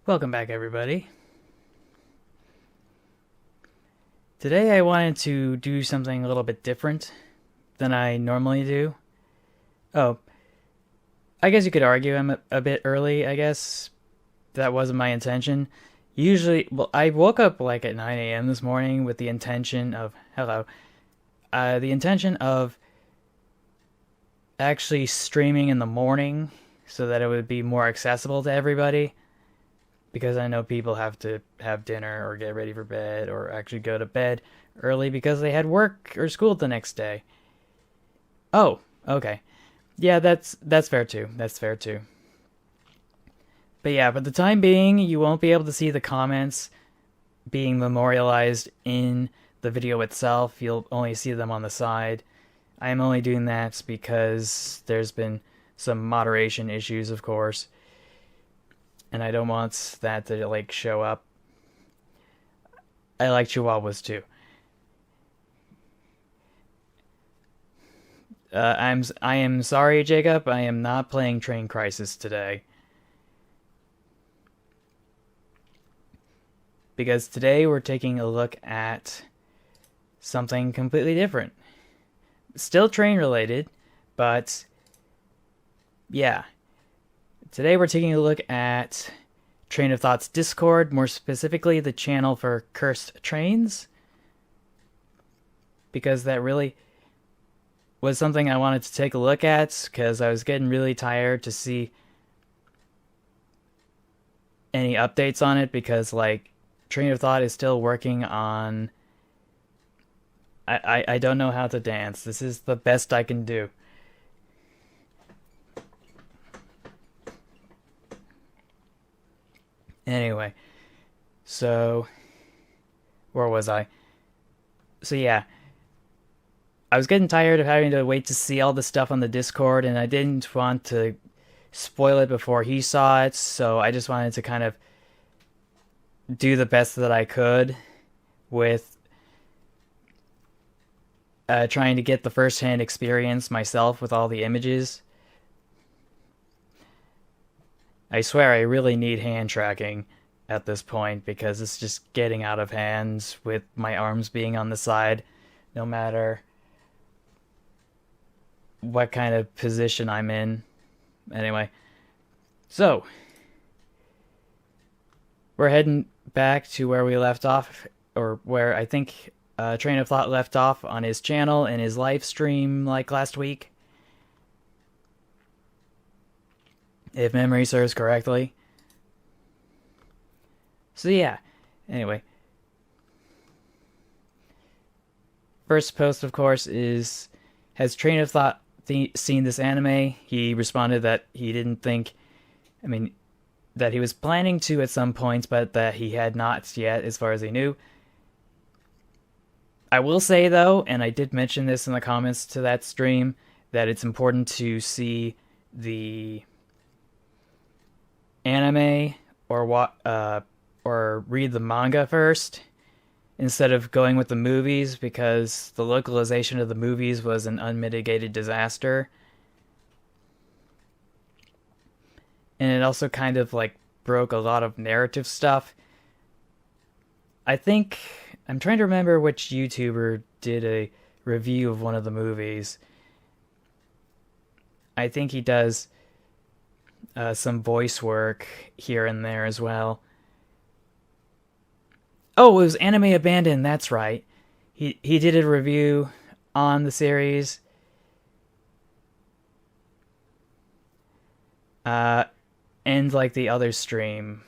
Welcome back, everybody. Today I wanted to do something a little bit different than I normally do. Oh, I guess you could argue I'm a bit early, I guess. That wasn't my intention. Usually, well, I woke up like at 9 a.m. this morning with the intention of, the intention of actually streaming in the morning so that it would be more accessible to everybody. Because I know people have to have dinner or get ready for bed or actually go to bed early because they had work or school the next day. Oh, okay. Yeah, that's fair too. That's fair too. But yeah, for the time being, you won't be able to see the comments being memorialized in the video itself. You'll only see them on the side. I'm only doing that because there's been some moderation issues, of course, and I don't want that to like show up. I like Chihuahuas too. I am sorry, Jacob. I am not playing Train Crisis today because today we're taking a look at something completely different. Still train related, but yeah. Today we're taking a look at Train of Thought's Discord, more specifically the channel for cursed trains, because that really was something I wanted to take a look at because I was getting really tired to see any updates on it because like Train of Thought is still working on I don't know how to dance. This is the best I can do. Anyway, so where was I? So yeah, I was getting tired of having to wait to see all the stuff on the Discord, and I didn't want to spoil it before he saw it, so I just wanted to kind of do the best that I could with trying to get the first-hand experience myself with all the images. I swear I really need hand tracking at this point because it's just getting out of hand with my arms being on the side no matter what kind of position I'm in. Anyway, so we're heading back to where we left off, or where I think Train of Thought left off on his channel in his live stream like last week, if memory serves correctly. So yeah, anyway. First post, of course, is has Train of Thought seen this anime? He responded that he didn't think, I mean, that he was planning to at some points, but that he had not yet, as far as he knew. I will say, though, and I did mention this in the comments to that stream, that it's important to see the anime or read the manga first instead of going with the movies because the localization of the movies was an unmitigated disaster. And it also kind of like broke a lot of narrative stuff. I think I'm trying to remember which YouTuber did a review of one of the movies. I think he does some voice work here and there as well. Oh, it was Anime Abandoned, that's right. He did a review on the series. And like the other stream.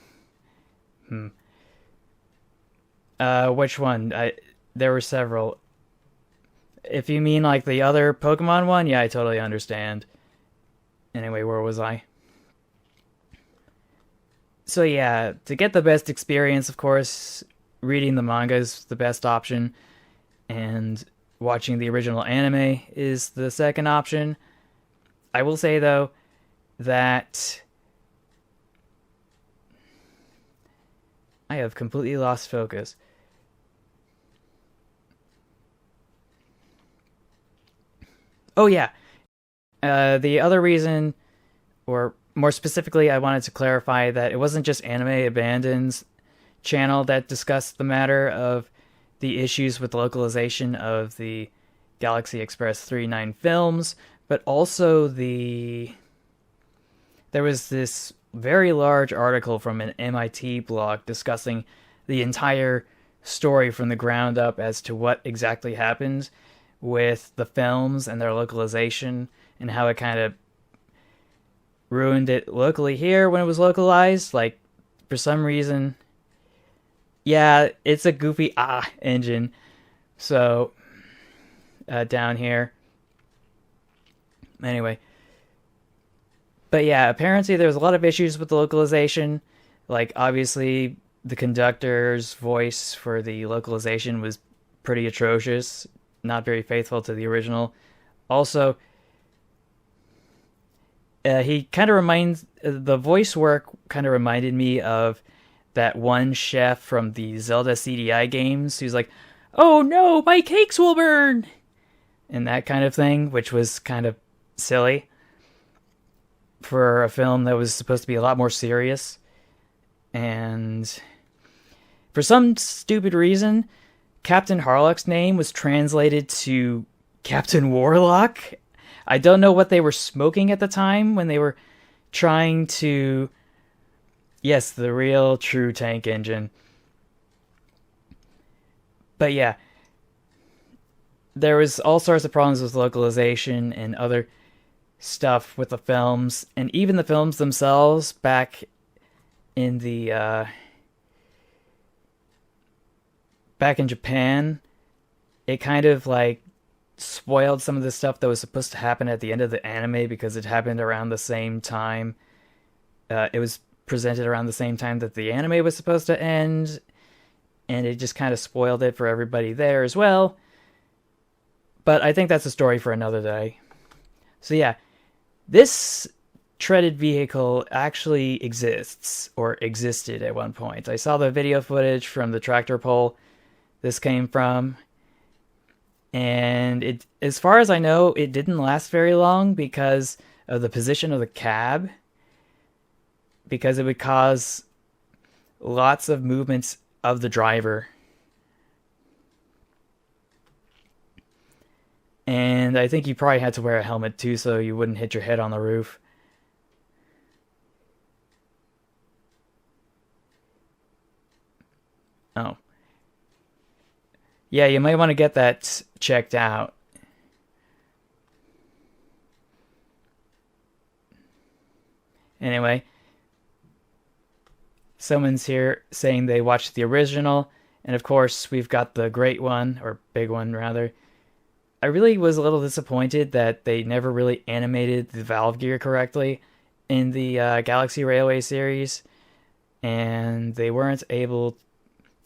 Which one? There were several. If you mean like the other Pokemon one, yeah, I totally understand. Anyway, where was I? So yeah, to get the best experience, of course, reading the manga is the best option, and watching the original anime is the second option. I will say, though, that I have completely lost focus. Oh yeah, the other reason, or more specifically, I wanted to clarify that it wasn't just Anime Abandon's channel that discussed the matter of the issues with localization of the Galaxy Express 39 films, but also there was this very large article from an MIT blog discussing the entire story from the ground up as to what exactly happened with the films and their localization and how it kind of ruined it locally here when it was localized. Like, for some reason, yeah, it's a goofy engine. So, down here. Anyway. But yeah, apparently there was a lot of issues with the localization. Like, obviously, the conductor's voice for the localization was pretty atrocious. Not very faithful to the original. Also, the voice work kind of reminded me of that one chef from the Zelda CDI games who's like, "Oh no, my cakes will burn!" And that kind of thing, which was kind of silly for a film that was supposed to be a lot more serious. And for some stupid reason, Captain Harlock's name was translated to Captain Warlock. I don't know what they were smoking at the time when they were trying to... Yes, the real true tank engine. But yeah, there was all sorts of problems with localization and other stuff with the films, and even the films themselves back in back in Japan, it kind of like spoiled some of the stuff that was supposed to happen at the end of the anime because it happened around the same time. It was presented around the same time that the anime was supposed to end, and it just kind of spoiled it for everybody there as well. But I think that's a story for another day. So yeah, this treaded vehicle actually exists, or existed at one point. I saw the video footage from the tractor pull this came from, and it, as far as I know, it didn't last very long because of the position of the cab, because it would cause lots of movements of the driver. And I think you probably had to wear a helmet too so you wouldn't hit your head on the roof. Oh. Yeah, you might want to get that checked out. Anyway, someone's here saying they watched the original, and of course we've got the great one, or big one rather. I really was a little disappointed that they never really animated the valve gear correctly in the Galaxy Railway series, and they weren't able...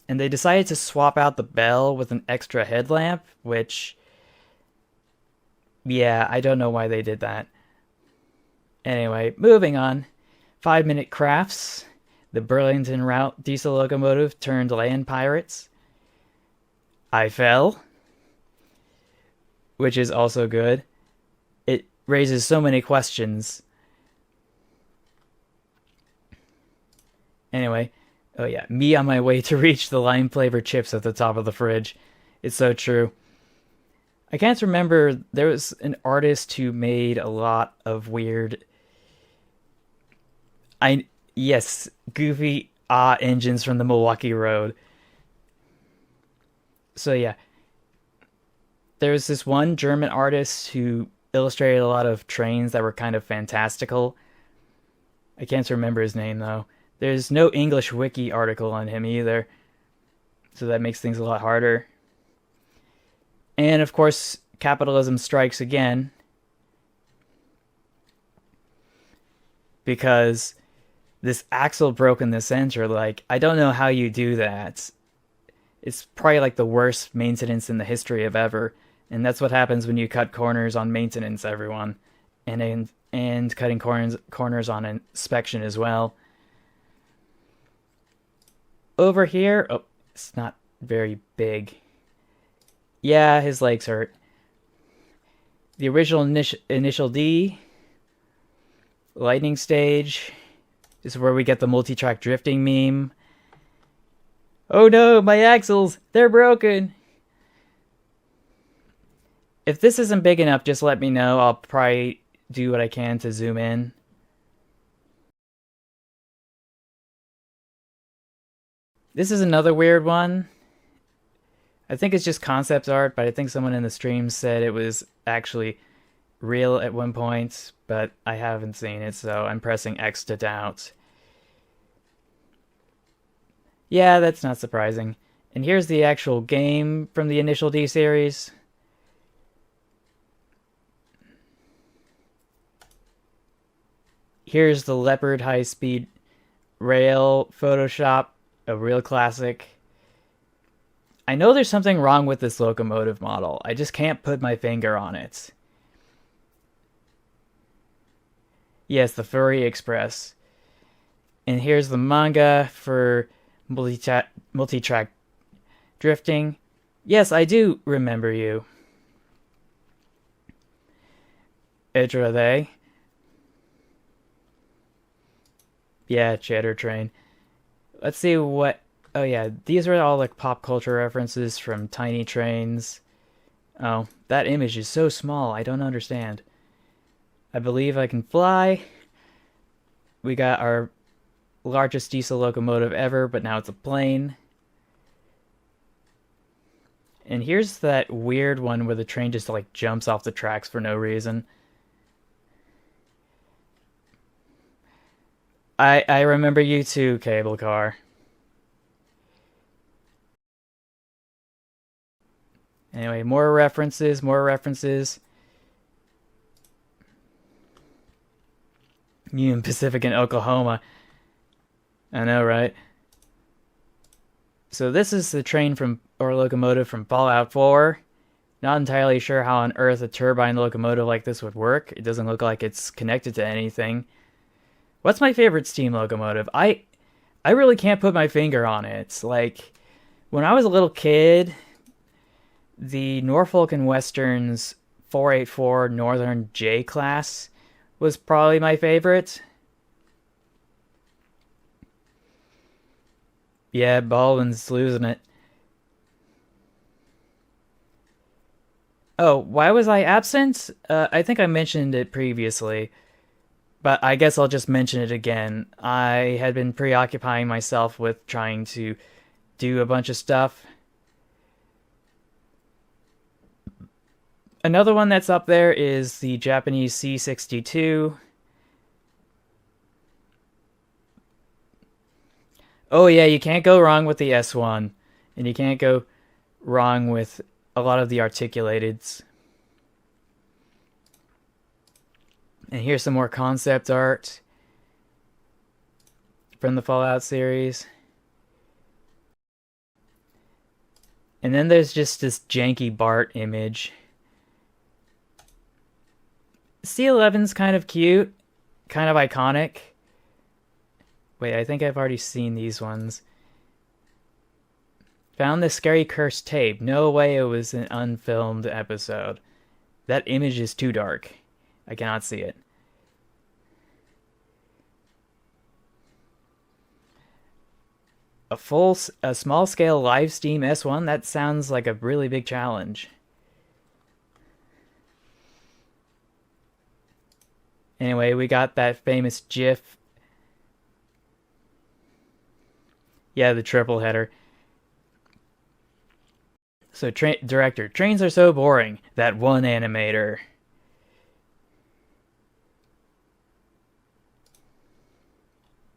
And they decided to swap out the bell with an extra headlamp, which... Yeah, I don't know why they did that. Anyway, moving on. 5-minute crafts. The Burlington Route diesel locomotive turned land pirates. I fell. Which is also good. It raises so many questions. Anyway, oh yeah, me on my way to reach the lime flavored chips at the top of the fridge. It's so true. I can't remember, there was an artist who made a lot of weird... goofy engines from the Milwaukee Road. So yeah. There was this one German artist who illustrated a lot of trains that were kind of fantastical. I can't remember his name, though. There's no English wiki article on him either, so that makes things a lot harder. And, of course, capitalism strikes again, because this axle broke in the center. Like, I don't know how you do that. It's probably like the worst maintenance in the history of ever. And that's what happens when you cut corners on maintenance, everyone. And cutting corners on inspection as well. Over here... Oh, it's not very big. Yeah, his legs hurt. The original Initial D lightning stage. This is where we get the multi-track drifting meme. Oh no, my axles! They're broken! If this isn't big enough, just let me know. I'll probably do what I can to zoom in. This is another weird one. I think it's just concept art, but I think someone in the stream said it was actually real at one point, but I haven't seen it, so I'm pressing X to doubt. Yeah, that's not surprising. And here's the actual game from the initial D series. Here's the Leopard high-speed rail Photoshop, a real classic. I know there's something wrong with this locomotive model. I just can't put my finger on it. Yes, the Furry Express. And here's the manga for multi-track drifting. Yes, I do remember you. Edra. Yeah, Cheddar Train. Let's see what... Oh yeah, these are all like pop culture references from Tiny Trains. Oh, that image is so small, I don't understand. I believe I can fly. We got our largest diesel locomotive ever, but now it's a plane. And here's that weird one where the train just like jumps off the tracks for no reason. I remember you too, Cable Car. Anyway, more references, more references. Union Pacific in Oklahoma. I know, right? So this is the train from, or locomotive from Fallout 4. Not entirely sure how on earth a turbine locomotive like this would work. It doesn't look like it's connected to anything. What's my favorite steam locomotive? I really can't put my finger on it. Like, when I was a little kid, the Norfolk and Western's 484 Northern J class was probably my favorite. Yeah, Baldwin's losing it. Oh, why was I absent? I think I mentioned it previously, but I guess I'll just mention it again. I had been preoccupying myself with trying to do a bunch of stuff. Another one that's up there is the Japanese C62. Oh yeah, you can't go wrong with the S1, and you can't go wrong with a lot of the articulateds. And here's some more concept art from the Fallout series. And then there's just this janky Bart image. C11's kind of cute, kind of iconic. Wait, I think I've already seen these ones. Found this scary cursed tape. No way it was an unfilmed episode. That image is too dark. I cannot see it. A small-scale live steam S1? That sounds like a really big challenge. Anyway, we got that famous GIF. Yeah, the triple header. So, director, trains are so boring. That one animator.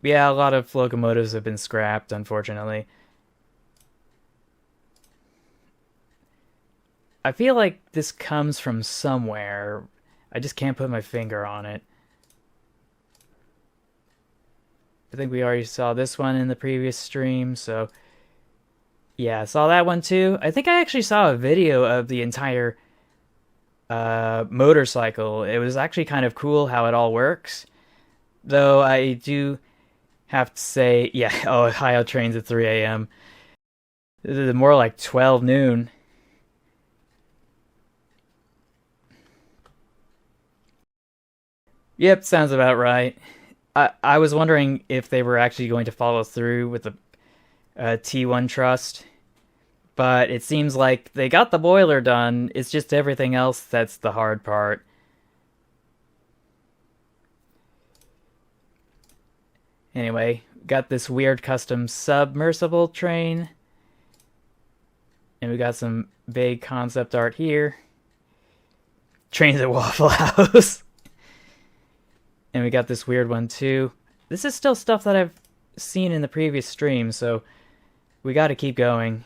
Yeah, a lot of locomotives have been scrapped, unfortunately. I feel like this comes from somewhere. I just can't put my finger on it. I think we already saw this one in the previous stream, so... Yeah, I saw that one too. I think I actually saw a video of the entire motorcycle. It was actually kind of cool how it all works. Though I do have to say, yeah, oh, Ohio trains at 3 a.m. This is more like 12 noon. Yep, sounds about right. I was wondering if they were actually going to follow through with the T1 Trust, but it seems like they got the boiler done. It's just everything else that's the hard part. Anyway, got this weird custom submersible train, and we got some vague concept art here. Trains at Waffle House. And we got this weird one too. This is still stuff that I've seen in the previous stream, so we gotta keep going.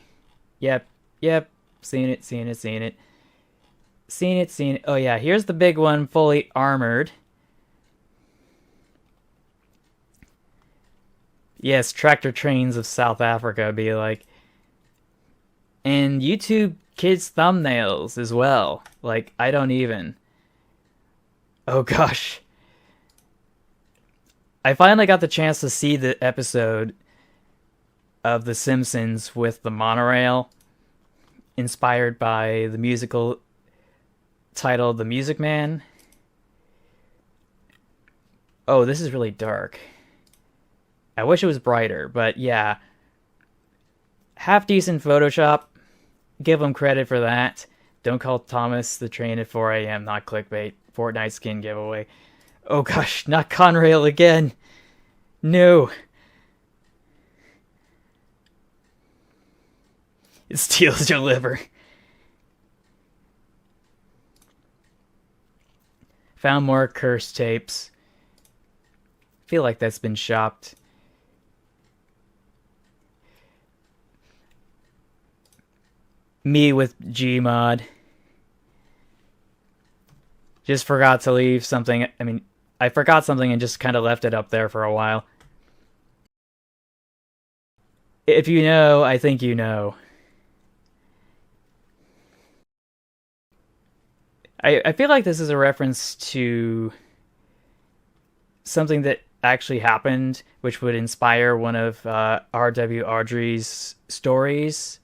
Yep, yep. Seen it, seen it, seen it. Seen it, seen it. Oh yeah, here's the big one, fully armored. Yes, tractor trains of South Africa be like. And YouTube kids' thumbnails as well. Like, I don't even. Oh gosh. I finally got the chance to see the episode of The Simpsons with the monorail, inspired by the musical titled The Music Man. Oh, this is really dark. I wish it was brighter, but yeah. Half decent Photoshop. Give them credit for that. Don't call Thomas the train at 4 a.m. Not clickbait. Fortnite skin giveaway. Oh gosh, not Conrail again. No. It steals your liver. Found more curse tapes. Feel like that's been shopped. Me with Gmod. Just forgot to leave something. I forgot something and just kind of left it up there for a while. If you know, I think you know. I feel like this is a reference to something that actually happened, which would inspire one of R.W. Awdry's stories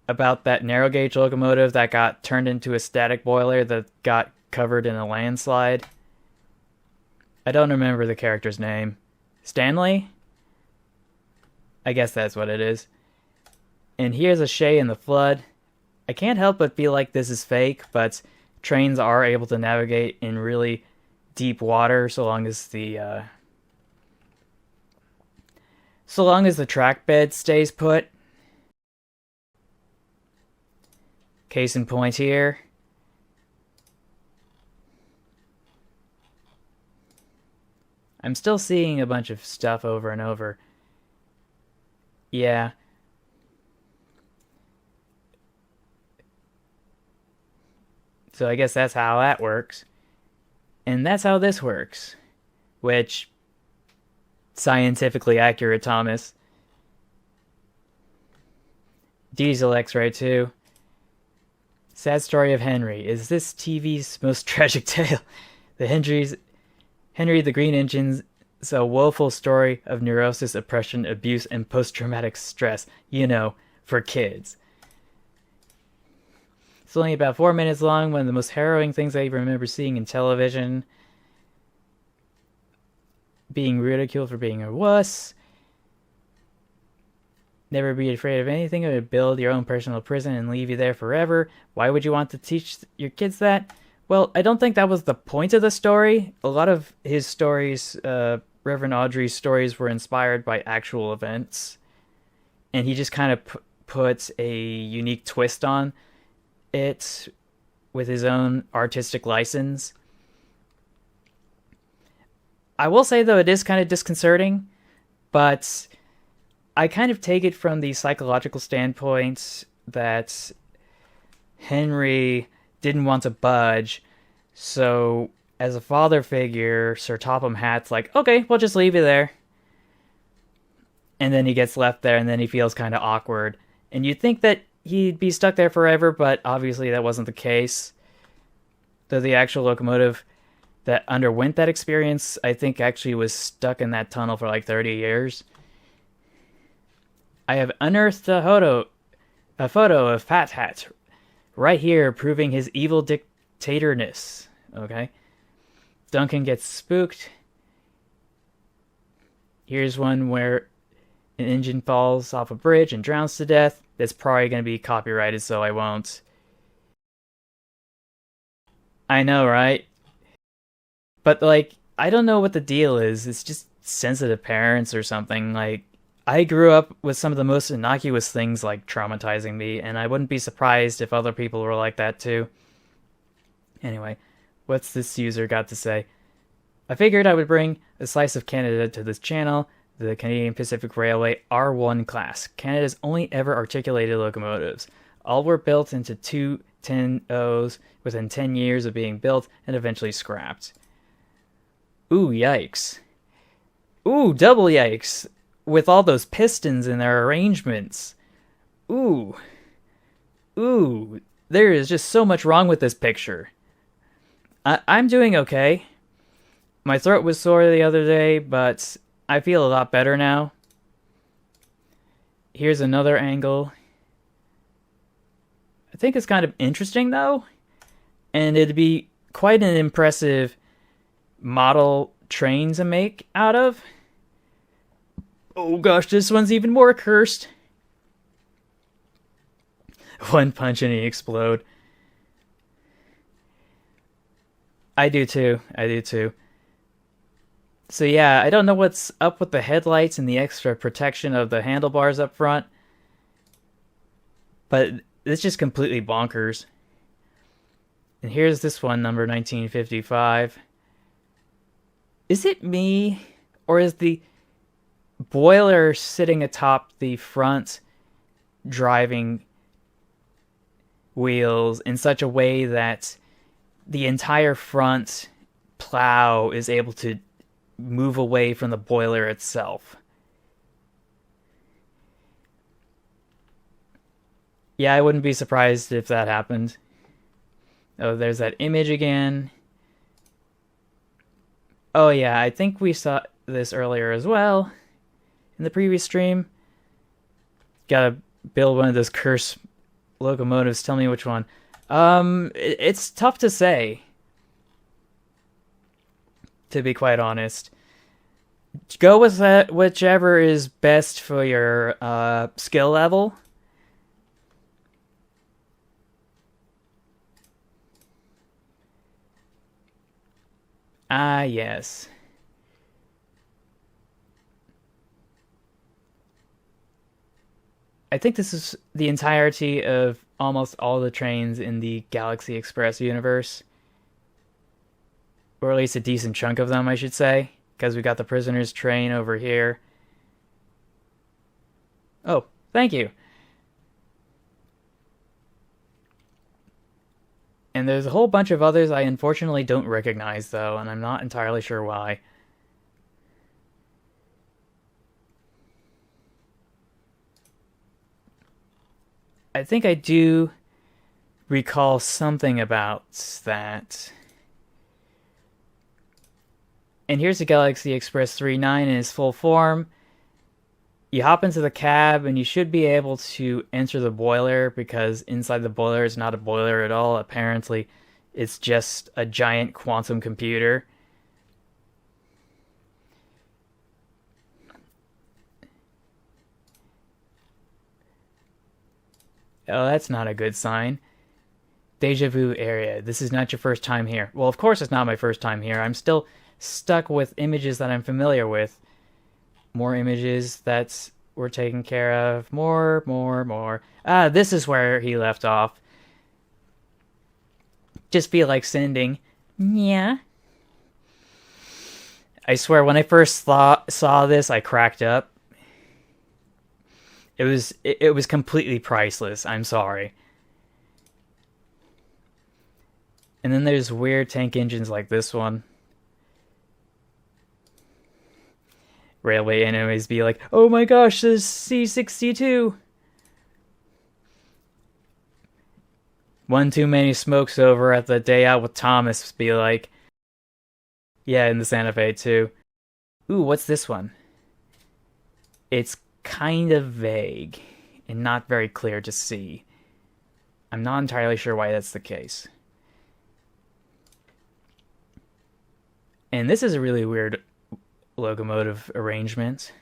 about that narrow gauge locomotive that got turned into a static boiler that got covered in a landslide. I don't remember the character's name. Stanley? I guess that's what it is. And here's a Shay in the flood. I can't help but feel like this is fake, but trains are able to navigate in really deep water so long as the track bed stays put. Case in point here. I'm still seeing a bunch of stuff over and over. Yeah. So I guess that's how that works. And that's how this works. Which, scientifically accurate, Thomas. Diesel X-ray too. Sad story of Henry. Is this TV's most tragic tale? Henry the Green Engine's a woeful story of neurosis, oppression, abuse, and post-traumatic stress. You know, for kids. It's only about 4 minutes long, one of the most harrowing things I remember seeing in television. Being ridiculed for being a wuss. Never be afraid of anything. It would build your own personal prison and leave you there forever. Why would you want to teach your kids that? Well, I don't think that was the point of the story. A lot of his stories, Reverend Awdry's stories, were inspired by actual events. And he just kind of puts a unique twist on it with his own artistic license. I will say, though, it is kind of disconcerting, but I kind of take it from the psychological standpoint that Henry didn't want to budge, so as a father figure, Sir Topham Hatt's like, okay, we'll just leave you there. And then he gets left there, and then he feels kind of awkward. And you'd think that he'd be stuck there forever, but obviously that wasn't the case. Though the actual locomotive that underwent that experience, I think actually was stuck in that tunnel for like 30 years. I have unearthed a photo of Fat Hat right here, proving his evil dictatorness. Okay. Duncan gets spooked. Here's one where an engine falls off a bridge and drowns to death. That's probably going to be copyrighted, so I won't. I know, right? But, like, I don't know what the deal is. It's just sensitive parents or something. Like, I grew up with some of the most innocuous things, like, traumatizing me, and I wouldn't be surprised if other people were like that, too. Anyway, what's this user got to say? I figured I would bring a slice of Canada to this channel, the Canadian Pacific Railway R1 class, Canada's only ever articulated locomotives. All were built into 210Os within 10 years of being built and eventually scrapped. Ooh, yikes. Ooh, double yikes. With all those pistons in their arrangements. Ooh. Ooh. There is just so much wrong with this picture. I'm doing okay. My throat was sore the other day, but I feel a lot better now. Here's another angle. I think it's kind of interesting, though. And it'd be quite an impressive model train to make out of. Oh gosh, this one's even more cursed. One punch and he explode. I do too. So yeah, I don't know what's up with the headlights and the extra protection of the handlebars up front, but it's just completely bonkers. And here's this one, number 1955. Is it me, or is the boiler sitting atop the front driving wheels in such a way that the entire front plow is able to move away from the boiler itself? Yeah, I wouldn't be surprised if that happened. Oh, there's that image again. Oh yeah, I think we saw this earlier as well in the previous stream. Gotta build one of those cursed locomotives. Tell me which one. It's tough to say, to be quite honest. Go with that, whichever is best for your skill level. Ah, yes. I think this is the entirety of almost all the trains in the Galaxy Express universe. Or at least a decent chunk of them, I should say. Because we got the Prisoner's train over here. Oh, thank you. And there's a whole bunch of others I unfortunately don't recognize, though, and I'm not entirely sure why. I think I do recall something about that. And here's the Galaxy Express 39 in its full form. You hop into the cab and you should be able to enter the boiler, because inside the boiler is not a boiler at all. Apparently, it's just a giant quantum computer. Oh, that's not a good sign. Deja vu area. This is not your first time here. Well, of course it's not my first time here. I'm still stuck with images that I'm familiar with. More images that were taken care of. More. Ah, this is where he left off. Just feel like sending. Yeah. I swear, when I first saw this, I cracked up. It was completely priceless. I'm sorry. And then there's weird tank engines like this one. Railway enemies be like, oh my gosh, there's C-62. One too many smokes over at the Day Out with Thomas be like. Yeah, in the Santa Fe too. Ooh, what's this one? It's kind of vague and not very clear to see. I'm not entirely sure why that's the case. And this is a really weird locomotive arrangement.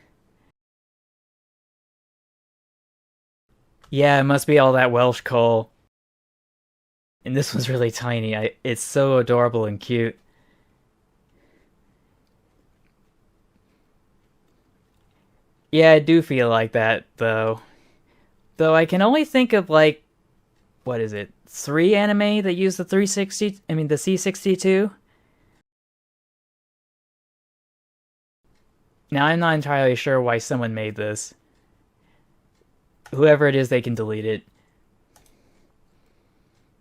Yeah, it must be all that Welsh coal. And this one's really tiny. It's so adorable and cute. Yeah, I do feel like that, though. Though I can only think of, like, what is it? 3 anime that use the 360, I mean the C62? Now I'm not entirely sure why someone made this. Whoever it is, they can delete it.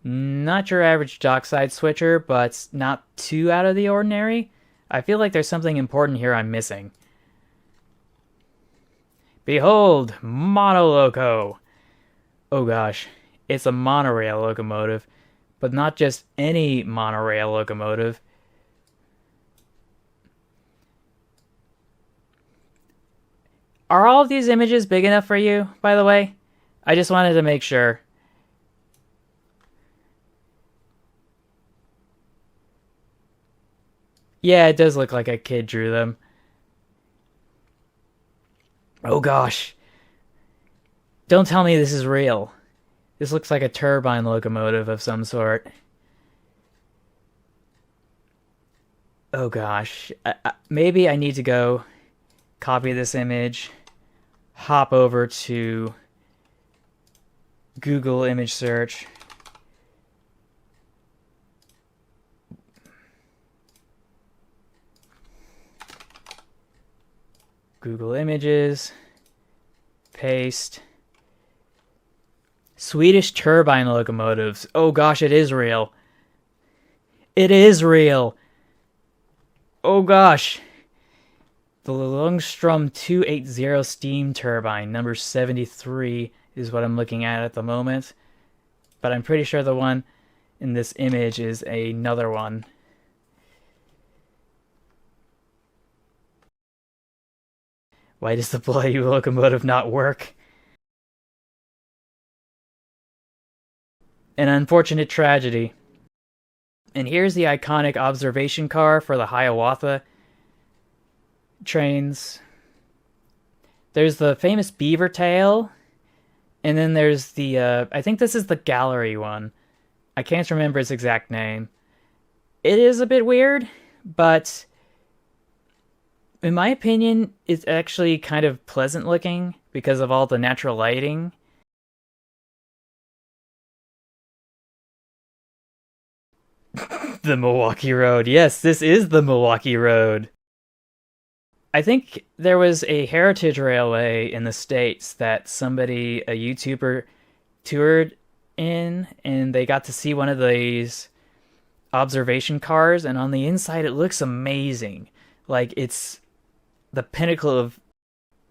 Not your average dockside switcher, but not too out of the ordinary. I feel like there's something important here I'm missing. Behold, Monoloco! Oh gosh, it's a monorail locomotive, but not just any monorail locomotive. Are all of these images big enough for you, by the way? I just wanted to make sure. Yeah, it does look like a kid drew them. Oh gosh. Don't tell me this is real. This looks like a turbine locomotive of some sort. Oh gosh. Maybe I need to go copy this image, hop over to Google image search. Google Images, paste. Swedish turbine locomotives. Oh gosh, it is real. It is real. Oh gosh. The Lundstrom 280 steam turbine, number 73, is what I'm looking at the moment. But I'm pretty sure the one in this image is another one. Why does the bloody locomotive not work? An unfortunate tragedy. And here's the iconic observation car for the Hiawatha trains. There's the famous beaver tail, and then there's the, I think this is the gallery one. I can't remember its exact name. It is a bit weird, but in my opinion, it's actually kind of pleasant looking because of all the natural lighting. The Milwaukee Road. Yes, this is the Milwaukee Road. I think there was a heritage railway in the States that somebody, a YouTuber, toured in, and they got to see one of these observation cars, and on the inside it looks amazing. Like, it's the pinnacle of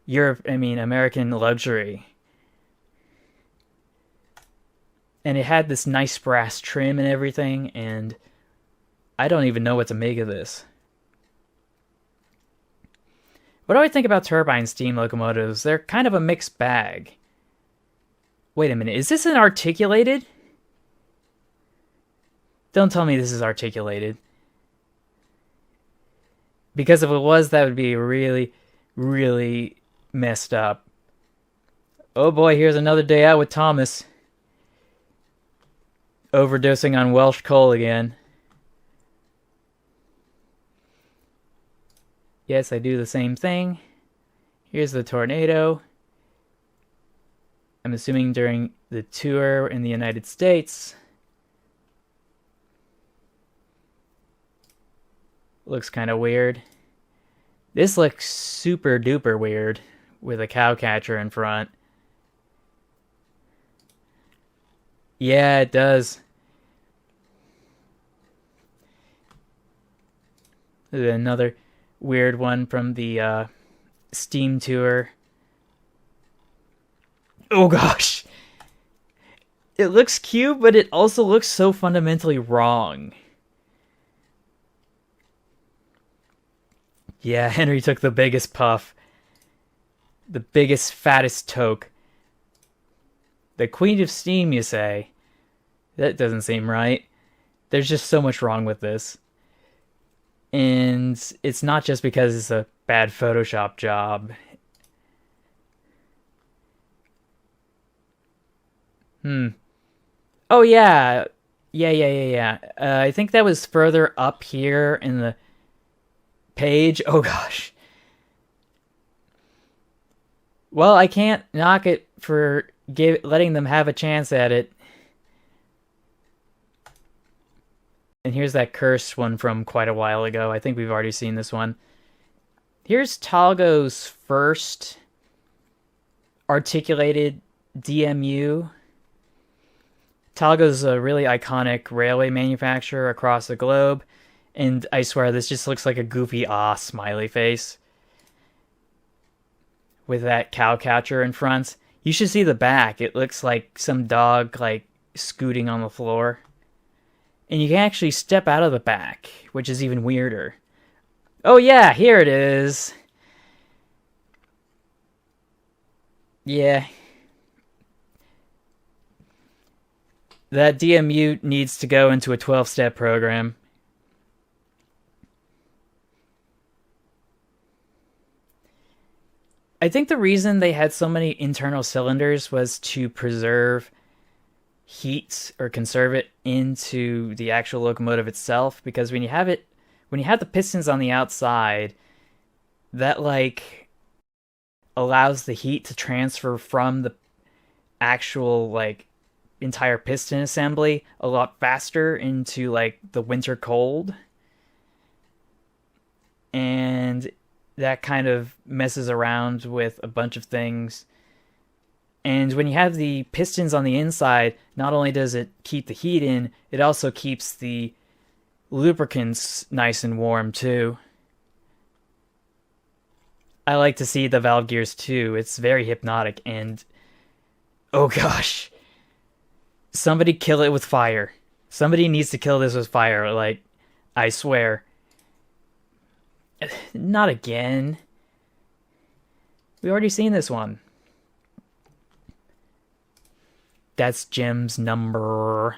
American luxury. And it had this nice brass trim and everything, and I don't even know what to make of this. What do I think about turbine steam locomotives? They're kind of a mixed bag. Wait a minute, is this an articulated? Don't tell me this is articulated. Because if it was, that would be really, really messed up. Oh boy, here's another day out with Thomas. Overdosing on Welsh coal again. Yes, I do the same thing. Here's the tornado. I'm assuming during the tour in the United States. Looks kind of weird. This looks super duper weird with a cow catcher in front. Yeah, it does. Another weird one from the Steam tour. Oh gosh! It looks cute, but it also looks so fundamentally wrong. Yeah, Henry took the biggest puff. The biggest, fattest toke. The Queen of Steam, you say? That doesn't seem right. There's just so much wrong with this. And it's not just because it's a bad Photoshop job. Oh yeah, yeah. I think that was further up here in the page. Oh gosh. Well, I can't knock it for letting them have a chance at it. And here's that cursed one from quite a while ago. I think we've already seen this one. Here's Talgo's first articulated DMU. Talgo's a really iconic railway manufacturer across the globe, and I swear this just looks like a goofy smiley face with that cow catcher in front. You should see the back. It looks like some dog like scooting on the floor. And you can actually step out of the back, which is even weirder. Oh yeah, here it is. Yeah. That DMU needs to go into a 12-step program. I think the reason they had so many internal cylinders was to preserve heat or conserve it into the actual locomotive itself, because when you have the pistons on the outside, that like allows the heat to transfer from the actual like entire piston assembly a lot faster into like the winter cold, and that kind of messes around with a bunch of things. And when you have the pistons on the inside, not only does it keep the heat in, it also keeps the lubricants nice and warm too. I like to see the valve gears too. It's very hypnotic, and oh gosh. Somebody kill it with fire. Somebody needs to kill this with fire, like, I swear. Not again. We already seen this one. That's Jim's number.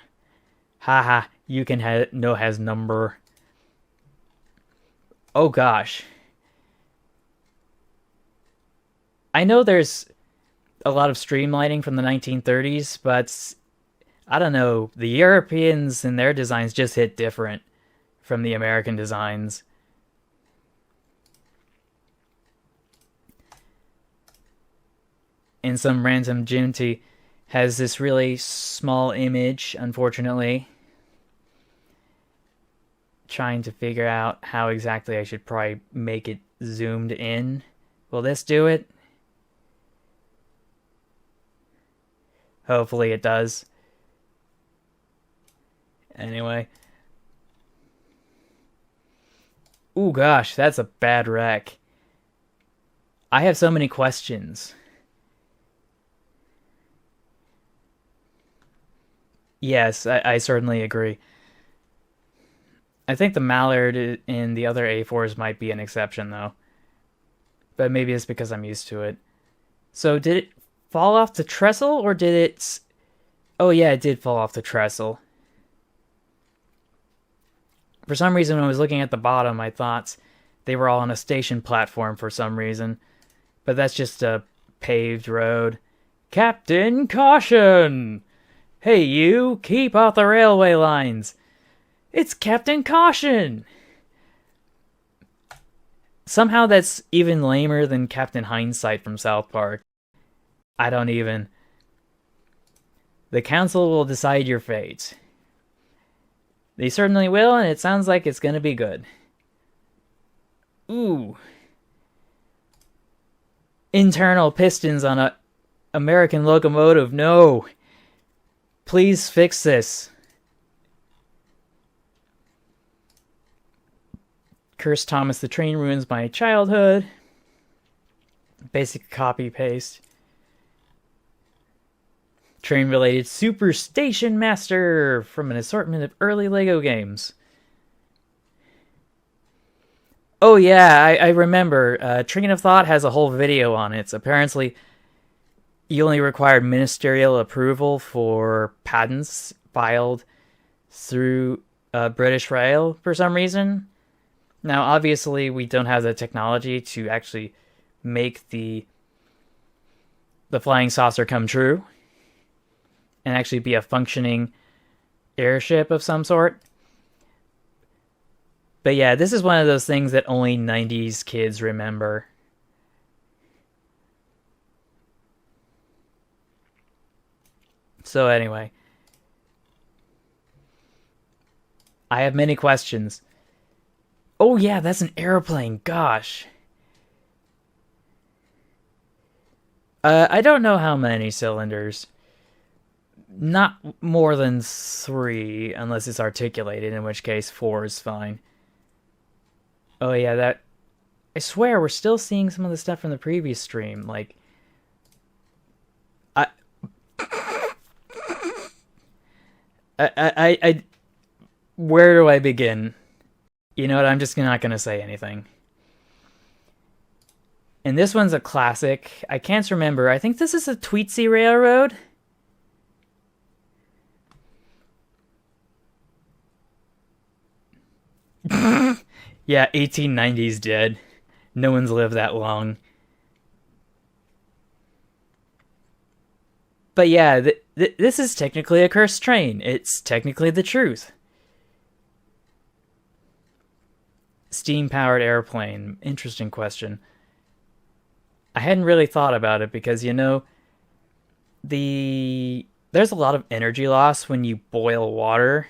Haha, you can has number. Oh gosh. I know there's a lot of streamlining from the 1930s, but I don't know. The Europeans and their designs just hit different from the American designs. And some random Junti has this really small image, unfortunately. Trying to figure out how exactly I should probably make it zoomed in. Will this do it? Hopefully it does. Anyway. Ooh gosh, that's a bad wreck. I have so many questions. Yes, I certainly agree. I think the Mallard and the other A4s might be an exception, though. But maybe it's because I'm used to it. So, did it fall off the trestle, or did it... Oh yeah, it did fall off the trestle. For some reason, when I was looking at the bottom, I thought they were all on a station platform for some reason. But that's just a paved road. Captain, caution! Hey you, keep off the railway lines! It's Captain Caution! Somehow that's even lamer than Captain Hindsight from South Park. I don't even. The council will decide your fate. They certainly will, and it sounds like it's gonna be good. Ooh. Internal pistons on a American locomotive, no! Please fix this. Cursed Thomas the Train ruins my childhood. Basic copy paste. Train related Super Station Master from an assortment of early Lego games. Oh yeah, I remember. Train of Thought has a whole video on it. So apparently, you only required ministerial approval for patents filed through British Rail for some reason. Now, obviously, we don't have the technology to actually make the flying saucer come true and actually be a functioning airship of some sort. But yeah, this is one of those things that only 90s kids remember. So anyway, I have many questions. Oh yeah, that's an airplane. Gosh. I don't know how many cylinders. Not more than 3, unless it's articulated, in which case 4 is fine. Oh yeah, that... I swear, we're still seeing some of the stuff from the previous stream. Like... I where do I begin? You know what, I'm just not gonna say anything. And this one's a classic. I can't remember. I think this is a Tweetsy Railroad. Yeah, 1890s dead. No one's lived that long. But yeah, this is technically a cursed train. It's technically the truth. Steam-powered airplane. Interesting question. I hadn't really thought about it because, you know, there's a lot of energy loss when you boil water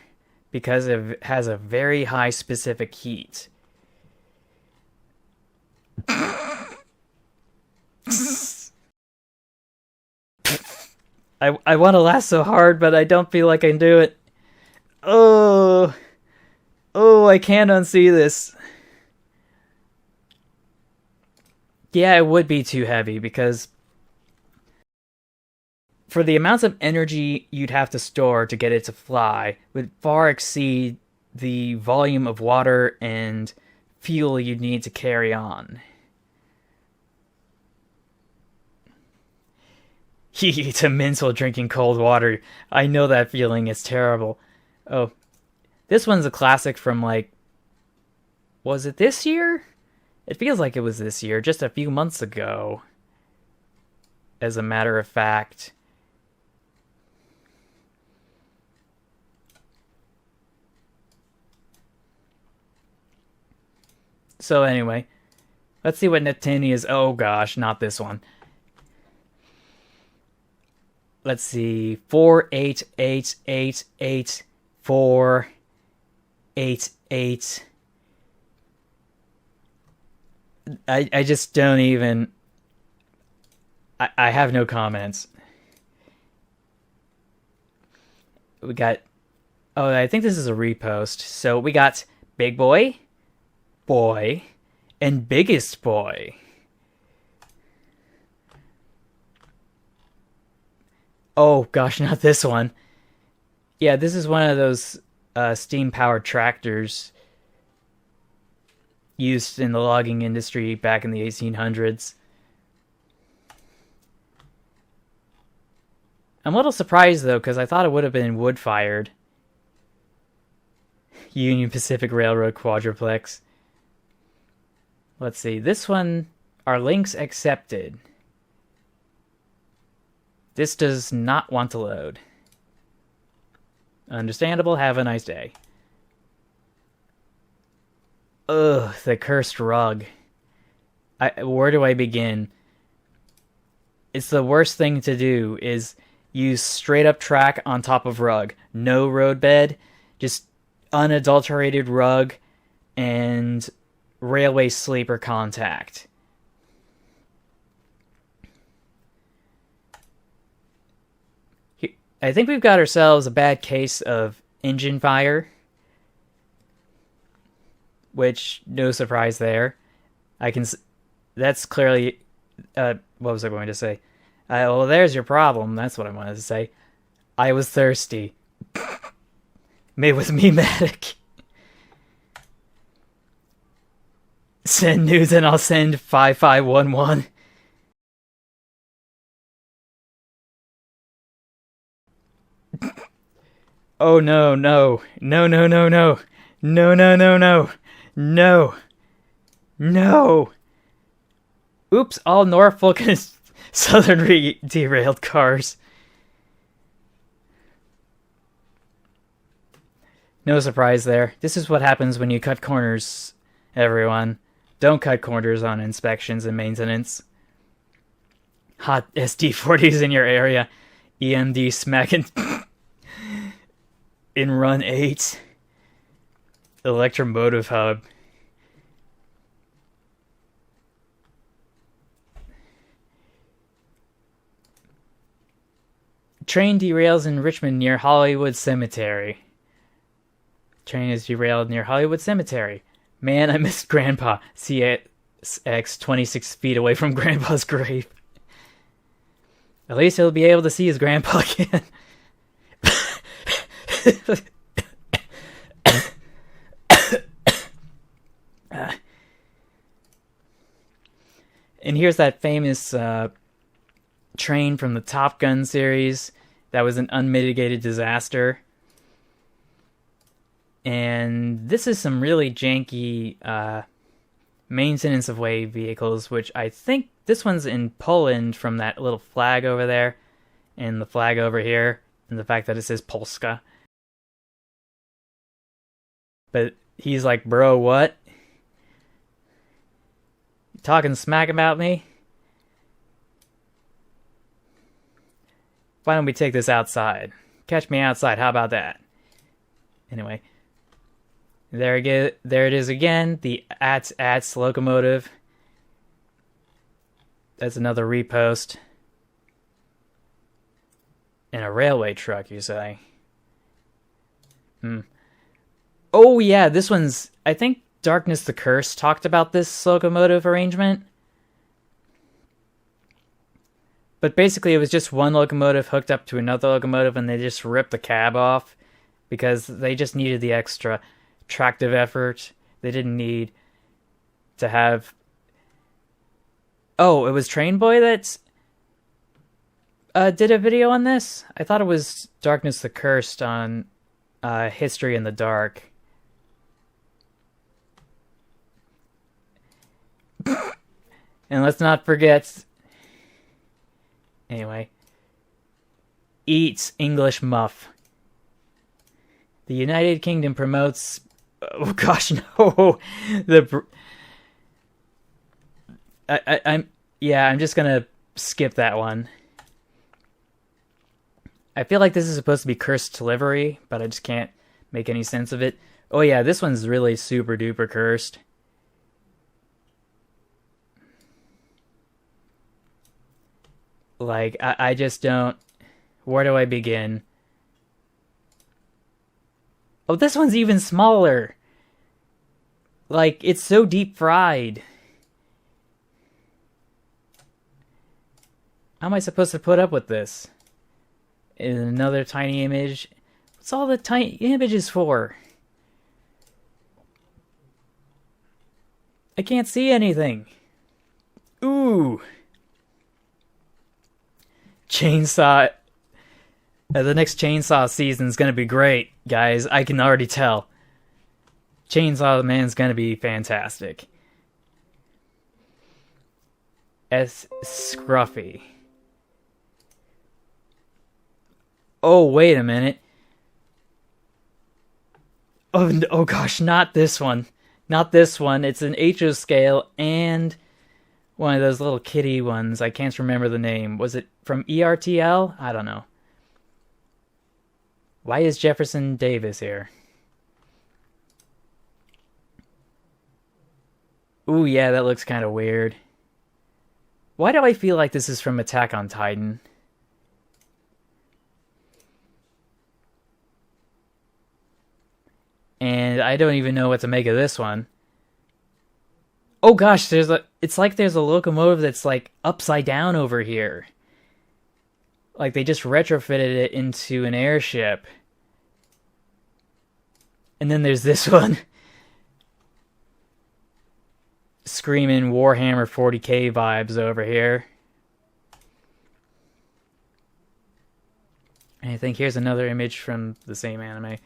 because it has a very high specific heat. I want to laugh so hard, but I don't feel like I can do it. Oh, I can't unsee this. Yeah, it would be too heavy because for the amounts of energy you'd have to store to get it to fly would far exceed the volume of water and fuel you'd need to carry on. He eats a mince while drinking cold water. I know that feeling. It's terrible. Oh, this one's a classic from, like, was it this year? It feels like it was this year, just a few months ago. As a matter of fact. So anyway, let's see what Neptune is. Oh gosh, not this one. Let's see, 488888488. I just don't even... I have no comments. We got... Oh, I think this is a repost. So we got Big Boy, Boy, and Biggest Boy. Oh gosh, not this one. Yeah, this is one of those steam-powered tractors used in the logging industry back in the 1800s. I'm a little surprised, though, because I thought it would have been wood-fired. Union Pacific Railroad quadruplex. Let's see. This one, are links accepted? This does not want to load. Understandable. Have a nice day. Ugh, the cursed rug. Where do I begin? It's the worst thing to do is use straight up track on top of rug. No roadbed, just unadulterated rug and railway sleeper contact. I think we've got ourselves a bad case of engine fire. Which, no surprise there. That's clearly... what was I going to say? Well, there's your problem. That's what I wanted to say. I was thirsty. Made with me-matic. Send nudes and I'll send 5511. Oh no, no. No, no, no, no. No, no, no, no. No. No! Oops, all Norfolk and Southern derailed cars. No surprise there. This is what happens when you cut corners, everyone. Don't cut corners on inspections and maintenance. Hot SD40s in your area. EMD smacking in run 8. Electromotive hub. Train derails in Richmond near Hollywood Cemetery. Train is derailed near Hollywood Cemetery. Man, I missed Grandpa. CX 26 feet away from Grandpa's grave. At least he'll be able to see his grandpa again. And here's that famous train from the Top Gun series that was an unmitigated disaster. And this is some really janky maintenance of way vehicles, which I think this one's in Poland from that little flag over there, and the flag over here, and the fact that it says Polska. But he's like, bro, what? You talking smack about me? Why don't we take this outside? Catch me outside, how about that? Anyway. There it is again, the AT&SF locomotive. That's another repost. And a railway truck, you say? Oh yeah, this one's... I think Darkness the Curse talked about this locomotive arrangement. But basically it was just one locomotive hooked up to another locomotive, and they just ripped the cab off because they just needed the extra tractive effort. They didn't need to have... Oh, it was Train Boy that did a video on this? I thought it was Darkness the Cursed on History in the Dark. And let's not forget... Anyway. Eats English muff. The United Kingdom promotes... Oh gosh, no! I'm just gonna skip that one. I feel like this is supposed to be cursed livery, but I just can't make any sense of it. Oh yeah, this one's really super duper cursed. Like, I just don't... Where do I begin? Oh, this one's even smaller. Like, it's so deep fried. How am I supposed to put up with this? In another tiny image. What's all the tiny images for? I can't see anything. Ooh. Chainsaw. The next Chainsaw season is going to be great, guys. I can already tell. Chainsaw Man's going to be fantastic. Scruffy. Oh, wait a minute. Oh gosh, not this one. Not this one. It's an HO scale and one of those little kitty ones. I can't remember the name. Was it from ERTL? I don't know. Why is Jefferson Davis here? Ooh, yeah, that looks kind of weird. Why do I feel like this is from Attack on Titan? And I don't even know what to make of this one. Oh gosh, it's like there's a locomotive that's like upside down over here. Like they just retrofitted it into an airship. And then there's this one. Screaming Warhammer 40k vibes over here. And I think here's another image from the same anime.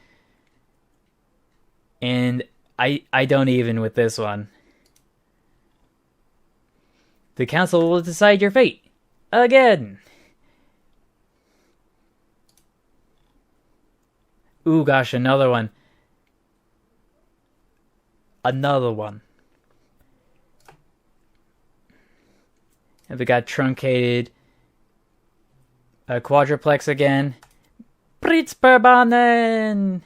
And I don't even with this one. The council will decide your fate. Again. Ooh, gosh, another one. Another one. And we got truncated. A quadruplex again. Pritzperbanen!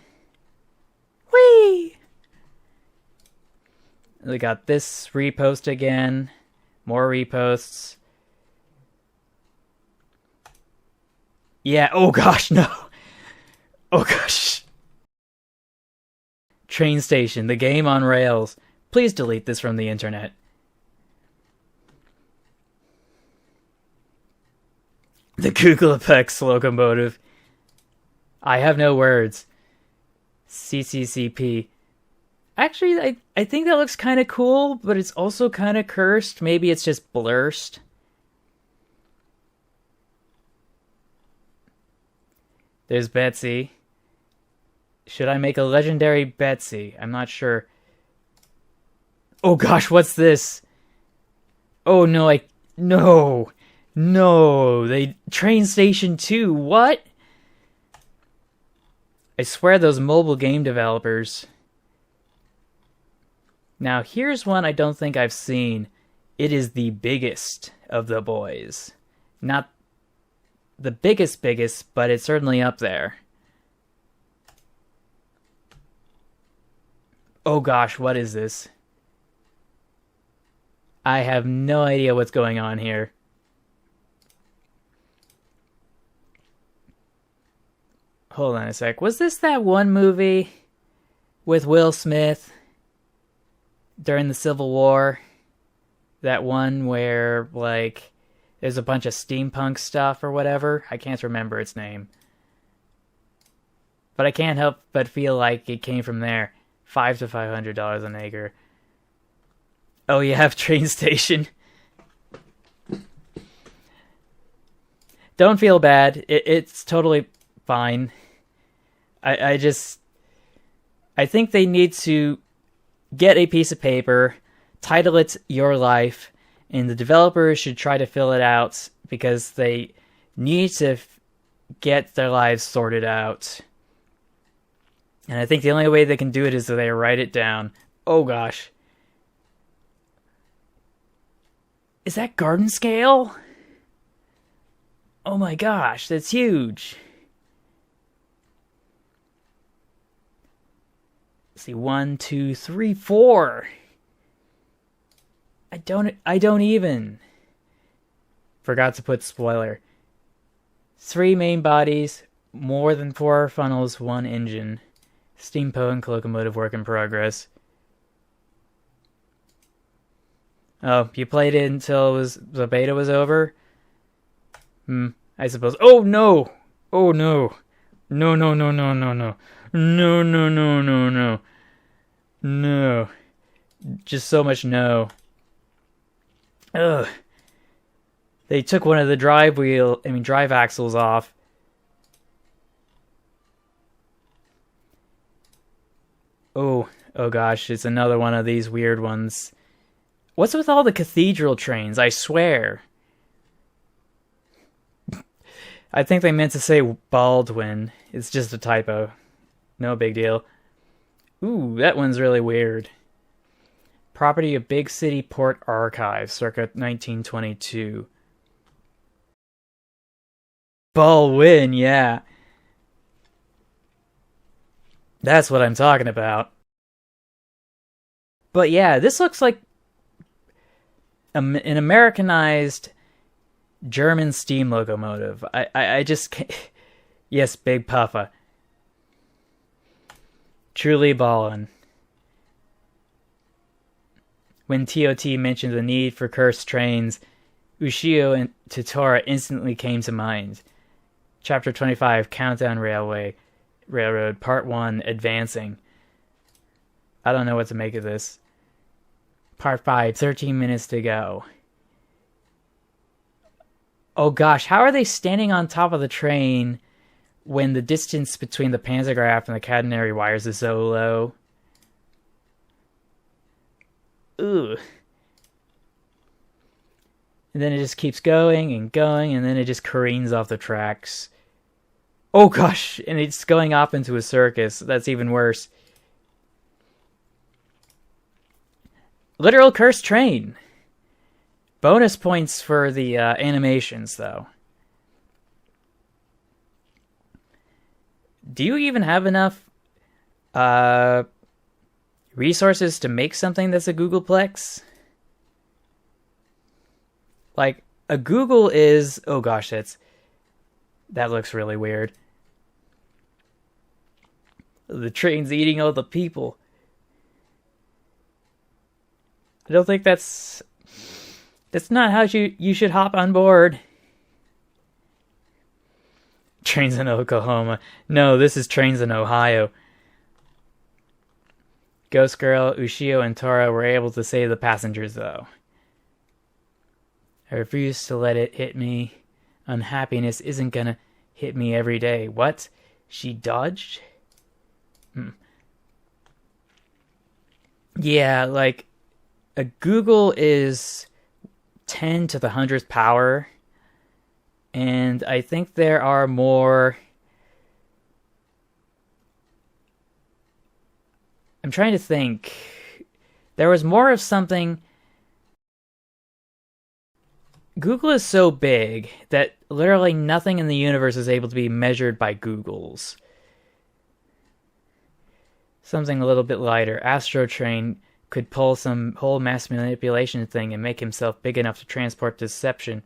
Whee! We got this repost again. More reposts. Yeah, oh gosh, no. Oh gosh. Train Station, the game on rails. Please delete this from the internet. The Googlepex Locomotive. I have no words. CCCP. Actually, I think that looks kind of cool, but it's also kind of cursed. Maybe it's just blurst. There's Betsy. Should I make a legendary Betsy? I'm not sure. Oh gosh, what's this? Oh no, no. No, Train Station 2, what? I swear those mobile game developers. Now, here's one I don't think I've seen. It is the biggest of the boys. Not the biggest, but it's certainly up there. Oh gosh, what is this? I have no idea what's going on here. Hold on a sec. Was this that one movie with Will Smith during the Civil War? That one where, like, there's a bunch of steampunk stuff or whatever? I can't remember its name. But I can't help but feel like it came from there. $500 to $500 an acre. Oh, you have Train Station. Don't feel bad. It's totally fine. I think they need to get a piece of paper, title it Your Life, and the developers should try to fill it out because they need to get their lives sorted out. And I think the only way they can do it is that they write it down. Oh gosh. Is that garden scale? Oh my gosh, that's huge. Let's see, 1, 2, 3, 4. I don't even. Forgot to put spoiler. 3 main bodies, more than 4 funnels, 1 engine. Steampunk locomotive work in progress. Oh, you played it until the beta was over? I suppose. Oh no! Oh no! No, no, no, no, no, no. No, no, no, no, no. No. Just so much no. Ugh. They took one of the drive axles off. Oh gosh, it's another one of these weird ones. What's with all the cathedral trains? I swear. I think they meant to say Baldwin. It's just a typo. No big deal. Ooh, that one's really weird. Property of Big City Port Archive, circa 1922. Baldwin, yeah. That's what I'm talking about. But yeah, this looks like an Americanized German steam locomotive. I just can't. Yes, Big Puffa. Truly ballin'. When TOT mentioned the need for cursed trains, Ushio and Totora instantly came to mind. Chapter 25, Countdown Railroad, Part 1, Advancing. I don't know what to make of this. Part 5, 13 minutes to go. Oh gosh, how are they standing on top of the train when the distance between the pantograph and the catenary wires is so low? Ooh. And then it just keeps going and going, and then it just careens off the tracks. Oh gosh, and it's going off into a circus. That's even worse. Literal cursed train. Bonus points for the animations, though. Do you even have enough resources to make something that's a Googleplex? Like, a Google is... Oh gosh, that looks really weird. The train's eating all the people. I don't think that's not how you should hop on board. Trains in Oklahoma. No, this is trains in Ohio. Ghost Girl, Ushio, and Tora were able to save the passengers, though. I refuse to let it hit me. Unhappiness isn't gonna hit me every day. What? She dodged? Yeah, like, a Google is 10 to the 100th power. And I think there are more... I'm trying to think. There was more of something... Google is so big that literally nothing in the universe is able to be measured by Googles. Something a little bit lighter. Astro Train could pull some whole mass manipulation thing and make himself big enough to transport Decepticon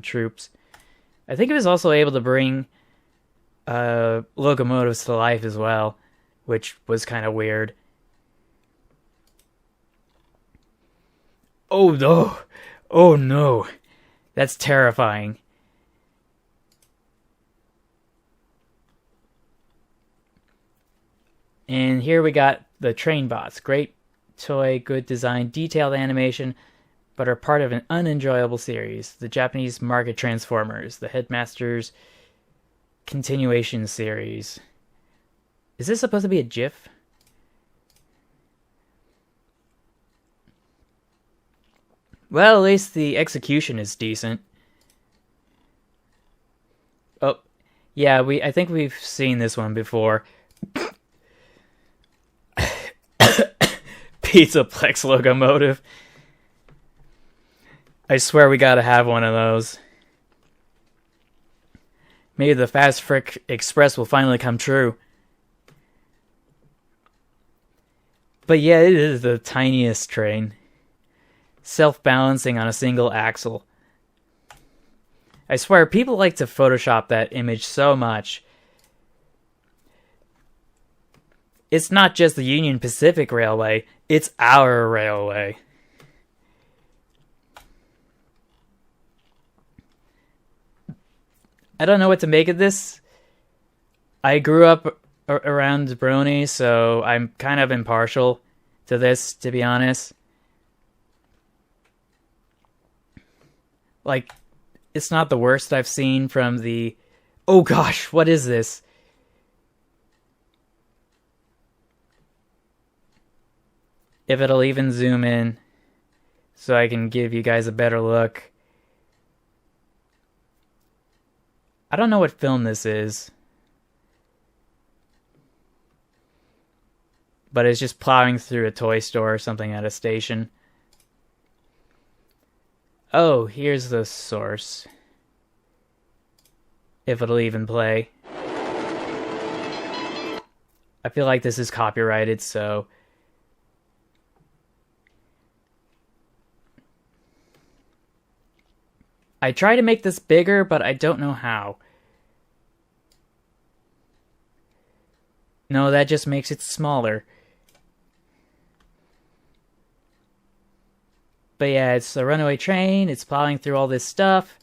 troops. I think he was also able to bring locomotives to life as well, which was kind of weird. Oh no! Oh no! That's terrifying. And here we got the train bots. Great toy, good design, detailed animation, but are part of an unenjoyable series. The Japanese market Transformers, the Headmasters continuation series. Is this supposed to be a GIF? Well, at least the execution is decent. Oh, yeah, I think we've seen this one before. Pizzaplex Locomotive. I swear we gotta have one of those. Maybe the Fast Frick Express will finally come true. But yeah, it is the tiniest train. Self-balancing on a single axle. I swear, people like to Photoshop that image so much. It's not just the Union Pacific Railway, it's our railway. I don't know what to make of this. I grew up around Brony, so I'm kind of impartial to this, to be honest. Like, it's not the worst I've seen from the... Oh gosh, what is this? If it'll even zoom in, so I can give you guys a better look. I don't know what film this is. But it's just plowing through a toy store or something at a station. Oh, here's the source. If it'll even play. I feel like this is copyrighted, so... I try to make this bigger, but I don't know how. No, that just makes it smaller. But yeah, it's a runaway train, it's plowing through all this stuff.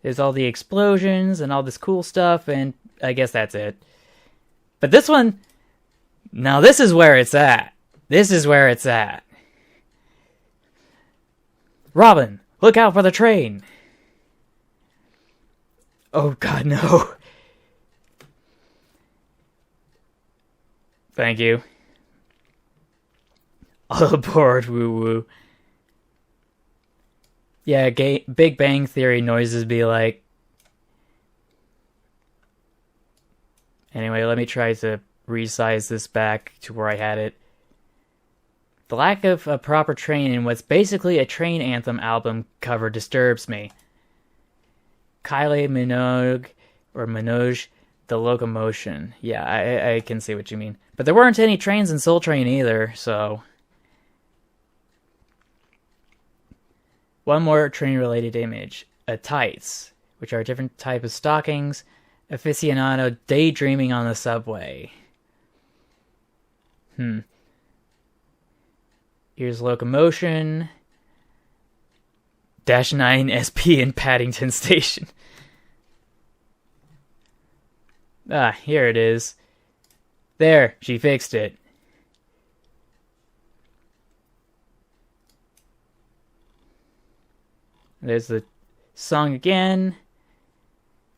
There's all the explosions and all this cool stuff, and I guess that's it. But this one... Now this is where it's at. This is where it's at. Robin, look out for the train! Oh god, no. Thank you. All aboard, woo-woo. Yeah, Big Bang Theory noises be like. Anyway, let me try to resize this back to where I had it. The lack of a proper train in what's basically a train anthem album cover disturbs me. Kylie Minogue, or Minogue, the locomotion. Yeah, I can see what you mean. But there weren't any trains in Soul Train either, so... One more train-related image. A tights, which are a different type of stockings. Aficionado daydreaming on the subway. Here's locomotion. -9 SP in Paddington Station. Ah, here it is. There, she fixed it. There's the song again.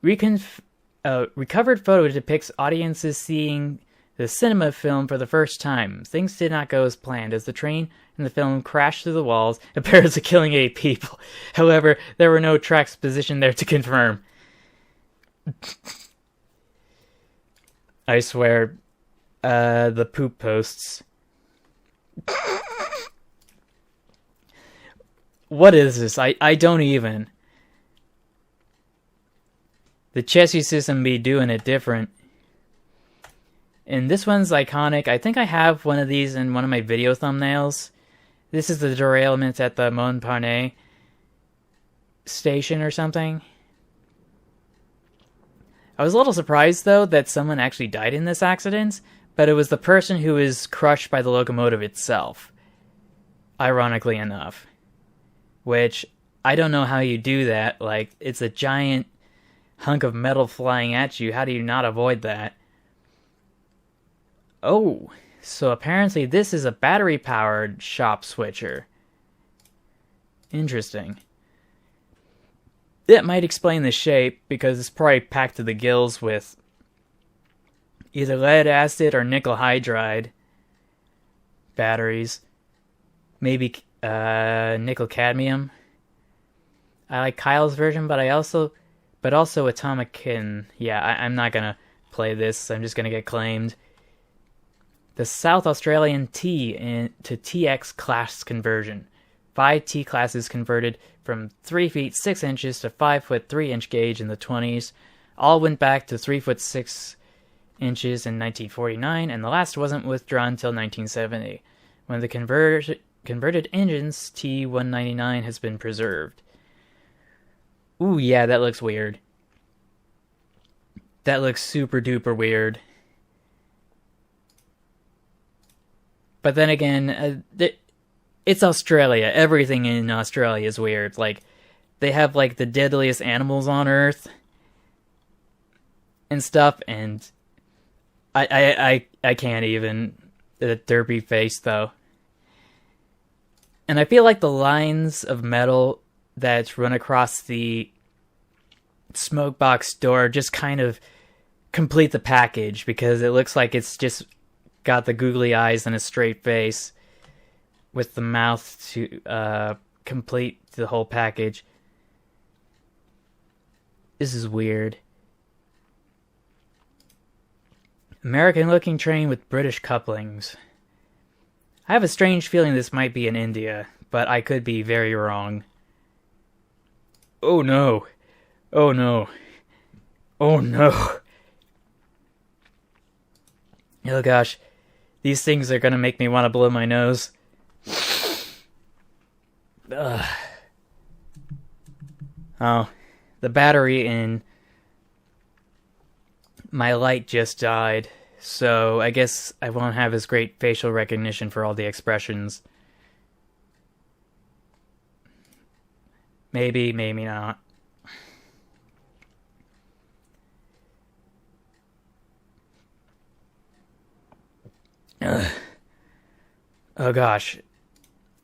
Recovered photo depicts audiences seeing the cinema film for the first time. Things did not go as planned, as the train in the film crashed through the walls, apparently killing 8 people. However, there were no tracks positioned there to confirm. I swear, the poop posts. What is this? I don't even. The chassis system be doing it different. And this one's iconic. I think I have one of these in one of my video thumbnails. This is the derailment at the Montparnasse station or something. I was a little surprised, though, that someone actually died in this accident, but it was the person who was crushed by the locomotive itself. Ironically enough. Which, I don't know how you do that. Like, it's a giant hunk of metal flying at you. How do you not avoid that? Oh, so apparently this is a battery-powered shop switcher. Interesting. That might explain the shape, because it's probably packed to the gills with either lead acid or nickel hydride batteries. Maybe nickel cadmium. I like Kyle's version, but also atomic. And yeah, I'm not gonna play this. I'm just gonna get claimed. The South Australian T to TX class conversion. 5 T classes converted from 3 feet 6 inches to 5 foot 3 inch gauge in the 20s. All went back to 3 foot 6 inches in 1949, and the last wasn't withdrawn until 1970, when the converted engine's T199 has been preserved. Ooh, yeah, that looks weird. That looks super duper weird. But then again, it's Australia. Everything in Australia is weird. Like, they have, like, the deadliest animals on Earth and stuff, and I can't even. The derpy face, though. And I feel like the lines of metal that run across the smoke box door just kind of complete the package, because it looks like it's just got the googly eyes and a straight face with the mouth to complete the whole package. This is weird. American-looking train with British couplings. I have a strange feeling this might be in India, but I could be very wrong. Oh no. Oh no. Oh no. Oh gosh. These things are gonna make me want to blow my nose. Ugh. Oh, the battery in my light just died, so I guess I won't have as great facial recognition for all the expressions. Maybe, maybe not. Ugh. Oh gosh.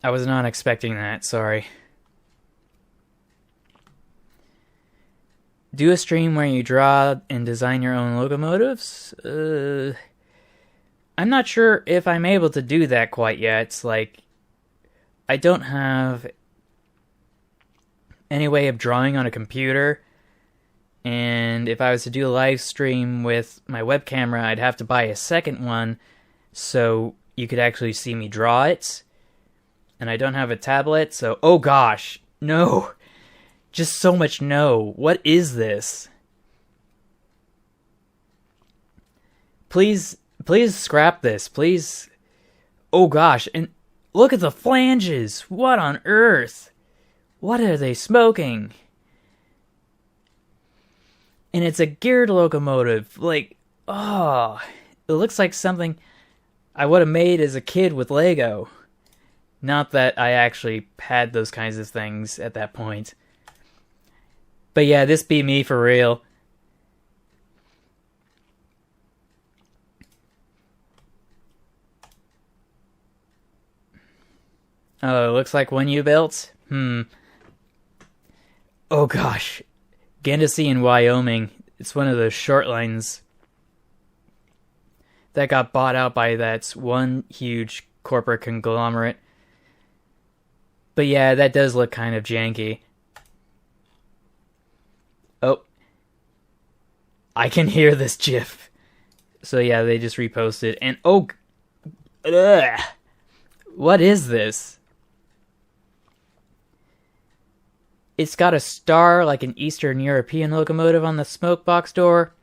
I was not expecting that, sorry. Do a stream where you draw and design your own locomotives? I'm not sure if I'm able to do that quite yet. It's like, I don't have any way of drawing on a computer. And if I was to do a live stream with my web camera, I'd have to buy a second one so you could actually see me draw it. And I don't have a tablet, so oh gosh, no. Just so much no. What is this? Please scrap this, please. Oh gosh, and look at the flanges. What on earth? What are they smoking? And it's a geared locomotive. Like, oh, it looks like something I would have made as a kid with Lego. Not that I actually had those kinds of things at that point. But yeah, this be me for real. Oh, it looks like one you built? Oh gosh. Genesee in Wyoming. It's one of those short lines that got bought out by that one huge corporate conglomerate. But yeah, that does look kind of janky. Oh. I can hear this GIF. So yeah, they just reposted. And oh. Ugh. What is this? It's got a star like an Eastern European locomotive on the smokebox door.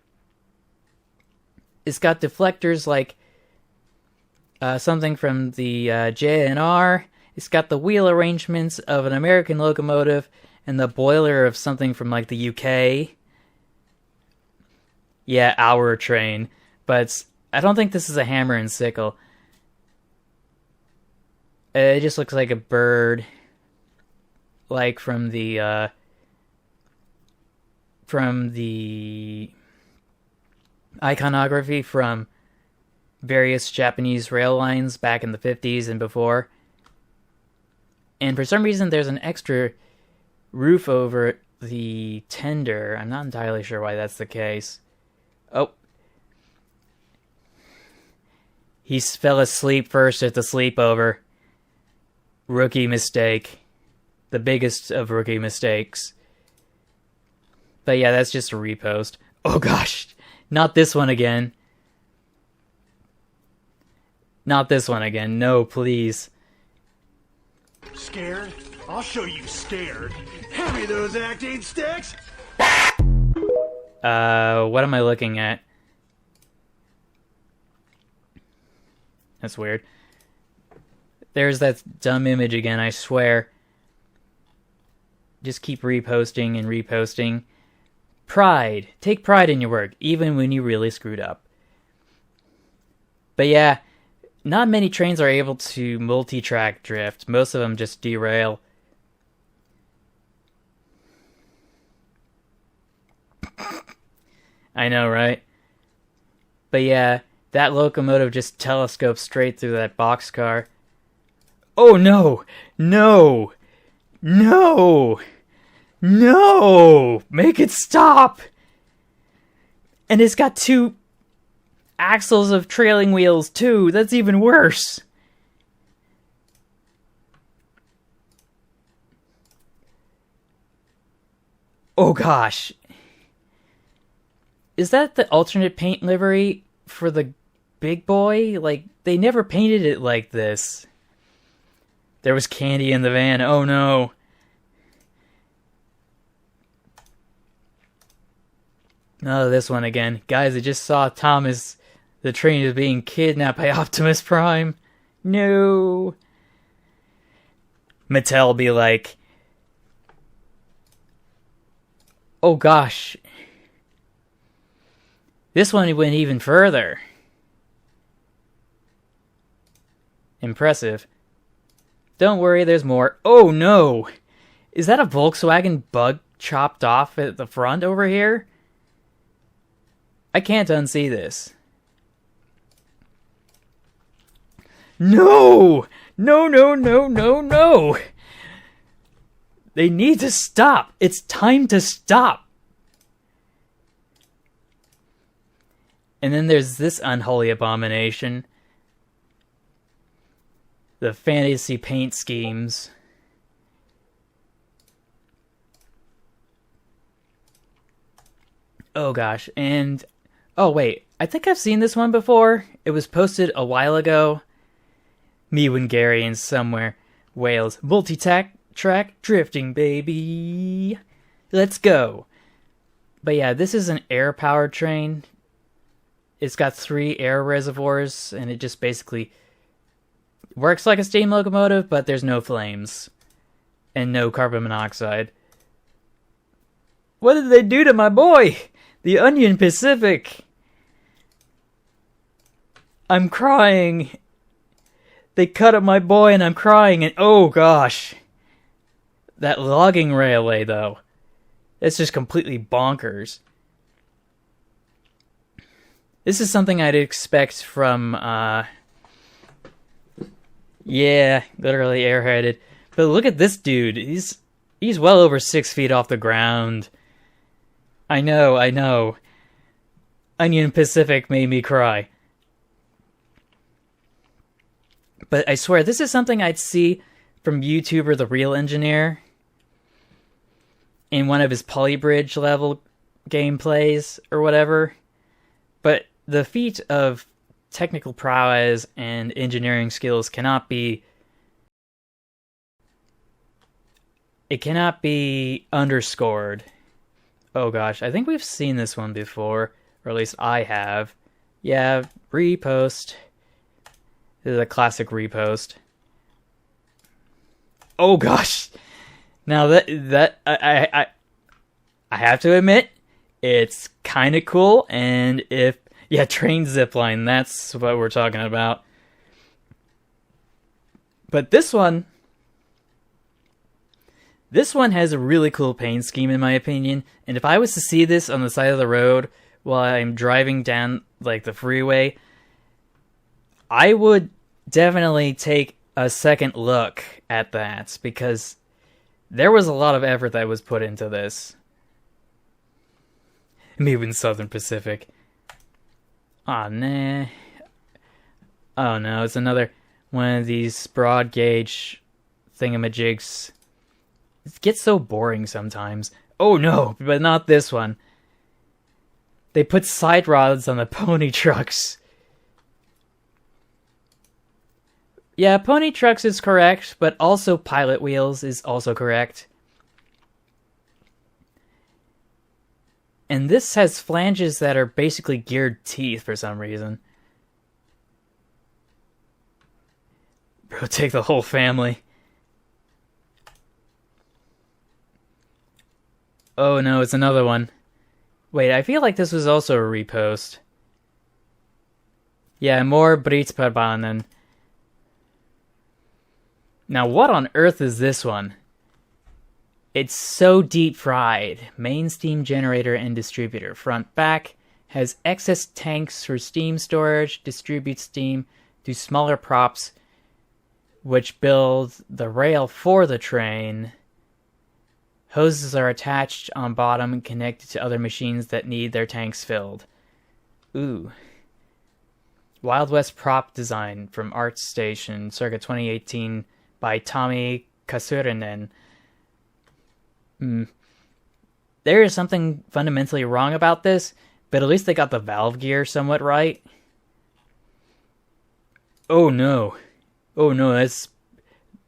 It's got deflectors like something from the JNR. It's got the wheel arrangements of an American locomotive and the boiler of something from like the UK. Yeah, our train. But I don't think this is a hammer and sickle. It just looks like a bird. Like from the iconography from various Japanese rail lines back in the 50s and before. And for some reason there's an extra roof over the tender. I'm not entirely sure why that's the case. Oh. He fell asleep first at the sleepover. Rookie mistake. The biggest of rookie mistakes. But yeah, that's just a repost. Oh gosh, not this one again. Not this one again. No, please. Scared? I'll show you scared. Hand me those acting sticks! What am I looking at? That's weird. There's that dumb image again, I swear. Just keep reposting and reposting. Pride. Take pride in your work, even when you really screwed up. But yeah, not many trains are able to multi-track drift. Most of them just derail. I know, right? But yeah, that locomotive just telescopes straight through that boxcar. Oh no! No! No! No! Make it stop! And it's got two axles of trailing wheels too. That's even worse. Oh gosh. Is that the alternate paint livery for the big boy? Like, they never painted it like this. There was candy in the van. Oh no. Oh, this one again. Guys, I just saw Thomas. The train is being kidnapped by Optimus Prime. No. Mattel be like, oh gosh. This one went even further. Impressive. Don't worry, there's more. Oh no! Is that a Volkswagen Bug chopped off at the front over here? I can't unsee this. No! No, no, no, no, no! They need to stop! It's time to stop! And then there's this unholy abomination. The fantasy paint schemes. Oh gosh, and oh wait, I think I've seen this one before. It was posted a while ago. Me when Gary in somewhere. Wales. Multi-track drifting, baby. Let's go. But yeah, this is an air-powered train. It's got 3 air reservoirs, and it just basically works like a steam locomotive, but there's no flames. And no carbon monoxide. What did they do to my boy? The Onion Pacific. I'm crying. They cut up my boy and I'm crying, and oh gosh. That logging railway, though. It's just completely bonkers. This is something I'd expect from, yeah, literally airheaded. But look at this dude. He's well over 6 feet off the ground. I know. Onion Pacific made me cry. But I swear, this is something I'd see from YouTuber The Real Engineer in one of his Polybridge level gameplays or whatever. But the feat of technical prowess and engineering skills cannot be underscored. Oh gosh, I think we've seen this one before, or at least I have. Yeah, repost. This is a classic repost. Oh gosh. Now that I have to admit, it's kind of cool, and train zipline, that's what we're talking about. But this one has a really cool paint scheme in my opinion, and if I was to see this on the side of the road while I'm driving down like the freeway, I would definitely take a second look at that, because there was a lot of effort that was put into this. Maybe in Southern Pacific. Aw, nah. Oh no, it's another one of these broad gauge thingamajigs. It gets so boring sometimes. Oh no, but not this one. They put side rods on the pony trucks. Yeah, pony trucks is correct, but also pilot wheels is also correct. And this has flanges that are basically geared teeth for some reason. Bro, take the whole family. Oh no, it's another one. Wait, I feel like this was also a repost. Yeah, more Britsparbanen. Now, what on earth is this one? It's so deep fried. Main steam generator and distributor. Front back. Has excess tanks for steam storage. Distributes steam to smaller props, which build the rail for the train. Hoses are attached on bottom and connected to other machines that need their tanks filled. Ooh. Wild West prop design from ArtStation, circa 2018, by Tommy Kasurinen. There is something fundamentally wrong about this, but at least they got the valve gear somewhat right. Oh no. Oh no, that's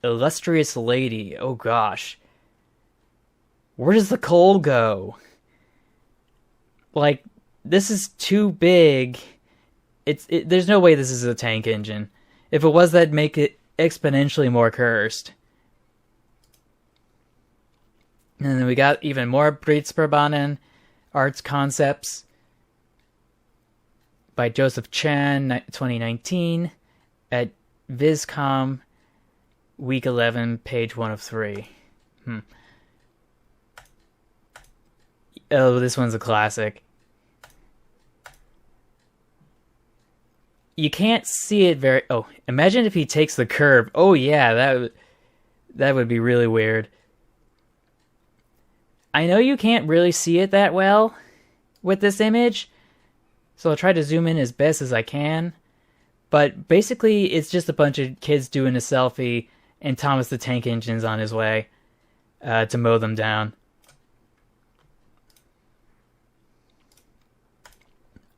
Illustrious Lady. Oh gosh. Where does the coal go? Like, this is too big. There's no way this is a tank engine. If it was, that'd make it exponentially more cursed. And then we got even more Britsparbanen arts concepts by Joseph Chan, 2019, at Viscom, week 11, page 1 of 3. Oh, this one's a classic. You can't see it very... Oh, imagine if he takes the curve. Oh yeah, that would be really weird. I know you can't really see it that well with this image, so I'll try to zoom in as best as I can. But basically, it's just a bunch of kids doing a selfie, and Thomas the Tank Engine's on his way to mow them down.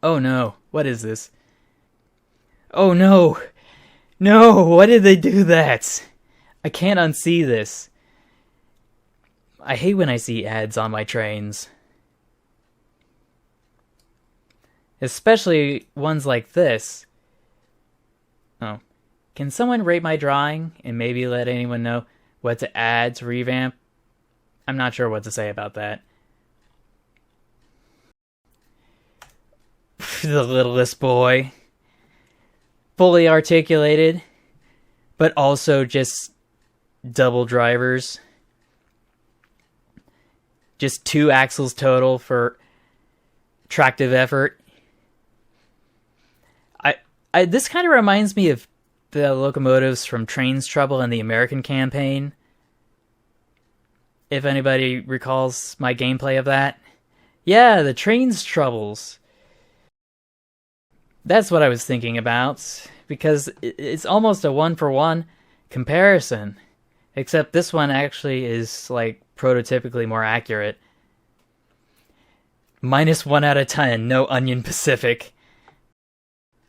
Oh no, what is this? Oh no! No, why did they do that? I can't unsee this. I hate when I see ads on my trains. Especially ones like this. Oh. Can someone rate my drawing and maybe let anyone know what to add to revamp? I'm not sure what to say about that. The littlest boy. Fully articulated, but also just double drivers. Just 2 axles total for tractive effort. This kind of reminds me of the locomotives from Train's Trouble and the American Campaign. If anybody recalls my gameplay of that. Yeah, the Train's Troubles. That's what I was thinking about, because it's almost a one-for-one comparison. Except this one actually is, like, prototypically more accurate. -1 out of 10, no Onion Pacific.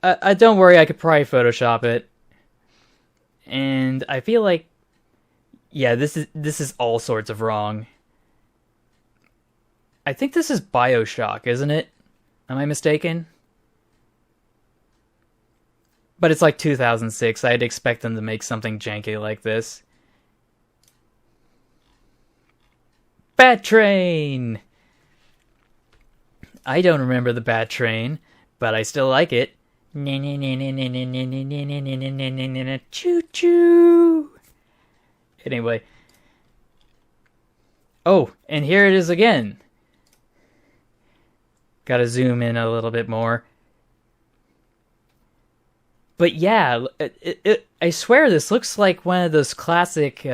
Don't worry, I could probably Photoshop it. And I feel like, yeah, this is all sorts of wrong. I think this is BioShock, isn't it? Am I mistaken? But it's like 2006. I'd expect them to make something janky like this. Bat Train! I don't remember the Bat Train, but I still like it. Choo choo! Anyway. Oh, and here it is again. Gotta zoom in a little bit more. But yeah, I swear this looks like one of those classic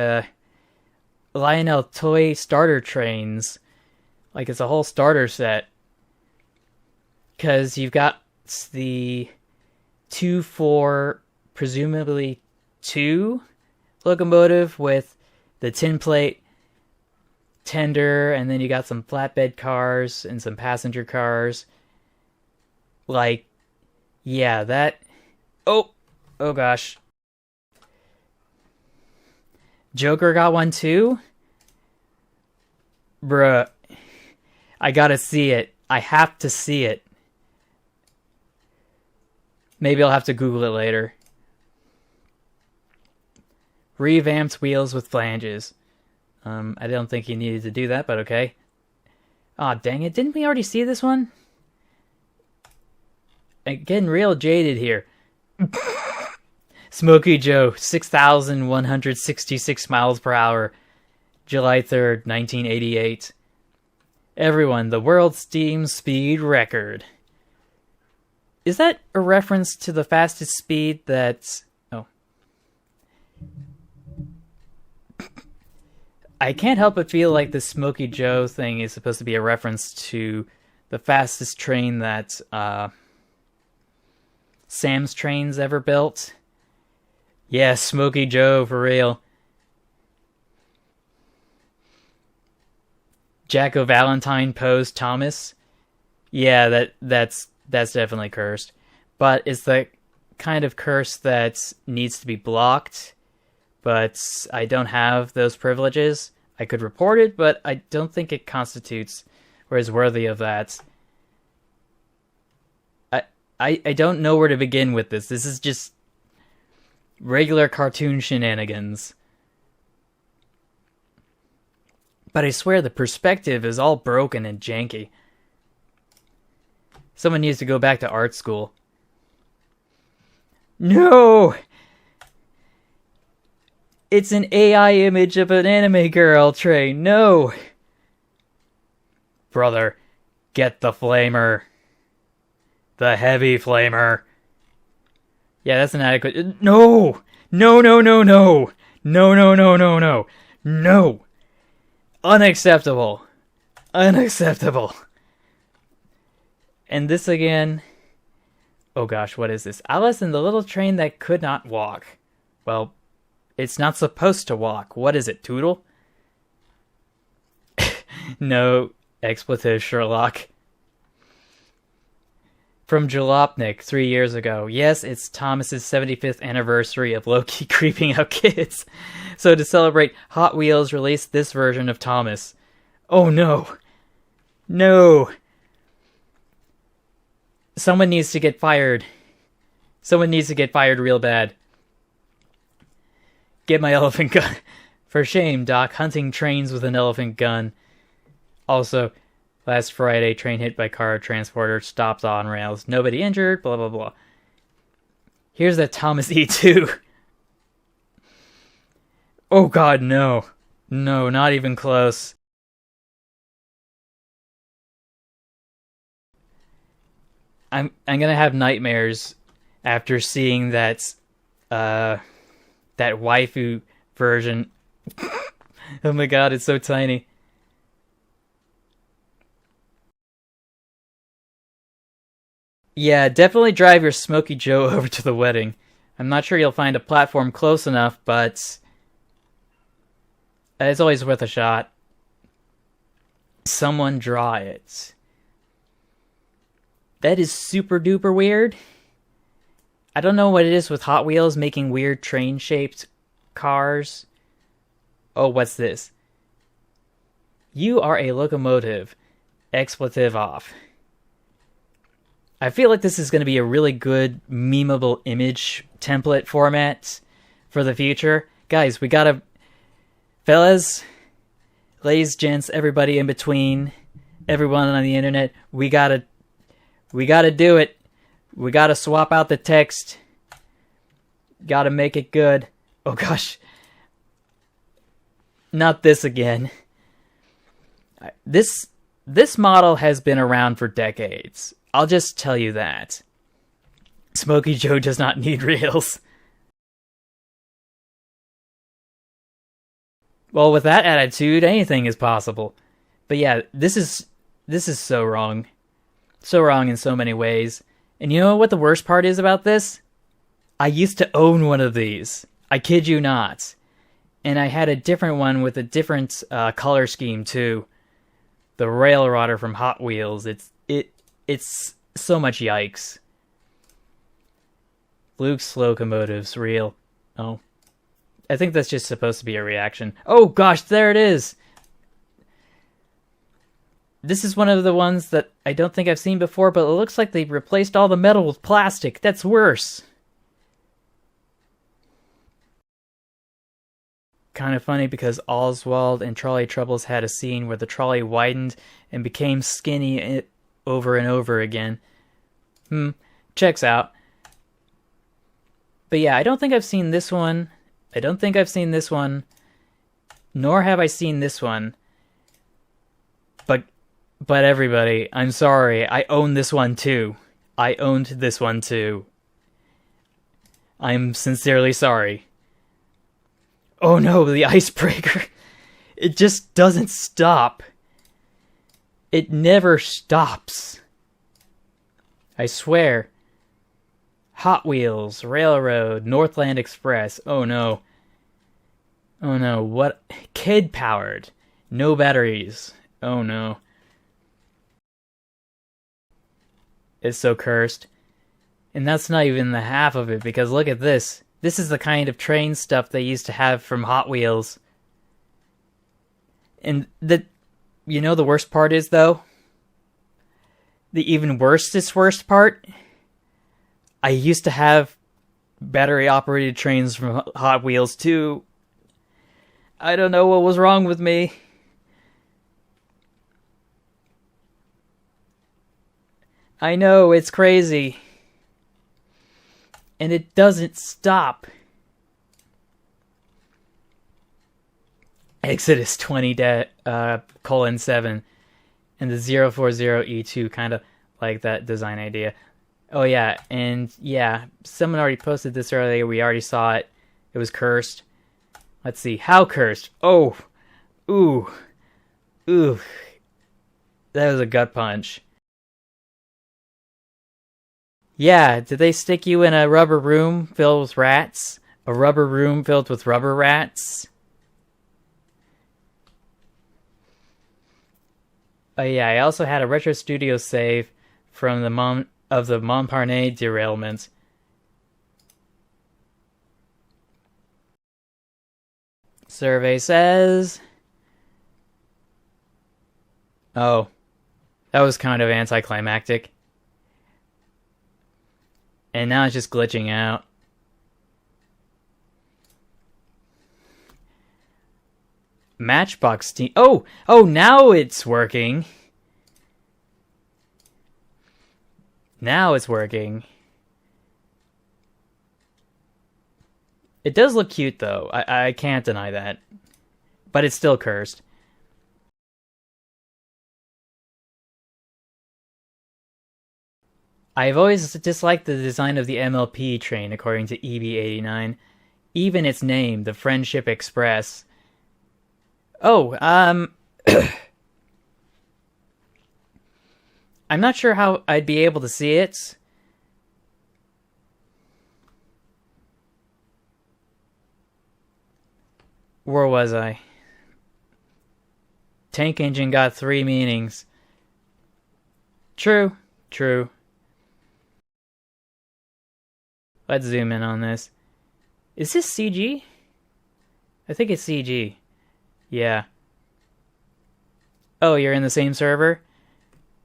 Lionel toy starter trains. Like it's a whole starter set. Because you've got the 2-4, presumably 2 locomotive with the tin plate tender, and then you got some flatbed cars and some passenger cars. Like, yeah, that... Oh gosh. Joker got one too? Bruh. I gotta see it. I have to see it. Maybe I'll have to Google it later. Revamped wheels with flanges. I don't think he needed to do that, but okay. Aw, dang it. Didn't we already see this one? I'm getting real jaded here. Smokey Joe, 6,166 miles per hour. July 3rd, 1988. Everyone, the world's steam speed record. Is that a reference to the fastest speed that's... Oh. I can't help but feel like the Smokey Joe thing is supposed to be a reference to the fastest train that Sam's Trains ever built. Yeah, Smokey Joe, for real. Jack O'Valentine posed Thomas. Yeah, that's definitely cursed. But it's the kind of curse that needs to be blocked. But I don't have those privileges. I could report it, but I don't think it constitutes or is worthy of that. I don't know where to begin with this. This is just regular cartoon shenanigans. But I swear the perspective is all broken and janky. Someone needs to go back to art school. No! It's an AI image of an anime girl train. No! Brother, get the flamer. The heavy flamer. Yeah, that's inadequate. No! No, no, no, no! No, no, no, no, no! No! Unacceptable. Unacceptable. And this again... Oh gosh, what is this? Alice and the Little Train That Could Not Walk. Well, it's not supposed to walk. What is it, Toodle? No expletive, Sherlock. From Jalopnik 3 years ago. Yes, it's Thomas's 75th anniversary of Loki creeping out kids. So to celebrate, Hot Wheels released this version of Thomas. Oh no. No. Someone needs to get fired. Someone needs to get fired real bad. Get my elephant gun. For shame, Doc. Hunting trains with an elephant gun. Also, last Friday, train hit by car transporter, stopped on rails. Nobody injured, blah, blah, blah. Here's that Thomas E2. Oh god, no. No, not even close. I'm gonna have nightmares after seeing that waifu version. Oh my god, it's so tiny. Yeah, definitely drive your Smokey Joe over to the wedding. I'm not sure you'll find a platform close enough, but it's always worth a shot. Someone draw it. That is super duper weird. I don't know what it is with Hot Wheels making weird train-shaped cars. Oh, what's this? You are a locomotive. Expletive off. I feel like this is going to be a really good memeable image template format for the future. Guys, we gotta... Fellas, ladies, gents, everybody in between, everyone on the internet, we gotta do it. We gotta swap out the text. Gotta make it good. Oh gosh. Not this again. This model has been around for decades. I'll just tell you that. Smokey Joe does not need rails. Well, with that attitude, anything is possible. But yeah, this is so wrong. So wrong in so many ways. And you know what the worst part is about this? I used to own one of these. I kid you not. And I had a different one with a different color scheme too. The Railrodder from Hot Wheels. It's so much yikes. Luke's Locomotive's real. Oh. I think that's just supposed to be a reaction. Oh gosh, there it is! This is one of the ones that I don't think I've seen before, but it looks like they've replaced all the metal with plastic. That's worse. Kind of funny because Oswald and Trolley Troubles had a scene where the trolley widened and became skinny over and over again. Checks out. But yeah, I don't think I've seen this one. I don't think I've seen this one. Nor have I seen this one. But everybody, I'm sorry. I own this one too. I owned this one too. I'm sincerely sorry. Oh no, the icebreaker. It just doesn't stop. It never stops. I swear. Hot Wheels, Railroad, Northland Express. Oh no. Oh no, what? Kid powered. No batteries. Oh no. It's so cursed. And that's not even the half of it, because look at this. This is the kind of train stuff they used to have from Hot Wheels. And you know the worst part is, though? The even worst part? I used to have battery-operated trains from Hot Wheels, too. I don't know what was wrong with me. I know, it's crazy. And it doesn't stop. Exodus 20:7 and the 040E2 kind of like that design idea. Oh yeah, and yeah, someone already posted this earlier. We already saw it. It was cursed. Let's see. How cursed? Oh. Ooh. Ooh. That was a gut punch. Yeah, did they stick you in a rubber room filled with rats? A rubber room filled with rubber rats? Oh yeah, I also had a Retro Studio save from the of the Montparnasse derailments. Survey says... Oh, that was kind of anticlimactic. And now it's just glitching out. Matchbox team. Oh, now it's working. Now it's working. It does look cute, though. I can't deny that. But it's still cursed. I've always disliked the design of the MLP train, according to EB89. Even its name, the Friendship Express. Oh, I'm not sure how I'd be able to see it. Where was I? Tank engine got 3 meanings. True. Let's zoom in on this. Is this CG? I think it's CG. Yeah. Oh, you're in the same server?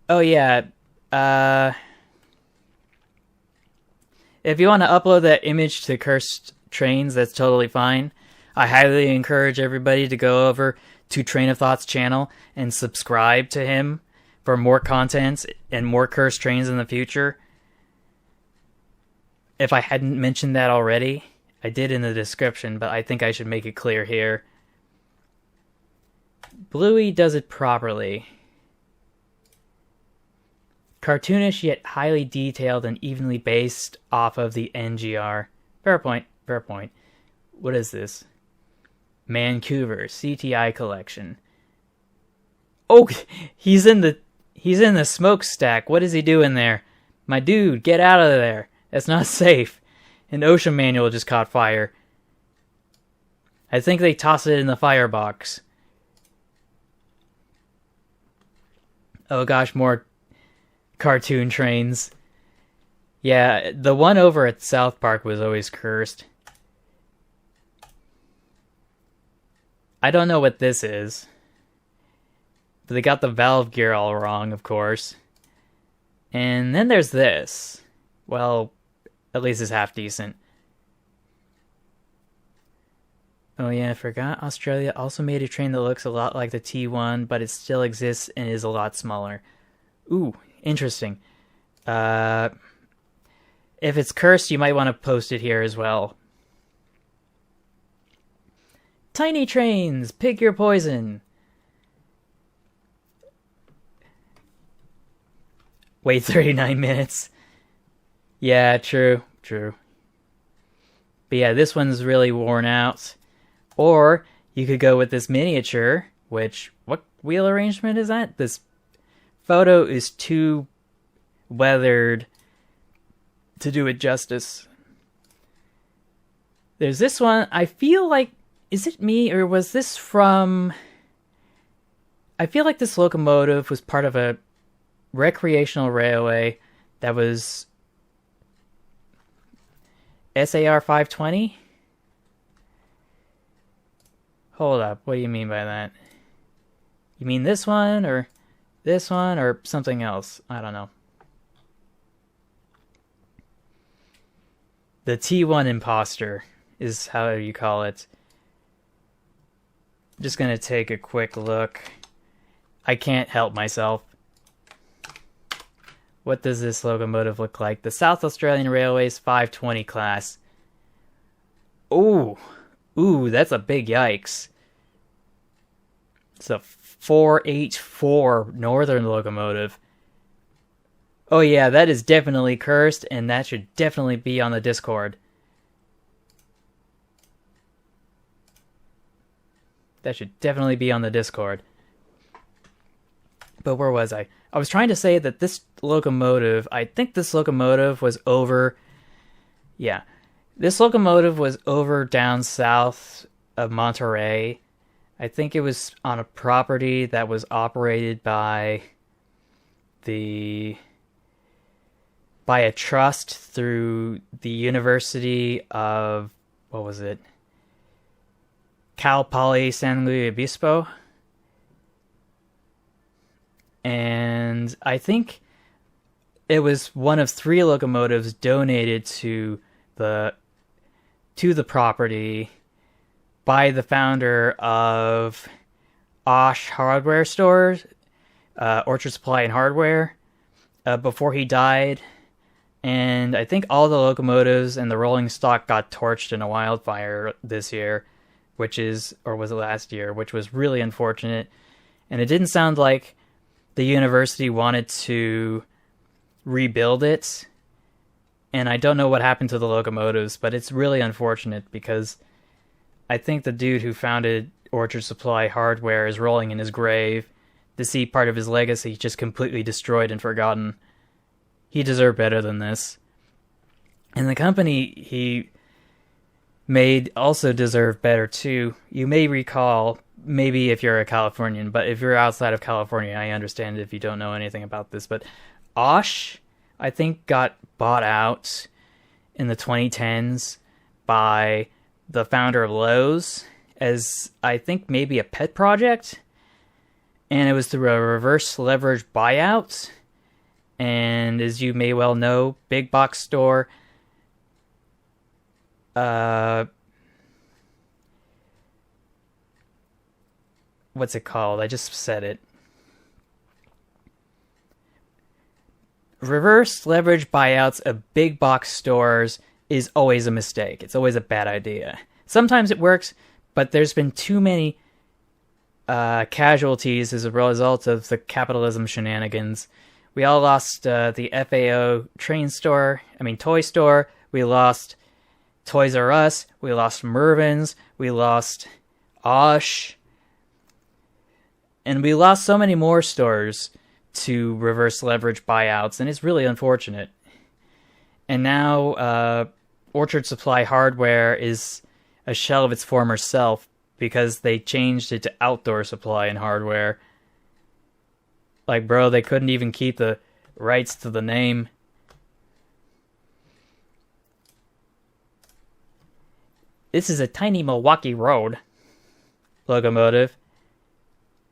Oh, yeah. If you want to upload that image to Cursed Trains, that's totally fine. I highly encourage everybody to go over to Train of Thought's channel and subscribe to him for more content and more Cursed Trains in the future. If I hadn't mentioned that already, I did in the description, but I think I should make it clear here. Bluey does it properly. Cartoonish yet highly detailed and evenly based off of the NGR. Fair point. What is this? Vancouver CTI collection. Oh, he's in the smokestack. What is he doing there? My dude, get out of there. That's not safe. An ocean manual just caught fire. I think they tossed it in the firebox. Oh gosh, more cartoon trains. Yeah, the one over at South Park was always cursed. I don't know what this is. But they got the valve gear all wrong, of course. And then there's this. Well, at least it's half decent. Oh yeah, I forgot Australia also made a train that looks a lot like the T1, but it still exists and is a lot smaller. Ooh, interesting. If it's cursed, you might want to post it here as well. Tiny trains, pick your poison. Wait 39 minutes. Yeah, true. But yeah, this one's really worn out. Or you could go with this miniature, which, what wheel arrangement is that? This photo is too weathered to do it justice. There's this one. I feel like, is it me or was this from... I feel like this locomotive was part of a recreational railway that was SAR 520? Hold up, what do you mean by that? You mean this one or something else? I don't know. The T1 imposter is how you call it. I'm just gonna take a quick look. I can't help myself. What does this locomotive look like? The South Australian Railways 520 class. Ooh, that's a big yikes. It's a 4H4 Northern locomotive. Oh yeah, that is definitely cursed, and that should definitely be on the Discord. That should definitely be on the Discord. But where was I? I was trying to say that this locomotive, I think this locomotive was over... Yeah. This locomotive was over down south of Monterey. I think it was on a property that was operated by the by a trust through the University of, what was it? Cal Poly San Luis Obispo. And I think it was one of 3 locomotives donated to the property by the founder of Osh Hardware Stores, Orchard Supply and Hardware, before he died. And I think all the locomotives and the rolling stock got torched in a wildfire this year, or was it last year, which was really unfortunate. And it didn't sound like the university wanted to rebuild it. And I don't know what happened to the locomotives, but it's really unfortunate because I think the dude who founded Orchard Supply Hardware is rolling in his grave to see part of his legacy just completely destroyed and forgotten. He deserved better than this. And the company he made also deserved better too. You may recall, maybe if you're a Californian, but if you're outside of California, I understand if you don't know anything about this, but Osh, I think, got bought out in the 2010s by the founder of Lowe's as, I think, maybe a pet project. And it was through a reverse leverage buyout. And as you may well know, big box store, what's it called? I just said it. Reverse leverage buyouts of big box stores is always a mistake. It's always a bad idea. Sometimes it works, but there's been too many casualties as a result of the capitalism shenanigans. We all lost the FAO toy store. We lost Toys R Us. We lost Mervyn's. We lost Osh. And we lost so many more stores to reverse leverage buyouts, and it's really unfortunate. And now Orchard Supply Hardware is a shell of its former self because they changed it to Outdoor Supply and Hardware. Like, bro, they couldn't even keep the rights to the name. This is a tiny Milwaukee Road locomotive.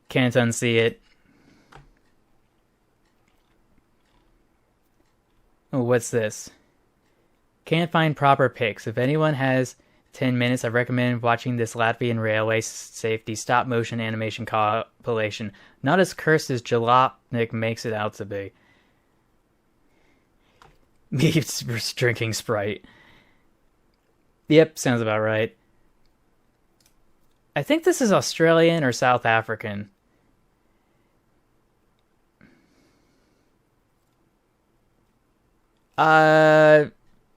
Can't unsee it. Oh, what's this? Can't find proper pics. If anyone has 10 minutes, I recommend watching this Latvian railway safety stop-motion animation compilation. Not as cursed as Jalopnik makes it out to be. Me drinking Sprite. Yep, sounds about right. I think this is Australian or South African.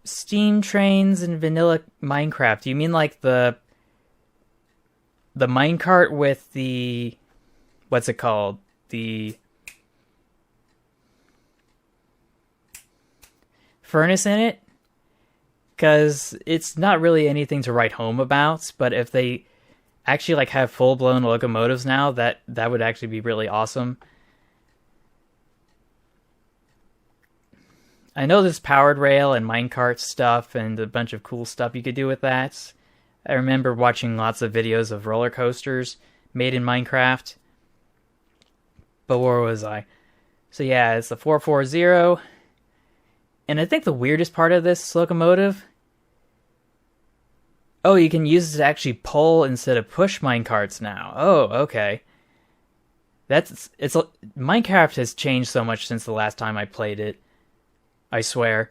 Steam trains and vanilla Minecraft. You mean like the minecart with the, what's it called? The furnace in it? Because it's not really anything to write home about, but if they actually like have full-blown locomotives now, that would actually be really awesome. I know there's powered rail and minecart stuff and a bunch of cool stuff you could do with that. I remember watching lots of videos of roller coasters made in Minecraft. But where was I? So yeah, it's the 440. And I think the weirdest part of this locomotive... Oh, you can use it to actually pull instead of push minecarts now. Oh, okay. Minecraft has changed so much since the last time I played it. I swear.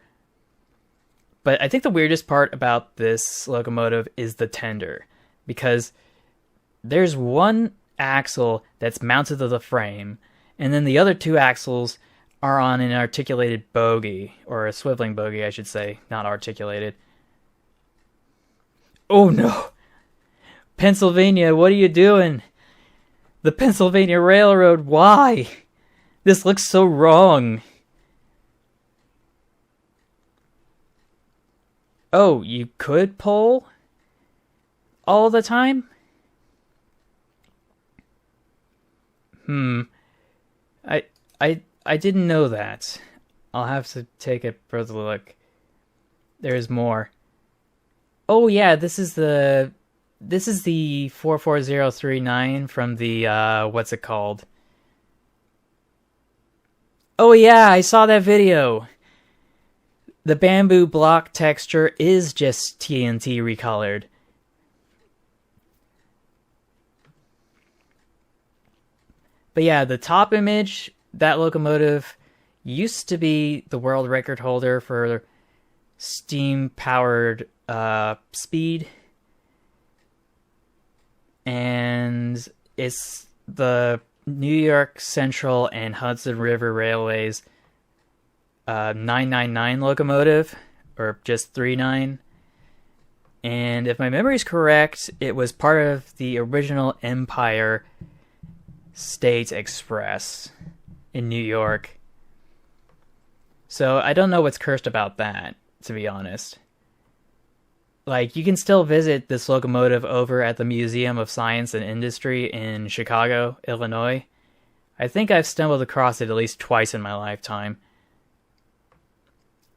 But I think the weirdest part about this locomotive is the tender. Because there's one axle that's mounted to the frame, and then the other 2 axles are on an articulated bogie, or a swiveling bogie, I should say, not articulated. Oh no! Pennsylvania, what are you doing? The Pennsylvania Railroad, why? This looks so wrong. Oh, you could pull all the time? I didn't know that. I'll have to take a further look. There's more. Oh yeah, this is the 44039 from the what's it called? Oh yeah, I saw that video. The bamboo block texture is just TNT recolored. But yeah, the top image, that locomotive used to be the world record holder for steam-powered speed. And it's the New York Central and Hudson River Railways 999 locomotive, or just 39. And if my memory is correct, it was part of the original Empire State Express in New York. So I don't know what's cursed about that, to be honest. Like, you can still visit this locomotive over at the Museum of Science and Industry in Chicago, Illinois. I think I've stumbled across it at least twice in my lifetime.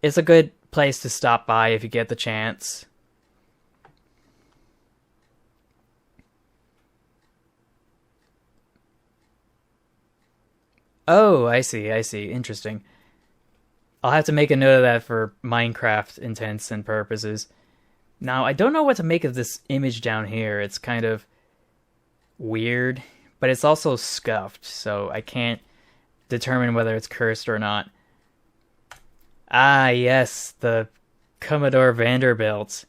It's a good place to stop by if you get the chance. Oh, I see. Interesting. I'll have to make a note of that for Minecraft intents and purposes. Now, I don't know what to make of this image down here. It's kind of weird, but it's also scuffed, so I can't determine whether it's cursed or not. Ah, yes, the Commodore Vanderbilt.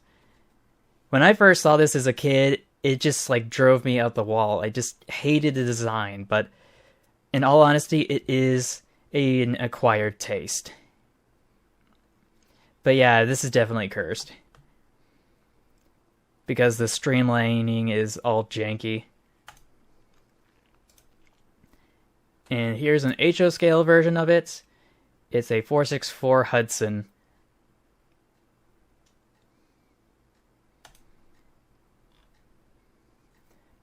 When I first saw this as a kid, it just, like, drove me out the wall. I just hated the design, but in all honesty, it is an acquired taste. But yeah, this is definitely cursed. Because the streamlining is all janky. And here's an HO scale version of it. It's a 464 Hudson.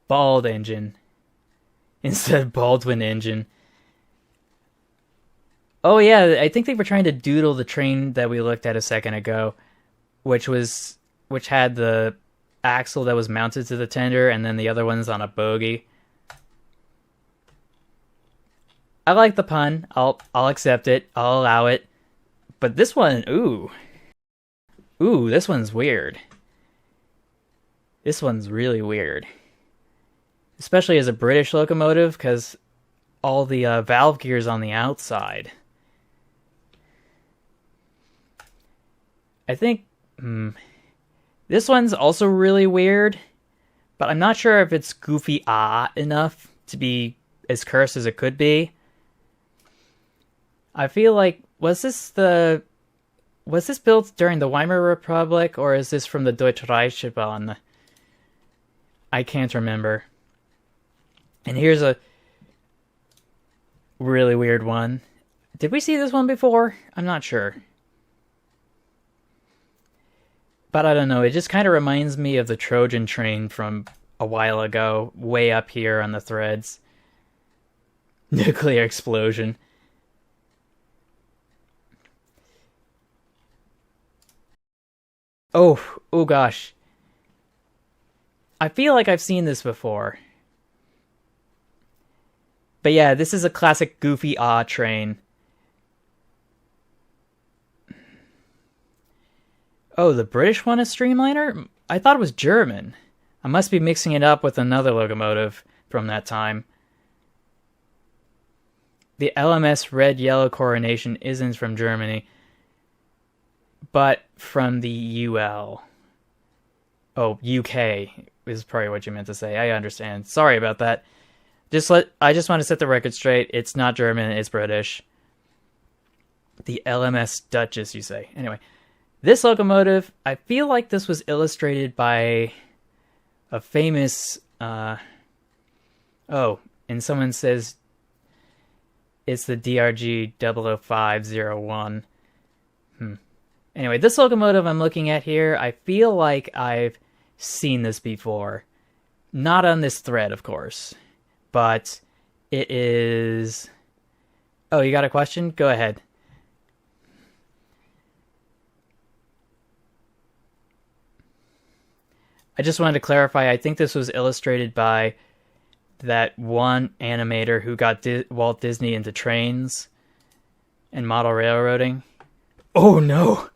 Bald engine. Instead of Baldwin engine. Oh yeah, I think they were trying to doodle the train that we looked at a second ago. Which had the axle that was mounted to the tender, and then the other one's on a bogie. I like the pun. I'll accept it. I'll allow it. But this one, ooh, this one's weird. This one's really weird, especially as a British locomotive, because all the valve gears on the outside. I think. This one's also really weird, but I'm not sure if it's goofy enough to be as cursed as it could be. I feel like, was this built during the Weimar Republic, or is this from the Deutsche Reichsbahn? I can't remember. And here's a really weird one. Did we see this one before? I'm not sure. But I don't know, it just kind of reminds me of the Trojan train from a while ago, way up here on the threads. Nuclear explosion. Oh gosh. I feel like I've seen this before. But yeah, this is a classic goofy train. Oh, the British one is Streamliner? I thought it was German. I must be mixing it up with another locomotive from that time. The LMS Red-Yellow Coronation isn't from Germany, but from the UL. Oh, UK is probably what you meant to say. I understand. Sorry about that. I just want to set the record straight. It's not German, it's British. The LMS Duchess, you say. Anyway. This locomotive, I feel like this was illustrated by a famous, and someone says it's the DRG 00501. Anyway, this locomotive I'm looking at here, I feel like I've seen this before. Not on this thread, of course, but it is... Oh, you got a question? Go ahead. I just wanted to clarify, I think this was illustrated by that one animator who got Walt Disney into trains and model railroading. Oh no!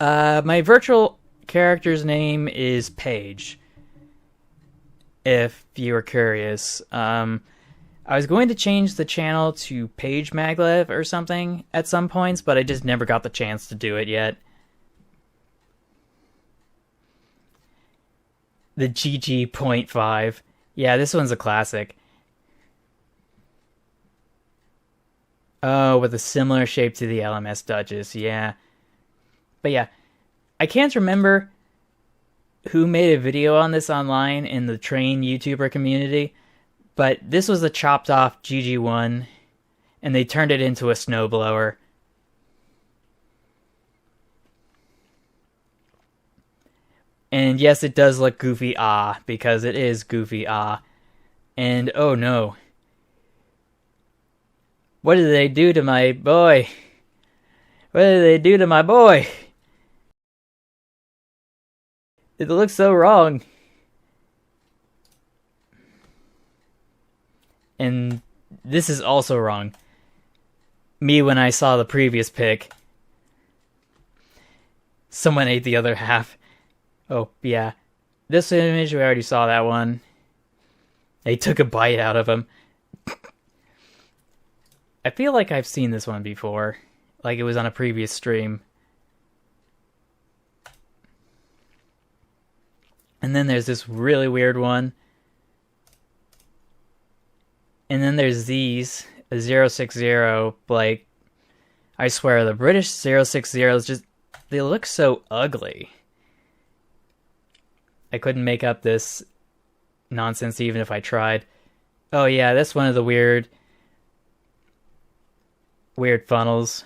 My virtual character's name is Paige, if you were curious. I was going to change the channel to Paige Maglev or something at some points, but I just never got the chance to do it yet. The GG.5. Yeah, this one's a classic. Oh, with a similar shape to the LMS Duchess, yeah. But yeah, I can't remember who made a video on this online in the train YouTuber community, but this was a chopped off GG1, and they turned it into a snowblower. And yes, it does look goofy, because it is goofy, And oh no. What did they do to my boy? What did they do to my boy? It looks so wrong. And this is also wrong. Me when I saw the previous pic. Someone ate the other half. Oh, yeah. This image, we already saw that one. They took a bite out of him. I feel like I've seen this one before. Like it was on a previous stream. And then there's this really weird one. And then there's these. A 060. Like, I swear, the British 060s just... They look so ugly. I couldn't make up this nonsense even if I tried. Oh yeah, that's one of the weird funnels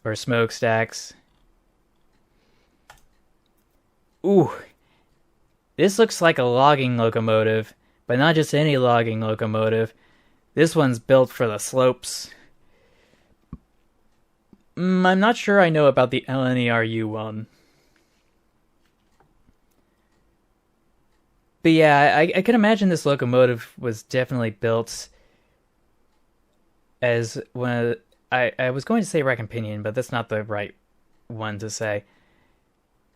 or smokestacks. Ooh, this looks like a logging locomotive, but not just any logging locomotive. This one's built for the slopes. I'm not sure I know about the LNERU one. But yeah, I can imagine this locomotive was definitely built as one of... I was going to say recompinion, but that's not the right one to say.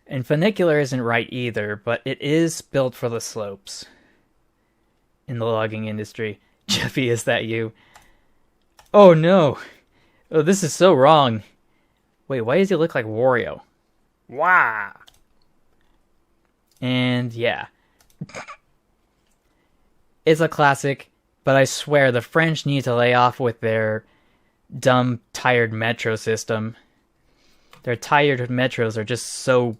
And funicular isn't right either, but it is built for the slopes in the logging industry. Jeffy, is that you? Oh no! Oh, this is so wrong. Wait, why does he look like Wario? Wow! And yeah. It's a classic, but I swear the French need to lay off with their dumb, tired metro system. Their tired metros are just so...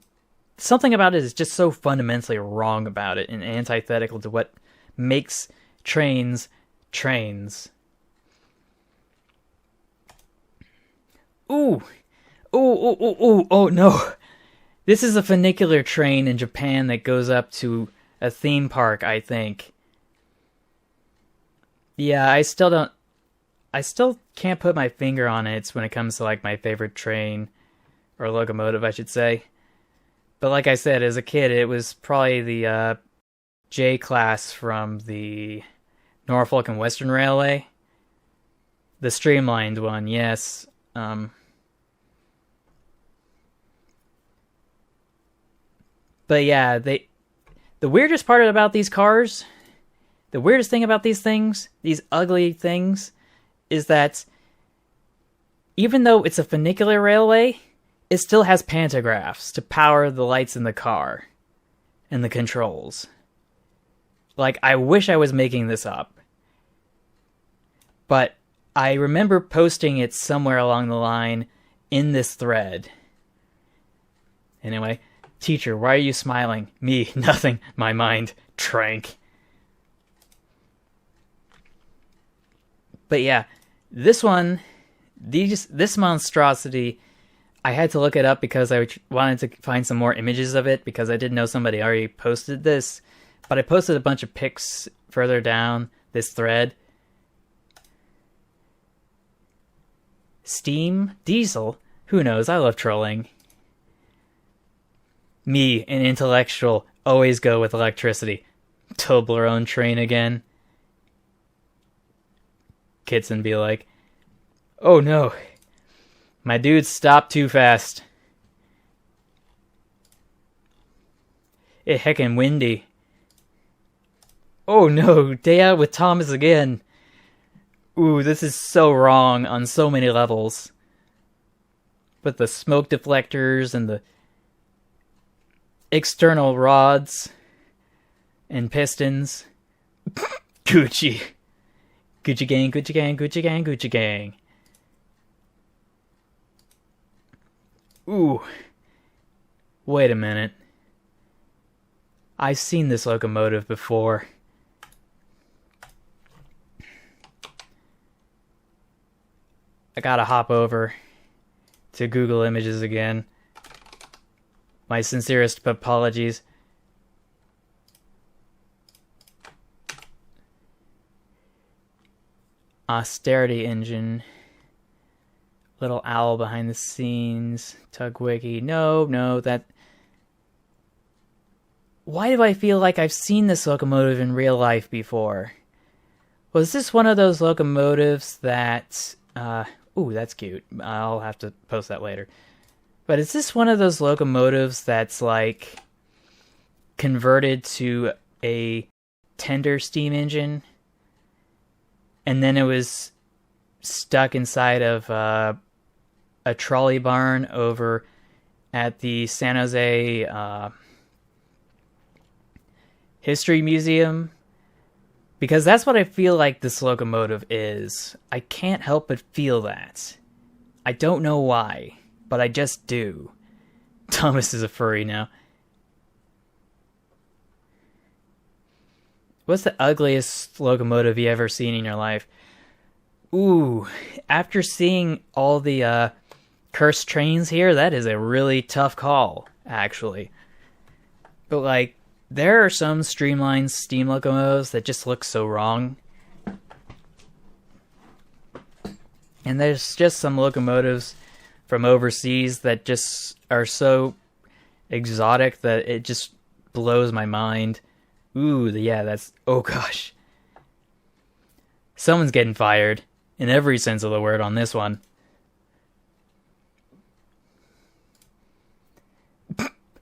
Something about it is just so fundamentally wrong about it and antithetical to what makes trains trains. Ooh! Oh no! This is a funicular train in Japan that goes up to a theme park, I think. Yeah, I still can't put my finger on it when it comes to like my favorite train or locomotive, I should say. But like I said, as a kid, it was probably the J class from the Norfolk and Western Railway. The streamlined one, yes. But yeah, the weirdest part about these cars, the weirdest thing about these things, these ugly things, is that even though it's a funicular railway, it still has pantographs to power the lights in the car and the controls. Like, I wish I was making this up. But I remember posting it somewhere along the line in this thread. Anyway, teacher, why are you smiling? Me, nothing. My mind, trank. But yeah, this one, this monstrosity, I had to look it up because I wanted to find some more images of it because I didn't know somebody already posted this. But I posted a bunch of pics further down this thread. Steam Diesel, Who knows? I love trolling. Me, an intellectual, always go with electricity. Toblerone train again. Kitson be like, oh no, my dude stopped too fast. It heckin' windy. Oh no, day out with Thomas again. Ooh, this is so wrong on so many levels. But the smoke deflectors and the external rods and pistons. Gucci. Gucci gang, Gucci gang, Gucci gang, Gucci gang. Ooh. Wait a minute. I've seen this locomotive before. I gotta hop over to Google Images again. My sincerest apologies. Austerity engine. Little owl behind the scenes. Tugwiki. No, that... Why do I feel like I've seen this locomotive in real life before? Was this one of those locomotives that... ooh, that's cute. I'll have to post that later. But is this one of those locomotives that's like converted to a tender steam engine? And then it was stuck inside of a trolley barn over at the San Jose History Museum? Because that's what I feel like this locomotive is. I can't help but feel that. I don't know why, but I just do. Thomas is a furry now. What's the ugliest locomotive you ever seen in your life? Ooh, after seeing all the cursed trains here, that is a really tough call, actually. But like, there are some streamlined steam locomotives that just look so wrong. And there's just some locomotives from overseas that just are so exotic that it just blows my mind. Ooh, yeah, that's... Oh gosh. Someone's getting fired, in every sense of the word on this one.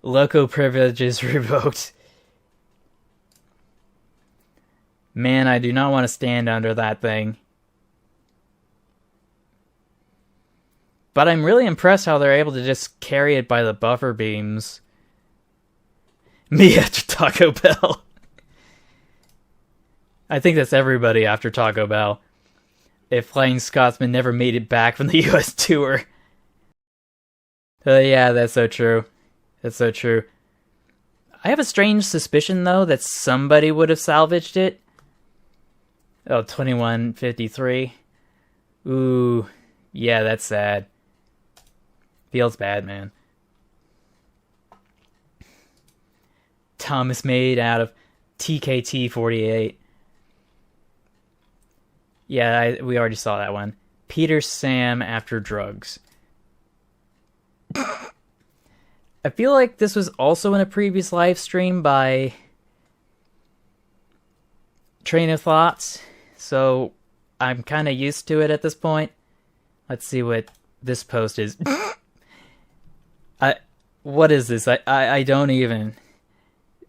Loco privileges revoked. Man, I do not want to stand under that thing. But I'm really impressed how they're able to just carry it by the buffer beams. Me after Taco Bell. I think that's everybody after Taco Bell. If Flying Scotsman never made it back from the US tour. Yeah, that's so true. That's so true. I have a strange suspicion, though, that somebody would have salvaged it. Oh, 2153. Ooh, yeah, that's sad. Feels bad, man. Thomas made out of TKT 48. Yeah, we already saw that one. Peter Sam after drugs. I feel like this was also in a previous live stream by Train of Thoughts, so I'm kind of used to it at this point. Let's see what this post is. What is this? I don't even...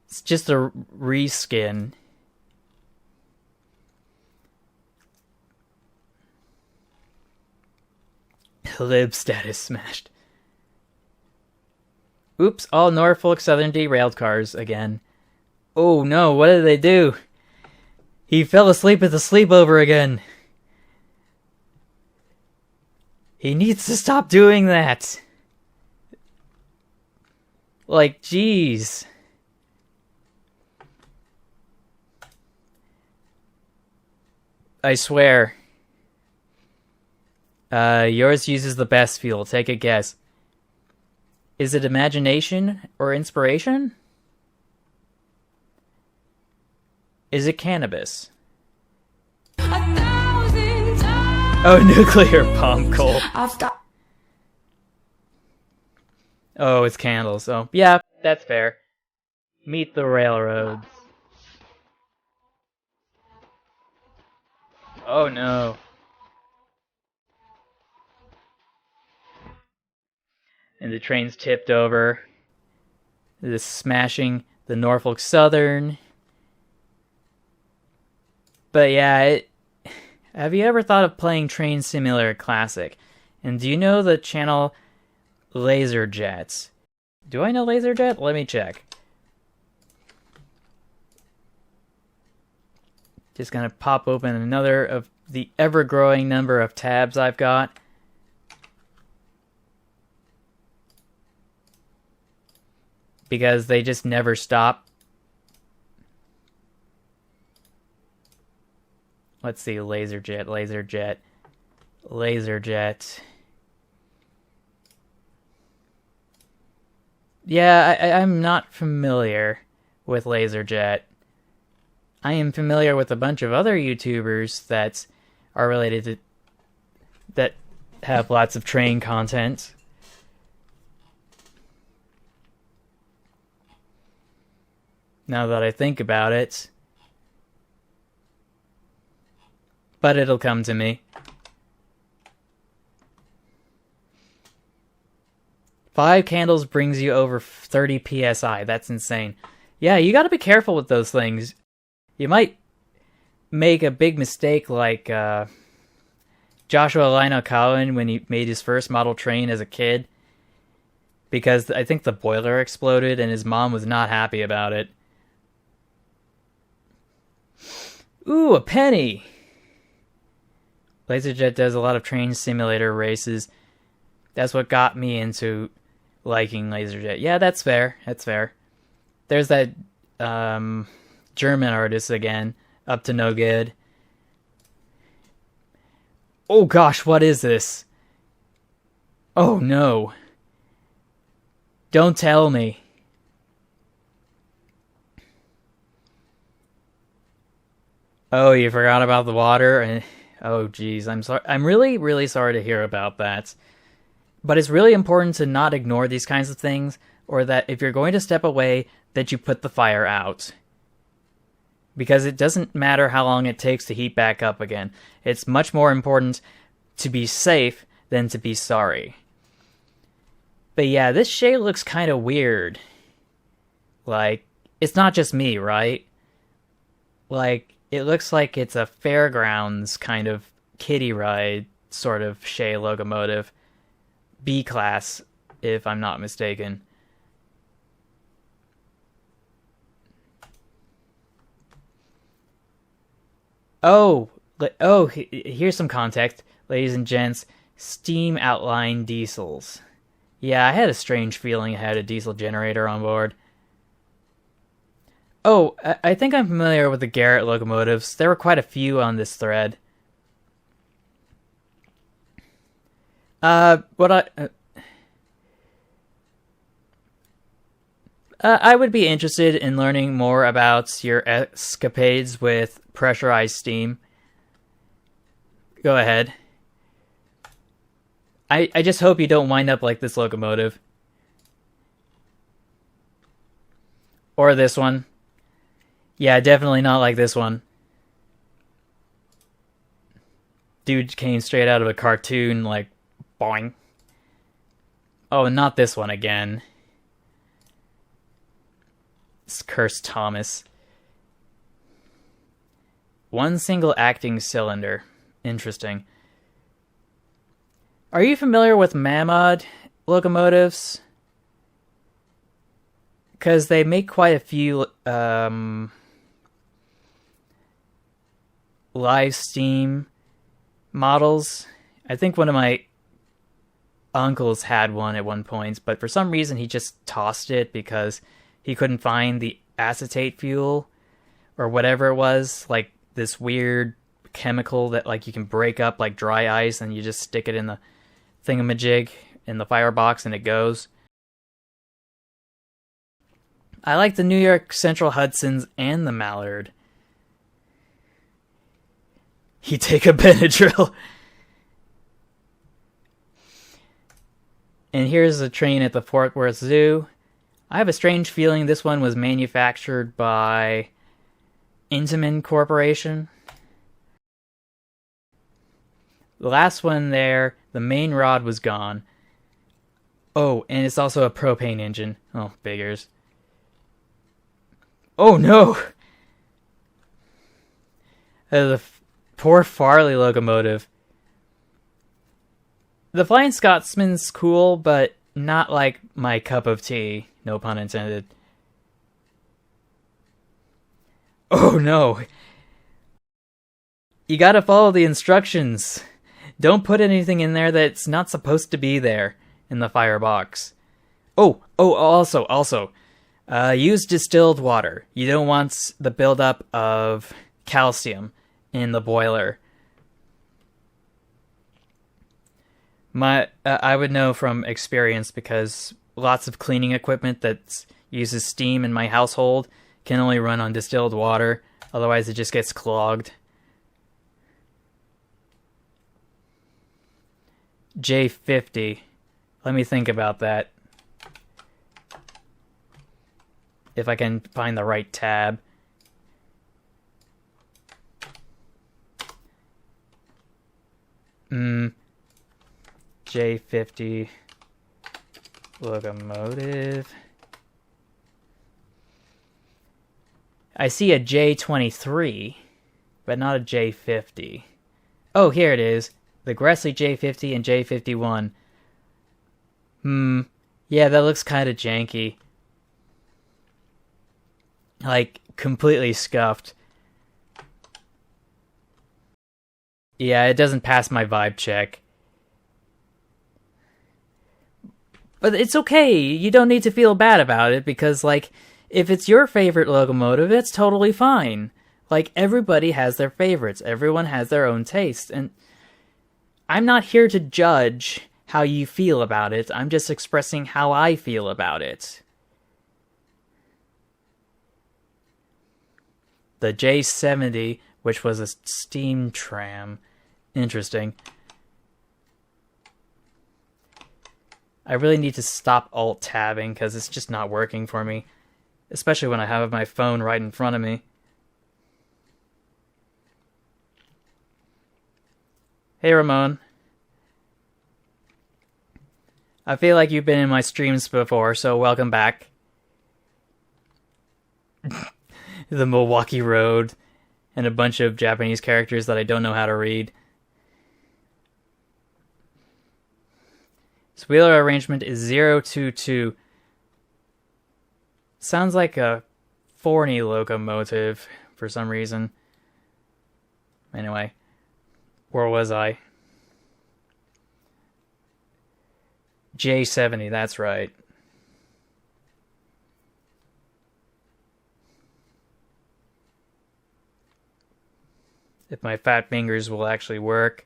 It's just a reskin. Lib status smashed. Oops, all Norfolk Southern derailed cars again. Oh no, what did they do? He fell asleep at the sleepover again. He needs to stop doing that. Like, jeez. I swear. Yours uses the best fuel. Take a guess. Is it imagination or inspiration? Is it cannabis? Oh, nuclear bomb coal. Oh, it's candles. So, yeah, that's fair. Meet the railroads. Oh no. And the train's tipped over. It is smashing the Norfolk Southern. But yeah, have you ever thought of playing Train Simulator Classic? And do you know the channel Laserjet? Do I know Laserjet? Let me check. Just gonna pop open another of the ever-growing number of tabs I've got. Because they just never stop. Let's see, Laserjet. Yeah, I'm not familiar with Laserjet. I am familiar with a bunch of other YouTubers that are related to... that have lots of train content. Now that I think about it. But it'll come to me. 5 candles brings you over 30 PSI. That's insane. Yeah, you gotta be careful with those things. You might make a big mistake like Joshua Lionel Cowan when he made his first model train as a kid. Because I think the boiler exploded and his mom was not happy about it. Ooh, a penny! Laserjet does a lot of train simulator races. That's what got me into liking Laserjet. Yeah, that's fair. That's fair. There's that German artist again, up to no good. Oh gosh, what is this? Oh no. Don't tell me. Oh, you forgot about the water? Oh, geez. I'm sorry. I'm really, really sorry to hear about that. But it's really important to not ignore these kinds of things, or that if you're going to step away, that you put the fire out. Because it doesn't matter how long it takes to heat back up again. It's much more important to be safe than to be sorry. But yeah, this shade looks kind of weird. Like, it's not just me, right? Like, it looks like it's a fairgrounds kind of kiddie ride sort of Shea locomotive. B-class, if I'm not mistaken. Here's some context, ladies and gents. Steam outline diesels. Yeah, I had a strange feeling I had a diesel generator on board. Oh, I think I'm familiar with the Garrett locomotives. There were quite a few on this thread. I would be interested in learning more about your escapades with pressurized steam. Go ahead. I just hope you don't wind up like this locomotive. Or this one. Yeah, definitely not like this one. Dude came straight out of a cartoon, like, boing. Oh, not this one again. It's cursed Thomas. One single acting cylinder. Interesting. Are you familiar with Mammoth locomotives? Because they make quite a few live steam models. I think one of my uncles had one at one point, but for some reason he just tossed it because he couldn't find the acetate fuel or whatever it was, like this weird chemical that like you can break up like dry ice and you just stick it in the thingamajig in the firebox and it goes. I like the New York Central Hudsons and the Mallard. You take a Benadryl. And here's a train at the Fort Worth Zoo. I have a strange feeling this one was manufactured by Intamin Corporation. The last one there, the main rod was gone. Oh, and it's also a propane engine. Oh, figures. Oh no! The poor Farley locomotive. The Flying Scotsman's cool, but not like my cup of tea. No pun intended. Oh no! You gotta follow the instructions. Don't put anything in there that's not supposed to be there in the firebox. Also, use distilled water. You don't want the buildup of calcium in the boiler. I would know from experience because lots of cleaning equipment that uses steam in my household can only run on distilled water. Otherwise, it just gets clogged. J50. Let me think about that. If I can find the right tab. J50 locomotive. I see a J23, but not a J50. Oh, here it is. The Grizzly J50 and J51. Yeah, that looks kind of janky. Like, completely scuffed. Yeah, it doesn't pass my vibe check. But it's okay, you don't need to feel bad about it, because, like, if it's your favorite locomotive, it's totally fine. Like, everybody has their favorites, everyone has their own taste, and I'm not here to judge how you feel about it, I'm just expressing how I feel about it. The J70, which was a steam tram. Interesting. I really need to stop alt-tabbing because it's just not working for me. Especially when I have my phone right in front of me. Hey Ramon. I feel like you've been in my streams before, so welcome back. The Milwaukee Road and a bunch of Japanese characters that I don't know how to read. This wheeler arrangement is 022. Sounds like a Forney locomotive for some reason. Anyway, where was I? J70, that's right. If my fat fingers will actually work.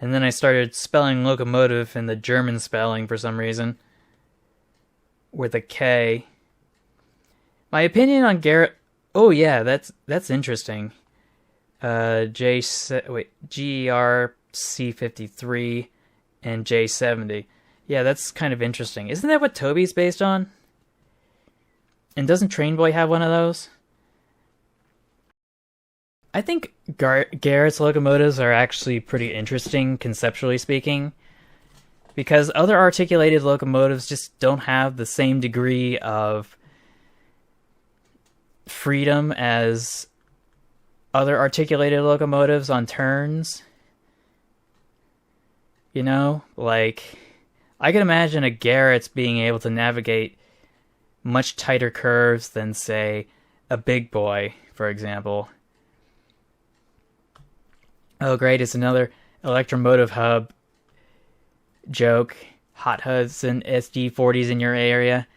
And then I started spelling locomotive in the German spelling for some reason. With a K. My opinion on Garrett... Oh yeah, that's interesting. GRC53 and J70. Yeah, that's kind of interesting. Isn't that what Toby's based on? And doesn't Train Boy have one of those? I think Garrett's locomotives are actually pretty interesting, conceptually speaking, because other articulated locomotives just don't have the same degree of freedom as other articulated locomotives on turns. You know, like, I can imagine a Garrett's being able to navigate much tighter curves than, say, a Big Boy, for example. Oh great, it's another Electromotive Hub joke. Hot Hudson SD40s in your area.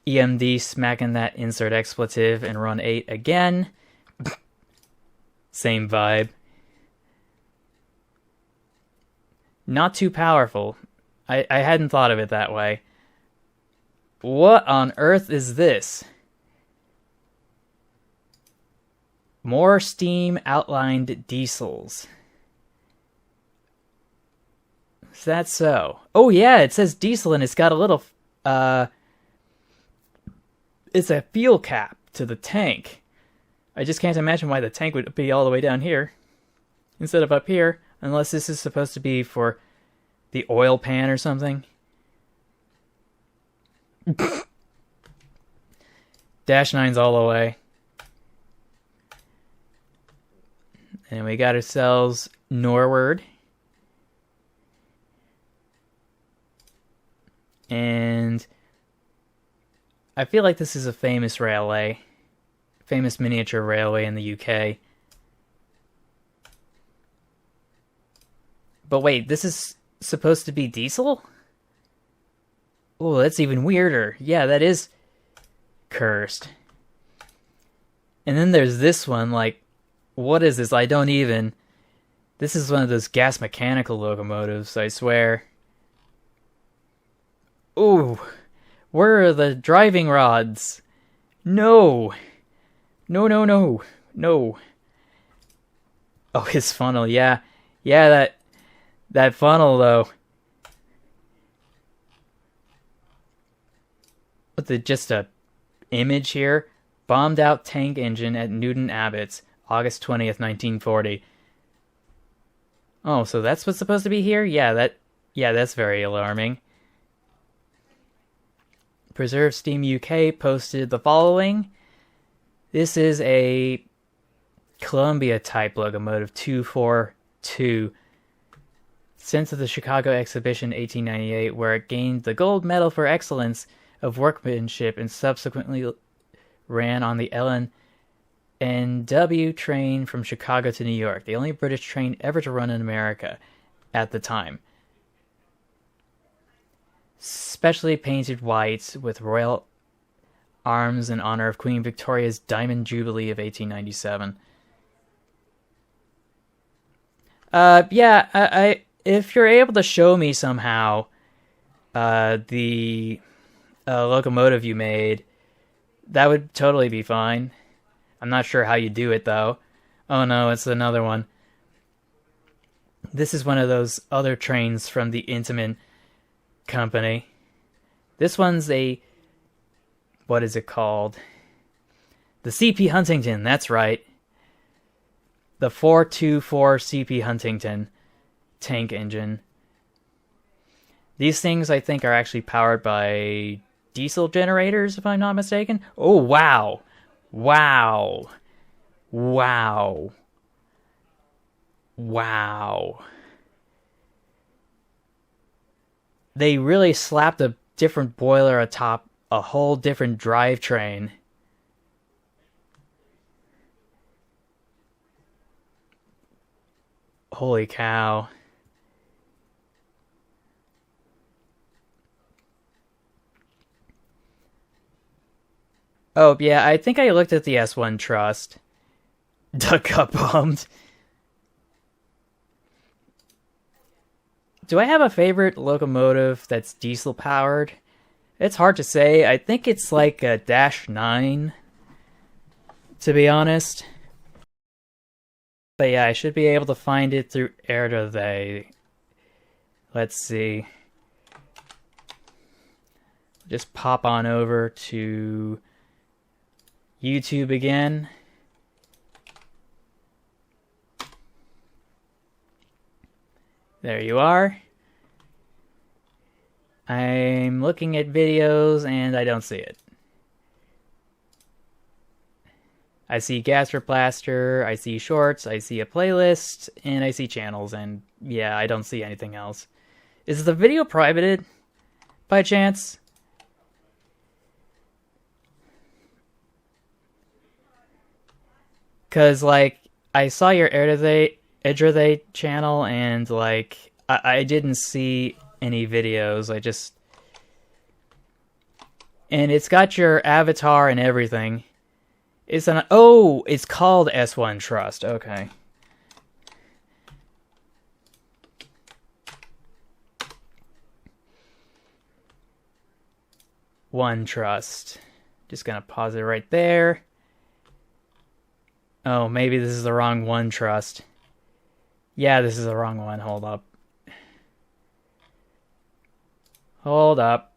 EMD smacking that insert expletive in run 8 again. Same vibe. Not too powerful. I hadn't thought of it that way. What on earth is this? More steam outlined diesels. Is that so? Oh yeah, it says diesel and it's got a little, it's a fuel cap to the tank. I just can't imagine why the tank would be all the way down here instead of up here, unless this is supposed to be for the oil pan or something. Dash 9's all the way. And we got ourselves Norward. And I feel like this is a famous railway. Famous miniature railway in the UK. But wait, this is supposed to be diesel? Oh, that's even weirder. Yeah, that is cursed. And then there's this one, like, what is this? I don't even... This is one of those gas mechanical locomotives, I swear. Ooh, where are the driving rods? No. No. Oh, his funnel, yeah. Yeah, that funnel, though. With just a image here. Bombed out tank engine at Newton Abbott's, August 20th, 1940. Oh, so that's what's supposed to be here? Yeah, that's very alarming. Preserve Steam UK posted the following. This is a Columbia type locomotive 242 sent to the Chicago Exhibition 1898, where it gained the gold medal for excellence of workmanship and subsequently ran on the LNW train from Chicago to New York, the only British train ever to run in America at the time. Specially painted white with royal arms in honor of Queen Victoria's Diamond Jubilee of 1897. I if you're able to show me somehow the locomotive you made, that would totally be fine. I'm not sure how you do it, though. Oh no, it's another one. This is one of those other trains from the Intamin company. This one's a... What is it called? The CP Huntington, that's right. The 424 CP Huntington tank engine. These things, I think, are actually powered by diesel generators, if I'm not mistaken. Oh, wow. Wow. They really slapped a different boiler atop a whole different drivetrain. Holy cow. Oh, yeah, I think I looked at the S1 Trust. Doug got bummed. Do I have a favorite locomotive that's diesel powered? It's hard to say. I think it's like a Dash 9, to be honest. But yeah, I should be able to find it through Erdaday. Let's see. Just pop on over to YouTube again. There you are. I'm looking at videos and I don't see it. I see Gastroplaster, I see shorts, I see a playlist, and I see channels, and yeah, I don't see anything else. Is the video privated by chance? Cause like I saw your Erdaday channel and like I didn't see any videos. And it's got your avatar and everything. It's called S1 Trust. Okay. One Trust. Just gonna pause it right there. Oh, maybe this is the wrong One Trust. Yeah, this is the wrong one. Hold up. Hold up.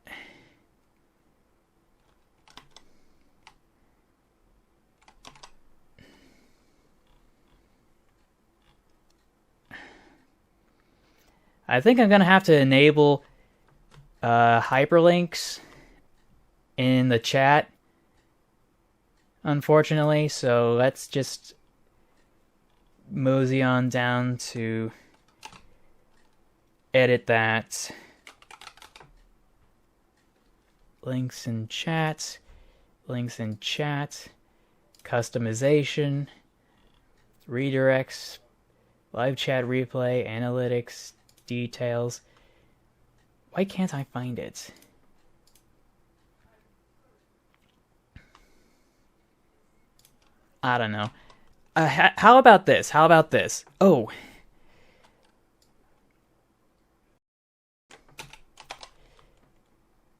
I think I'm gonna have to enable hyperlinks in the chat, unfortunately, so let's just mosey on down to edit that. Links in chat, customization, redirects, live chat replay, analytics, details. Why can't I find it? I don't know. How about this? Oh.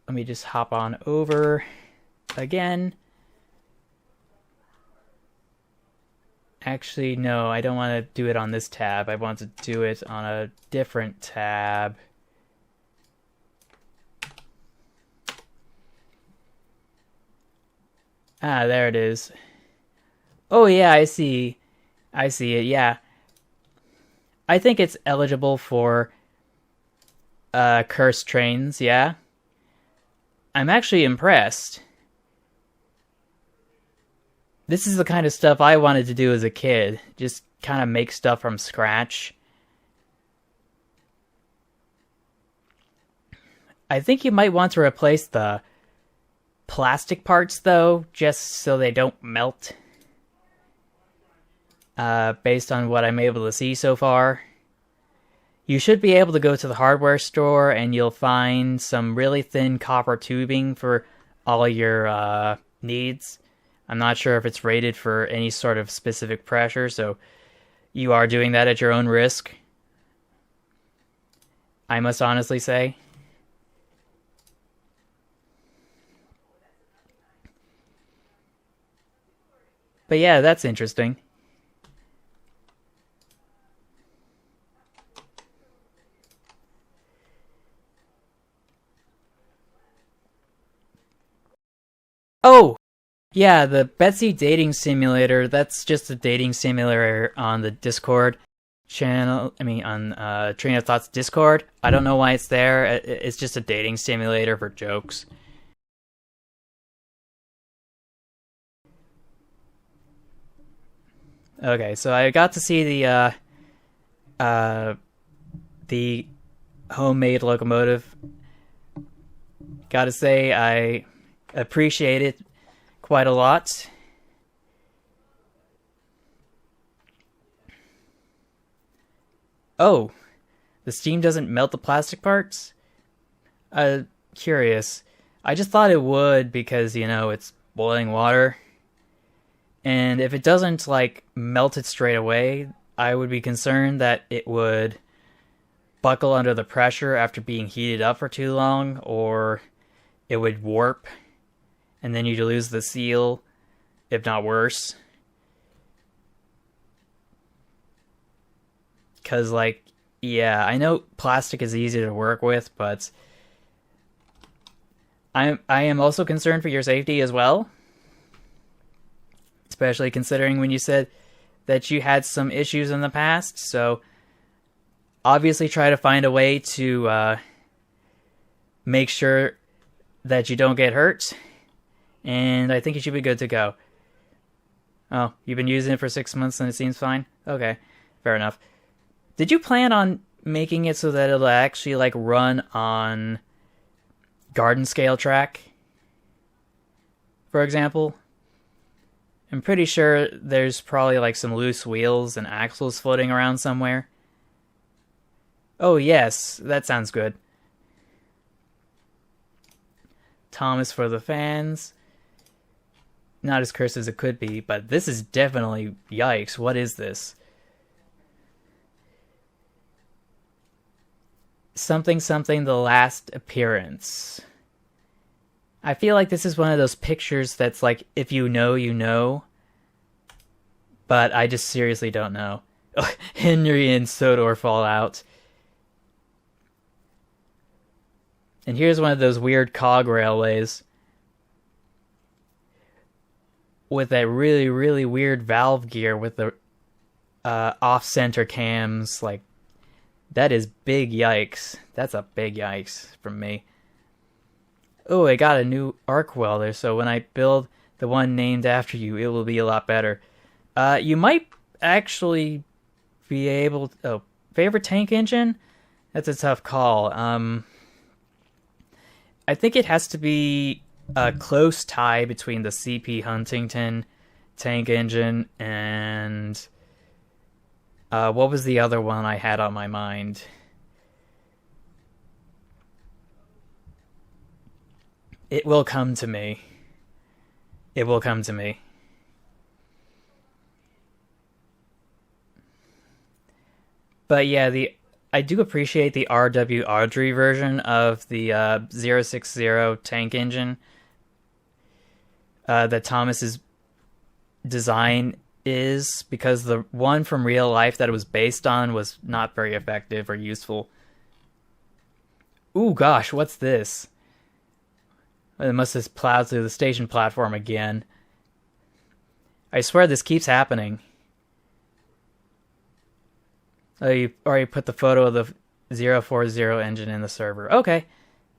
Let me just hop on over again. Actually, no, I don't want to do it on this tab. I want to do it on a different tab. Ah, there it is. Oh yeah, I see it, yeah. I think it's eligible for cursed trains, yeah. I'm actually impressed. This is the kind of stuff I wanted to do as a kid. Just kind of make stuff from scratch. I think you might want to replace the plastic parts, though, just so they don't melt. Based on what I'm able to see so far. You should be able to go to the hardware store and you'll find some really thin copper tubing for all your needs. I'm not sure if it's rated for any sort of specific pressure, so you are doing that at your own risk, I must honestly say. But yeah, that's interesting. Oh! Yeah, the Betsy dating simulator, that's just a dating simulator on the Discord channel. On Train of Thought's Discord. I don't know why it's there. It's just a dating simulator for jokes. Okay, so I got to see the homemade locomotive. Gotta say, I appreciate it quite a lot. Oh, the steam doesn't melt the plastic parts? Curious. I just thought it would because, it's boiling water. And if it doesn't, melt it straight away, I would be concerned that it would buckle under the pressure after being heated up for too long, or it would warp, and then you'd lose the seal, if not worse. Because, yeah, I know plastic is easy to work with, but I am also concerned for your safety as well. Especially considering when you said that you had some issues in the past, so obviously try to find a way to make sure that you don't get hurt, and I think you should be good to go. Oh, you've been using it for 6 months and it seems fine? Okay, fair enough. Did you plan on making it so that it'll actually, run on garden scale track? For example? I'm pretty sure there's probably, some loose wheels and axles floating around somewhere. Oh, yes, that sounds good. Thomas for the fans. Not as cursed as it could be, but this is definitely... Yikes, what is this? Something something the last appearance. I feel like this is one of those pictures that's if you know, you know. But I just seriously don't know. Henry and Sodor fall out. And here's one of those weird cog railways with that really, really weird valve gear with the off-center cams. Like, that is big yikes. That's a big yikes from me. Oh, I got a new arc welder, so when I build the one named after you, it will be a lot better. You might actually be able to... Oh, favorite tank engine? That's a tough call. I think it has to be a close tie between the CP Huntington tank engine and... what was the other one I had on my mind? It will come to me. It will come to me. But yeah, I do appreciate the RW Audrey version of the 060 tank engine. That Thomas's design is, because the one from real life that it was based on was not very effective or useful. Ooh, gosh, what's this? It must have plowed through the station platform again. I swear this keeps happening. Oh, you already put the photo of the 040 engine in the server. Okay,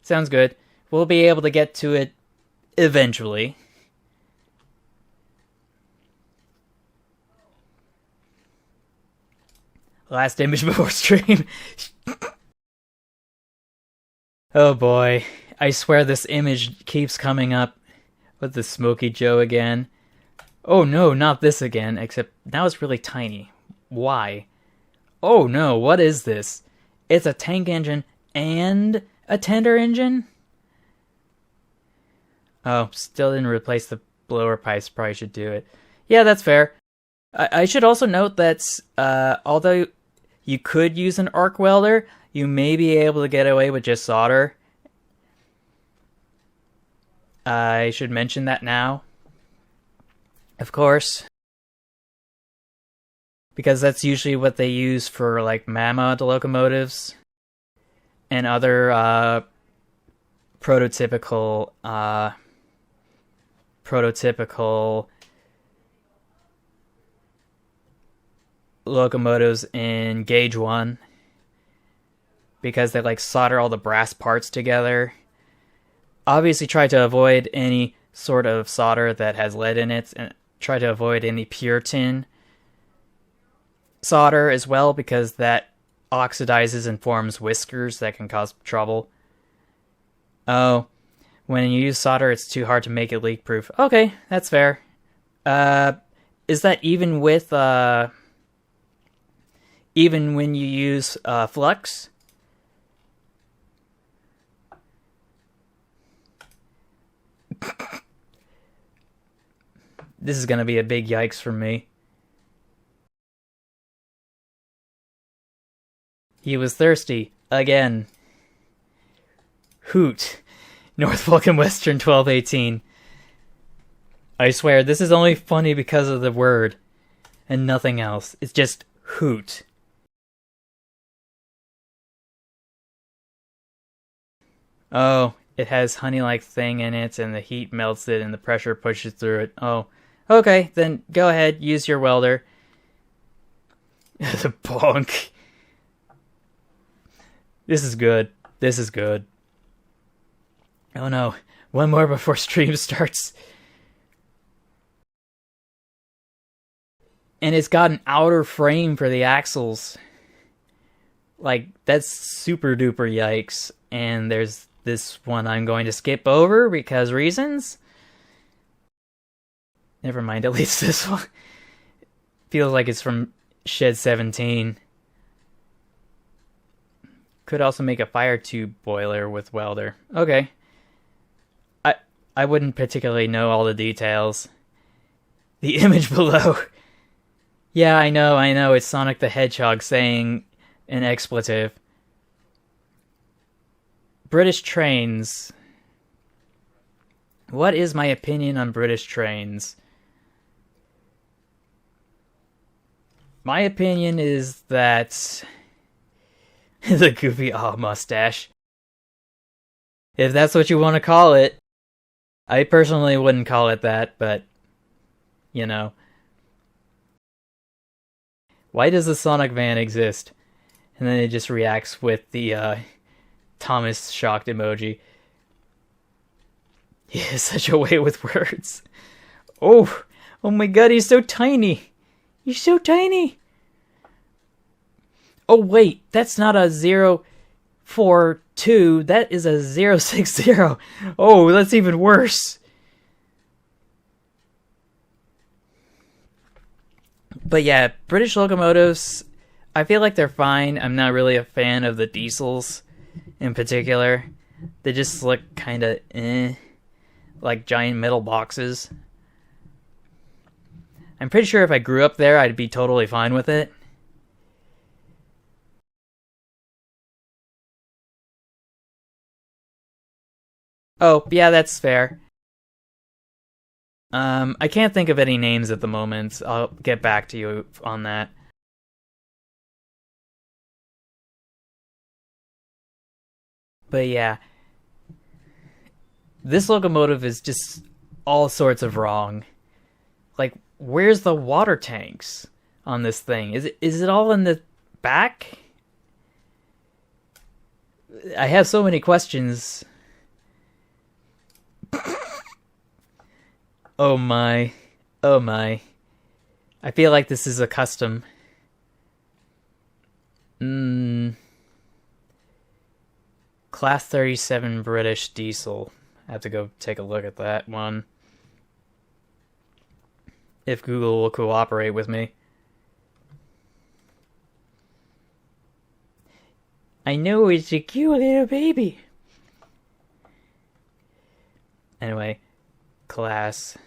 sounds good. We'll be able to get to it eventually. Last image before stream. Oh boy. I swear this image keeps coming up with the Smokey Joe again. Oh no, not this again, except now it's really tiny. Why? Oh no, what is this? It's a tank engine and a tender engine? Oh, still didn't replace the blower pipes. Probably should do it. Yeah, that's fair. I should also note that although you could use an arc welder, you may be able to get away with just solder. I should mention that now. Of course. Because that's usually what they use for, like, Mammoth locomotives and other prototypical locomotives in Gauge 1. Because they, like, solder all the brass parts together. Obviously try to avoid any sort of solder that has lead in it, and try to avoid any pure tin solder as well, because that oxidizes and forms whiskers that can cause trouble. Oh, when you use solder, it's too hard to make it leak proof. Okay, that's fair. Is that even with even when you use flux? This is gonna be a big yikes for me. He was thirsty. Again. Hoot. Norfolk and Western 1218. I swear, this is only funny because of the word. And nothing else. It's just hoot. Oh, it has honey-like thing in it, and the heat melts it, and the pressure pushes through it. Oh, okay, then go ahead, use your welder. The bonk. This is good. This is good. Oh no, one more before stream starts. And it's got an outer frame for the axles. Like, that's super duper yikes. And there's this one I'm going to skip over because reasons. Never mind, at least this one feels like it's from Shed 17. Could also make a fire tube boiler with welder. Okay. I wouldn't particularly know all the details. The image below. Yeah, I know, it's Sonic the Hedgehog saying an expletive. British trains. What is my opinion on British trains? My opinion is that... the goofy mustache. If that's what you want to call it. I personally wouldn't call it that, but, you know. Why does the Sonic van exist? And then it just reacts with the Thomas shocked emoji. He has such a way with words. Oh my god, he's so tiny. He's so tiny. Oh wait, that's not a 042, that is a 060. Oh, that's even worse. But yeah, British locomotives, I feel like they're fine. I'm not really a fan of the diesels in particular. They just look kind of like giant metal boxes. I'm pretty sure if I grew up there, I'd be totally fine with it. Oh, yeah, that's fair. I can't think of any names at the moment. I'll get back to you on that. But yeah, this locomotive is just all sorts of wrong. Like, where's the water tanks on this thing? Is it all in the back? I have so many questions. Oh my. Oh my. I feel like this is a custom. Class 37 British diesel. I have to go take a look at that one. If Google will cooperate with me. I know it's a cute little baby. Anyway, class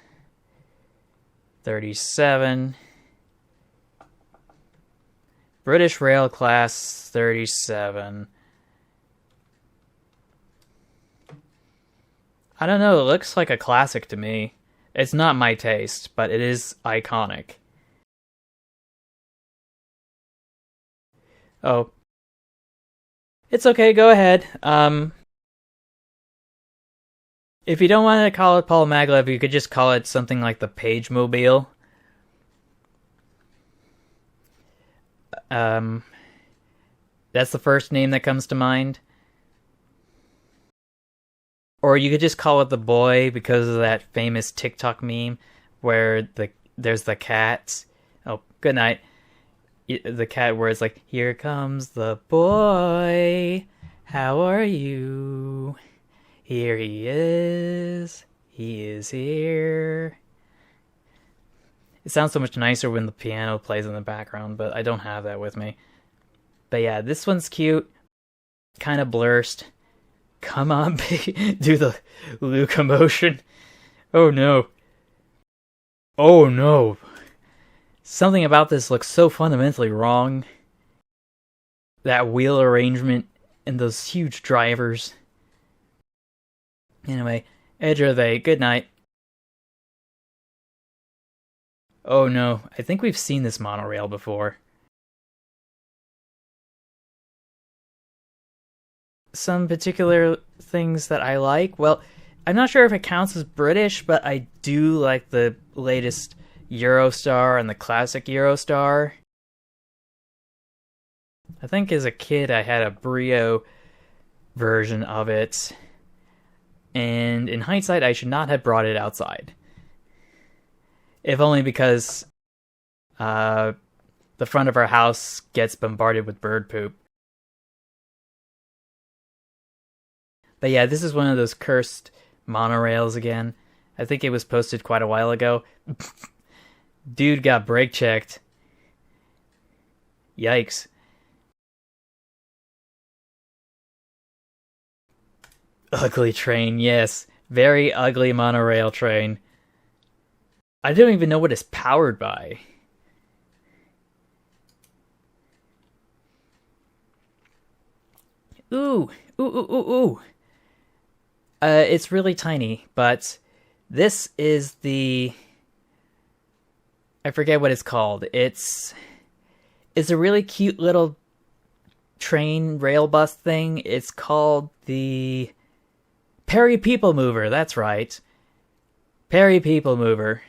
37. British Rail class 37. I don't know, it looks like a classic to me. It's not my taste, but it is iconic. Oh. It's okay, go ahead. If you don't want to call it Paul Maglev, you could just call it something like the Page Mobile. That's the first name that comes to mind. Or you could just call it the boy because of that famous TikTok meme where there's the cat. Oh, good night. The cat where it's like, here comes the boy. How are you? Here he is. He is here. It sounds so much nicer when the piano plays in the background, but I don't have that with me. But yeah, this one's cute. Kind of blurst. Come on, baby. Do the locomotion. Oh no. Oh no. Something about this looks so fundamentally wrong. That wheel arrangement and those huge drivers. Anyway, edge are they. Good night. Oh no, I think we've seen this monorail before. Some particular things that I like? Well, I'm not sure if it counts as British, but I do like the latest Eurostar and the classic Eurostar. I think as a kid I had a Brio version of it. And in hindsight, I should not have brought it outside. If only because the front of our house gets bombarded with bird poop. But yeah, this is one of those cursed monorails again. I think it was posted quite a while ago. Dude got brake checked. Yikes. Ugly train, yes. Very ugly monorail train. I don't even know what it's powered by. Ooh, ooh, ooh, ooh, ooh. It's really tiny, but this is the... I forget what it's called. It's a really cute little train rail bus thing. It's called the... Perry People Mover, that's right. Perry People Mover.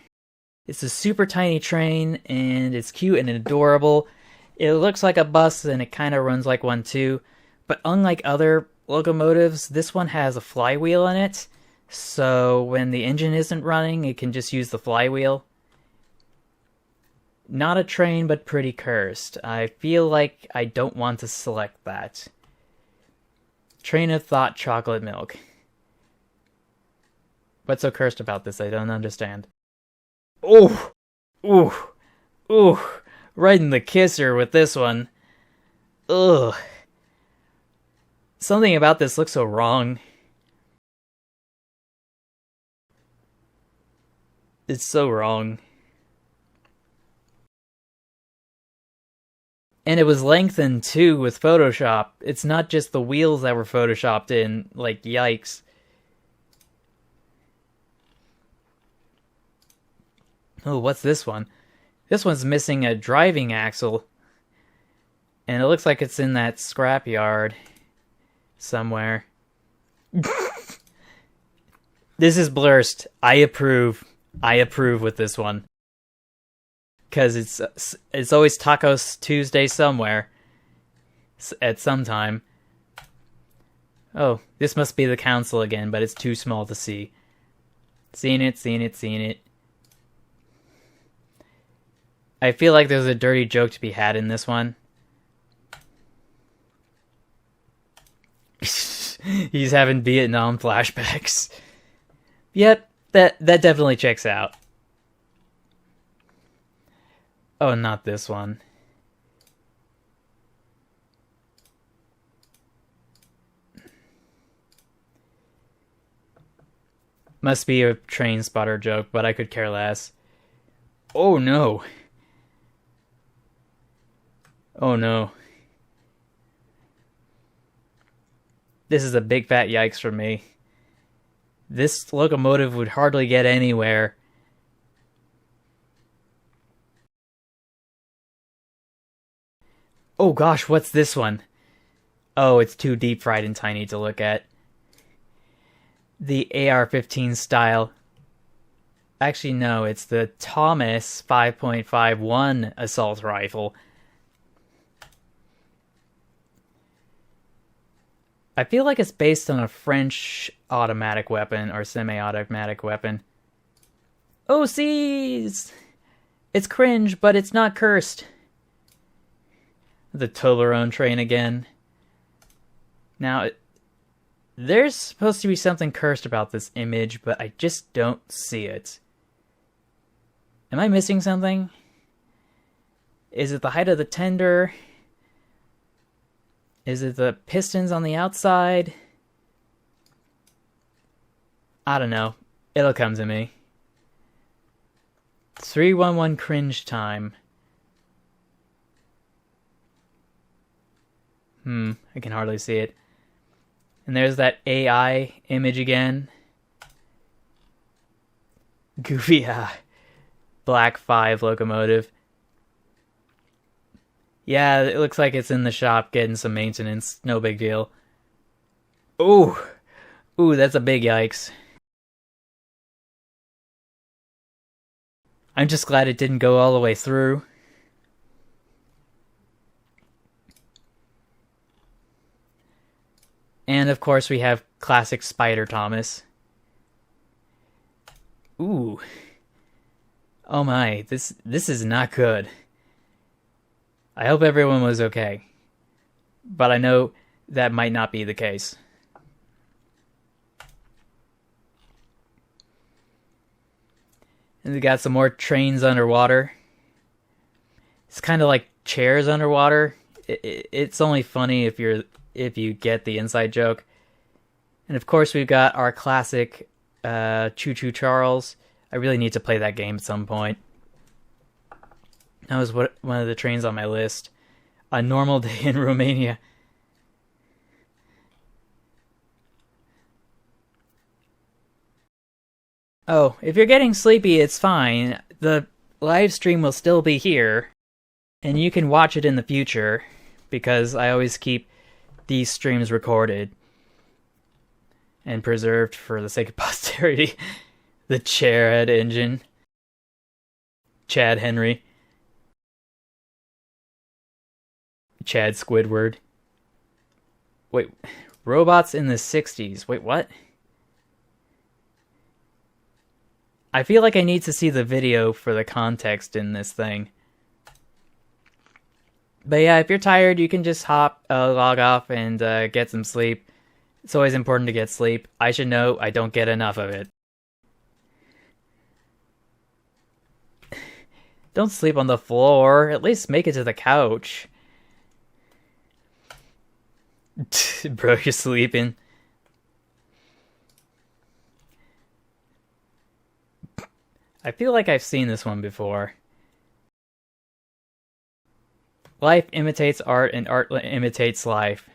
It's a super tiny train, and it's cute and adorable. It looks like a bus, and it kind of runs like one too. But unlike other locomotives, this one has a flywheel in it. So when the engine isn't running, it can just use the flywheel. Not a train, but pretty cursed. I feel like I don't want to select that. Train of Thought Chocolate Milk. What's so cursed about this? I don't understand. Oh! Ooh! Ooh! Right in the kisser with this one. Ugh. Something about this looks so wrong. It's so wrong. And it was lengthened too with Photoshop. It's not just the wheels that were Photoshopped in. Like, yikes. Oh, what's this one? This one's missing a driving axle. And it looks like it's in that scrapyard somewhere. This is blurst. I approve. I approve with this one. Because it's always Tacos Tuesday somewhere. At some time. Oh, this must be the council again, but it's too small to see. Seen it, seen it, seen it. I feel like there's a dirty joke to be had in this one. He's having Vietnam flashbacks. Yep, that definitely checks out. Oh, not this one. Must be a train spotter joke, but I could care less. Oh no. Oh no. This is a big fat yikes for me. This locomotive would hardly get anywhere. Oh gosh, what's this one? Oh, it's too deep fried and tiny to look at. The AR-15 style. Actually, no, it's the Thomas 5.51 assault rifle. I feel like it's based on a French automatic weapon or semi-automatic weapon. Oh, see! It's cringe, but it's not cursed. The Toblerone train again. Now, there's supposed to be something cursed about this image, but I just don't see it. Am I missing something? Is it the height of the tender? Is it the pistons on the outside? I don't know. It'll come to me. 311 cringe time. I can hardly see it. And there's that AI image again. Goofy, Black 5 locomotive. Yeah, it looks like it's in the shop getting some maintenance. No big deal. Ooh! Ooh, that's a big yikes. I'm just glad it didn't go all the way through. And of course we have classic Spider Thomas. Ooh. Oh my, this is not good. I hope everyone was okay. But I know that might not be the case. And we got some more trains underwater. It's kind of like chairs underwater. It's only funny if you get the inside joke. And of course we've got our classic Choo Choo Charles. I really need to play that game at some point. That was one of the trains on my list. A Normal Day in Romania. Oh, if you're getting sleepy, it's fine. The live stream will still be here. And you can watch it in the future. Because I always keep these streams recorded. and preserved for the sake of posterity. The chairhead engine. Chad Henry. Chad Squidward. Wait, robots in the 60s. Wait, what? I feel like I need to see the video for the context in this thing. But yeah, if you're tired, you can just log off and get some sleep. It's always important to get sleep. I should know I don't get enough of it. Don't sleep on the floor. At least make it to the couch. Bro, you're sleeping. I feel like I've seen this one before. Life imitates art and art imitates life.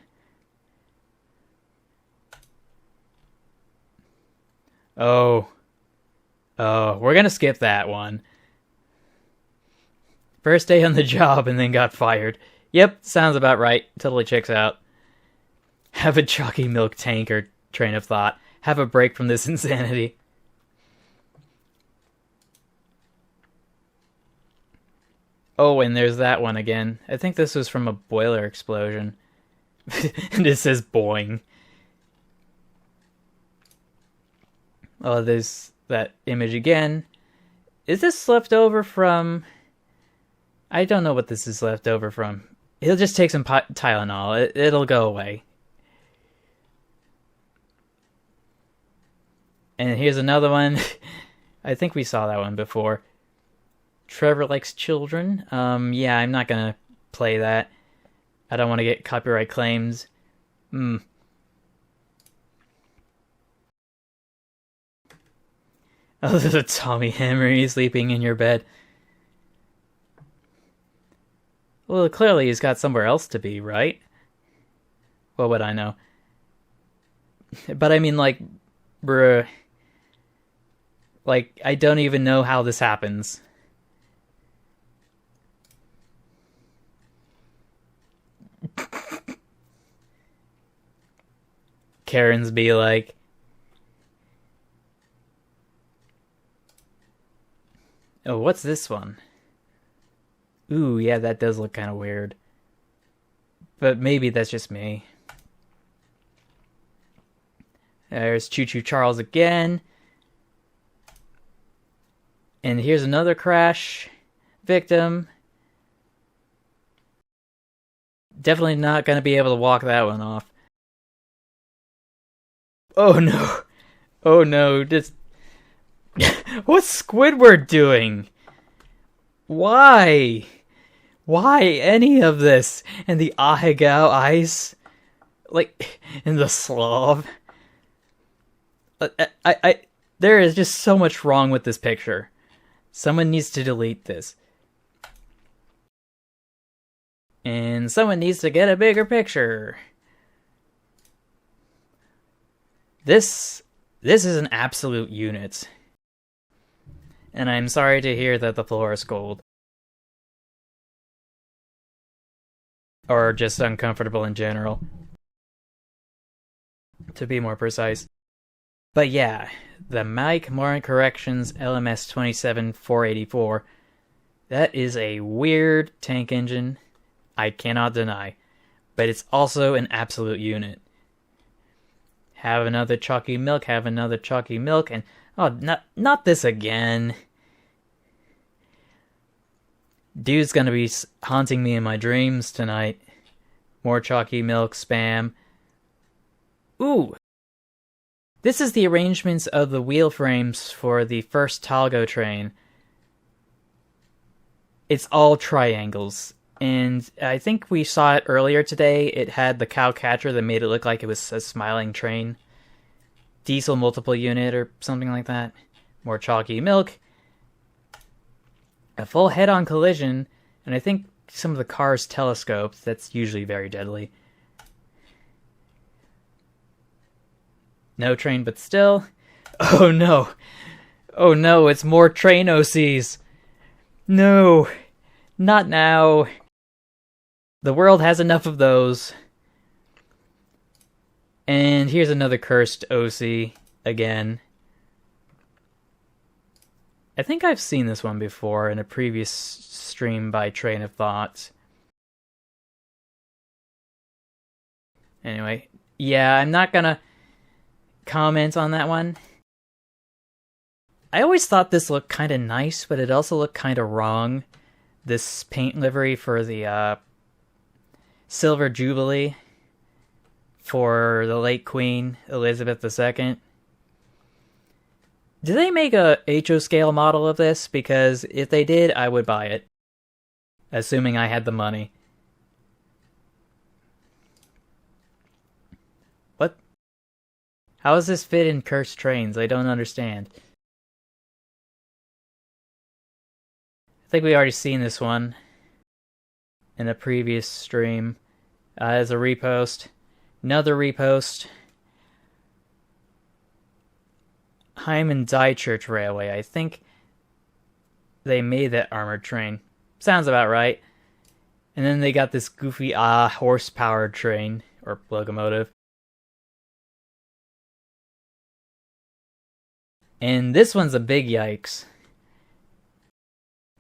Oh, we're gonna skip that one. First day on the job and then got fired. Yep, sounds about right. Totally checks out. Have a chalky milk tanker train of thought. Have a break from this insanity. Oh, and there's that one again. I think this was from a boiler explosion. And it says boing. Oh, there's that image again. Is this left over from... I don't know what this is left over from. He'll just take some Tylenol. It'll go away. And here's another one. I think we saw that one before. Trevor likes children. Yeah, I'm not gonna play that. I don't want to get copyright claims. Oh, there's a Tommy Henry sleeping in your bed. Well, clearly he's got somewhere else to be, right? What would I know? But I mean, like, bruh. Like, I don't even know how this happens. Karens be like... Oh, what's this one? Ooh, yeah, that does look kind of weird. But maybe that's just me. There's Choo Choo Charles again. And here's another crash victim. Definitely not going to be able to walk that one off. Oh no. Oh no. Just... What's Squidward doing? Why? Why any of this? And the Ahegao ice? Like, in the Slav? There is just so much wrong with this picture. Someone needs to delete this. And someone needs to get a bigger picture. This is an absolute unit. And I'm sorry to hear that the floor is cold. Or just uncomfortable in general. To be more precise. But yeah, the Mike Morin Corrections LMS 27484. That is a weird tank engine. I cannot deny. But it's also an absolute unit. Have another chalky milk, have another chalky milk, and... Oh, not this again. Dude's gonna be haunting me in my dreams tonight. More chalky milk spam. Ooh! This is the arrangements of the wheel frames for the first Talgo train. It's all triangles. And I think we saw it earlier today. It had the cow catcher that made it look like it was a smiling train. Diesel multiple unit or something like that. More chalky milk. A full head-on collision. And I think some of the cars telescoped. That's usually very deadly. No train, but still. Oh no. Oh no, it's more train OCs. No. Not now. The world has enough of those. And here's another cursed OC again. I think I've seen this one before in a previous stream by Train of Thought. Anyway, yeah, I'm not gonna comment on that one. I always thought this looked kind of nice, but it also looked kind of wrong. This paint livery for the Silver Jubilee for the late Queen Elizabeth II. Did they make a HO scale model of this? Because if they did, I would buy it. Assuming I had the money. What? How does this fit in cursed trains? I don't understand. I think we already seen this one in a previous stream. As a repost. Another repost. Hyman Diechurch Railway. I think they made that armored train. Sounds about right. And then they got this goofy horse-powered train, or locomotive. And this one's a big yikes.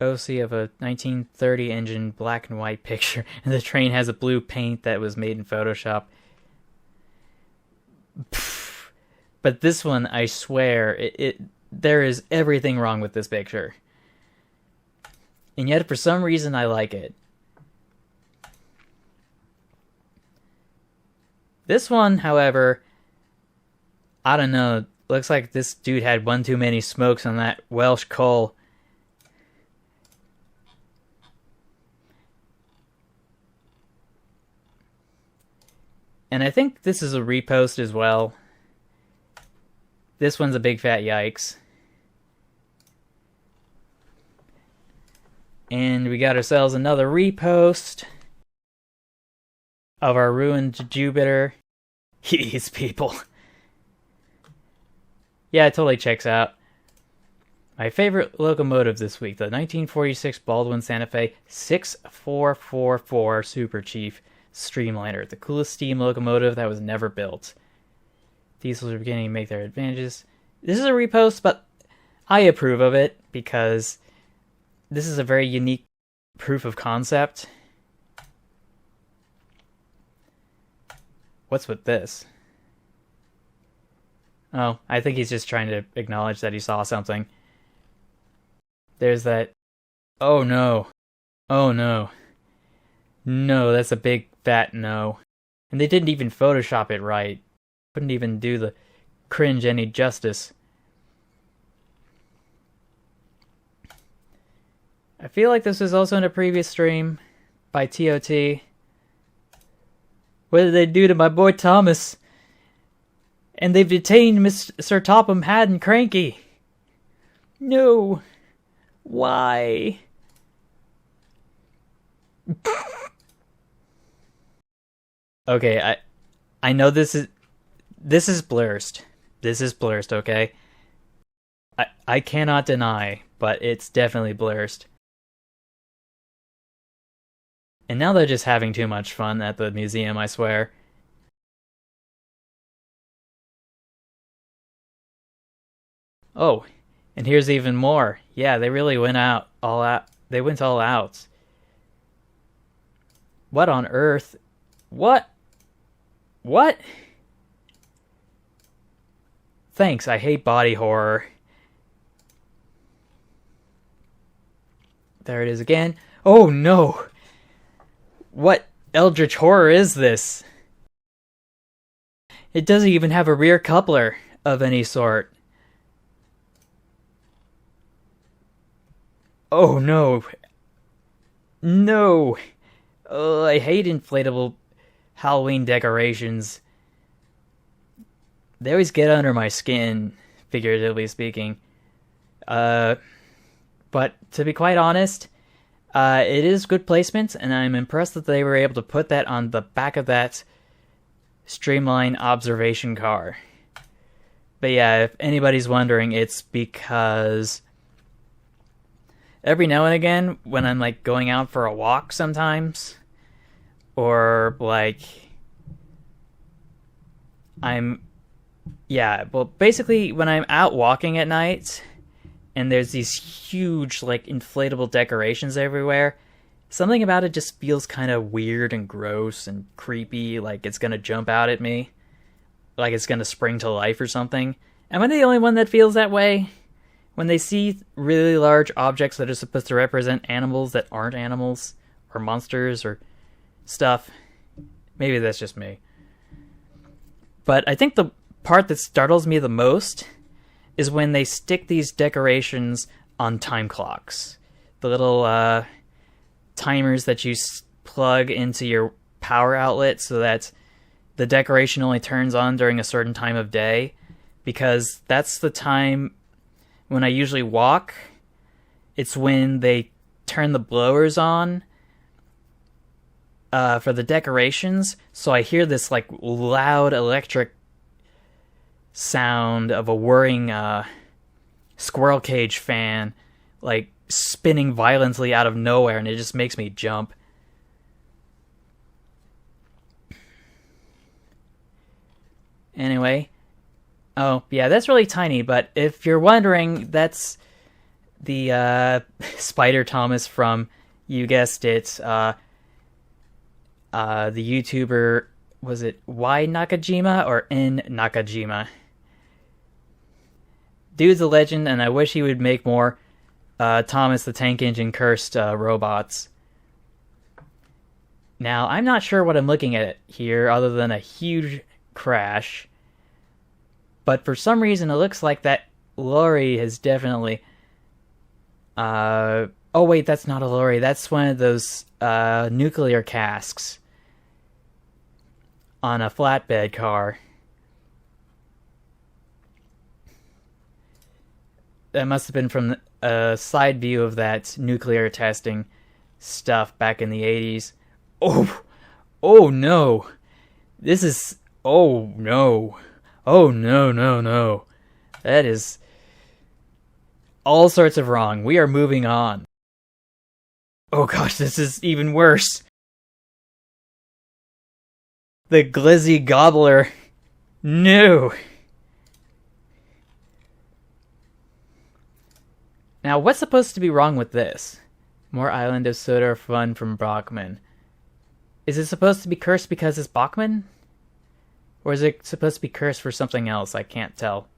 OC of a 1930 engine black and white picture, and the train has a blue paint that was made in Photoshop. But this one, I swear, there is everything wrong with this picture. And yet, for some reason, I like it. This one, however, I don't know. Looks like this dude had one too many smokes on that Welsh coal. And I think this is a repost as well. This one's a big fat yikes. And we got ourselves another repost of our ruined Jupiter. Jeez, people. Yeah, it totally checks out. My favorite locomotive this week, the 1946 Baldwin Santa Fe 6444 Super Chief Streamliner, the coolest steam locomotive that was never built. Diesels are beginning to make their advantages. This is a repost, but I approve of it because this is a very unique proof of concept. What's with this? Oh, I think he's just trying to acknowledge that he saw something. There's that. Oh no. Oh no. No, that's a big fat no. And they didn't even Photoshop it right. Couldn't even do the cringe any justice. I feel like this was also in a previous stream by TOT. What did they do to my boy Thomas? And they've detained Sir Topham Haddon Cranky. No. Why? Okay, I know this is blurst. This is blurst, okay? I cannot deny, but it's definitely blurst. And now they're just having too much fun at the museum, I swear. Oh, and here's even more. Yeah, they really went all out. They went all out. What on earth? What? What? Thanks, I hate body horror. There it is again. Oh no! What eldritch horror is this? It doesn't even have a rear coupler of any sort. Oh no. No. I hate inflatable Halloween decorations. They always get under my skin, figuratively speaking. But to be quite honest, it is good placement, and I'm impressed that they were able to put that on the back of that Streamline observation car. But yeah, if anybody's wondering, it's because every now and again, when I'm like going out for a walk sometimes, or like Yeah, well, basically, when I'm out walking at night and there's these huge, like, inflatable decorations everywhere, something about it just feels kind of weird and gross and creepy, like it's gonna jump out at me, like it's gonna spring to life or something. Am I the only one that feels that way? When they see really large objects that are supposed to represent animals that aren't animals, or monsters, or stuff. Maybe that's just me. But I think the part that startles me the most is when they stick these decorations on time clocks. The little timers that you plug into your power outlet so that the decoration only turns on during a certain time of day, because that's the time when I usually walk. It's when they turn the blowers on for the decorations, so I hear this like loud electric sound of a whirring squirrel cage fan like spinning violently out of nowhere, and it just makes me jump. Anyway, oh yeah, that's really tiny, but if you're wondering, that's the Spider Thomas from, you guessed it, the YouTuber, was it Y Nakajima or N Nakajima? Dude's a legend, and I wish he would make more Thomas the Tank Engine cursed robots. Now, I'm not sure what I'm looking at here other than a huge crash, but for some reason it looks like that lorry has definitely... oh wait, that's not a lorry, that's one of those nuclear casks on a flatbed car. That must have been from a side view of that nuclear testing stuff back in the 80s. Oh no. This is, oh no. Oh no. That is all sorts of wrong. We are moving on. Oh gosh, this is even worse. The glizzy gobbler. No. Now, what's supposed to be wrong with this? More Island of Soda fun from Bachman. Is it supposed to be cursed because it's Bachman? Or is it supposed to be cursed for something else? I can't tell.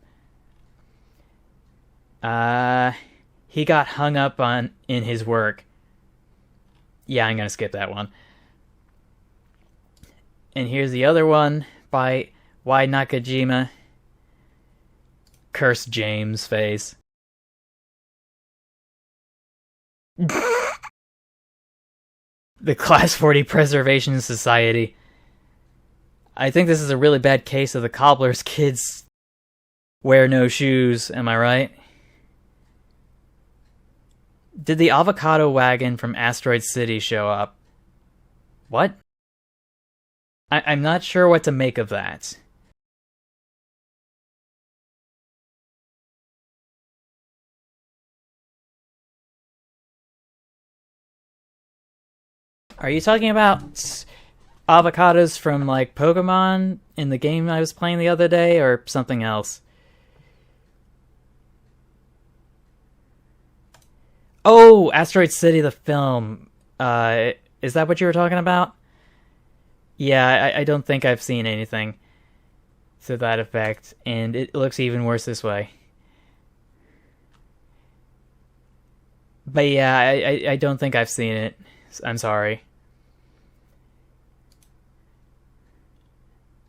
He got hung up in his work. Yeah, I'm gonna skip that one. And here's the other one by Y Nakajima. Curse James face. The Class 40 Preservation Society. I think this is a really bad case of the cobbler's kids wear no shoes, am I right? Did the avocado wagon from Asteroid City show up? What? I'm not sure what to make of that. Are you talking about avocados from, like, Pokemon in the game I was playing the other day, or something else? Oh, Asteroid City, the film. Is that what you were talking about? Yeah, I don't think I've seen anything to that effect, and it looks even worse this way. But yeah, I don't think I've seen it. I'm sorry.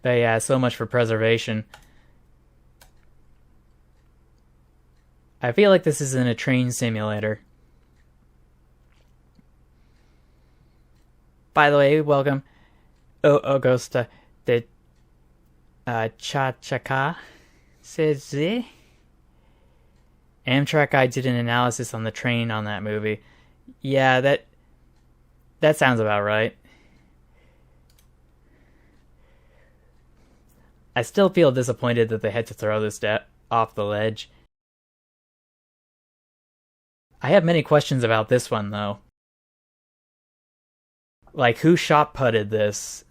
But yeah, so much for preservation. I feel like this isn't a train simulator. By the way, welcome. Augusta de Chachaka says Amtrak guy did an analysis on the train on that movie. Yeah, that sounds about right. I still feel disappointed that they had to throw this off the ledge. I have many questions about this one, though. Like, who shot putted this?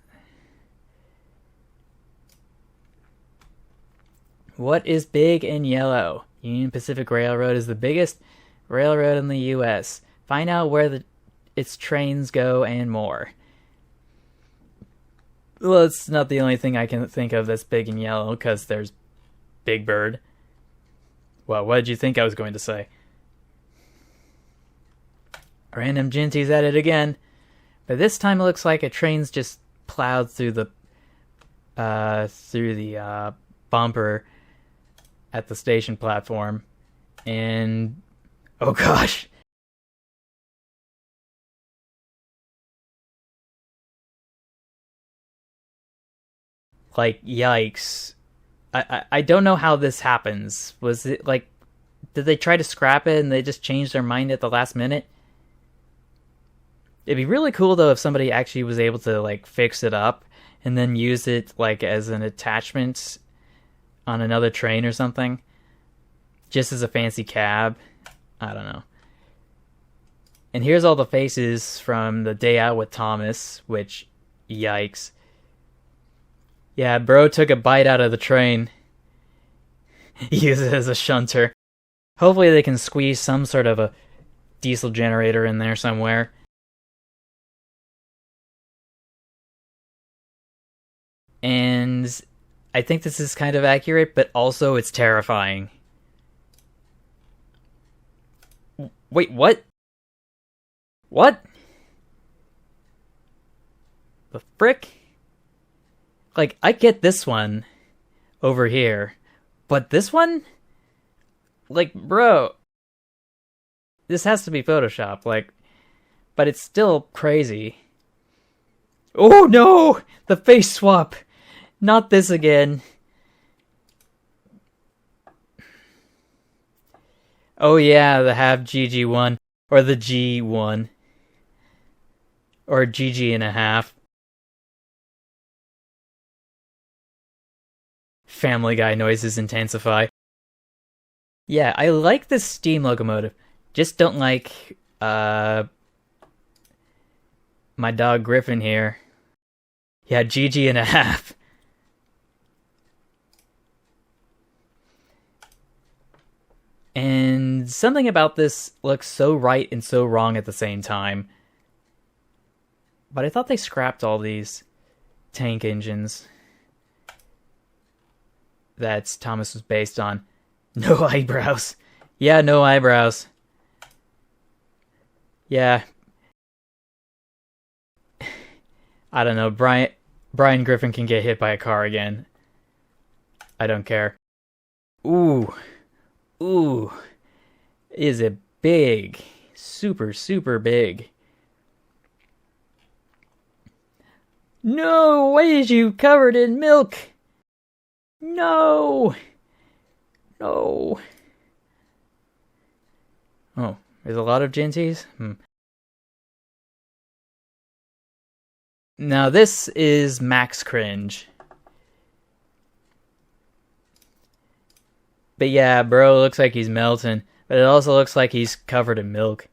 What is big and yellow? Union Pacific Railroad is the biggest railroad in the U.S. Find out where its trains go and more. Well, it's not the only thing I can think of that's big and yellow, because there's Big Bird. Well, what did you think I was going to say? Random Genty's at it again. But this time it looks like a train's just plowed through the bumper at the station platform. And oh gosh. Like, yikes. I don't know how this happens. Was it like, did they try to scrap it and they just changed their mind at the last minute? It'd be really cool though if somebody actually was able to like fix it up and then use it like as an attachment on another train or something. Just as a fancy cab. I don't know. And here's all the faces from the day out with Thomas, which, yikes. Yeah, bro took a bite out of the train. Use it as a shunter. Hopefully they can squeeze some sort of a diesel generator in there somewhere. And I think this is kind of accurate, but also it's terrifying. Wait, what? What? The frick? Like, I get this one over here, but this one? Like, bro, this has to be Photoshop, like, but it's still crazy. Oh no! The face swap! Not this again. Oh yeah, the half GG1, or the G1. Or GG and a half. Family Guy noises intensify. Yeah, I like this steam locomotive. Just don't like, my dog Griffin here. Yeah, GG and a half. And something about this looks so right and so wrong at the same time. But I thought they scrapped all these tank engines that Thomas was based on. No eyebrows. Yeah, no eyebrows. Yeah. I don't know. Brian Griffin can get hit by a car again. I don't care. Ooh. Ooh. Is it big? Super, super big. No! Why is you covered in milk? No! No. Oh, there's a lot of Genties? Now this is max cringe. But yeah, bro looks like he's melting. But it also looks like he's covered in milk.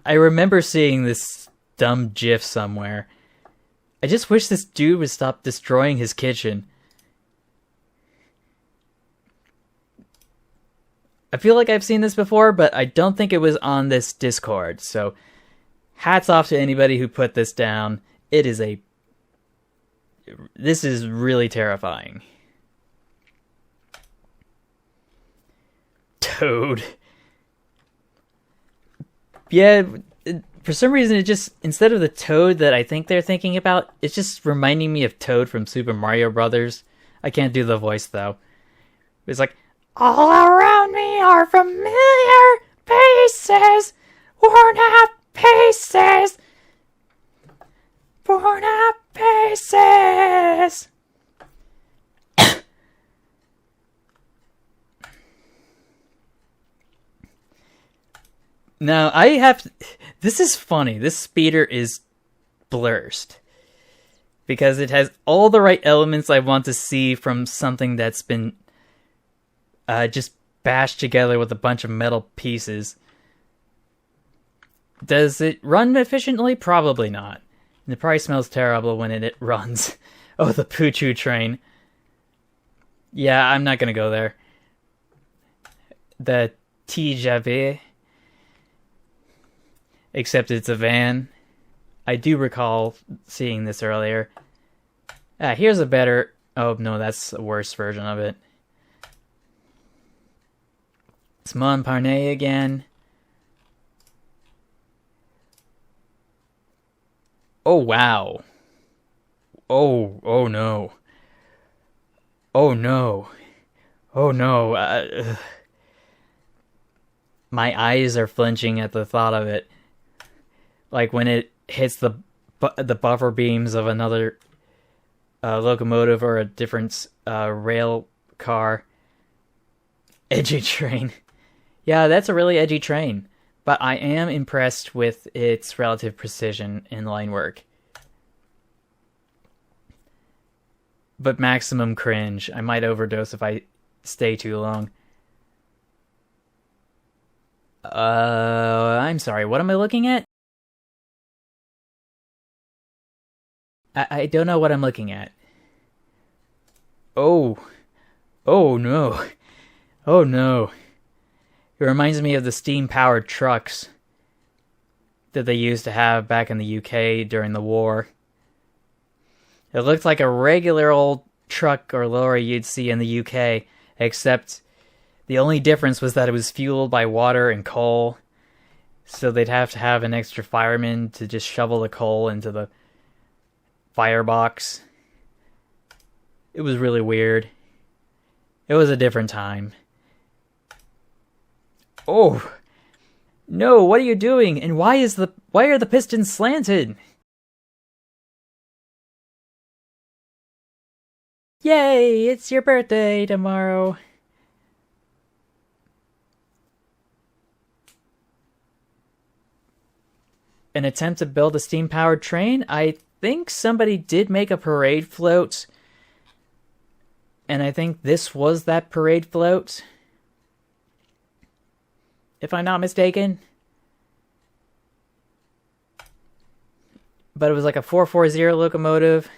I remember seeing this dumb gif somewhere. I just wish this dude would stop destroying his kitchen. I feel like I've seen this before, but I don't think it was on this Discord. So, hats off to anybody who put this down. This is really terrifying. Toad. Yeah, for some reason it just, instead of the Toad that I think they're thinking about, it's just reminding me of Toad from Super Mario Brothers. I can't do the voice though. It's like, all around me are familiar faces, worn out faces, worn out faces. Now, this is funny. This speeder is blurst. Because it has all the right elements I want to see from something that's been just bashed together with a bunch of metal pieces. Does it run efficiently? Probably not. And it probably smells terrible when it runs. Oh, the poo-choo train. Yeah, I'm not gonna go there. The TGV. Except it's a van. I do recall seeing this earlier. Here's a better... Oh, no, that's a worse version of it. It's Montparnasse again. Oh, wow. Oh no. Oh no. Oh no. My eyes are flinching at the thought of it. Like when it hits the buffer beams of another locomotive or a different rail car. Edgy train. Yeah, that's a really edgy train. But I am impressed with its relative precision in line work. But maximum cringe. I might overdose if I stay too long. I'm sorry, what am I looking at? I don't know what I'm looking at. Oh. Oh no. Oh no. It reminds me of the steam-powered trucks that they used to have back in the UK during the war. It looked like a regular old truck or lorry you'd see in the UK, except the only difference was that it was fueled by water and coal, so they'd have to have an extra fireman to just shovel the coal into the firebox. It was really weird. It was a different time. Oh! No, what are you doing? And why are the pistons slanted? Yay, it's your birthday tomorrow. An attempt to build a steam-powered train? I think somebody did make a parade float. And I think this was that parade float. If I'm not mistaken. But it was like a 440 locomotive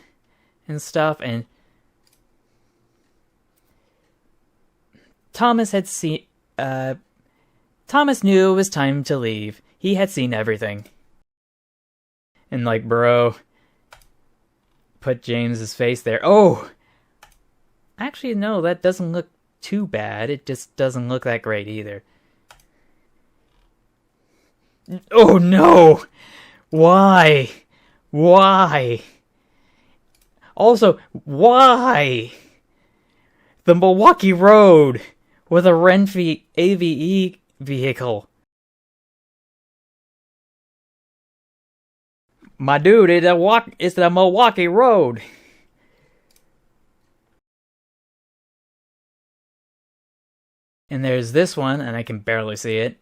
and stuff, and Thomas knew it was time to leave. He had seen everything. And like, bro, put James's face there. Oh! Actually, no, that doesn't look too bad. It just doesn't look that great either. Oh no! Why? Why? Also, why? The Milwaukee Road with a Renfe AVE vehicle. My dude, it's the Milwaukee Road. And there's this one, and I can barely see it.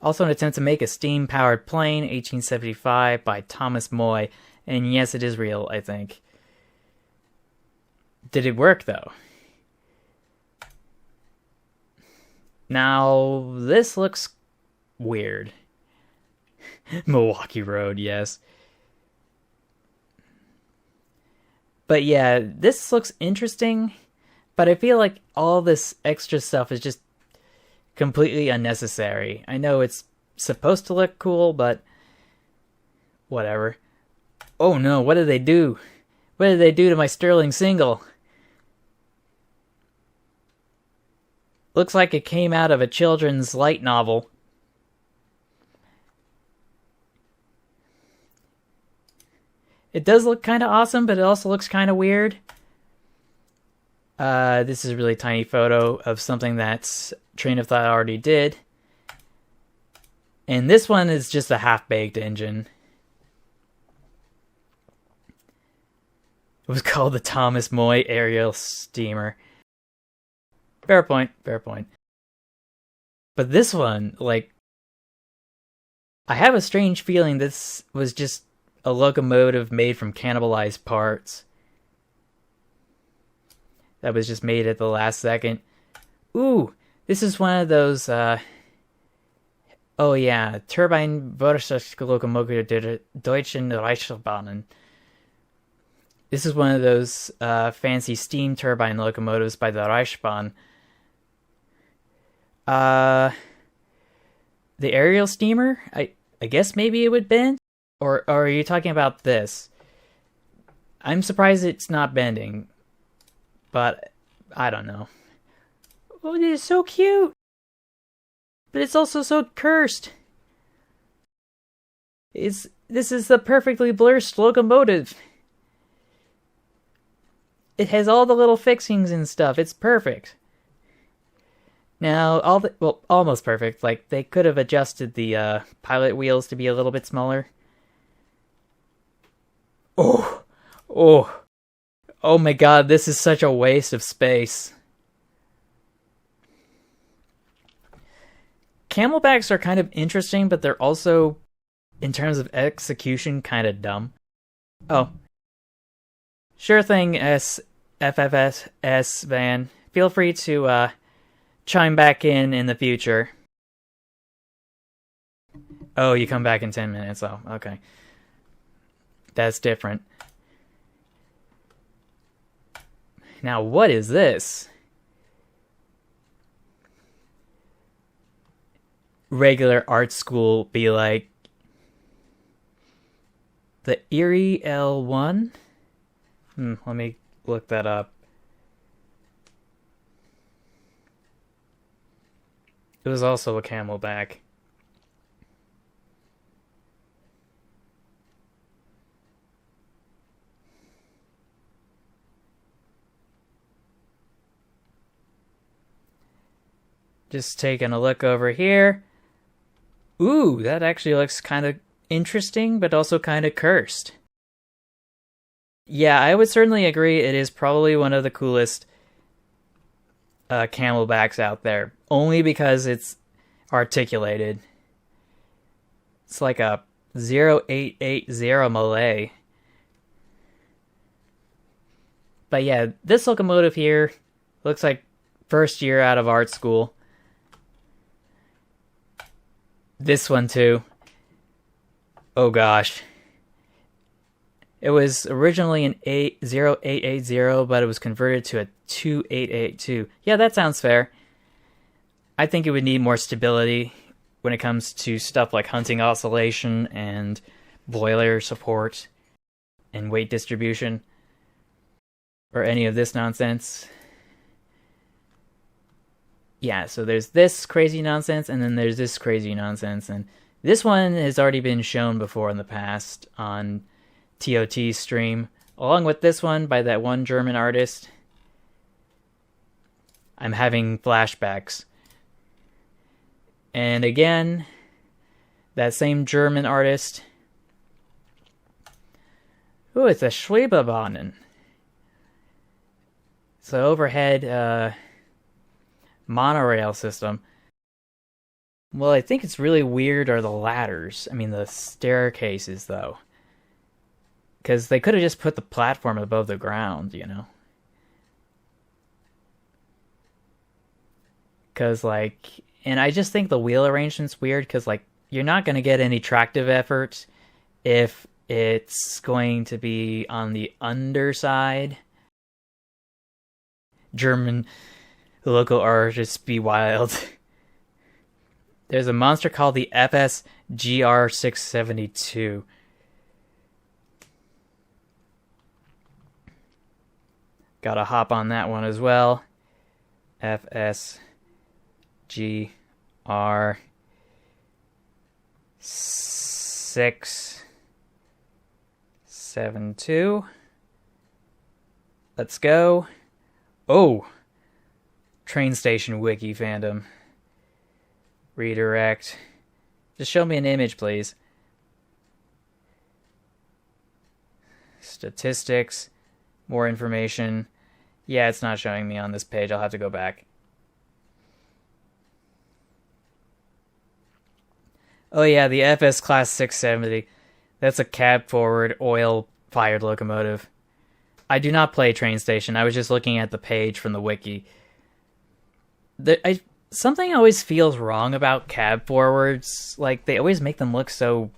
Also an attempt to make a steam-powered plane, 1875, by Thomas Moy. And yes, it is real, I think. Did it work, though? Now, this looks weird. Milwaukee Road, yes. But yeah, this looks interesting, but I feel like all this extra stuff is just completely unnecessary. I know it's supposed to look cool, but whatever. Oh no, what did they do? What did they do to my Sterling single? Looks like it came out of a children's light novel. It does look kind of awesome, but it also looks kind of weird. This is a really tiny photo of something that's Train of Thought already did. And this one is just a half-baked engine. It was called the Thomas Moy Aerial Steamer. Fair point, fair point. But this one, like, I have a strange feeling this was just a locomotive made from cannibalized parts. That was just made at the last second. Ooh, this is one of those, Oh yeah, Turbine versus Locomotive der Deutschen Reichsbahnen. This is one of those fancy steam turbine locomotives by the Reichsbahn. The aerial steamer? I guess maybe it would bend? Or are you talking about this? I'm surprised it's not bending. But I don't know. Oh, it is so cute! But it's also so cursed. This is the perfectly blurred locomotive. It has all the little fixings and stuff. It's perfect. Now, almost perfect. Like, they could have adjusted the pilot wheels to be a little bit smaller. Oh my god, this is such a waste of space. Camelbacks are kind of interesting, but they're also, in terms of execution, kind of dumb. Oh. Sure thing, SFFS van. Feel free to chime back in the future. Oh, you come back in 10 minutes. Oh, okay. That's different. Now, what is this? Regular art school be like the Erie L1? Let me look that up. It was also a camelback. Just taking a look over here. Ooh, that actually looks kind of interesting, but also kind of cursed. Yeah, I would certainly agree it is probably one of the coolest camelbacks out there. Only because it's articulated. It's like a 0880 Malay. But yeah, this locomotive here looks like first year out of art school. This one too. Oh gosh. It was originally an 0880, but it was converted to a 2882. Yeah, that sounds fair. I think it would need more stability when it comes to stuff like hunting oscillation and boiler support and weight distribution. Or any of this nonsense. Yeah, so there's this crazy nonsense, and then there's this crazy nonsense, and this one has already been shown before in the past on TOT's stream, along with this one by that one German artist. I'm having flashbacks. And again, that same German artist. Ooh, it's a Schwebebahnen. So overhead, monorail system. Well, I think it's really weird are the ladders. I mean, the staircases, though. Because they could have just put the platform above the ground, you know? Because, like... And I just think the wheel arrangement's weird, because, like, you're not going to get any tractive effort if it's going to be on the underside. German... The local artists be wild. There's a monster called the FSGR672. Gotta hop on that one as well. FSGR672. Let's go. Oh! Train station wiki fandom. Redirect. Just show me an image, please. Statistics. More information. Yeah, it's not showing me on this page. I'll have to go back. Oh yeah, the FS Class 670. That's a cab-forward, oil-fired locomotive. I do not play Train Station. I was just looking at the page from the wiki. something always feels wrong about cab forwards. Like, they always make them look so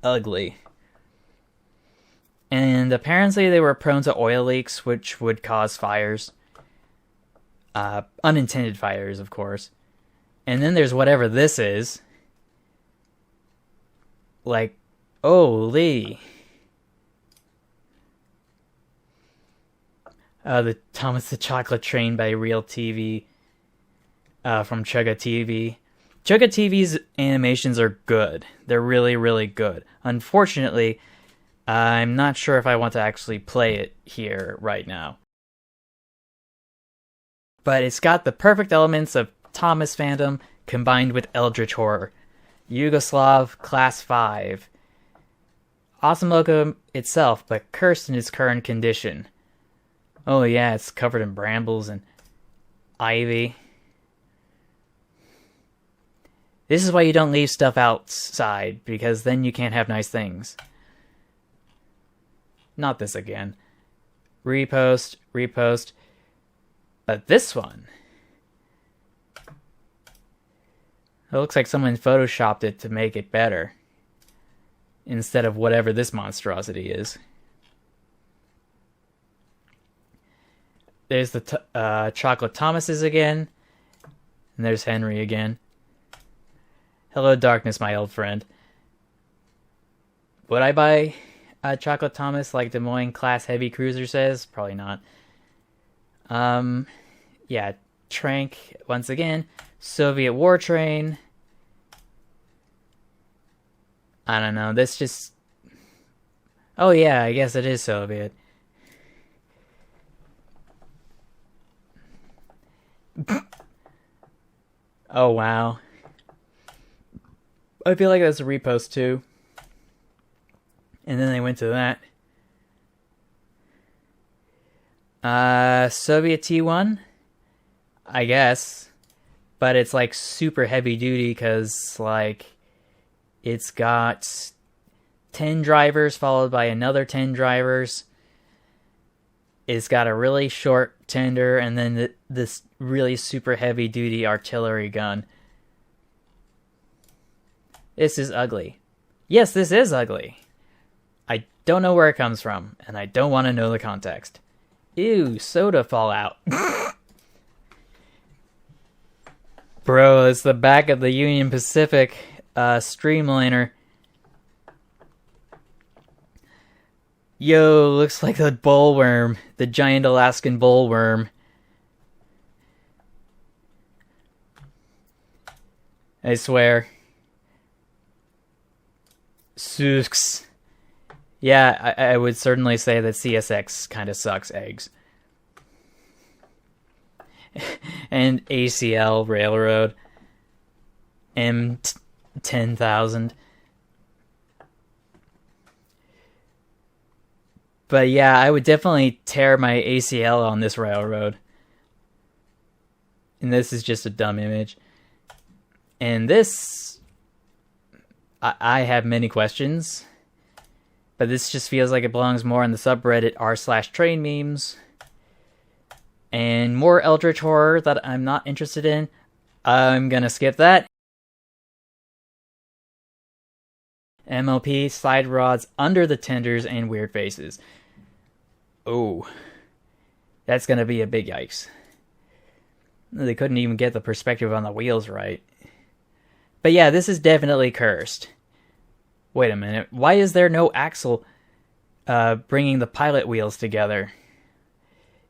ugly. And apparently they were prone to oil leaks, which would cause fires. Unintended fires, of course. And then there's whatever this is. Like, holy. The Thomas the Chocolate Train by Real TV. From Chugga TV. Chugga TV's animations are good. They're really, really good. Unfortunately, I'm not sure if I want to actually play it here right now. But it's got the perfect elements of Thomas fandom combined with eldritch horror. Yugoslav Class 5. Awesome loco itself, but cursed in its current condition. Oh yeah, it's covered in brambles and ivy. This is why you don't leave stuff outside, because then you can't have nice things. Not this again. Repost, repost. But this one... It looks like someone photoshopped it to make it better. Instead of whatever this monstrosity is. There's the Chocolate Thomases again. And there's Henry again. Hello, darkness, my old friend. Would I buy a Chocolate Thomas like Des Moines Class Heavy Cruiser says? Probably not. Yeah, Trank, once again. Soviet War Train. I don't know, this just... Oh yeah, I guess it is Soviet. Oh wow. I feel like that's a repost too. And then they went to that. Soviet T1? I guess. But it's like super heavy duty because like it's got 10 drivers followed by another 10 drivers. It's got a really short tender and then this really super heavy duty artillery gun. This is ugly. Yes, this is ugly. I don't know where it comes from, and I don't want to know the context. Ew, soda fallout. Bro, it's the back of the Union Pacific Streamliner. Yo, looks like the bullworm. The giant Alaskan bullworm. I swear. Sucks. Yeah, I would certainly say that CSX kind of sucks eggs. And ACL Railroad. M10,000. But yeah, I would definitely tear my ACL on this railroad. And this is just a dumb image. And this... I have many questions. But this just feels like it belongs more on the subreddit r/train memes. And more eldritch horror that I'm not interested in. I'm gonna skip that. MLP, side rods under the tenders, and weird faces. Oh. That's gonna be a big yikes. They couldn't even get the perspective on the wheels right. But yeah, this is definitely cursed. Wait a minute, why is there no axle bringing the pilot wheels together?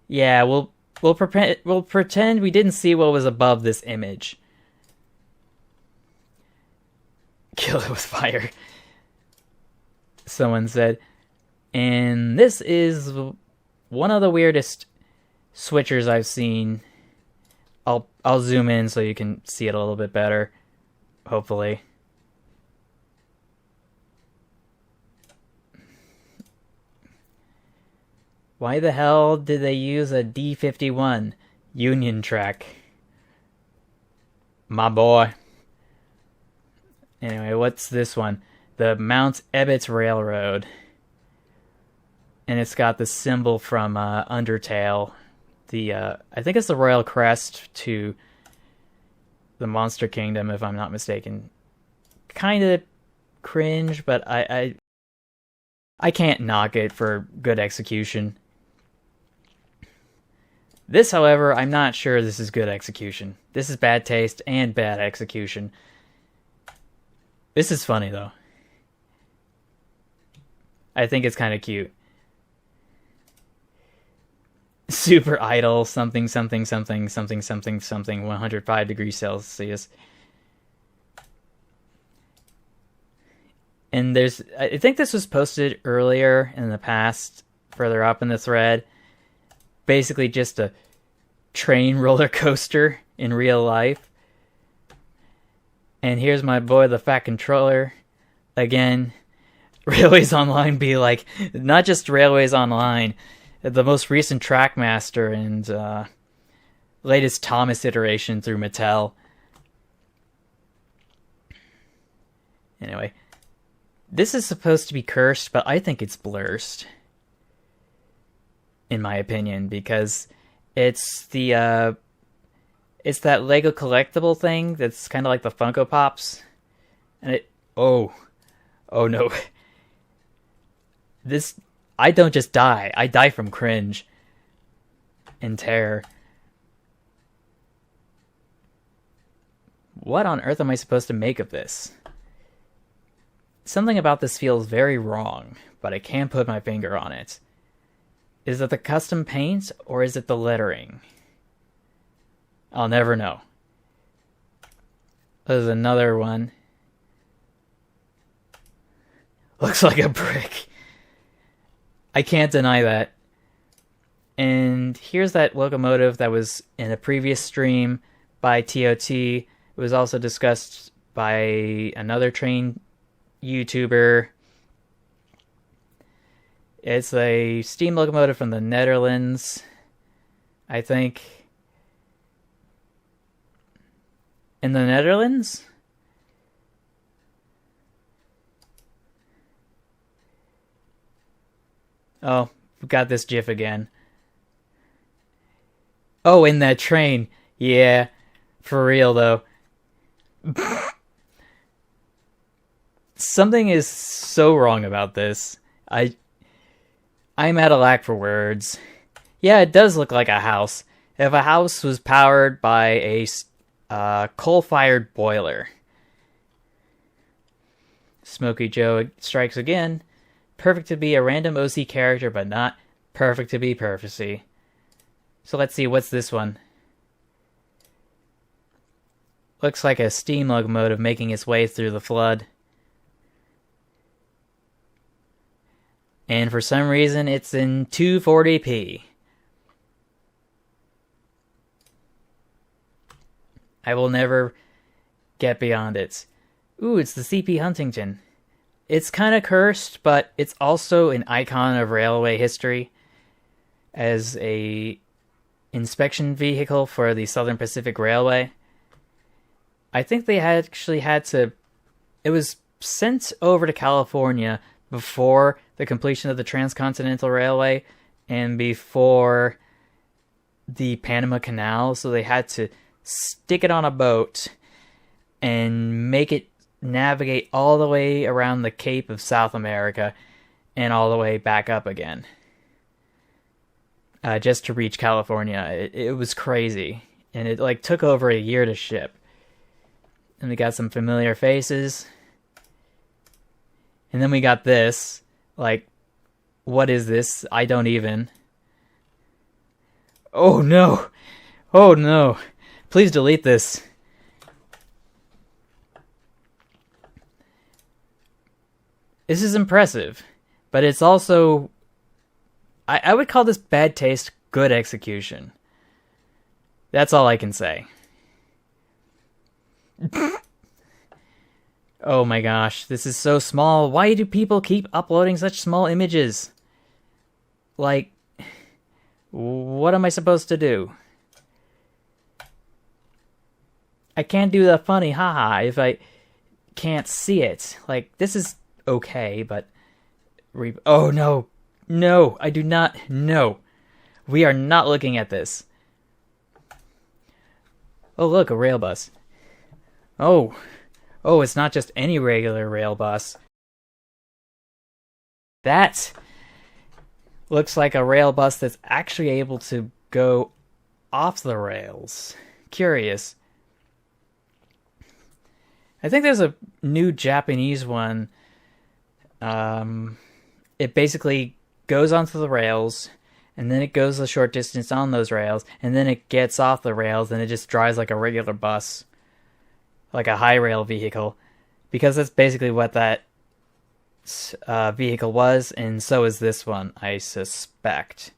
Yeah, we'll pretend we didn't see what was above this image. Kill it with fire. Someone said. And this is one of the weirdest switchers I've seen. I'll zoom in so you can see it a little bit better. Hopefully. Why the hell did they use a D51 Union track? My boy. Anyway, what's this one? The Mount Ebbets Railroad. And it's got the symbol from Undertale. I think it's the Royal Crest to the Monster Kingdom, if I'm not mistaken. Kind of cringe, but I can't knock it for good execution. This, however, I'm not sure this is good execution. This is bad taste and bad execution. This is funny, though. I think it's kind of cute. Super idle, something, something, something, something, something, something, 105 degrees Celsius. And I think this was posted earlier in the past, further up in the thread. Basically just a train roller coaster in real life. And here's my boy, the Fat Controller. Again, Railways Online be like, not just Railways Online, the most recent Trackmaster and latest Thomas iteration through Mattel. Anyway, this is supposed to be cursed, but I think it's blurst. In my opinion, because it's that Lego collectible thing that's kind of like the Funko Pops. And oh no. I don't just die. I die from cringe and terror. What on earth am I supposed to make of this? Something about this feels very wrong, but I can't put my finger on it. Is it the custom paint, or is it the lettering? I'll never know. There's another one. Looks like a brick. I can't deny that. And here's that locomotive that was in a previous stream by TOT. It was also discussed by another train YouTuber. It's a steam locomotive from the Netherlands, I think. In the Netherlands? Oh, we got this GIF again. Oh, in that train. Yeah, for real though. Something is so wrong about this. I'm at a lack for words. Yeah, it does look like a house. If a house was powered by a coal-fired boiler. Smokey Joe strikes again. Perfect to be a random OC character, but not perfect to be Perfecy. So let's see, what's this one? Looks like a steam locomotive making its way through the flood. And for some reason, it's in 240p. I will never get beyond it. Ooh, it's the CP Huntington. It's kind of cursed, but it's also an icon of railway history as a inspection vehicle for the Southern Pacific Railway. I think they actually had to... It was sent over to California before the completion of the Transcontinental Railway and before the Panama Canal, so they had to stick it on a boat and make it navigate all the way around the Cape of South America and all the way back up again. Just to reach California. It was crazy. And it took over a year to ship. And we got some familiar faces. And then we got this. What is this? I don't even. Oh no! Oh no! Please delete this. This is impressive, but it's also... I would call this bad taste, good execution. That's all I can say. Oh my gosh, this is so small. Why do people keep uploading such small images? What am I supposed to do? I can't do the funny haha if I can't see it. This is okay, but... Oh no! No, I do not... No! We are not looking at this. Oh look, a rail bus. Oh, oh, it's not just any regular rail bus. That looks like a rail bus that's actually able to go off the rails. Curious. I think there's a new Japanese one. It basically goes onto the rails, and then it goes a short distance on those rails, and then it gets off the rails, and it just drives like a regular bus. Like a high rail vehicle. Because that's basically what that vehicle was, and so is this one, I suspect.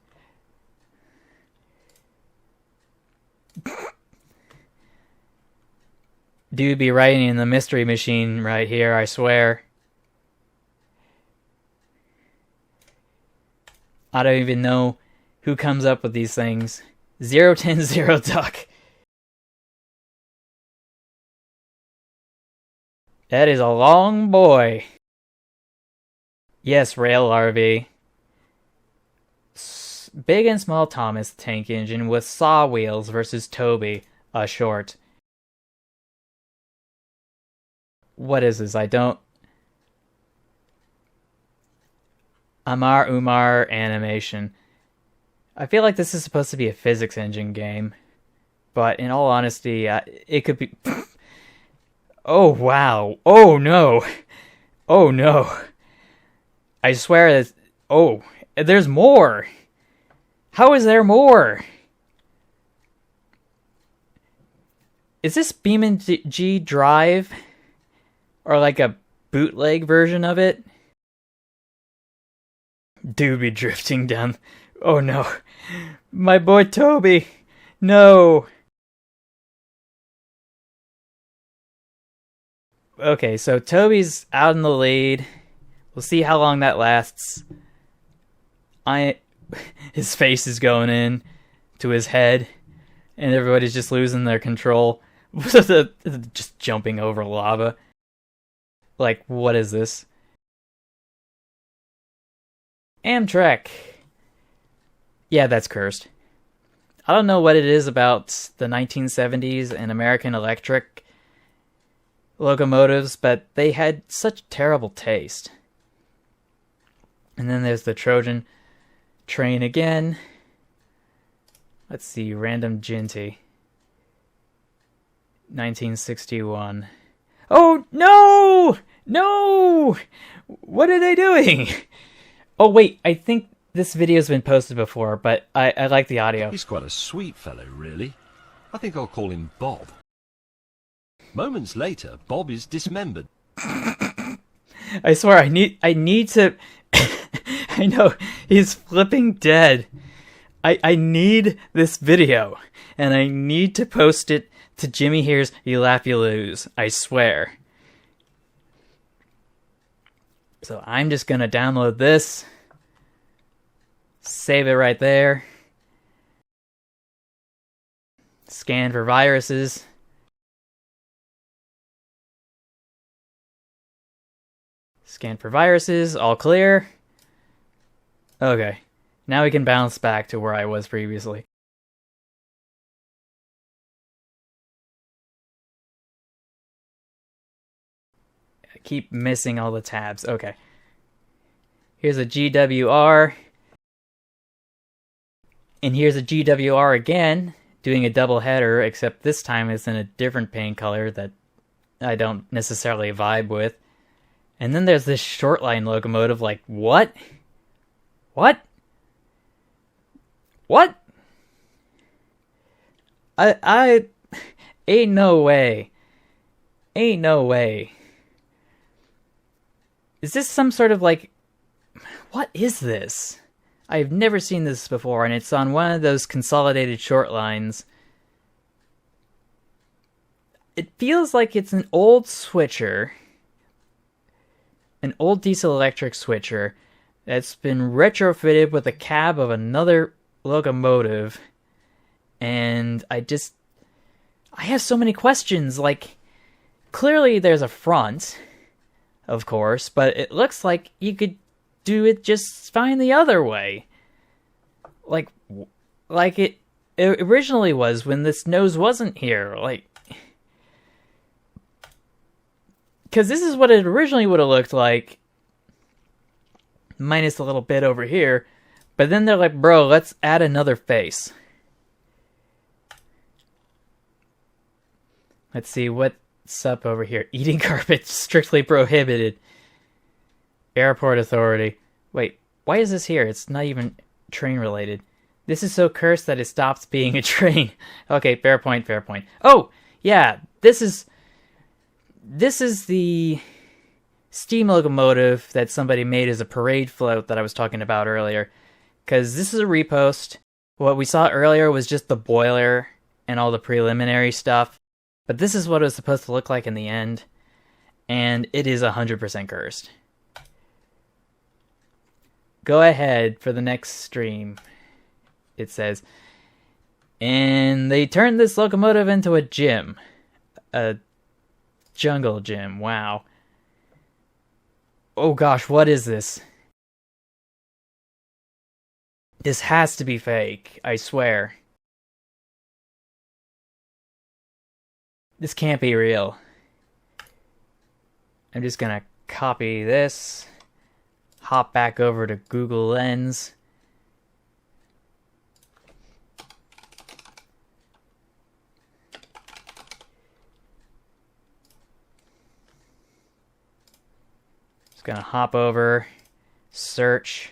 Dude be writing in the mystery machine right here, I swear. I don't even know who comes up with these things. 0100 Duck. That is a long boy. Yes, rail RV. Big and small Thomas tank engine with saw wheels versus Toby, a short. What is this? I don't... Amar Umar animation. I feel like this is supposed to be a physics engine game. But in all honesty, it could be... Oh, wow. Oh, no. Oh, no. I swear that... Oh, there's more. How is there more? Is this BeamNG Drive? Or like a bootleg version of it? Dude be drifting down... Oh, no. My boy Toby. No. Okay, so Toby's out in the lead. We'll see how long that lasts. His face is going in to his head, and everybody's just losing their control. Just jumping over lava. Like, what is this? Amtrak. Yeah, that's cursed. I don't know what it is about the 1970s and American Electric locomotives, but they had such terrible taste. And then there's the Trojan train again. Let's see, Random Ginty. 1961. Oh, no! No! What are they doing? Oh, wait, I think this video's been posted before, but I like the audio. He's quite a sweet fellow, really. I think I'll call him Bob. Moments later, Bob is dismembered. I swear, I need to... I know, he's flipping dead. I need this video, and I need to post it to Jimmy Here's You Laugh You Lose, I swear. So I'm just gonna download this, save it right there, scan for viruses. Scan for viruses, all clear. Okay, now we can bounce back to where I was previously. I keep missing all the tabs. Okay. Here's a GWR. And here's a GWR again, doing a double header, except this time it's in a different paint color that I don't necessarily vibe with. And then there's this short line locomotive, like, what? What? What? I ain't no way. Ain't no way. Is this some sort of, like, what is this? I've never seen this before, and it's on one of those consolidated short lines. It feels like it's an old switcher. An old diesel electric switcher that's been retrofitted with a cab of another locomotive. And I have so many questions. Like, clearly there's a front, of course, but it looks like you could do it just fine the other way. Like it originally was when this nose wasn't here. Like, Because this is what it originally would have looked like, minus a little bit over here. But then they're like, bro, let's add another face. Let's see, what's up over here? Eating carpet strictly prohibited. Airport authority. Wait, why is this here? It's not even train related. This is so cursed that it stops being a train. Okay, fair point, fair point. Oh, yeah, this is the steam locomotive that somebody made as a parade float that I was talking about earlier. Because this is a repost. What we saw earlier was just the boiler and all the preliminary stuff. But this is what it was supposed to look like in the end. And it is 100% cursed. Go ahead for the next stream. It says, and they turned this locomotive into a gym. A jungle gym. Wow. Oh gosh, what is this? This has to be fake, I swear. This can't be real. I'm just gonna copy this, hop back over to Google Lens. Just gonna hop over, search.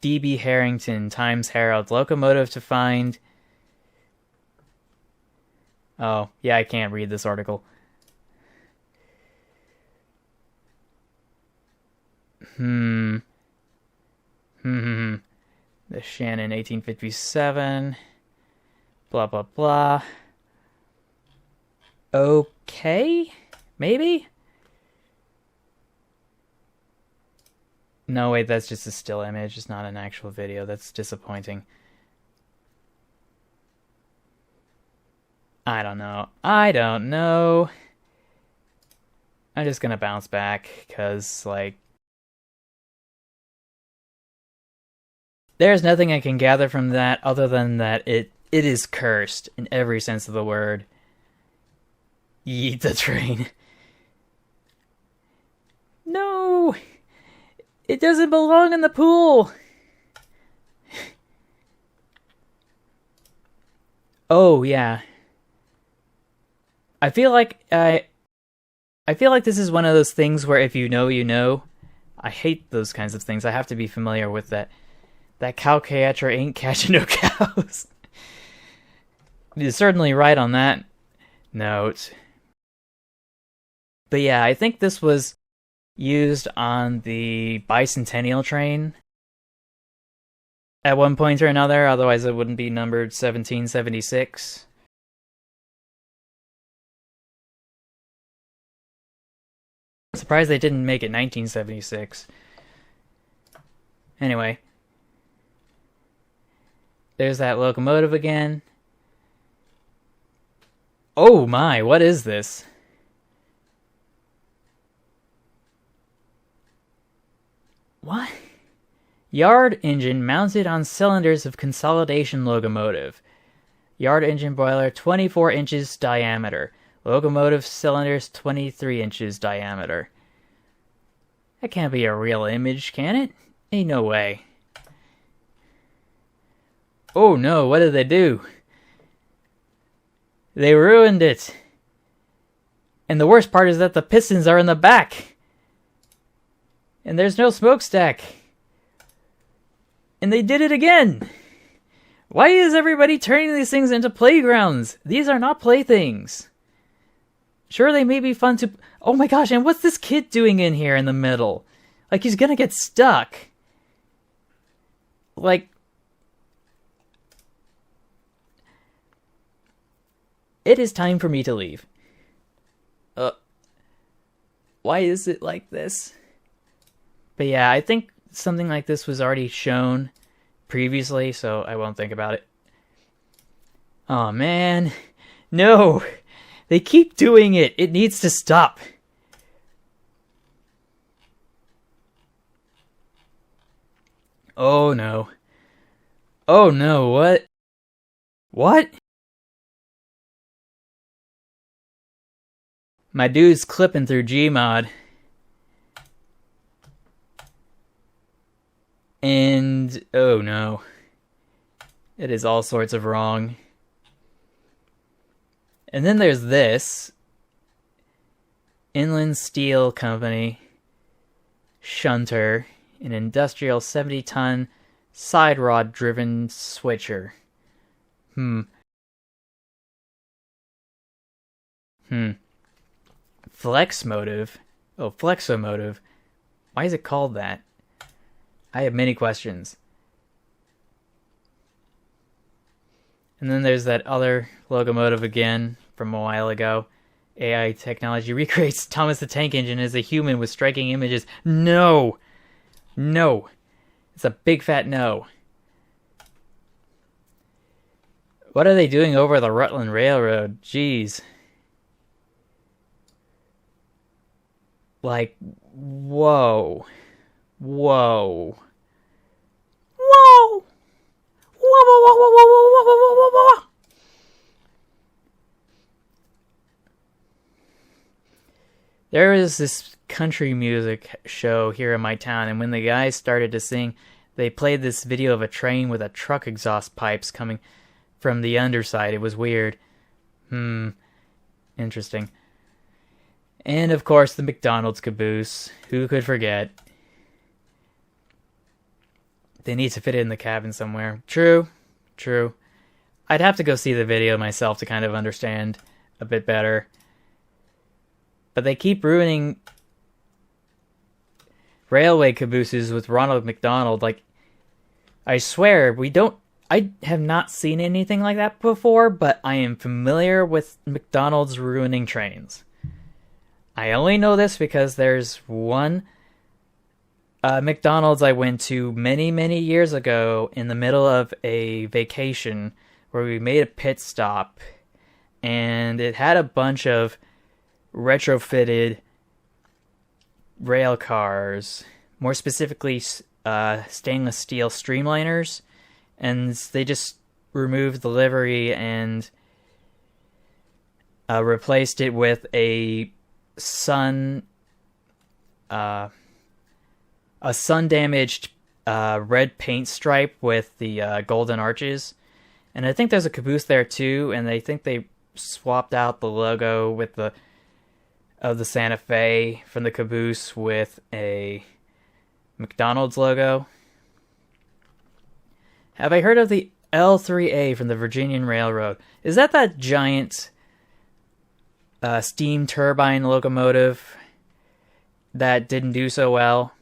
D.B. Harrington, Times Herald, locomotive to find. Oh, yeah, I can't read this article. The Shannon, 1857. Blah, blah, blah. Okay? Maybe? No, wait, that's just a still image. It's not an actual video. That's disappointing. I don't know. I'm just gonna bounce back, because, like, there's nothing I can gather from that other than that it is cursed in every sense of the word. Yeet the train. No! It doesn't belong in the pool! Oh, yeah. I feel like this is one of those things where if you know, you know. I hate those kinds of things. I have to be familiar with that. That cow catcher ain't catching no cows. You're certainly right on that note. But yeah, I think this was used on the bicentennial train at one point or another, otherwise it wouldn't be numbered 1776. I'm surprised they didn't make it 1976. Anyway. There's that locomotive again. Oh my, what is this? What? Yard engine mounted on cylinders of consolidation locomotive. Yard engine boiler 24 inches diameter. Locomotive cylinders 23 inches diameter. That can't be a real image, can it? Ain't no way. Oh no, what did they do? They ruined it. And the worst part is that the pistons are in the back. And there's no smokestack. And they did it again. Why is everybody turning these things into playgrounds? These are not playthings. Sure, they may be fun to... Oh my gosh, and what's this kid doing in here in the middle? Like, he's gonna get stuck. Like... It is time for me to leave. Why is it like this? But yeah, I think something like this was already shown previously, so I won't think about it. Oh man. No! They keep doing it! It needs to stop! Oh no. Oh no, what? What? My dude's clipping through Gmod. And, oh no. It is all sorts of wrong. And then there's this. Inland Steel Company. Shunter. An industrial 70-ton side rod driven switcher. Flexmotive? Oh, Flexomotive. Why is it called that? I have many questions. And then there's that other locomotive again from a while ago. AI technology recreates Thomas the Tank Engine as a human with striking images. No! No. It's a big fat no. What are they doing over the Rutland Railroad? Jeez. Like, whoa. Whoa. Whoa! Whoa, whoa, whoa, whoa, whoa, whoa, whoa, whoa, whoa. There is this country music show here in my town, and when the guys started to sing, they played this video of a train with a truck exhaust pipes coming from the underside. It was weird. Interesting. And of course, the McDonald's caboose. Who could forget? They need to fit it in the cabin somewhere. True. I'd have to go see the video myself to kind of understand a bit better. But they keep ruining railway cabooses with Ronald McDonald. Like, I swear, I have not seen anything like that before, but I am familiar with McDonald's ruining trains. I only know this because there's one McDonald's I went to many, many years ago in the middle of a vacation where we made a pit stop, and it had a bunch of retrofitted rail cars, more specifically stainless steel streamliners, and they just removed the livery and replaced it with a sun damaged red paint stripe with the golden arches. And I think there's a caboose there too, and I think they swapped out the logo with the Santa Fe from the caboose with a McDonald's logo. Have I heard of the L3A from the Virginian Railroad? Is that giant steam turbine locomotive that didn't do so well?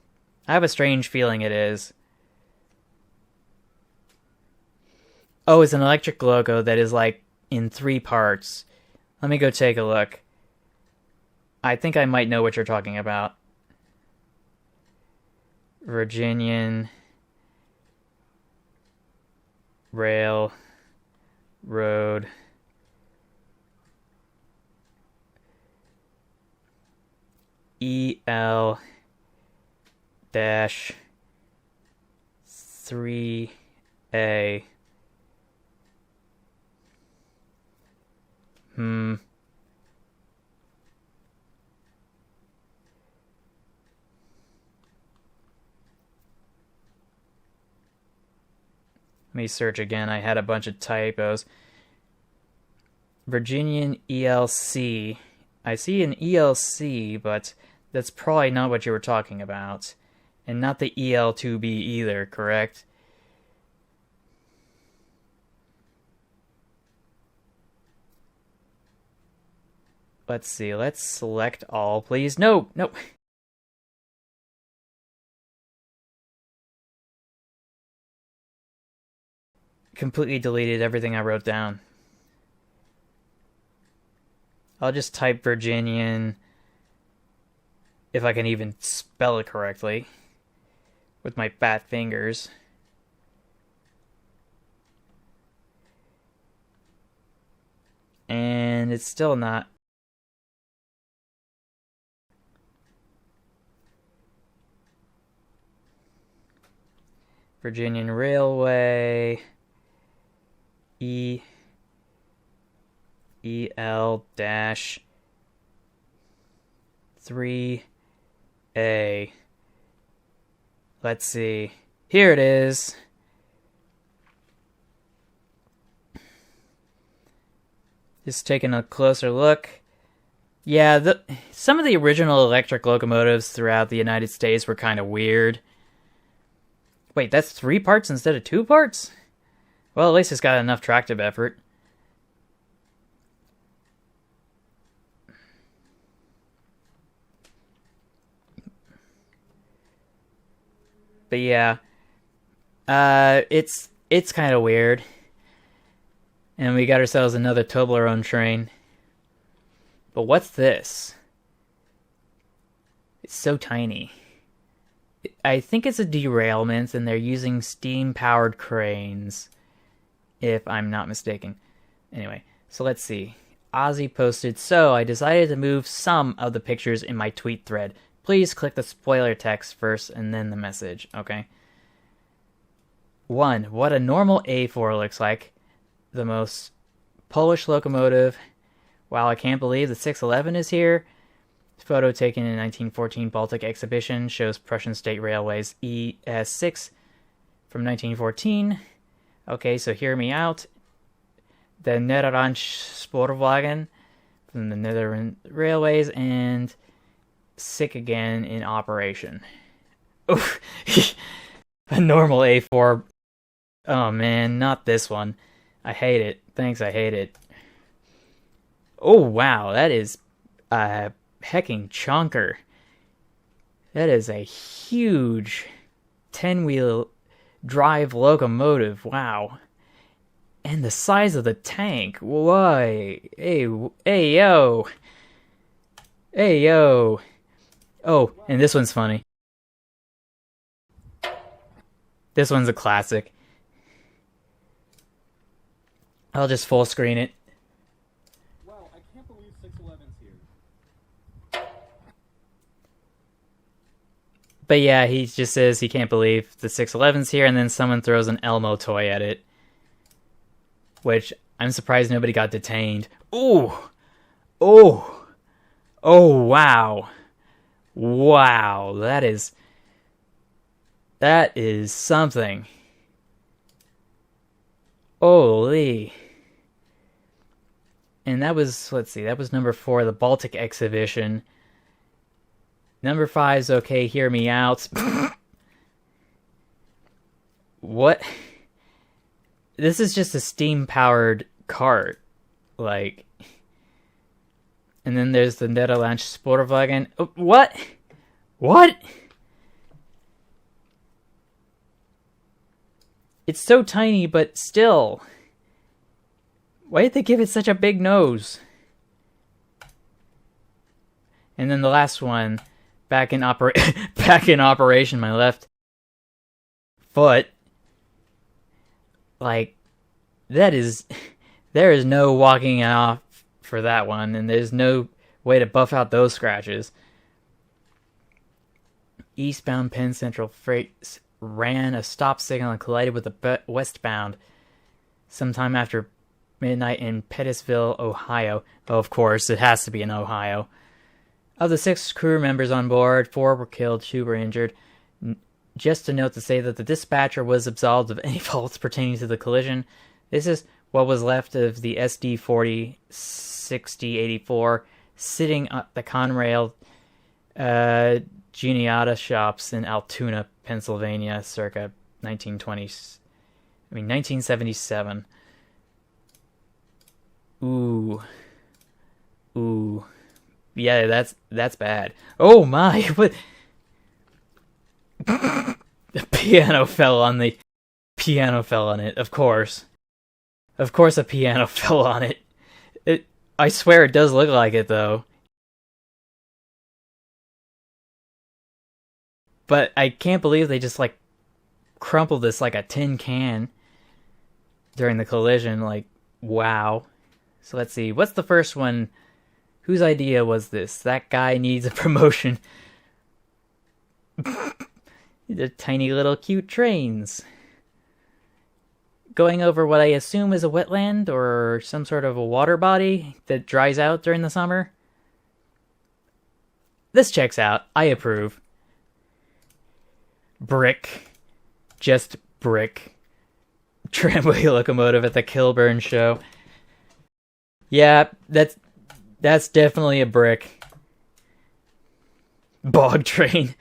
I have a strange feeling it is. Oh, it's an electric loco that is like in 3 parts. Let me go take a look. I think I might know what you're talking about. Virginian Railroad. EL-3A. Let me search again. I had a bunch of typos. Virginian ELC. I see an ELC, but that's probably not what you were talking about. And not the EL2B either, correct? Let's see. Let's select all, please. No. Completely deleted everything I wrote down. I'll just type Virginian, if I can even spell it correctly, with my fat fingers. And it's still not. Virginian Railway. EL dash 3A. Let's see. Here it is. Just taking a closer look. Yeah, some of the original electric locomotives throughout the United States were kind of weird. Wait, that's 3 parts instead of 2 parts? Well, at least it's got enough tractive effort. But yeah, it's kind of weird. And we got ourselves another Toblerone train. But what's this? It's so tiny. I think it's a derailment, and they're using steam-powered cranes, if I'm not mistaken. Anyway, so let's see. Ozzy posted, so I decided to move some of the pictures in my tweet thread. Please click the spoiler text first and then the message, okay? 1. What a normal A4 looks like. The most Polish locomotive. Wow, I can't believe the 611 is here. Photo taken in 1914 Baltic exhibition shows Prussian State Railways ES6 from 1914. Okay, so hear me out. The Niederrhein Spoorwagen from the Netherlands Railways, and sick again in operation. Oof. A normal A4. Oh man, not this one. I hate it. Thanks, I hate it. Oh wow, that is a hecking chunker. That is a huge 10-wheel drive locomotive. Wow. And the size of the tank. Why? Hey, yo. Hey, yo. Oh, and this one's funny. This one's a classic. I'll just full screen it. Wow, I can't believe 611's here. But yeah, he just says he can't believe the 611's here, and then someone throws an Elmo toy at it. Which, I'm surprised nobody got detained. Ooh! Oh! Oh, wow. Wow, that is something. Holy. And that was, let's see, that was number 4, the Baltic exhibition. Number 5's okay, hear me out. What? This is just a steam-powered cart. Like. And then there's the Nederlands Spoorwagen. Oh, what? What? It's so tiny, but still. Why did they give it such a big nose? And then the last one, back in operation, my left foot. Like, there is no walking off for that one, and there's no way to buff out those scratches. Eastbound Penn Central Freight ran a stop signal and collided with the westbound sometime after midnight in Pettisville, Ohio. Oh, of course, it has to be in Ohio. Of the 6 crew members on board, 4 were killed, 2 were injured. Just to note to say that the dispatcher was absolved of any faults pertaining to the collision. This is what was left of the SD 406084 sitting at the Conrail Geniata shops in Altoona, Pennsylvania, circa 1977. Ooh. Yeah, that's bad. Oh my, what? The piano fell on it. Of course a piano fell on it. I swear it does look like it though. But I can't believe they just like crumpled this like a tin can during the collision. Like, wow. So let's see, what's the first one? Whose idea was this? That guy needs a promotion. The tiny little cute trains. Going over what I assume is a wetland or some sort of a water body that dries out during the summer. This checks out. I approve. Brick. Just brick. Tramway locomotive at the Kilburn show. Yeah, that's definitely a brick. Bog train.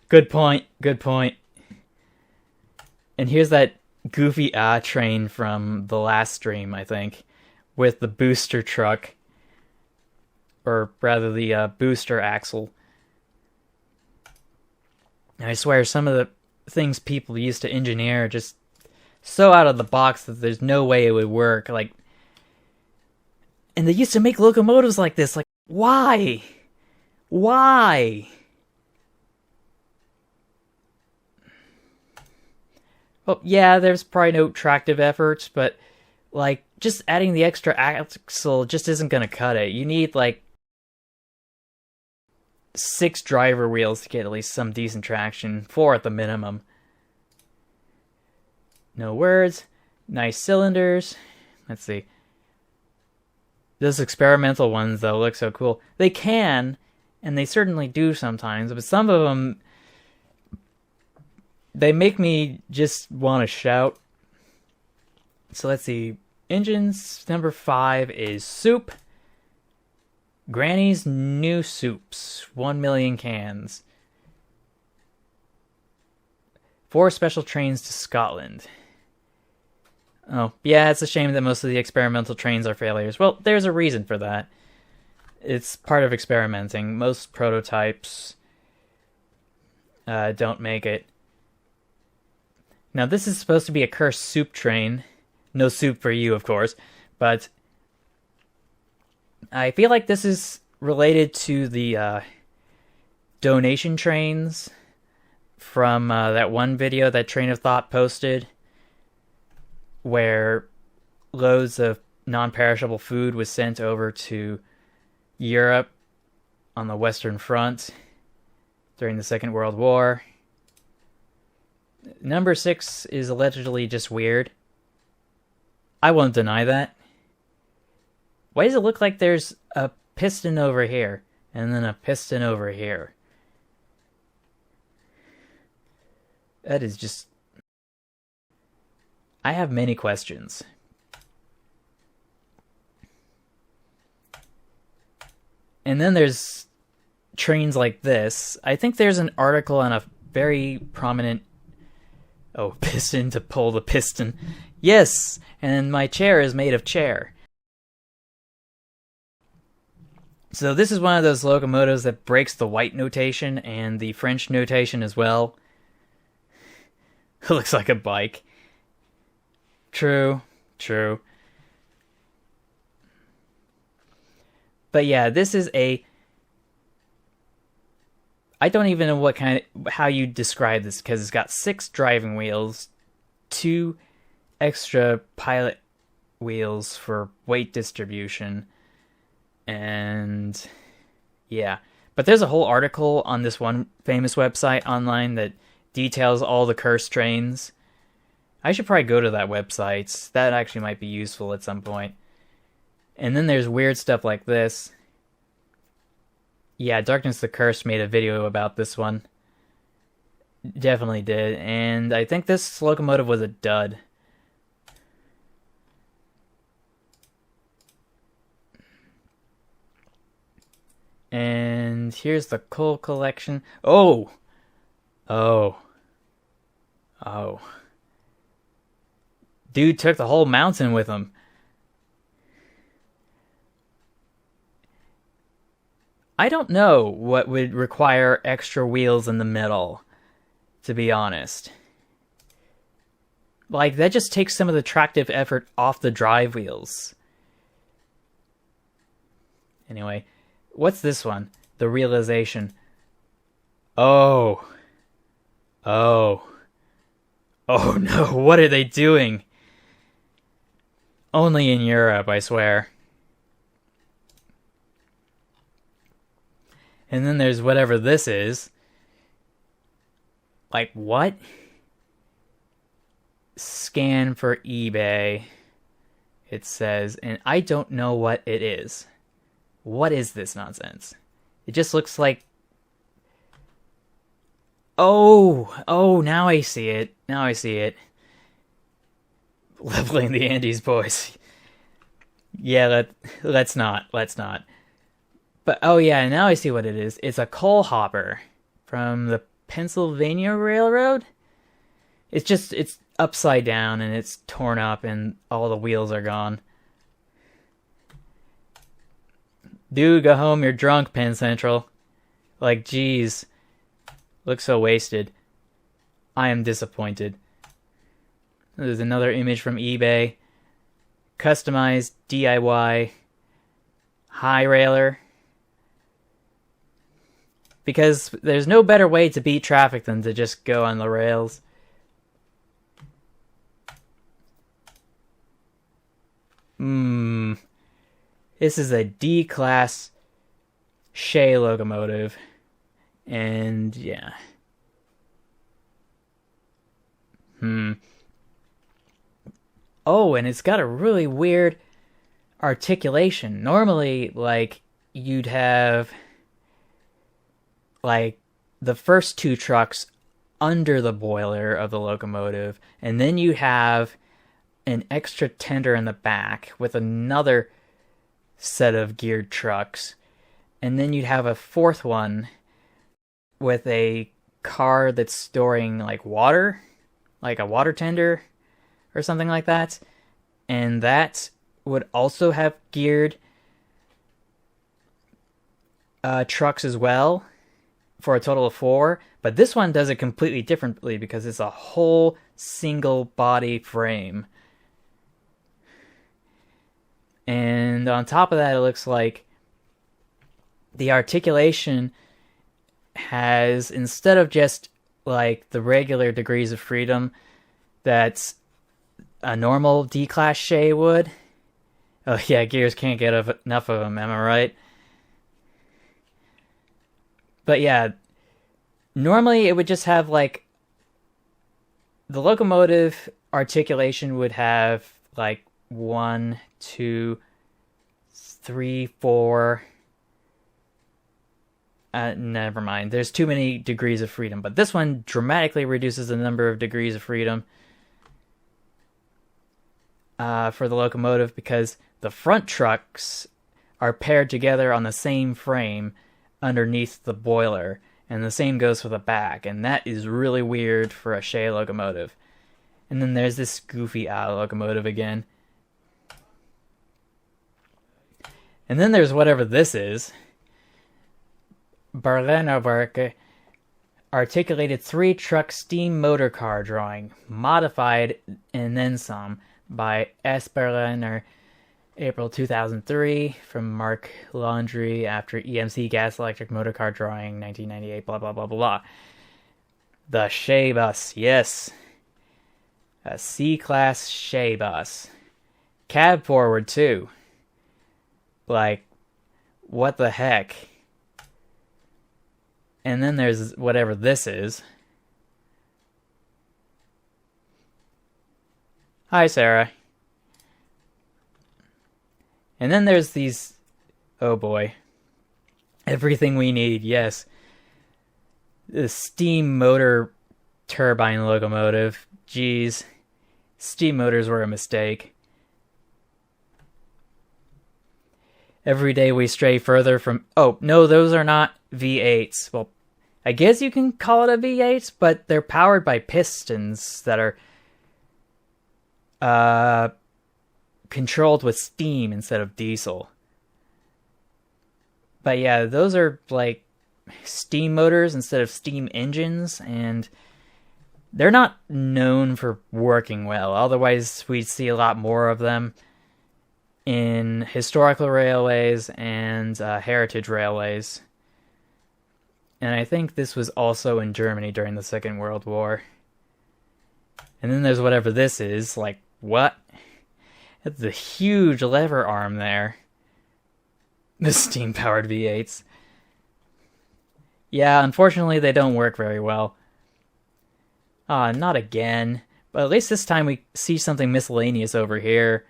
Good point. And here's that goofy train from the last stream, I think, with the booster truck. Or rather, the booster axle. And I swear, some of the things people used to engineer are just so out of the box that there's no way it would work. Like, and they used to make locomotives like this. Like, why? Why? Well, yeah, there's probably no tractive efforts, but, like, just adding the extra axle just isn't gonna cut it. You need, like, 6 driver wheels to get at least some decent traction. 4 at the minimum. No words. Nice cylinders. Let's see. Those experimental ones, though, look so cool. They can, and they certainly do sometimes, but some of them, they make me just want to shout. So let's see. Engines number 5 is Soup. Granny's New Soups. 1 million cans. 4 special trains to Scotland. Oh, yeah, it's a shame that most of the experimental trains are failures. Well, there's a reason for that. It's part of experimenting. Most prototypes don't make it. Now, this is supposed to be a cursed soup train. No soup for you, of course. But I feel like this is related to the donation trains from that one video that Train of Thought posted, where loads of non-perishable food was sent over to Europe on the Western Front during the Second World War. Number 6 is allegedly just weird. I won't deny that. Why does it look like there's a piston over here and then a piston over here? That is just... I have many questions. And then there's trains like this. I think there's an article on a very prominent... Oh, piston to pull the piston. Yes, and my chair is made of chair. So this is one of those locomotives that breaks the white notation and the French notation as well. It looks like a bike. True. But yeah, this is a... I don't even know how you describe this, because it's got 6 driving wheels, 2 extra pilot wheels for weight distribution, and yeah. But there's a whole article on this one famous website online that details all the cursed trains. I should probably go to that website. That actually might be useful at some point. And then there's weird stuff like this. Yeah, Darkness the Cursed made a video about this one. Definitely did. And I think this locomotive was a dud. And here's the coal collection. Oh! Dude took the whole mountain with him. I don't know what would require extra wheels in the middle, to be honest. Like, that just takes some of the tractive effort off the drive wheels. Anyway, what's this one? The Realization. Oh no, what are they doing? Only in Europe, I swear. And then there's whatever this is. Like, what? Scan for eBay, it says, and I don't know what it is. What is this nonsense? It just looks like... Oh, now I see it. Now I see it. Leveling the Andes, boys. Yeah, let's not. But, oh yeah, now I see what it is. It's a coal hopper from the Pennsylvania Railroad. It's upside down and it's torn up and all the wheels are gone. Dude, go home, you're drunk, Penn Central. Like, geez. Looks so wasted. I am disappointed. There's another image from eBay. Customized DIY high railer. Because there's no better way to beat traffic than to just go on the rails. This is a D-class Shea locomotive. And yeah. Oh, and it's got a really weird articulation. Normally, like, you'd have, like, the first two trucks under the boiler of the locomotive, and then you have an extra tender in the back with another set of geared trucks, and then you'd have a fourth one with a car that's storing, like, water, like a water tender or something like that, and that would also have geared trucks as well, for a total of 4, but this one does it completely differently because it's a whole single body frame. And on top of that, it looks like the articulation has, instead of just like the regular degrees of freedom that's a normal D-class Shea would. Oh yeah, gears can't get enough of them, am I right? But yeah, normally it would just have, like, the locomotive articulation would have like 1, 2, 3, 4. Never mind. There's too many degrees of freedom. But this one dramatically reduces the number of degrees of freedom for the locomotive, because the front trucks are paired together on the same frame underneath the boiler, and the same goes for the back, and that is really weird for a Shea locomotive. And then there's this goofy locomotive again. And then there's whatever this is. Berliner Werke articulated 3-truck steam motor car drawing, modified and then some, by S. Berliner, April 2003, from Mark Laundry, after EMC gas electric motor car drawing, 1998, blah blah blah blah blah. The Shea bus, yes. A C-class Shea bus. Cab forward too. Like, what the heck? And then there's whatever this is. Hi, Sarah. And then there's these... Oh boy. Everything we need, yes. The steam motor turbine locomotive. Jeez. Steam motors were a mistake. Every day we stray further from... Oh, no, those are not V8s. Well, I guess you can call it a V8, but they're powered by pistons that are controlled with steam instead of diesel. But yeah, those are like steam motors instead of steam engines, and they're not known for working well. Otherwise, we'd see a lot more of them in historical railways and heritage railways. And I think this was also in Germany during the Second World War. And then there's whatever this is. Like, what? That's a huge lever arm there. The steam-powered V8s. Yeah, unfortunately they don't work very well. Not again. But at least this time we see something miscellaneous over here.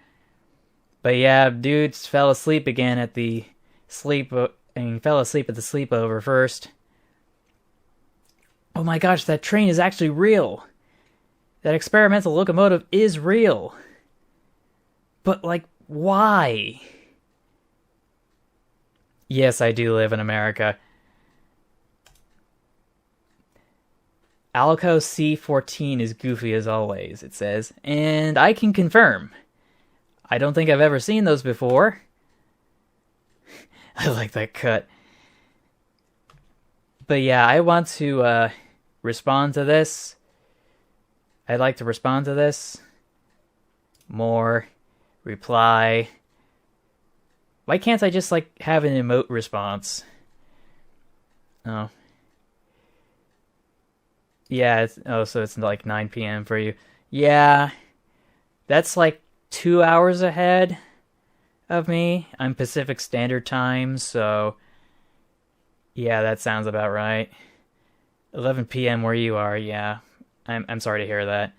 But yeah, dudes fell asleep again at the and fell asleep at the sleepover first. Oh my gosh, that train is actually real. That experimental locomotive is real. But, like, why? Yes, I do live in America. Alco C14 is goofy as always, it says. And I can confirm. I don't think I've ever seen those before. I like that cut. But yeah, I want to respond to this. I'd like to respond to this. More. Reply. Why can't I just, like, have an emote response? Oh. Yeah, so it's like 9 p.m. for you. Yeah. That's like 2 hours ahead of me. I'm Pacific Standard Time, so yeah, that sounds about right. 11 p.m. where you are, yeah. I'm sorry to hear that.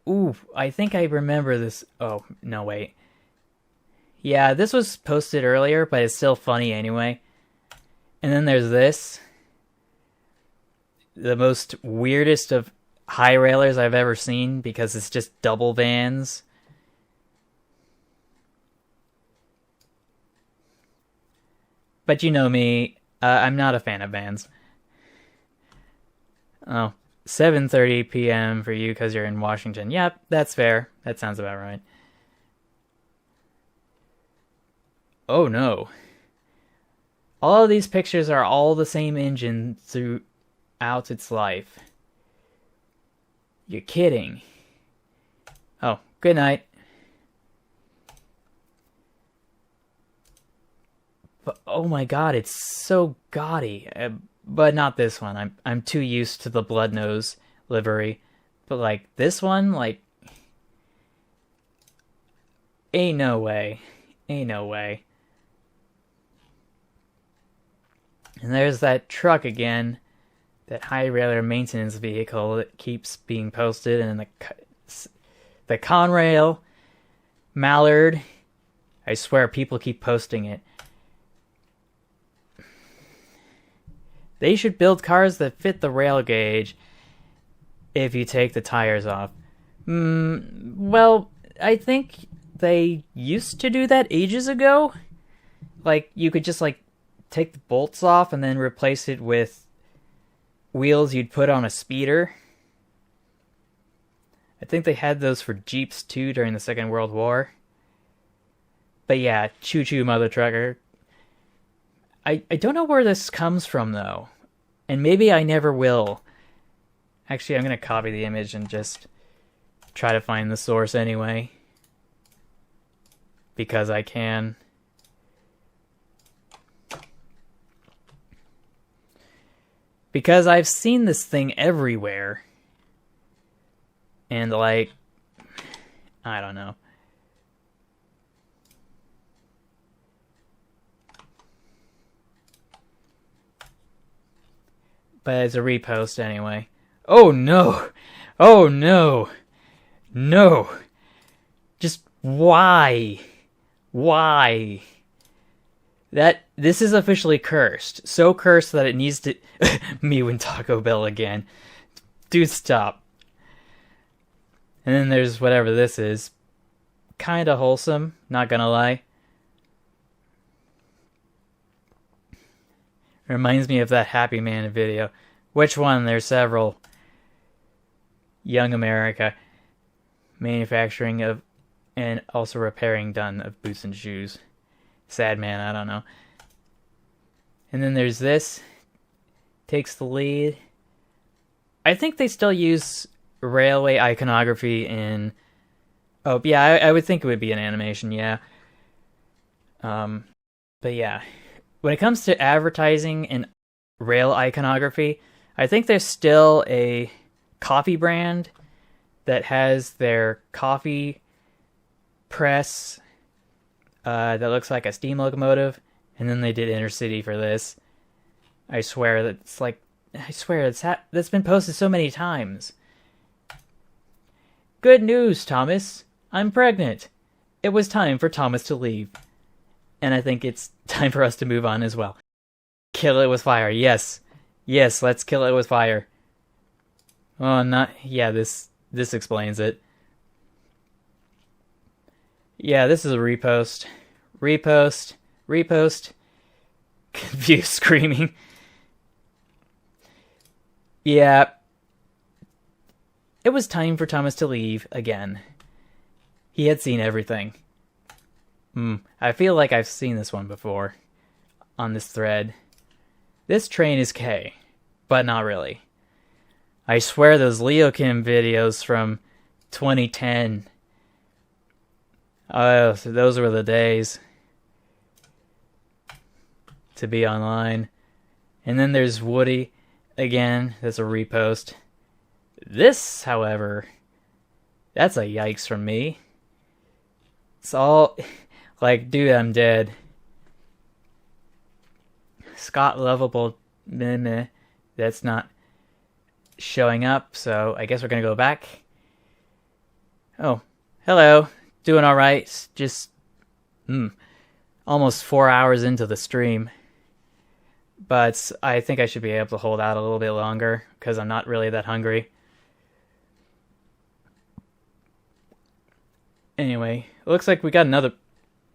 Ooh, I think I remember this. Oh, no, wait. Yeah, this was posted earlier, but it's still funny anyway. And then there's this. The most weirdest of high railers I've ever seen, because it's just double vans. But you know me, I'm not a fan of vans. Oh, 7:30 p.m. for you because you're in Washington. Yep, that's fair. That sounds about right. Oh no. All of these pictures are all the same engine throughout its life. You're kidding. Oh, good night. But oh my god, it's so gaudy. But not this one. I'm too used to the blood nose livery. But like this one, like, ain't no way. Ain't no way. And there's that truck again, that high railer maintenance vehicle that keeps being posted, and the Conrail Mallard. I swear people keep posting it. They should build cars that fit the rail gauge if you take the tires off. Well, I think they used to do that ages ago. Like, you could just, like, take the bolts off and then replace it with wheels you'd put on a speeder. I think they had those for Jeeps too during the Second World War. But yeah, choo-choo mother trucker. I don't know where this comes from though. And maybe I never will. Actually, I'm going to copy the image and just try to find the source anyway. Because I can. Because I've seen this thing everywhere. And, like, I don't know. But it's a repost anyway. Oh no! Oh no! No! Just why? Why? This is officially cursed. So cursed that it needs to... Me and Taco Bell again. Dude, stop. And then there's whatever this is. Kinda wholesome, not gonna lie. Reminds me of that Happy Man video. Which one? There's several. Young America. Manufacturing of... and also repairing done of boots and shoes. Sad man, I don't know. And then there's this. Takes the lead. I think they still use railway iconography in... Oh, yeah, I would think it would be an animation, yeah. But yeah. When it comes to advertising and rail iconography, I think there's still a coffee brand that has their coffee press that looks like a steam locomotive, and then they did Intercity for this. I swear that's like, that's been posted so many times. Good news, Thomas. I'm pregnant. it was time for Thomas to leave. And I think it's time for us to move on as well. Kill it with fire. Yes. Yes, let's kill it with fire. Oh, not... Yeah, this explains it. Yeah, this is a repost. Repost. Repost. Confused screaming. Yeah. It was time for Thomas to leave again. He had seen everything. I feel like I've seen this one before. On this thread. This train is K. But not really. I swear those Leokim videos from 2010. Oh, so those were the days. To be online. And then there's Woody. Again, that's a repost. This, however, that's a yikes from me. It's all... Like, dude, I'm dead. Scott Lovable... Meh. That's not showing up, so I guess we're gonna go back. Oh, hello. Doing alright. Just... almost 4 hours into the stream. But I think I should be able to hold out a little bit longer, because I'm not really that hungry. Anyway, it looks like we got another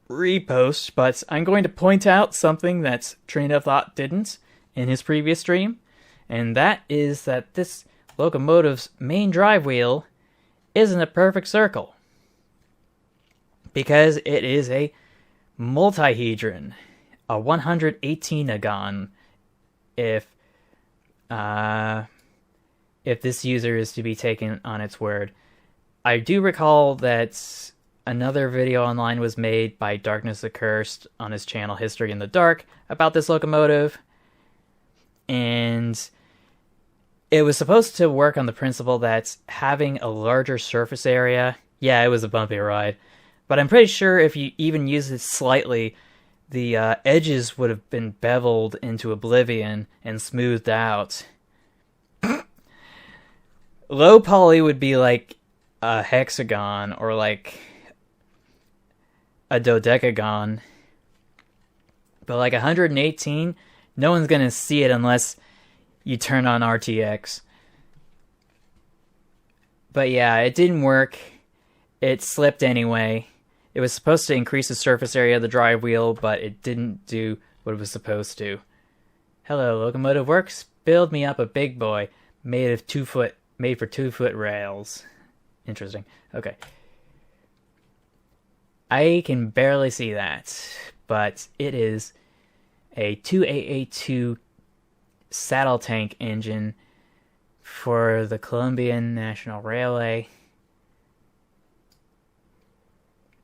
repost, but I'm going to point out something that Train of Thought didn't in his previous stream, and that is that this locomotive's main drive wheel isn't a perfect circle, because it is a multihedron, a 118agon, if this user is to be taken on its word. I do recall that another video online was made by Darkness Accursed on his channel History in the Dark about this locomotive, and it was supposed to work on the principle that having a larger surface area, yeah, it was a bumpy ride, but I'm pretty sure if you even use it slightly, the edges would have been beveled into oblivion and smoothed out. Low poly would be like a hexagon or like a dodecagon, but like 118, no one's gonna see it unless you turn on RTX. But yeah, it didn't work. It slipped anyway. It was supposed to increase the surface area of the drive wheel, but it didn't do what it was supposed to. Hello, Locomotive Works. Build me up a big boy made for 2-foot rails. Interesting. Okay. I can barely see that, but it is a 2AA2 saddle tank engine for the Colombian National Railway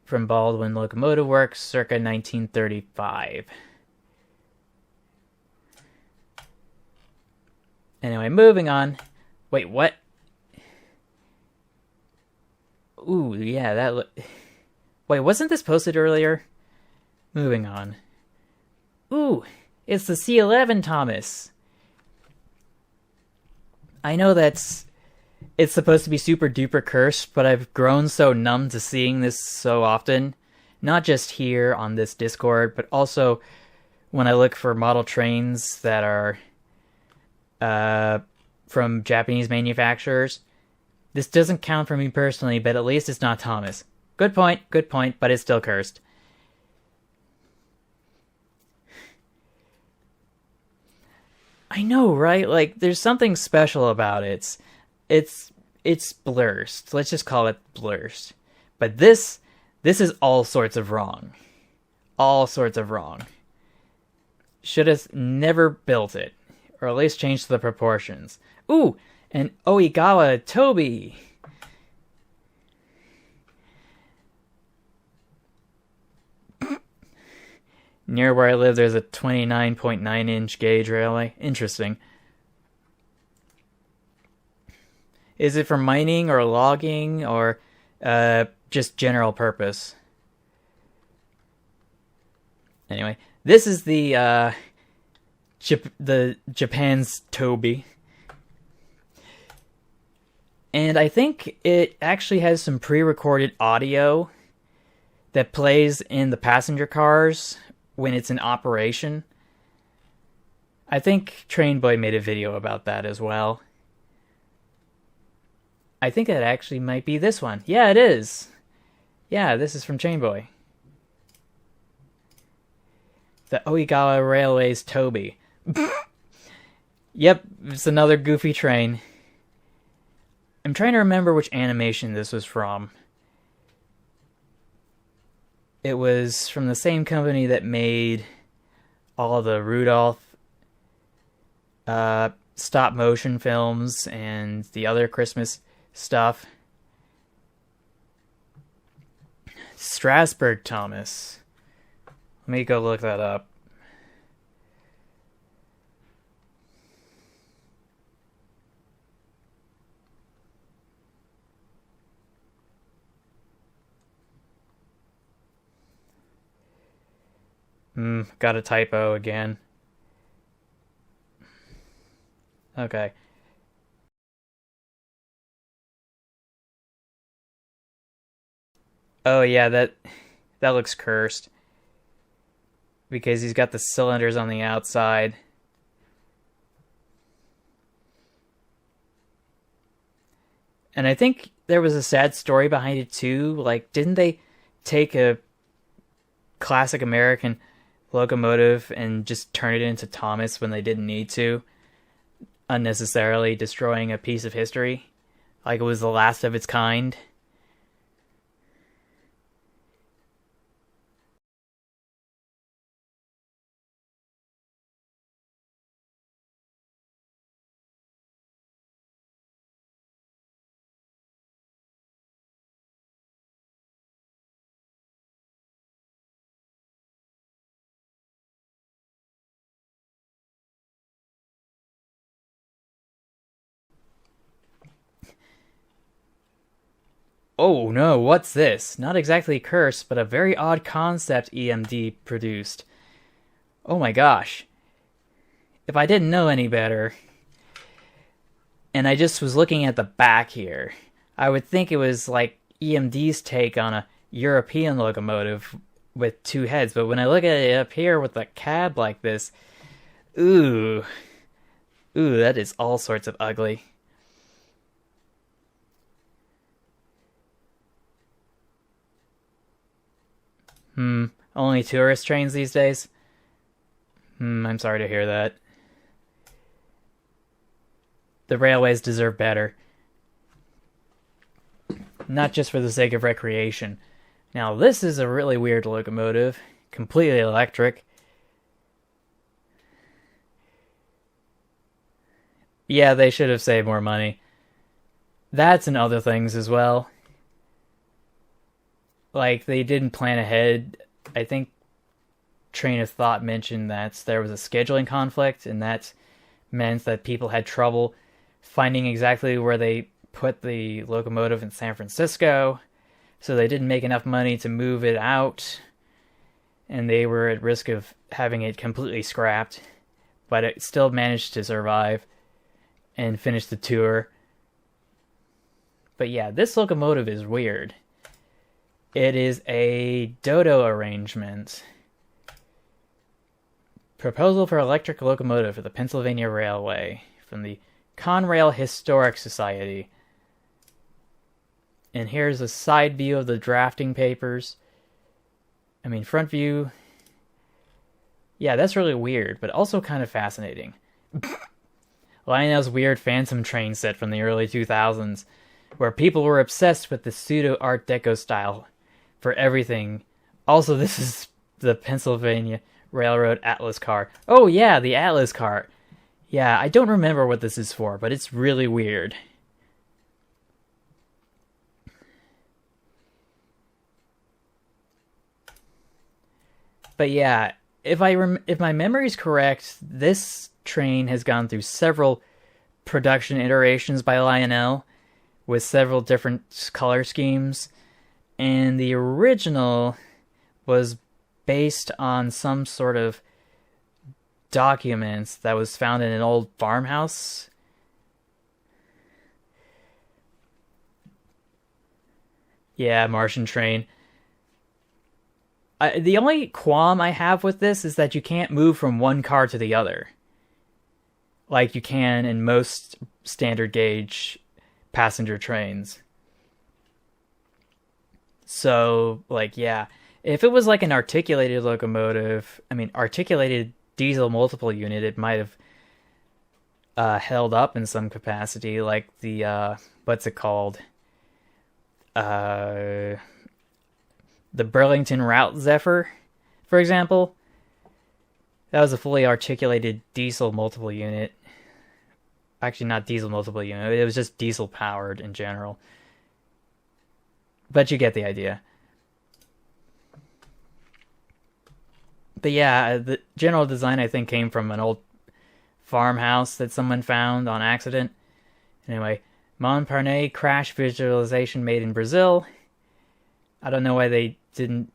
from Baldwin Locomotive Works circa 1935. Anyway, moving on. Wait, what? Ooh, yeah, that Wait, wasn't this posted earlier? Moving on. Ooh, it's the C11 Thomas. I know it's supposed to be super duper cursed, but I've grown so numb to seeing this so often. Not just here on this Discord, but also when I look for model trains that are from Japanese manufacturers. This doesn't count for me personally, but at least it's not Thomas. Good point, but it's still cursed. I know, right? Like, there's something special about it. It's blurst. Let's just call it blurst. But this is all sorts of wrong. All sorts of wrong. Should have never built it. Or at least changed the proportions. Ooh! An Oigawa Toby! Near where I live, there's a 29.9-inch gauge railway. Interesting. Is it for mining or logging or just general purpose? Anyway, this is the Japan's Toby. And I think it actually has some pre-recorded audio that plays in the passenger cars when it's in operation. I think Train Boy made a video about that as well. I think it actually might be this one. Yeah, it is. Yeah, this is from Train Boy. The Oigawa Railway's Toby. Yep, it's another goofy train. I'm trying to remember which animation this was from. It was from the same company that made all the Rudolph stop motion films and the other Christmas stuff. Strasburg Thomas. Let me go look that up. Got a typo again. Okay. Oh yeah, that looks cursed. Because he's got the cylinders on the outside. And I think there was a sad story behind it too. Like, didn't they take a classic American locomotive and just turn it into Thomas when they didn't need to? Unnecessarily destroying a piece of history. Like it was the last of its kind. Oh no, what's this? Not exactly cursed, but a very odd concept EMD produced. Oh my gosh. If I didn't know any better, and I just was looking at the back here, I would think it was like EMD's take on a European locomotive with two heads, but when I look at it up here with a cab like this, ooh, that is all sorts of ugly. Only tourist trains these days? I'm sorry to hear that. The railways deserve better. Not just for the sake of recreation. Now, this is a really weird locomotive. Completely electric. Yeah, they should have saved more money. That's and other things as well. Like, they didn't plan ahead. I think Train of Thought mentioned that there was a scheduling conflict, and that meant that people had trouble finding exactly where they put the locomotive in San Francisco, so they didn't make enough money to move it out, and they were at risk of having it completely scrapped, but it still managed to survive and finish the tour. But yeah, this locomotive is weird. It is a dodo arrangement. Proposal for electric locomotive for the Pennsylvania Railway from the Conrail Historic Society. And here's a side view of the drafting papers. Front view. Yeah, that's really weird, but also kind of fascinating. Lionel's weird Phantom train set from the early 2000s, where people were obsessed with the pseudo-Art Deco style for everything. Also, this is the Pennsylvania Railroad Atlas car. Oh yeah, the Atlas car. Yeah, I don't remember what this is for, but it's really weird. But yeah, if my memory's correct, this train has gone through several production iterations by Lionel with several different color schemes, and the original was based on some sort of documents that was found in an old farmhouse. Yeah, Martian train. The only qualm I have with this is that you can't move from one car to the other, like you can in most standard gauge passenger trains. So, like, yeah, if it was like an articulated locomotive, articulated diesel multiple unit, it might have held up in some capacity, like the what's it called? The Burlington Route Zephyr, for example. That was a fully articulated diesel multiple unit. Actually, not diesel multiple unit. It was just diesel powered in general. But you get the idea. But yeah, the general design I think came from an old farmhouse that someone found on accident. Anyway, Montparnasse crash visualization made in Brazil. I don't know why they didn't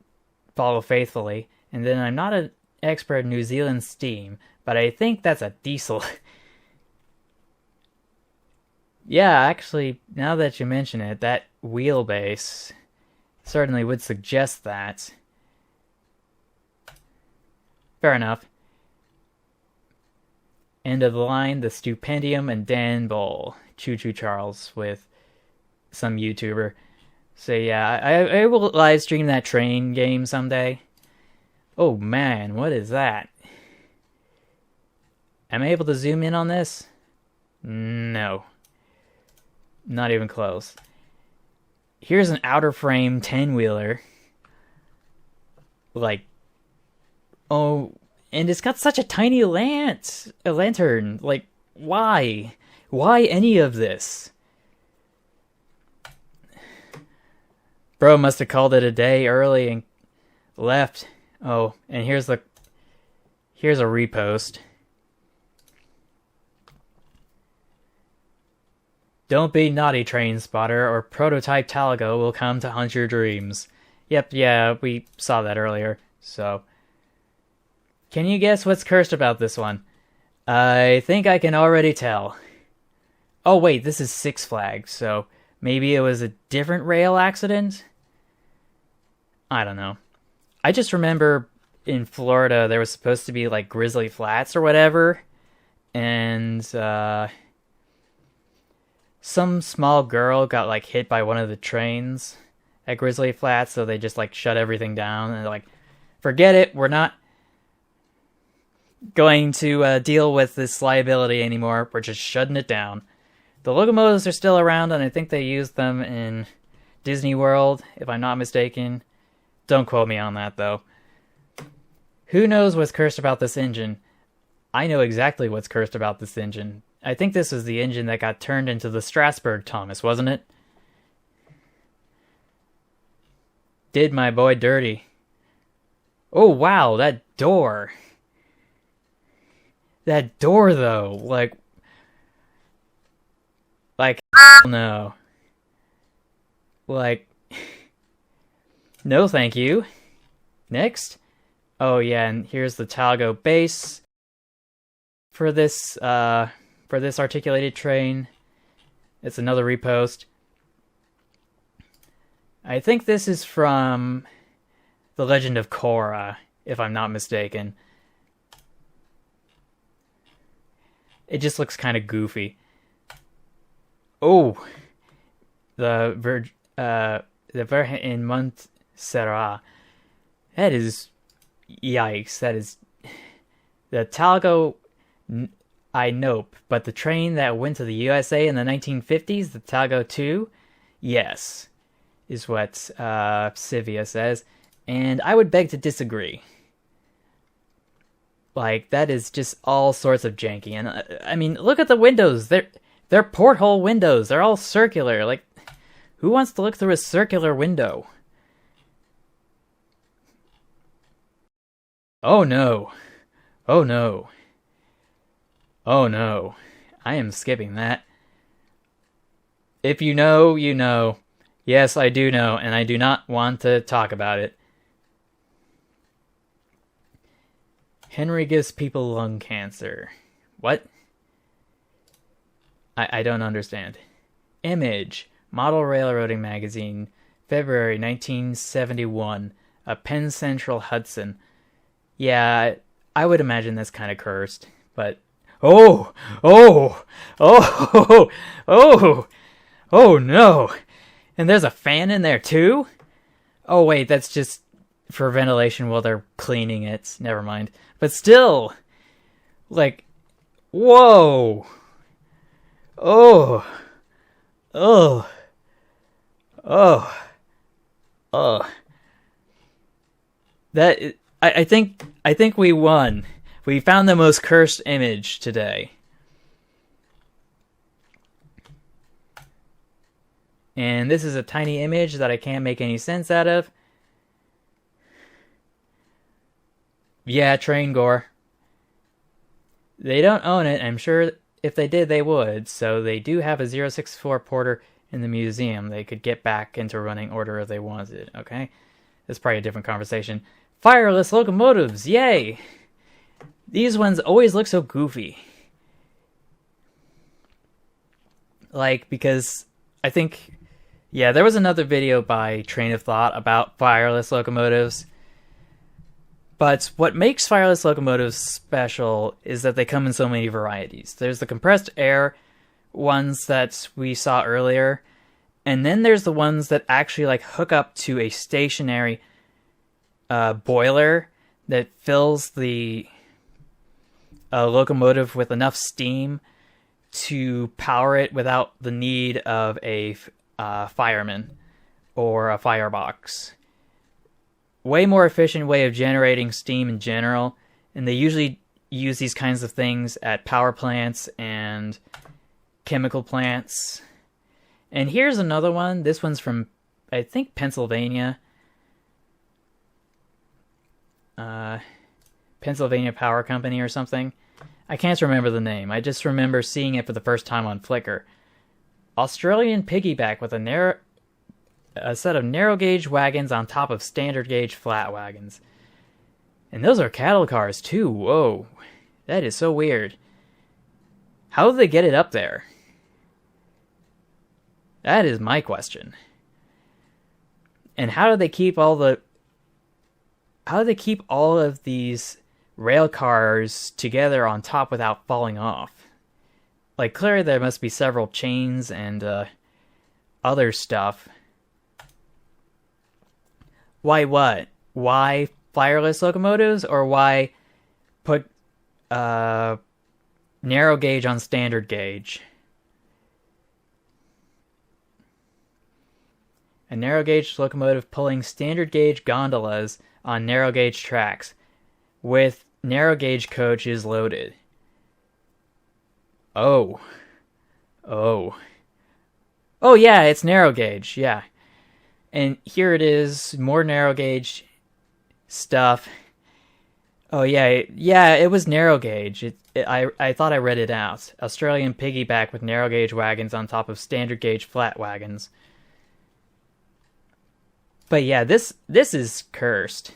follow faithfully. And then I'm not an expert in New Zealand steam, but I think that's a diesel. Yeah, actually, now that you mention it, that wheelbase certainly would suggest that. Fair enough. End of the line, the Stupendium and Dan Bowl. Choo Choo Charles with some YouTuber. So yeah, I will live stream that train game someday. Oh man, what is that? Am I able to zoom in on this? No. Not even close. Here's an outer frame 10-wheeler. Like, oh, and it's got such a tiny lantern. Like, why? Why any of this? Bro must have called it a day early and left. Oh, and here's a repost. Don't be naughty, train spotter, or prototype Talgo will come to hunt your dreams. Yep, yeah, we saw that earlier. So, can you guess what's cursed about this one? I think I can already tell. Oh wait, this is Six Flags, so maybe it was a different rail accident? I don't know. I just remember in Florida there was supposed to be like Grizzly Flats or whatever, and some small girl got like hit by one of the trains at Grizzly Flats, so they just like shut everything down and they're like, forget it, we're not going to deal with this liability anymore, we're just shutting it down. The locomotives are still around, and I think they used them in Disney World, if I'm not mistaken. Don't quote me on that, though. Who knows what's cursed about this engine? I know exactly what's cursed about this engine. I think this was the engine that got turned into the Strasbourg Thomas, wasn't it? Did my boy dirty. Oh, wow, that door. That door, though, like, no. Like, no thank you. Next. Oh yeah, and here's the Talgo base for this articulated train. It's another repost. I think this is from The Legend of Korra, if I'm not mistaken. It just looks kind of goofy. Oh, the Virgen in Montserrat. That is, yikes. That is the Talgo. I nope, but the train that went to the USA in the 1950s, the Talgo II, yes, is what Sivia says, and I would beg to disagree. Like, that is just all sorts of janky, and I mean, look at the windows. They're porthole windows. They're all circular. Like, who wants to look through a circular window? Oh no. Oh no. Oh no. I am skipping that. If you know, you know. Yes, I do know, and I do not want to talk about it. Henry gives people lung cancer. What? I don't understand. Image. Model Railroading Magazine. February 1971. A Penn Central Hudson. Yeah, I would imagine that's kind of cursed, but oh, oh, oh, oh, oh no. And there's a fan in there too? Oh wait, that's just for ventilation while they're cleaning it. Never mind. But still, like, whoa. Oh. Oh. Oh. Oh. That I think we won. We found the most cursed image today. And this is a tiny image that I can't make any sense out of. Yeah, train gore. They don't own it. I'm sure if they did, they would. So they do have a 064 Porter in the museum. They could get back into running order if they wanted, okay? That's probably a different conversation. Fireless locomotives, yay! These ones always look so goofy. Like, because I think... Yeah, there was another video by Train of Thought about fireless locomotives. But what makes fireless locomotives special is that they come in so many varieties. There's the compressed air ones that we saw earlier, and then there's the ones that actually like hook up to a stationary boiler that fills the locomotive with enough steam to power it without the need of a fireman or a firebox. Way more efficient way of generating steam in general, and they usually use these kinds of things at power plants and chemical plants. And here's another one. This one's from, I think, Pennsylvania. Pennsylvania Power Company or something. I can't remember the name. I just remember seeing it for the first time on Flickr. Australian piggyback with a set of narrow gauge wagons on top of standard gauge flat wagons. And those are cattle cars too. Whoa. That is so weird. How do they get it up there? That is my question. And how do they keep all of these rail cars together on top without falling off? Like, clearly there must be several chains and other stuff. Why what? Why fireless locomotives, or why put narrow gauge on standard gauge? A narrow gauge locomotive pulling standard gauge gondolas on narrow gauge tracks with narrow gauge coaches loaded. Oh yeah, it's narrow gauge, yeah. And here it is, more narrow gauge stuff. Oh yeah, it was narrow gauge. I thought I read it out. Australian piggyback with narrow gauge wagons on top of standard gauge flat wagons. But yeah, this is cursed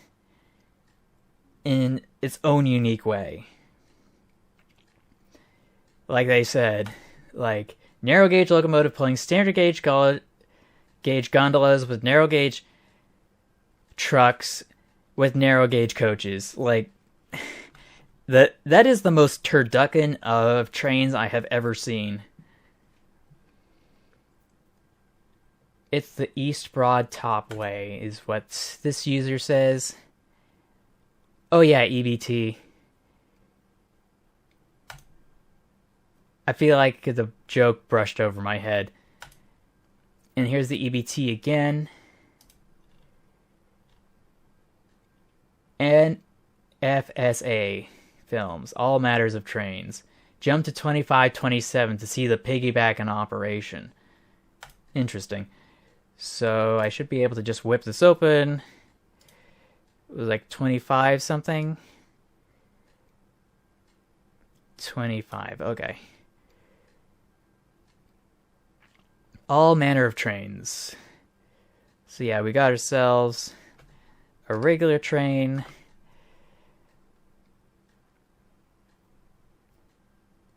in its own unique way. Like they said, like narrow gauge locomotive pulling standard gauge gondolas with narrow gauge trucks with narrow gauge coaches. Like that is the most turducken of trains I have ever seen. It's the East Broad Top Way, is what this user says. Oh yeah, EBT. I feel like the joke brushed over my head. And here's the EBT again. And FSA films, All Matters of Trains. Jump to 2527 to see the piggyback in operation. Interesting. So I should be able to just whip this open. It was like 25 something. 25, okay. All manner of trains. So yeah, we got ourselves a regular train.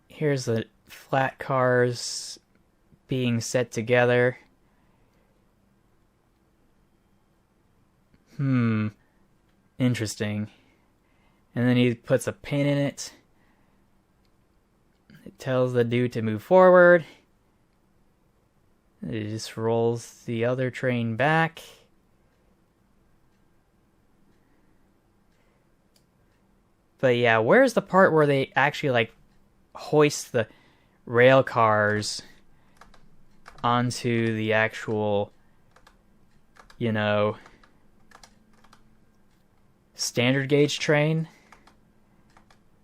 Here's the flat cars being set together. Interesting. And then he puts a pin in it. It tells the dude to move forward. It just rolls the other train back. But yeah, where's the part where they actually like hoist the rail cars onto the actual, you know, standard gauge train?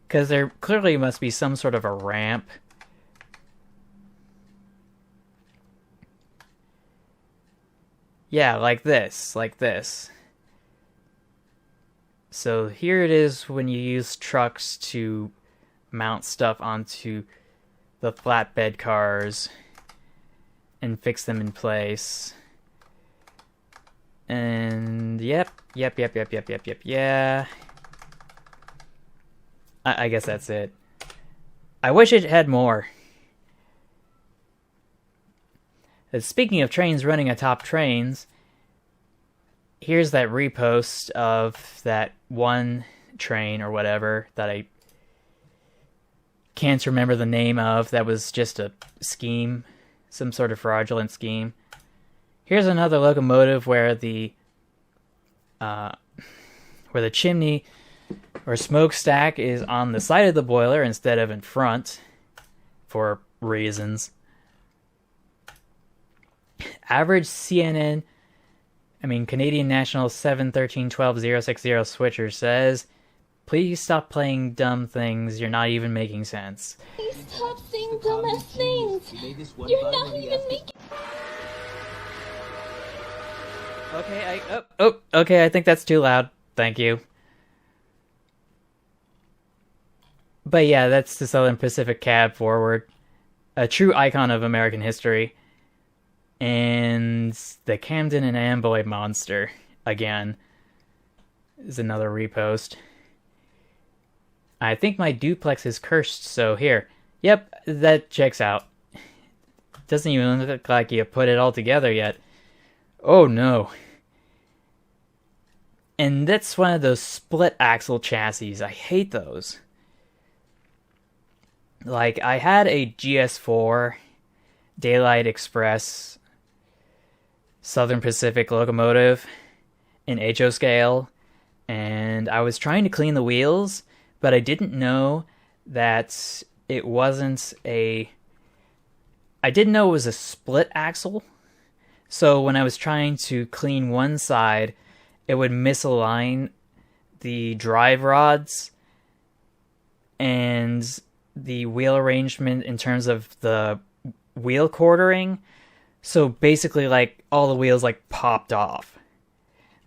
Because there clearly must be some sort of a ramp. Yeah, like this, like this. So here it is when you use trucks to mount stuff onto the flatbed cars and fix them in place. And yep. I guess that's it. I wish it had more. Speaking of trains running atop trains, here's that repost of that one train or whatever that I can't remember the name of. That was just a scheme, some sort of fraudulent scheme. Here's another locomotive where the chimney or smokestack is on the side of the boiler instead of in front for reasons. Average Canadian National 713120060 switcher says, "Please stop playing dumb things. You're not even making sense." Please stop saying dumbass things. You're not even making. Okay, I think that's too loud. Thank you. But yeah, that's the Southern Pacific Cab Forward, a true icon of American history. And the Camden and Amboy Monster, again, is another repost. I think my duplex is cursed, so here. Yep, that checks out. Doesn't even look like you put it all together yet. Oh no. And that's one of those split axle chassis. I hate those. Like, I had a GS4 Daylight Express Southern Pacific locomotive in HO scale, and I was trying to clean the wheels, but I didn't know that it wasn't a... I didn't know it was a split axle, so when I was trying to clean one side, it would misalign the drive rods and the wheel arrangement in terms of the wheel quartering. So basically, like, all the wheels, like, popped off.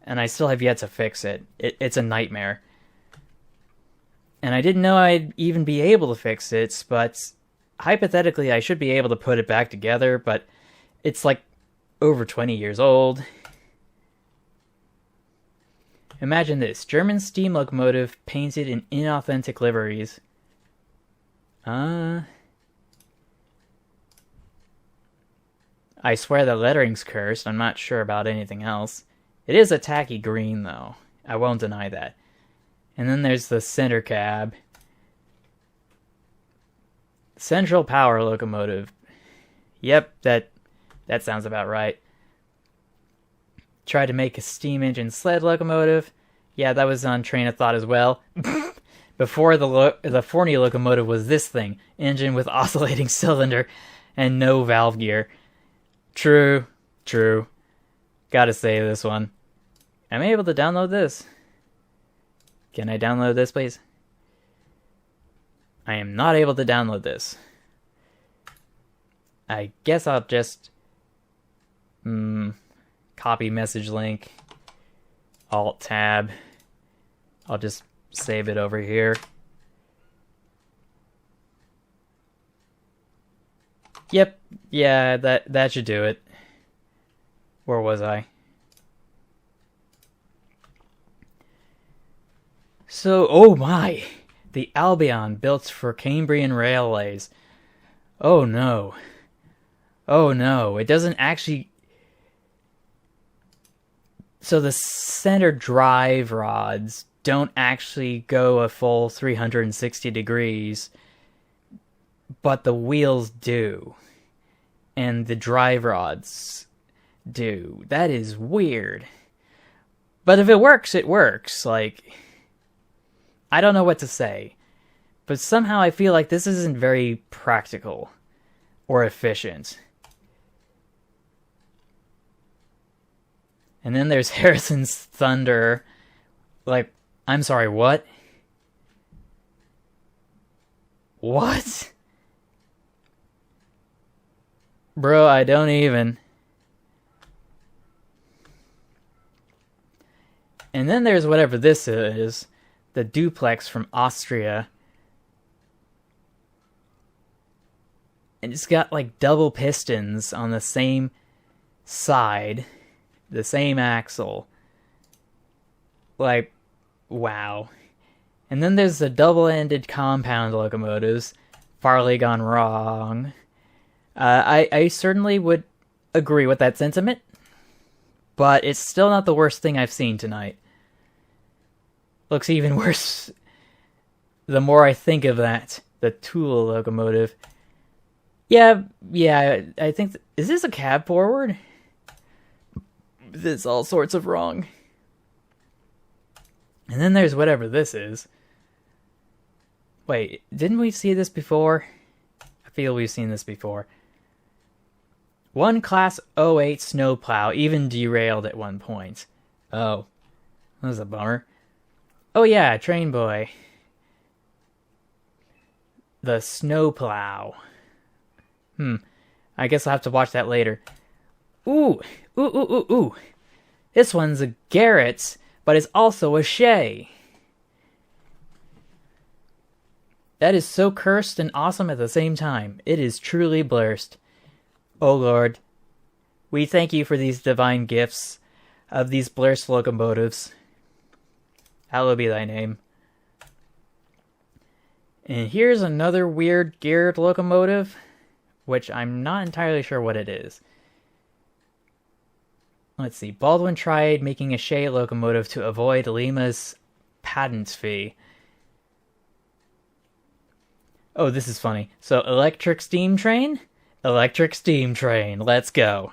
And I still have yet to fix it. It's a nightmare. And I didn't know I'd even be able to fix it, but hypothetically I should be able to put it back together, but it's, like, over 20 years old. Imagine this. German steam locomotive painted in inauthentic liveries. I swear the lettering's cursed. I'm not sure about anything else. It is a tacky green, though. I won't deny that. And then there's the center cab. Central power locomotive. Yep, that sounds about right. Tried to make a steam engine sled locomotive. Yeah, that was on train of thought as well. Before the Forney locomotive was this thing. Engine with oscillating cylinder and no valve gear. True. Gotta say this one. Am I able to download this? Can I download this, please? I am not able to download this. I guess I'll just... copy message link. Alt-tab. I'll just save it over here. Yep, yeah, that should do it. Where was I? So, oh my! The Albion built for Cambrian railways. Oh no. Oh no, it doesn't actually... So the center drive rods don't actually go a full 360 degrees, but the wheels do. And the drive rods do. That is weird. But if it works, it works. Like, I don't know what to say. But somehow I feel like this isn't very practical or efficient. And then there's Harrison's Thunder. Like, I'm sorry, what? What? Bro, I don't even. And then there's whatever this is. The duplex from Austria. And it's got like double pistons on the same side. The same axle. Like, wow. And then there's the double-ended compound locomotives. Farley gone wrong. I certainly would agree with that sentiment. But it's still not the worst thing I've seen tonight. Looks even worse the more I think of that. The Tool locomotive. Yeah, I think... is this a cab forward? This is all sorts of wrong. And then there's whatever this is. Wait, didn't we see this before? I feel we've seen this before. One Class 08 snowplow even derailed at one point. Oh, that was a bummer. Oh yeah, Train Boy. The snowplow. I guess I'll have to watch that later. Ooh. This one's a Garrett, but it's also a Shea. That is so cursed and awesome at the same time. It is truly blessed. O Lord, we thank you for these divine gifts of these blessed locomotives. Hallowed be thy name. And here's another weird geared locomotive, which I'm not entirely sure what it is. Let's see. Baldwin tried making a Shea locomotive to avoid Lima's patent fee. Oh, this is funny. So, electric steam train? Electric steam train. Let's go.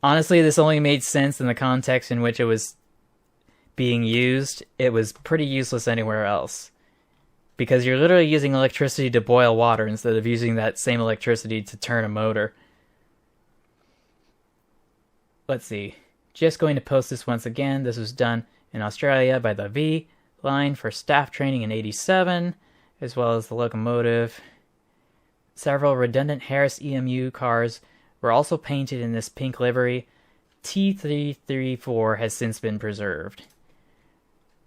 Honestly, this only made sense in the context in which it was being used. It was pretty useless anywhere else. Because you're literally using electricity to boil water instead of using that same electricity to turn a motor. Let's see. Just going to post this once again. This was done in Australia by the V line for staff training in '87, as well as the locomotive. Several redundant Harris EMU cars were also painted in this pink livery. T334 has since been preserved.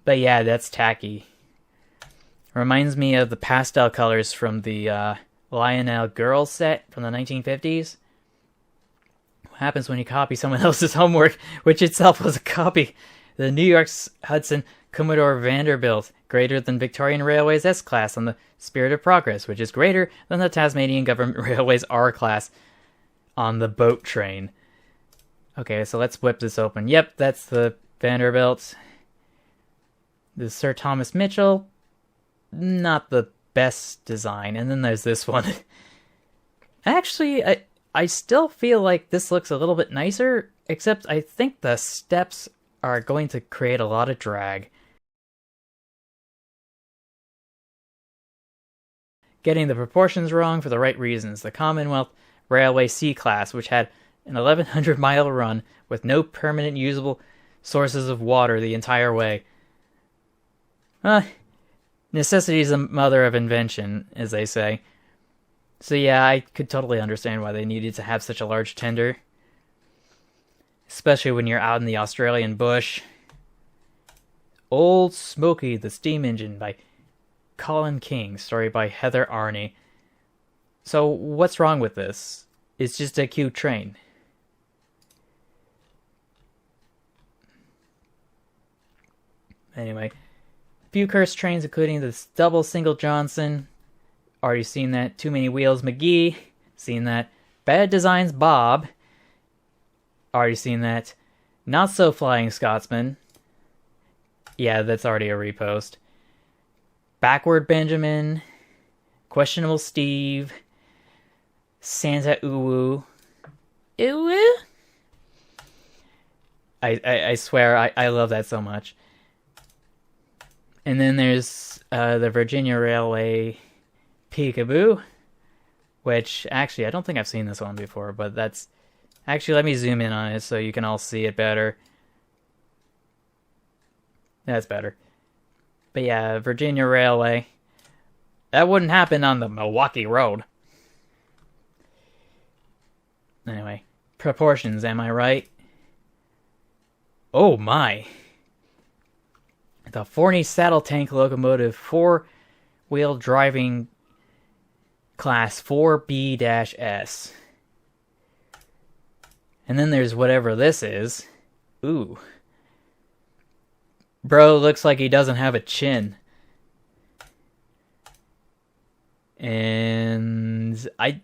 But yeah, that's tacky. Reminds me of the pastel colors from the Lionel Girls set from the 1950s. What happens when you copy someone else's homework, which itself was a copy? The New York's Hudson Commodore Vanderbilt, greater than Victorian Railways S-Class on the Spirit of Progress, which is greater than the Tasmanian Government Railways R-Class on the boat train. Okay, so let's whip this open. Yep, that's the Vanderbilt. The Sir Thomas Mitchell, not the best design. And then there's this one. Actually, I still feel like this looks a little bit nicer, except I think the steps are going to create a lot of drag. Getting the proportions wrong for the right reasons. The Commonwealth Railway C-Class, which had an 1,100-mile run with no permanent usable sources of water the entire way. Necessity is the mother of invention, as they say. So yeah, I could totally understand why they needed to have such a large tender. Especially when you're out in the Australian bush. Old Smoky, the Steam Engine by Colin King, story by Heather Arney. So what's wrong with this? It's just a cute train. Anyway, few cursed trains, including this double single Johnson. Already seen that. Too many wheels McGee. Seen that. Bad designs Bob. Already seen that. Not So Flying Scotsman. Yeah, that's already a repost. Backward Benjamin. Questionable Steve. Santa Uwu. Uwu? I swear, I love that so much. And then there's the Virginia Railway Peekaboo, which, actually, I don't think I've seen this one before, but that's... Actually, let me zoom in on it so you can all see it better. That's better. But yeah, Virginia Railway. That wouldn't happen on the Milwaukee Road. Anyway, proportions, am I right? Oh my. The Forney Saddle Tank Locomotive 4-wheel driving class 4B-S. And then there's whatever this is. Ooh. Bro looks like he doesn't have a chin. And I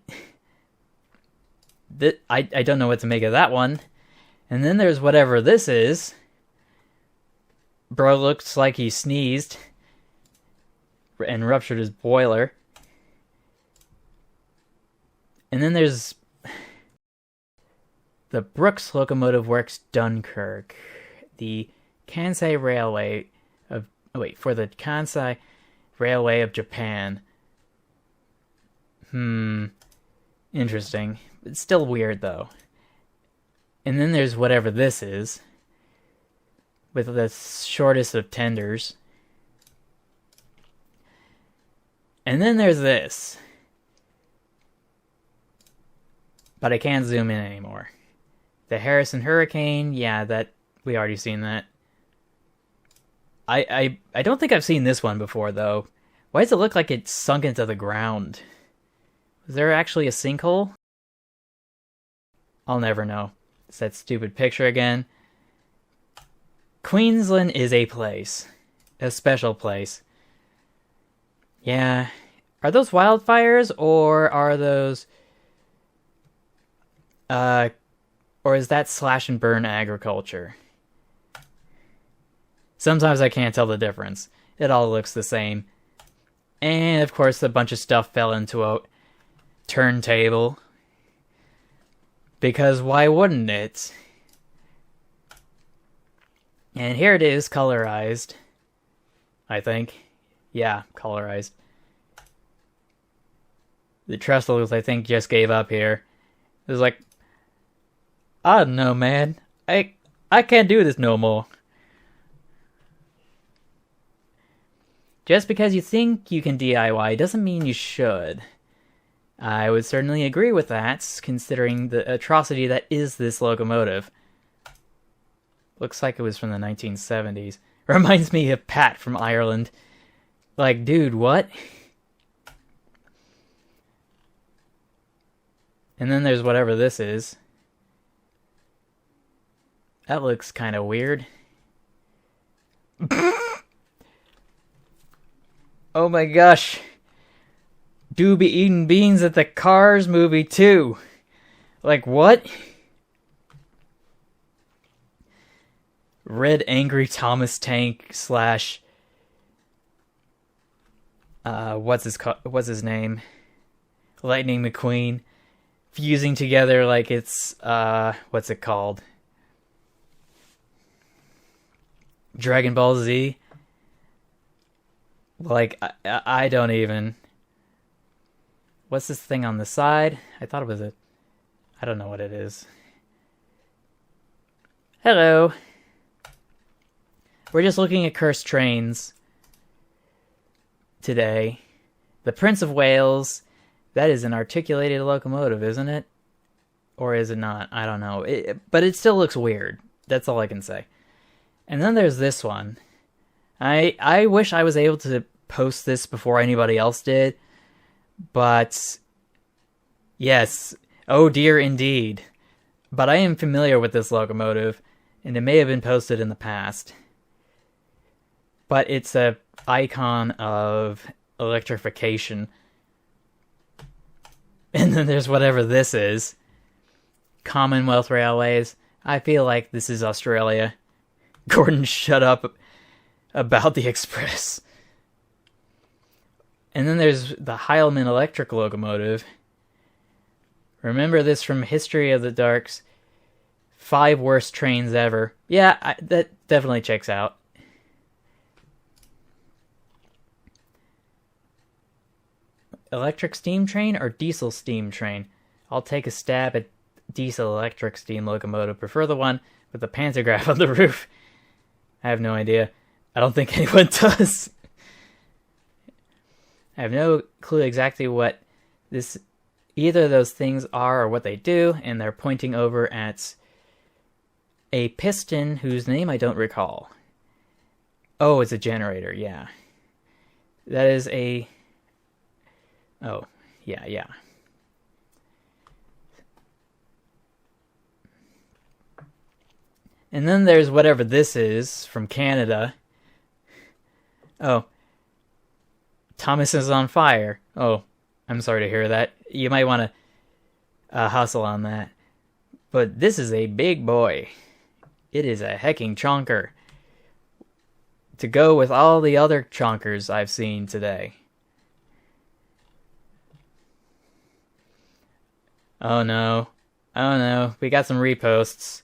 don't know what to make of that one. And then there's whatever this is. Bro looks like he sneezed and ruptured his boiler. And then there's the Brooks Locomotive Works Dunkirk. The Kansai Railway of... for the Kansai Railway of Japan. Interesting. It's still weird, though. And then there's whatever this is. With the shortest of tenders. And then there's this. But I can't zoom in anymore. The Harrison Hurricane, yeah, that we already seen that. I don't think I've seen this one before, though. Why does it look like it's sunk into the ground? Was there actually a sinkhole? I'll never know. It's that stupid picture again. Queensland is a place. A special place. Yeah. Are those wildfires, or are those... or is that slash and burn agriculture? Sometimes I can't tell the difference. It all looks the same. And, of course, a bunch of stuff fell into a turntable. Because why wouldn't it? And here it is, colorized. I think. Yeah, colorized. The trestles, I think, just gave up here. It was like, I don't know, man. I can't do this no more. Just because you think you can DIY doesn't mean you should. I would certainly agree with that, considering the atrocity that is this locomotive. Looks like it was from the 1970s. Reminds me of Pat from Ireland. Like, dude, what? And then there's whatever this is. That looks kind of weird. Oh my gosh. Do be eating beans at the Cars movie too. Like, what? Red Angry Thomas Tank slash... what's his name? Lightning McQueen. Fusing together like it's, what's it called? Dragon Ball Z? Like, I don't even... What's this thing on the side? I thought it was a... I don't know what it is. Hello. We're just looking at cursed trains today. The Prince of Wales. That is an articulated locomotive, isn't it? Or is it not? I don't know. But it still looks weird. That's all I can say. And then there's this one. I wish I was able to post this before anybody else did. But, yes. Oh dear indeed. But I am familiar with this locomotive. And it may have been posted in the past. But it's a icon of electrification. And then there's whatever this is. Commonwealth Railways. I feel like this is Australia. Gordon, shut up about the express. And then there's the Heilman electric locomotive. Remember this from History of the Dark's 5 worst trains ever. Yeah, that definitely checks out. Electric steam train or diesel steam train? I'll take a stab at diesel electric steam locomotive. Prefer the one with the pantograph on the roof. I have no idea. I don't think anyone does. I have no clue exactly what either of those things are or what they do, and they're pointing over at a piston whose name I don't recall. Oh, it's a generator, yeah. That is a... Oh, yeah. And then there's whatever this is from Canada. Oh. Thomas is on fire. Oh, I'm sorry to hear that. You might want to hustle on that. But this is a big boy. It is a hecking chonker. To go with all the other chonkers I've seen today. Oh no. We got some reposts.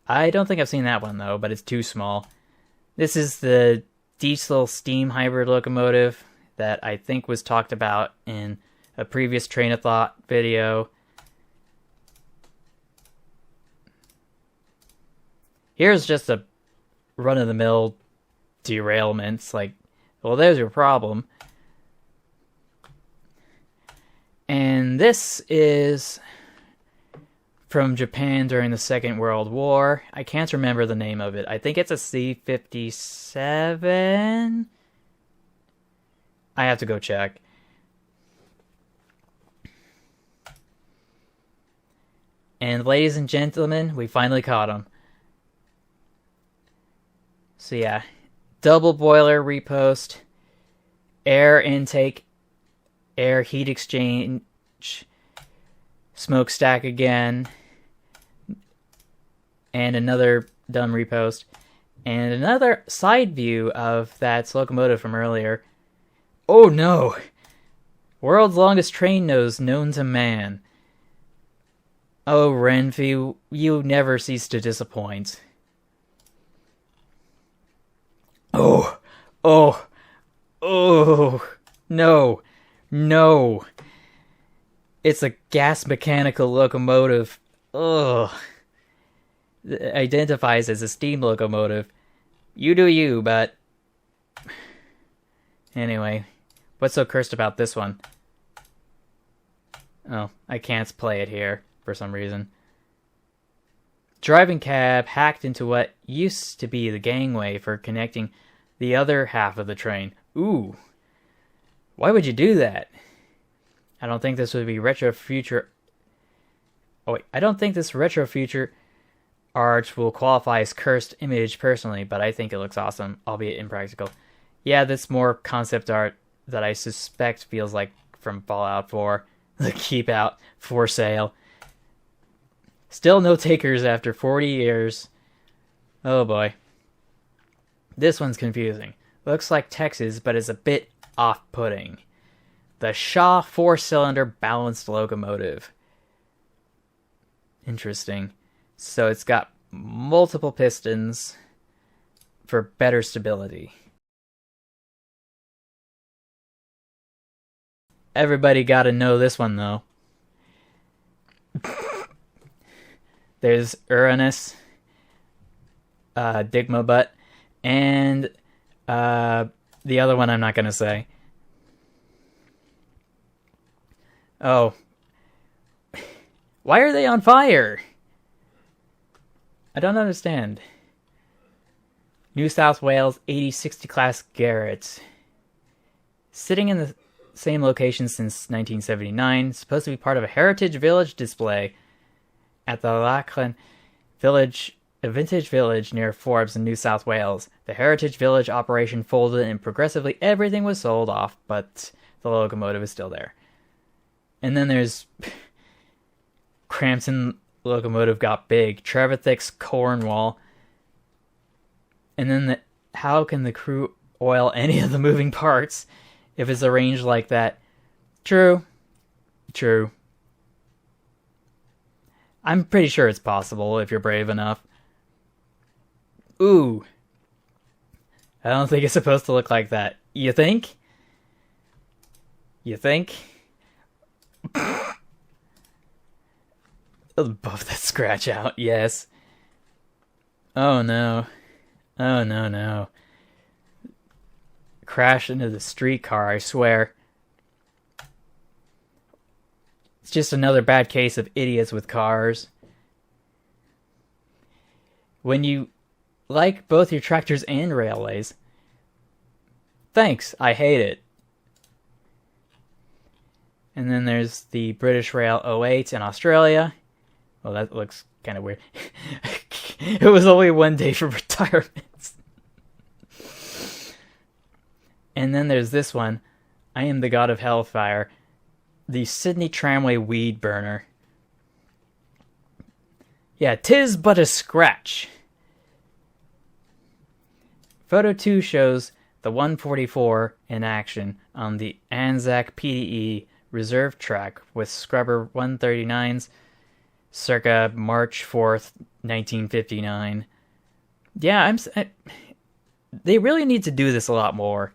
I don't think I've seen that one though, but it's too small. This is the diesel steam hybrid locomotive that I think was talked about in a previous Train of Thought video. Here's just a run-of-the-mill derailments. Like, well, there's your problem. And this is from Japan during the Second World War. I can't remember the name of it. I think it's a C-57. I have to go check. And ladies and gentlemen, we finally caught him. So yeah, double boiler repost, air intake, air heat exchange, smokestack again, and another dumb repost, and another side view of that locomotive from earlier. Oh no! World's longest train nose known to man. Oh, Renfrew, you never cease to disappoint. Oh, no. It's a gas mechanical locomotive. Ugh. It identifies as a steam locomotive. You do you, but... Anyway, what's so cursed about this one? Oh, I can't play it here for some reason. Driving cab hacked into what used to be the gangway for connecting the other half of the train. Ooh. Why would you do that? I don't think this would be retro future... Oh wait, I don't think this retro future art will qualify as cursed image personally, but I think it looks awesome, albeit impractical. Yeah, that's more concept art that I suspect feels like from Fallout 4. The keep out, for sale. Still no takers after 40 years. Oh boy. This one's confusing. Looks like Texas, but is a bit off-putting. The Shaw 4-cylinder balanced locomotive. Interesting. So it's got multiple pistons for better stability. Everybody gotta know this one, though. There's Uranus, Digma Butt, and the other one I'm not gonna say. Oh. Why are they on fire? I don't understand. New South Wales 8060 class Garrett. Sitting in the same location since 1979, supposed to be part of a Heritage Village display at the Lachlan Village, a vintage village near Forbes in New South Wales. The Heritage Village operation folded and progressively everything was sold off, but the locomotive is still there. And then there's Crampton locomotive got big. Trevithick's Cornwall. And then how can the crew oil any of the moving parts if it's arranged like that? True. I'm pretty sure it's possible if you're brave enough. Ooh. I don't think it's supposed to look like that. You think? Buff that scratch out, yes. Oh no. No. Crash into the streetcar, I swear. It's just another bad case of idiots with cars. When you like both your tractors and railways. Thanks, I hate it. And then there's the British Rail 08 in Australia. Well, that looks kind of weird. It was only 1 day for retirements. And then there's this one. I am the god of hellfire. The Sydney Tramway Weed Burner. Yeah, 'tis but a scratch. Photo 2 shows the 144 in action on the Anzac PDE reserve track with scrubber 139s circa March 4th, 1959. Yeah, they really need to do this a lot more.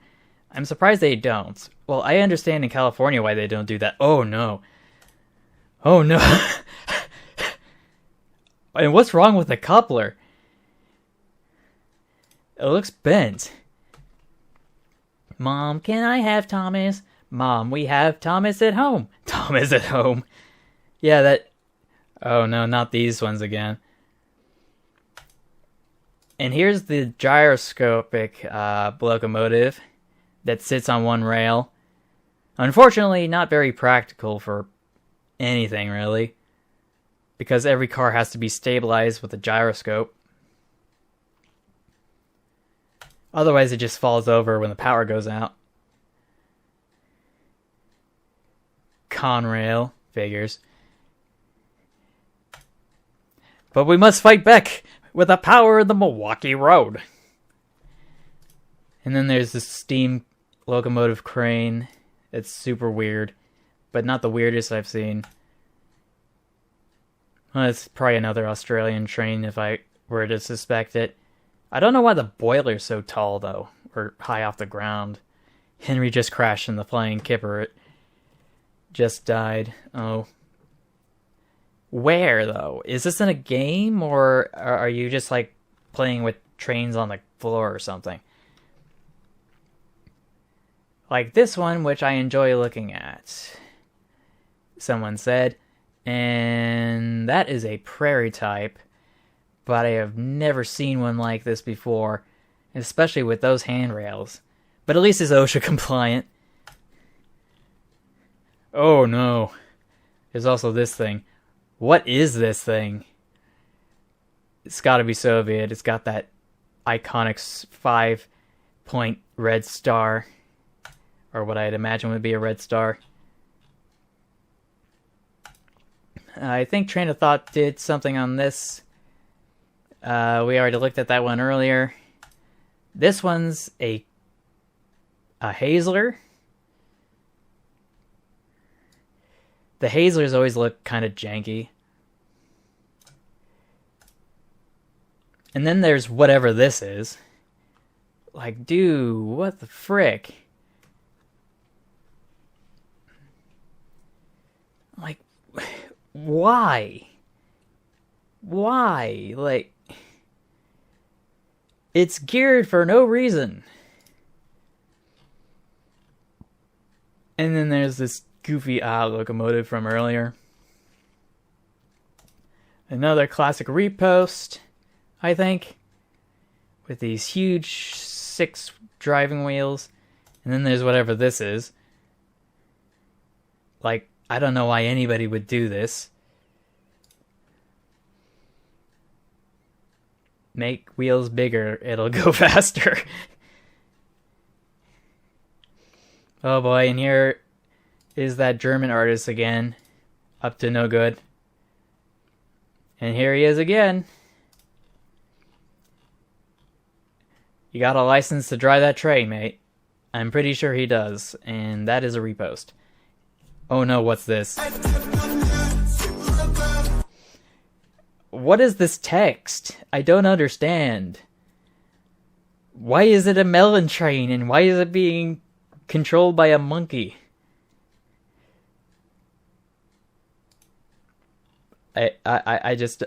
I'm surprised they don't. Well, I understand in California why they don't do that. Oh no. And what's wrong with the coupler? It looks bent. Mom, can I have Thomas? Mom, we have Thomas at home. Thomas at home. Yeah, that... Oh no, not these ones again. And here's the gyroscopic locomotive that sits on one rail. Unfortunately, not very practical for anything, really. Because every car has to be stabilized with a gyroscope. Otherwise, it just falls over when the power goes out. Conrail, figures. But we must fight back with the power of the Milwaukee Road. And then there's this steam locomotive crane. It's super weird, but not the weirdest I've seen. Well, it's probably another Australian train if I were to suspect it. I don't know why the boiler's so tall, though, or high off the ground. Henry just crashed in the flying kipper. It just died. Oh. Where, though? Is this in a game, or are you just, like, playing with trains on the floor or something? Like this one, which I enjoy looking at. Someone said. And that is a prairie type. But I have never seen one like this before. Especially with those handrails. But at least it's OSHA compliant. Oh no. There's also this thing. What is this thing? It's gotta be Soviet. It's got that iconic 5-point red star. Or what I'd imagine would be a red star. I think Train of Thought did something on this. We already looked at that one earlier. This one's a Hazler. The Hazlers always look kind of janky. And then there's whatever this is. Like, dude, what the frick? Like, why? Why? Like, it's geared for no reason. And then there's this goofy locomotive from earlier. Another classic repost, I think. With these huge 6 driving wheels. And then there's whatever this is. Like, I don't know why anybody would do this. Make wheels bigger, it'll go faster. Oh boy, and here is that German artist again. Up to no good. And here he is again. You got a license to drive that train, mate. I'm pretty sure he does. And that is a repost. Oh no, what's this? What is this text? I don't understand. Why is it a melon train and why is it being controlled by a monkey? I just...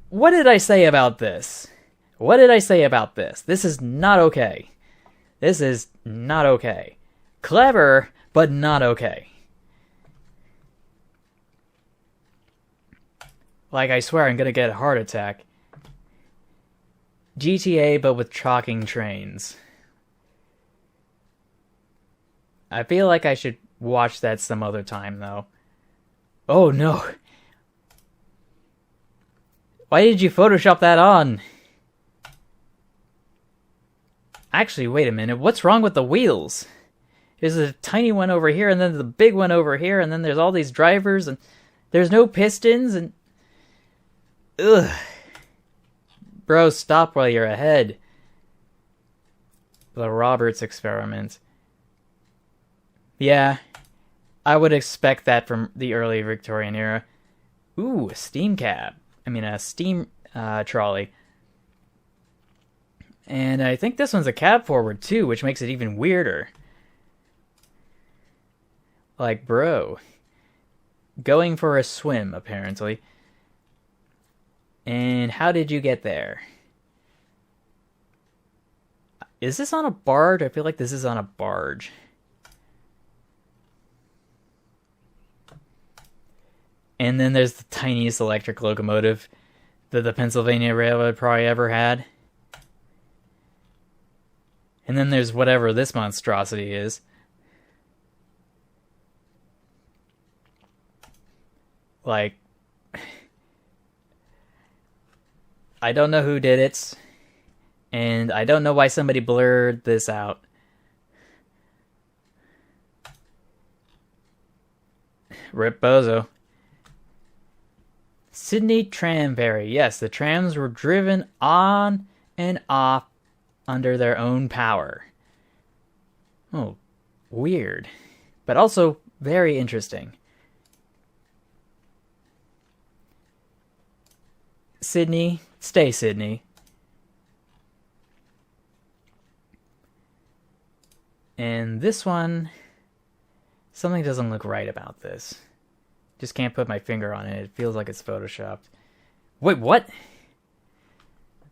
What did I say about this? What did I say about this? This is not okay. This is not okay. Clever, but not okay. Like, I swear I'm gonna get a heart attack. GTA, but with trucking trains. I feel like I should watch that some other time, though. Oh, no. Why did you Photoshop that on? Actually, wait a minute. What's wrong with the wheels? There's a tiny one over here, and then the big one over here, and then there's all these drivers, and there's no pistons, and... Ugh. Bro, stop while you're ahead. The Roberts experiment. Yeah, I would expect that from the early Victorian era. Ooh, a steam cab. I mean, a steam trolley. And I think this one's a cab forward too, which makes it even weirder. Like, bro. Going for a swim, apparently. And how did you get there? Is this on a barge? I feel like this is on a barge. And then there's the tiniest electric locomotive that the Pennsylvania Railroad probably ever had. And then there's whatever this monstrosity is. Like... I don't know who did it, and I don't know why somebody blurred this out. Rip Bozo. Sydney Tramferry. Yes, the trams were driven on and off under their own power. Oh, weird. But also very interesting. Sydney, stay Sydney. And this one, something doesn't look right about this. Just can't put my finger on it. It feels like it's photoshopped. Wait, what?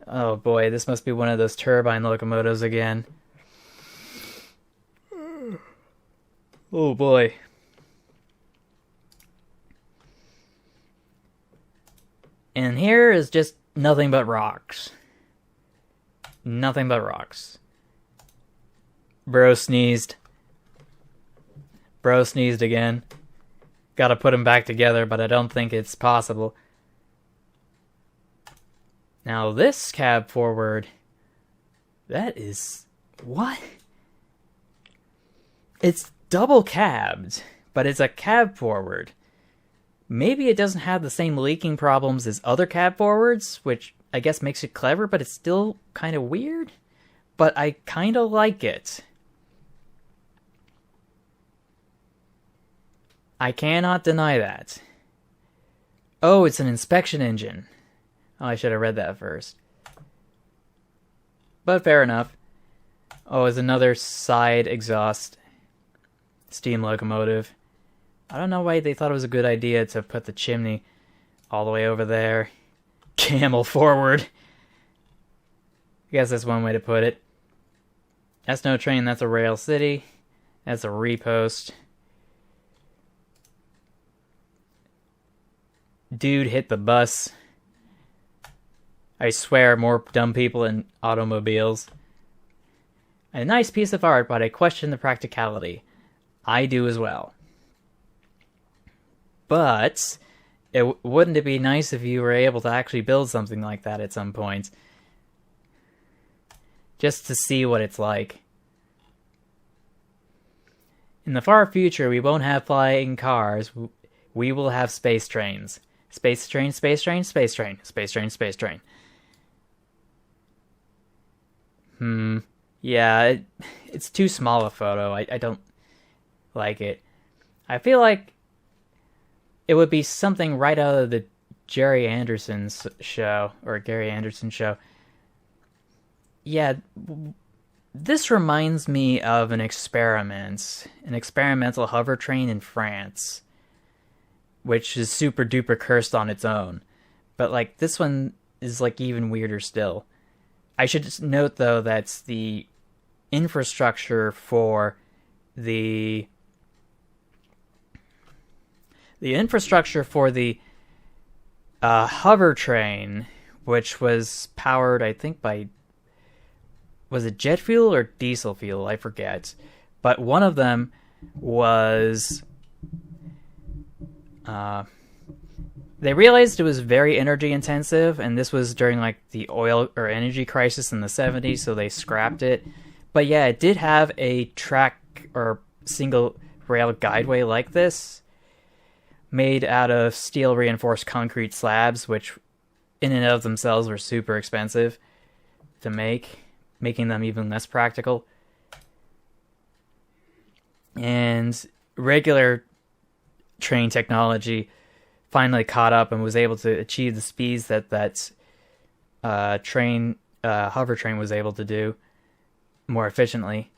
Oh boy, this must be one of those turbine locomotives again. Oh boy. And here is just nothing but rocks. Nothing but rocks. Bro sneezed. Bro sneezed again. Gotta put them back together, but I don't think it's possible. Now this cab forward... That is... What? It's double cabbed, but it's a cab forward. Maybe it doesn't have the same leaking problems as other cab forwards, which I guess makes it clever, but it's still kind of weird. But I kind of like it. I cannot deny that. Oh, it's an inspection engine. Oh, I should have read that first. But fair enough. Oh, it's another side exhaust steam locomotive. I don't know why they thought it was a good idea to put the chimney all the way over there. Camel forward. I guess that's one way to put it. That's no train, that's a rail city. That's a repost. Dude hit the bus. I swear, more dumb people in automobiles. A nice piece of art, but I question the practicality. I do as well. But wouldn't it be nice if you were able to actually build something like that at some point? Just to see what it's like. In the far future, we won't have flying cars. We will have space trains. Space train, space train, space train, space train, space train. Yeah, it's too small a photo. I don't like it. I feel like it would be something right out of the Jerry Anderson's show, or Gary Anderson show. Yeah, this reminds me of an experimental hover train in France, which is super duper cursed on its own. But like this one is like even weirder still. I should just note though that's the infrastructure for the hover train, which was powered, I think, by, was it jet fuel or diesel fuel? I forget. But one of them was, they realized it was very energy intensive, and this was during like the oil or energy crisis in the 70s, so they scrapped it. But yeah, it did have a track or single rail guideway like this, made out of steel reinforced concrete slabs, which in and of themselves were super expensive to make, making them even less practical. And regular train technology finally caught up and was able to achieve the speeds that hover train was able to do more efficiently.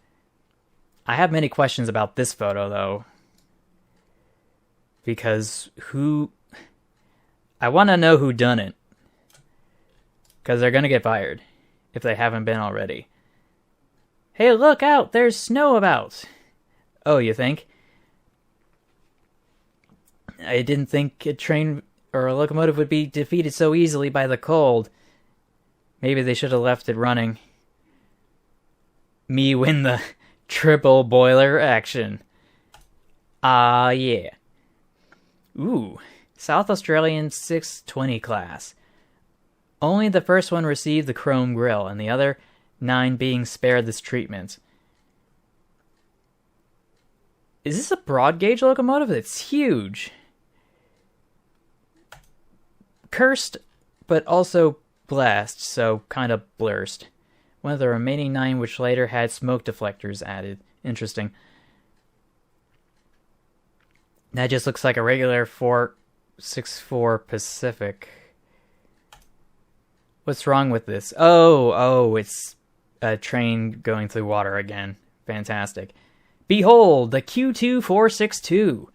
I have many questions about this photo though, because I want to know who done it, because they're gonna get fired if they haven't been already. Hey, look out! There's snow about. Oh, you think? I didn't think a train or a locomotive would be defeated so easily by the cold. Maybe they should have left it running. Me win the triple boiler action. Yeah. Ooh, South Australian 620 class. Only the first one received the chrome grille, and the other 9 being spared this treatment. Is this a broad gauge locomotive? It's huge. Cursed, but also blessed, so kind of blurst. One of the remaining 9 which later had smoke deflectors added. Interesting. That just looks like a regular 464 Pacific. What's wrong with this? Oh, it's a train going through water again. Fantastic. Behold, the Q2462.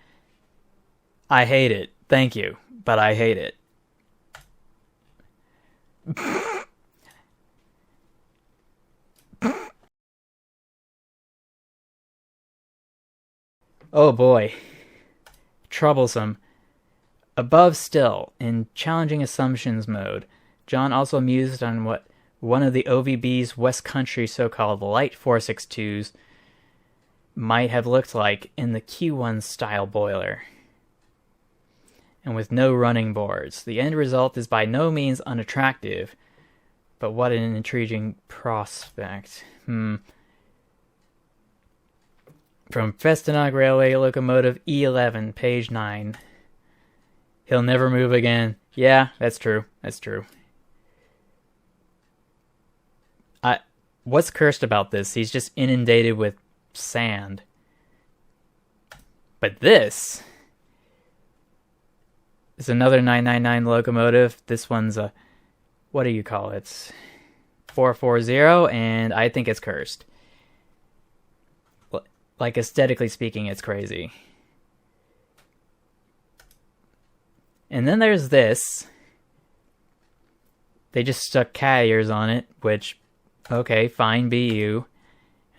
I hate it. Thank you, but I hate it. Oh boy. Troublesome. Above still, in challenging assumptions mode, John also mused on what one of the OVB's West Country so-called light 462s might have looked like in the Q1 style boiler. And with no running boards. The end result is by no means unattractive, but what an intriguing prospect. From Festinac Railway Locomotive E11, page 9. He'll never move again. Yeah, that's true. That's true. What's cursed about this? He's just inundated with sand. But this is another 999 locomotive. This one's a, what do you call it? 440, and I think it's cursed. Like, aesthetically speaking, it's crazy. And then there's this. They just stuck cat ears on it, which, okay, fine, be you.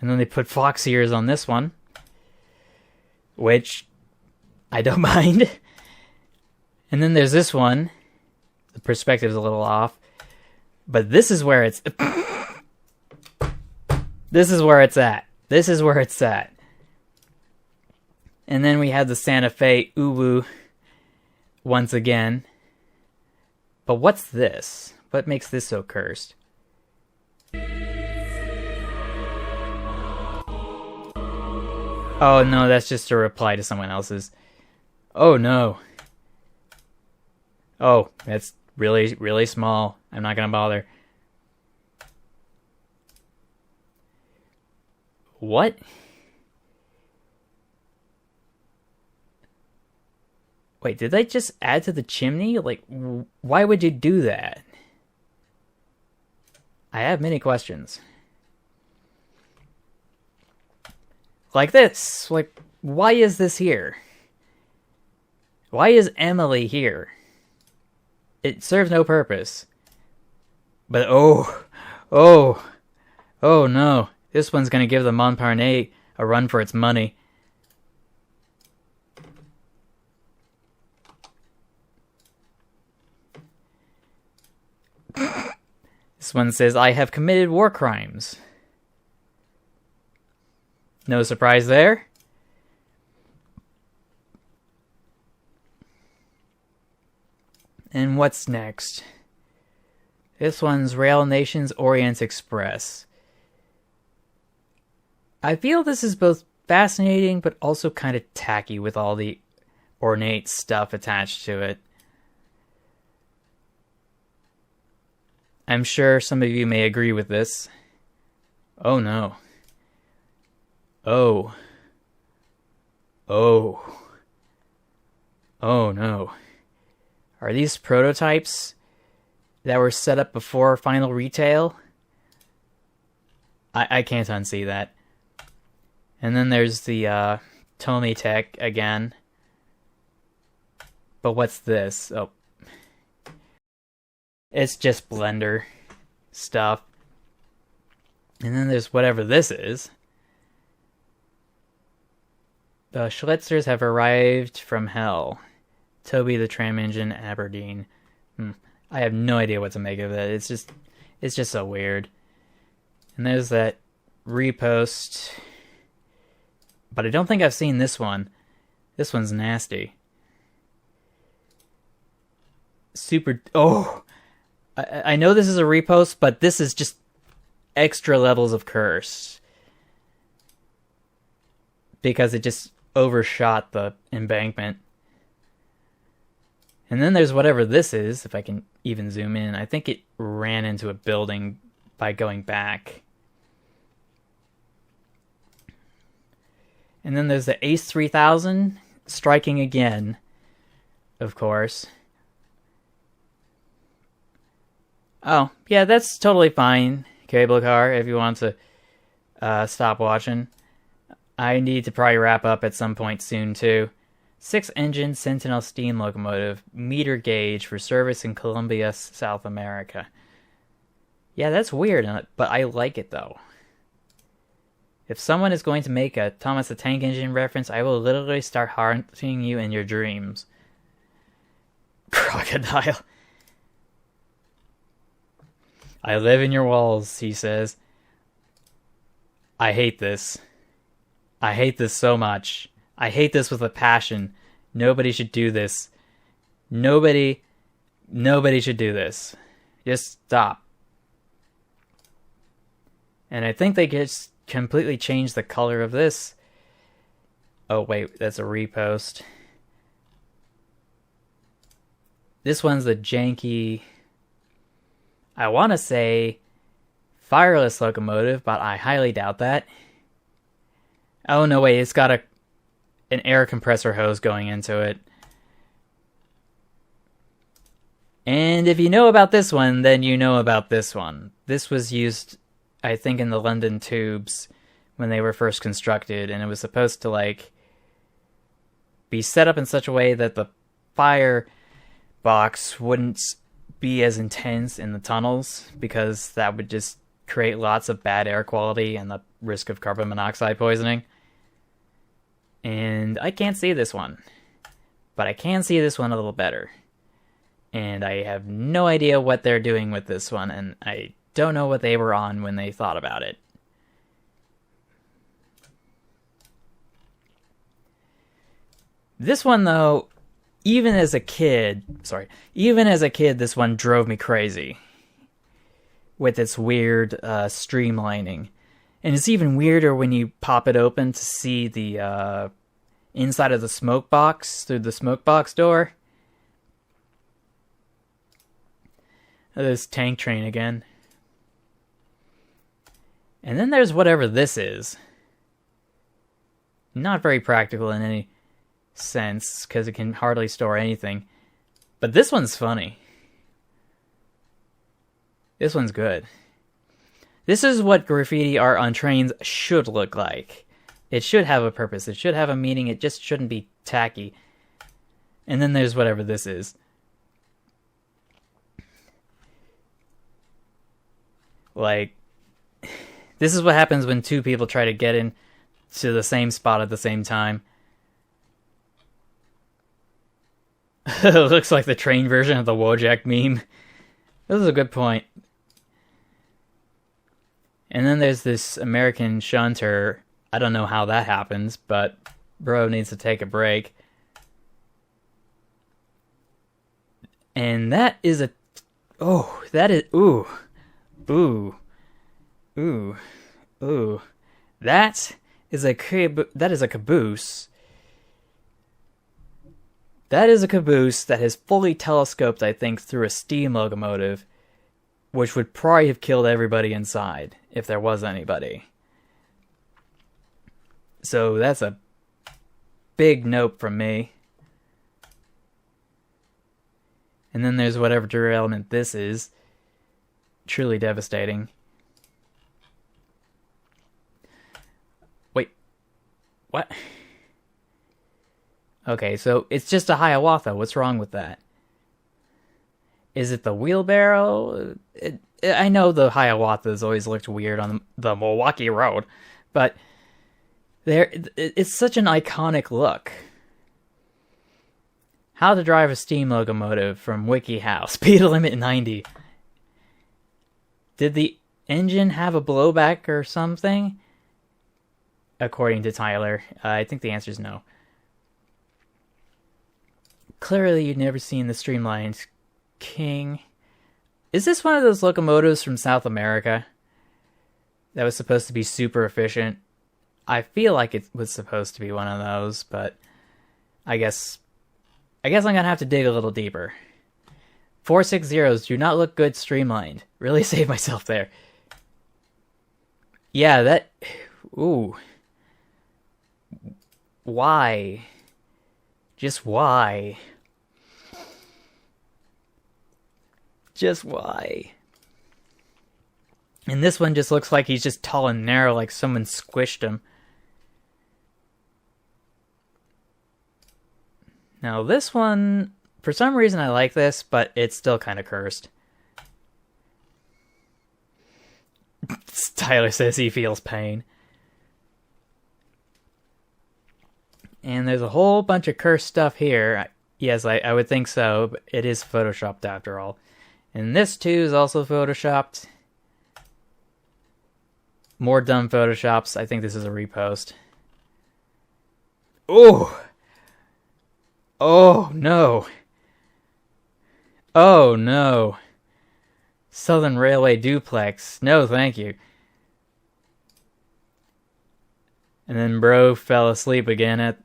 And then they put fox ears on this one, which I don't mind. And then there's this one. The perspective's a little off. But this is where it's... This is where it's at. This is where it's at. And then we have the Santa Fe Uwu once again. But what's this? What makes this so cursed? Oh no, that's just a reply to someone else's. Oh no. Oh, that's really, really small. I'm not gonna bother. What? Wait, did they just add to the chimney? Like, why would you do that? I have many questions. Like this. Like, why is this here? Why is Emily here? It serves no purpose. But oh no. This one's gonna give the Montparnasse a run for its money. This one says, I have committed war crimes. No surprise there. And what's next? This one's Rail Nations Orient Express. I feel this is both fascinating but also kind of tacky with all the ornate stuff attached to it. I'm sure some of you may agree with this. Oh no. Oh no. Are these prototypes that were set up before final retail? I can't unsee that. And then there's the Tomy Tech again. But what's this? Oh. It's just Blender stuff. And then there's whatever this is. The Schlitzers have arrived from hell. Toby the Tram Engine, Aberdeen. I have no idea what to make of it. It's just so weird. And there's that repost. But I don't think I've seen this one. This one's nasty. Super... Oh! I know this is a repost, but this is just extra levels of curse. Because it just overshot the embankment. And then there's whatever this is, if I can even zoom in. I think it ran into a building by going back. And then there's the Ace 3000 striking again, of course. Oh, yeah, that's totally fine, Cable Car, if you want to stop watching. I need to probably wrap up at some point soon, too. 6-engine Sentinel steam locomotive, meter gauge for service in Colombia, South America. Yeah, that's weird, but I like it, though. If someone is going to make a Thomas the Tank Engine reference, I will literally start haunting you in your dreams. Crocodile. I live in your walls, he says. I hate this. I hate this so much. I hate this with a passion. Nobody should do this. Nobody should do this. Just stop. And I think they just completely changed the color of this. Oh wait, that's a repost. This one's the janky... I want to say fireless locomotive, but I highly doubt that. Oh no, wait, it's got an air compressor hose going into it. And if you know about this one, then you know about this one. This was used, I think, in the London tubes when they were first constructed, and it was supposed to, like, be set up in such a way that the fire box wouldn't be as intense in the tunnels, because that would just create lots of bad air quality and the risk of carbon monoxide poisoning. And I can't see this one, but I can see this one a little better. And I have no idea what they're doing with this one, and I don't know what they were on when they thought about it. This one, though, even as a kid, this one drove me crazy with its weird streamlining. And it's even weirder when you pop it open to see the inside of the smoke box through the smoke box door. This tank train again. And then there's whatever this is. Not very practical in any sense, because it can hardly store anything. But this one's funny. This one's good. This is what graffiti art on trains should look like. It should have a purpose. It should have a meaning. It just shouldn't be tacky. And then there's whatever this is. Like, this is what happens when two people try to get in to the same spot at the same time. It looks like the train version of the Wojak meme. This is a good point. And then there's this American shunter. I don't know how that happens, but bro needs to take a break. And that is a... Oh, that is... Ooh. Ooh. Ooh. Ooh. That is a caboose. That is a caboose that has fully telescoped, I think, through a steam locomotive, which would probably have killed everybody inside, if there was anybody. So that's a big nope from me. And then there's whatever derailment this is. Truly devastating. Wait. What? Okay, so it's just a Hiawatha. What's wrong with that? Is it the wheelbarrow? I know the Hiawatha's always looked weird on the Milwaukee Road, but it's such an iconic look. How to drive a steam locomotive from WikiHow. Speed limit 90. Did the engine have a blowback or something? According to Tyler, I think the answer is no. Clearly, you'd never seen the Streamlined King. Is this one of those locomotives from South America that was supposed to be super efficient? I feel like it was supposed to be one of those, but I guess I'm gonna have to dig a little deeper. 460s do not look good streamlined. Really saved myself there. Yeah, that... Ooh. Why? Just why? Just why? And this one just looks like he's just tall and narrow, like someone squished him. Now this one, for some reason I like this, but it's still kind of cursed. Tyler says he feels pain. And there's a whole bunch of cursed stuff here. Yes, I would think so, but it is photoshopped after all. And this too is also photoshopped. More dumb photoshops. I think this is a repost. Oh! Oh, no. Oh, no. Southern Railway duplex. No, thank you. And then bro fell asleep again at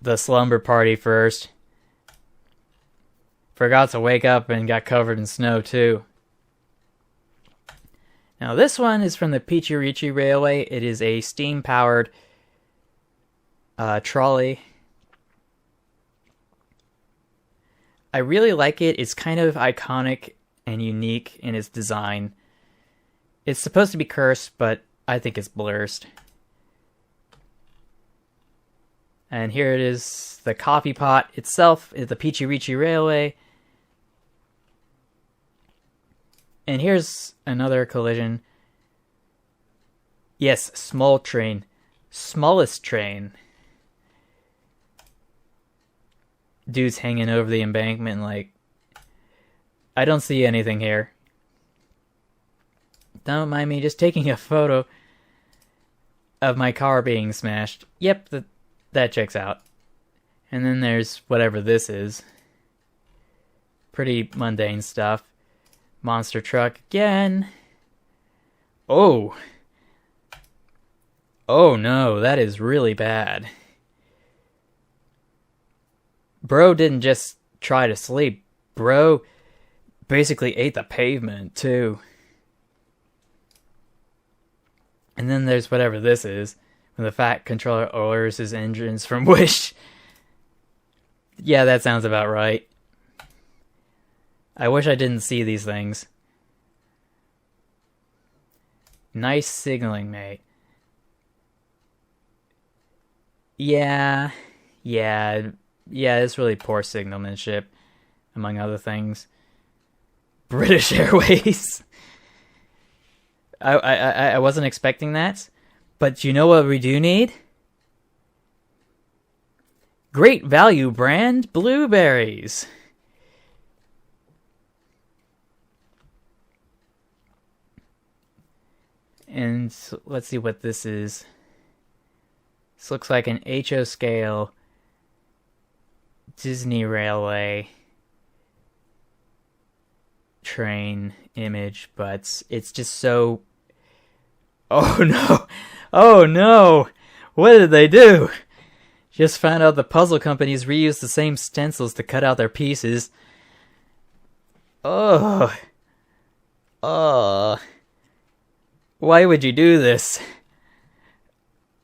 the slumber party first. Forgot to wake up and got covered in snow too. Now this one is from the Pichirichi Railway. It is a steam-powered trolley. I really like it. It's kind of iconic and unique in its design. It's supposed to be cursed, but I think it's blurst. And here it is, the coffee pot itself is the Pichirichi Railway. And here's another collision. Yes, small train. Smallest train. Dude's hanging over the embankment like... I don't see anything here. Don't mind me just taking a photo of my car being smashed. Yep, that checks out. And then there's whatever this is. Pretty mundane stuff. Monster truck again. Oh. Oh no, that is really bad. Bro didn't just try to sleep. Bro basically ate the pavement, too. And then there's whatever this is, when the Fat Controller orders his engines from Wish. Yeah, that sounds about right. I wish I didn't see these things. Nice signaling, mate. Yeah, it's really poor signalmanship, among other things. British Airways. I wasn't expecting that, but you know what we do need? Great value brand blueberries. And let's see what this is. This looks like an HO scale Disney Railway train image, but it's just so... Oh no! Oh no! What did they do? Just found out the puzzle companies reused the same stencils to cut out their pieces. Oh. Why would you do this?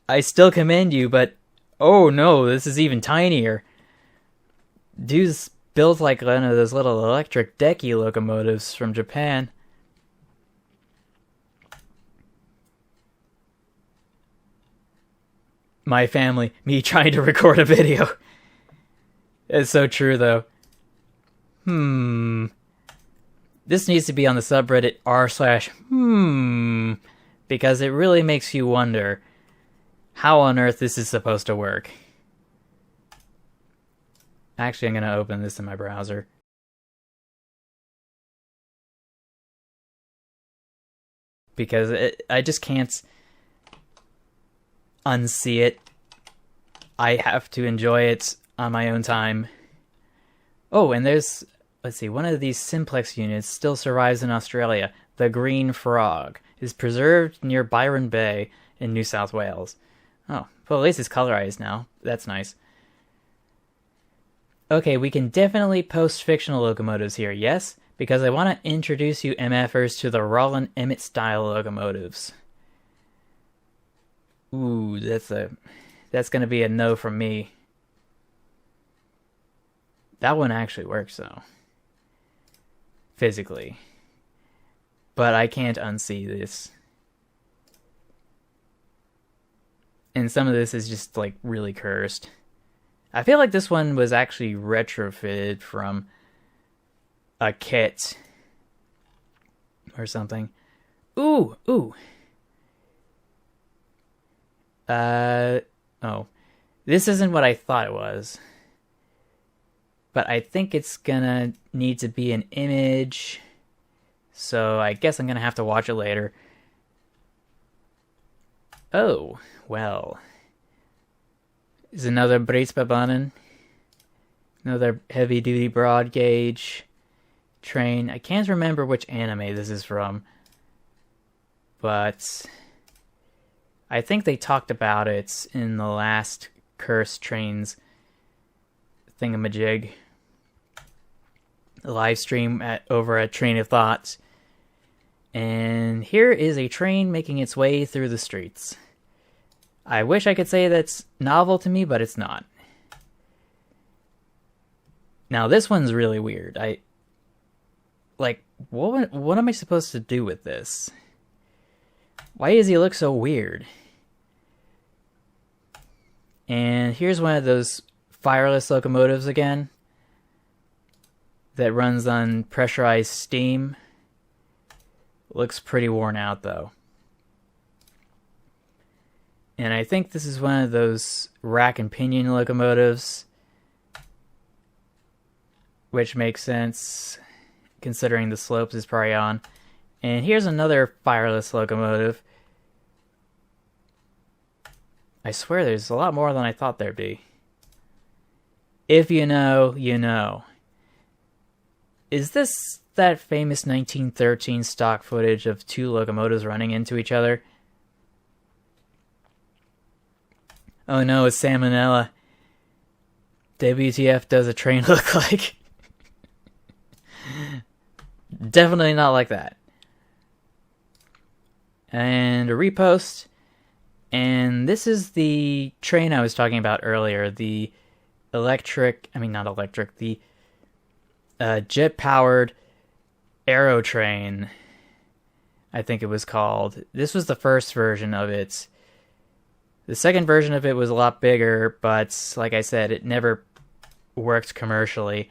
I still commend you, but oh no, this is even tinier. Dude's built like one of those little electric decky locomotives from Japan. My family, me trying to record a video. It's so true, though. This needs to be on the subreddit r/, because it really makes you wonder how on earth this is supposed to work. Actually, I'm going to open this in my browser. Because I just can't unsee it. I have to enjoy it on my own time. Oh, and there's... Let's see, one of these simplex units still survives in Australia. The Green Frog is preserved near Byron Bay in New South Wales. Oh, well, at least it's colorized now. That's nice. Okay, we can definitely post fictional locomotives here, yes? Because I want to introduce you MFers to the Rollin Emmett style locomotives. Ooh, that's gonna be a no from me. That one actually works, though. Physically. But I can't unsee this. And some of this is just, like, really cursed. I feel like this one was actually retrofitted from a kit or something. Ooh. Oh. This isn't what I thought it was. But I think it's gonna need to be an image. So I guess I'm gonna have to watch it later. Oh, well. Is another Breitsbabanen. Another heavy-duty broad gauge train. I can't remember which anime this is from. But I think they talked about it in the last Cursed Trains thingamajig live stream over at Train of Thoughts. And here is a train making its way through the streets. I wish I could say that's novel to me, but it's not. Now this one's really weird. What am I supposed to do with this? Why does he look so weird? And here's one of those fireless locomotives again that runs on pressurized steam. Looks pretty worn out though. And I think this is one of those rack and pinion locomotives, which makes sense considering the slopes is probably on. And here's another fireless locomotive. I swear there's a lot more than I thought there'd be. If you know, you know. Is this that famous 1913 stock footage of two locomotives running into each other? Oh no, it's salmonella. WTF does a train look like? Definitely not like that. And a repost. And this is the train I was talking about earlier. The the jet-powered aero train, I think it was called. This was the first version of it. The second version of it was a lot bigger, but like I said, it never worked commercially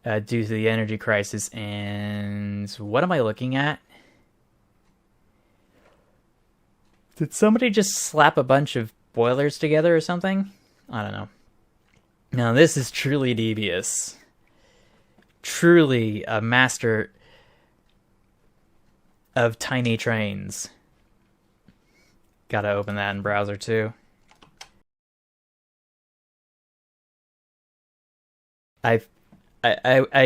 due to the energy crisis. And what am I looking at? Did somebody just slap a bunch of boilers together or something? I don't know. Now this is truly devious. Truly a master of tiny trains. Gotta open that in browser too. I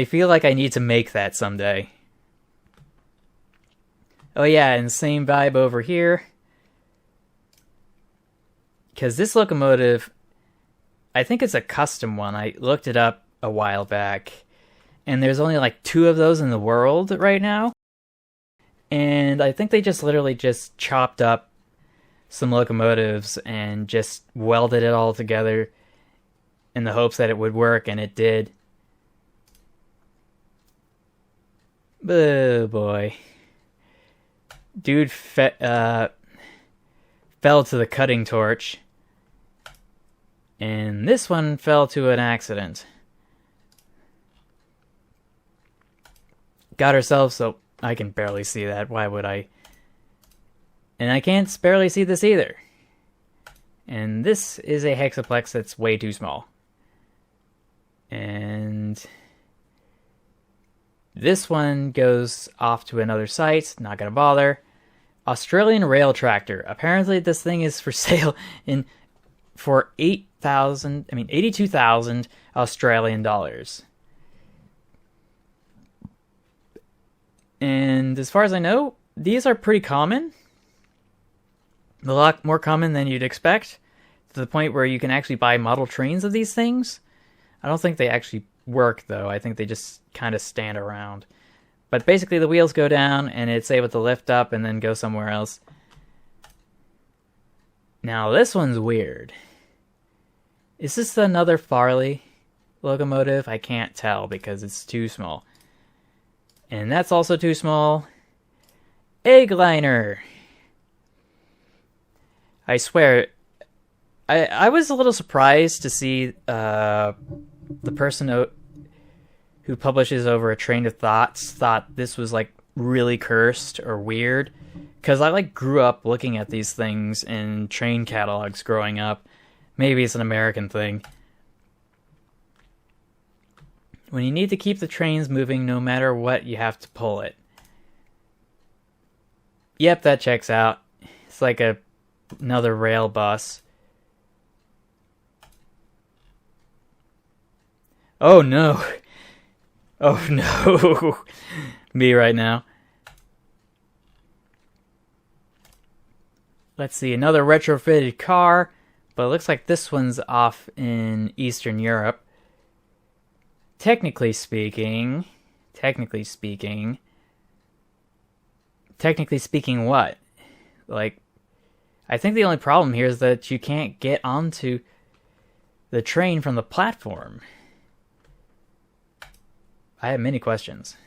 feel like I need to make that someday. Oh yeah, and same vibe over here. Because this locomotive, I think it's a custom one. I looked it up a while back. And there's only like 2 of those in the world right now. And I think they just literally just chopped up some locomotives and just welded it all together in the hopes that it would work, and it did. Oh boy. Dude fell to the cutting torch. And this one fell to an accident. Got herself, so I can barely see that. Why would I? And I can't barely see this either. And this is a hexaplex that's way too small. And this one goes off to another site. Not gonna bother. Australian rail tractor. Apparently this thing is for sale for 82,000 Australian dollars. And as far as I know, these are pretty common. A lot more common than you'd expect, to the point where you can actually buy model trains of these things. I don't think they actually work, though. I think they just kind of stand around. But basically the wheels go down, and it's able to lift up and then go somewhere else. Now this one's weird. Is this another Farley locomotive? I can't tell because it's too small. And that's also too small. Eggliner. I swear, I was a little surprised to see the person who publishes over a Train of Thoughts thought this was like really cursed or weird. Because I like grew up looking at these things in train catalogs growing up. Maybe it's an American thing. When you need to keep the trains moving, no matter what, you have to pull it. Yep, that checks out. It's like another rail bus. Oh no. Oh no. Me right now. Let's see, another retrofitted car. But it looks like this one's off in Eastern Europe. Technically speaking what? Like, I think the only problem here is that you can't get onto the train from the platform. I have many questions.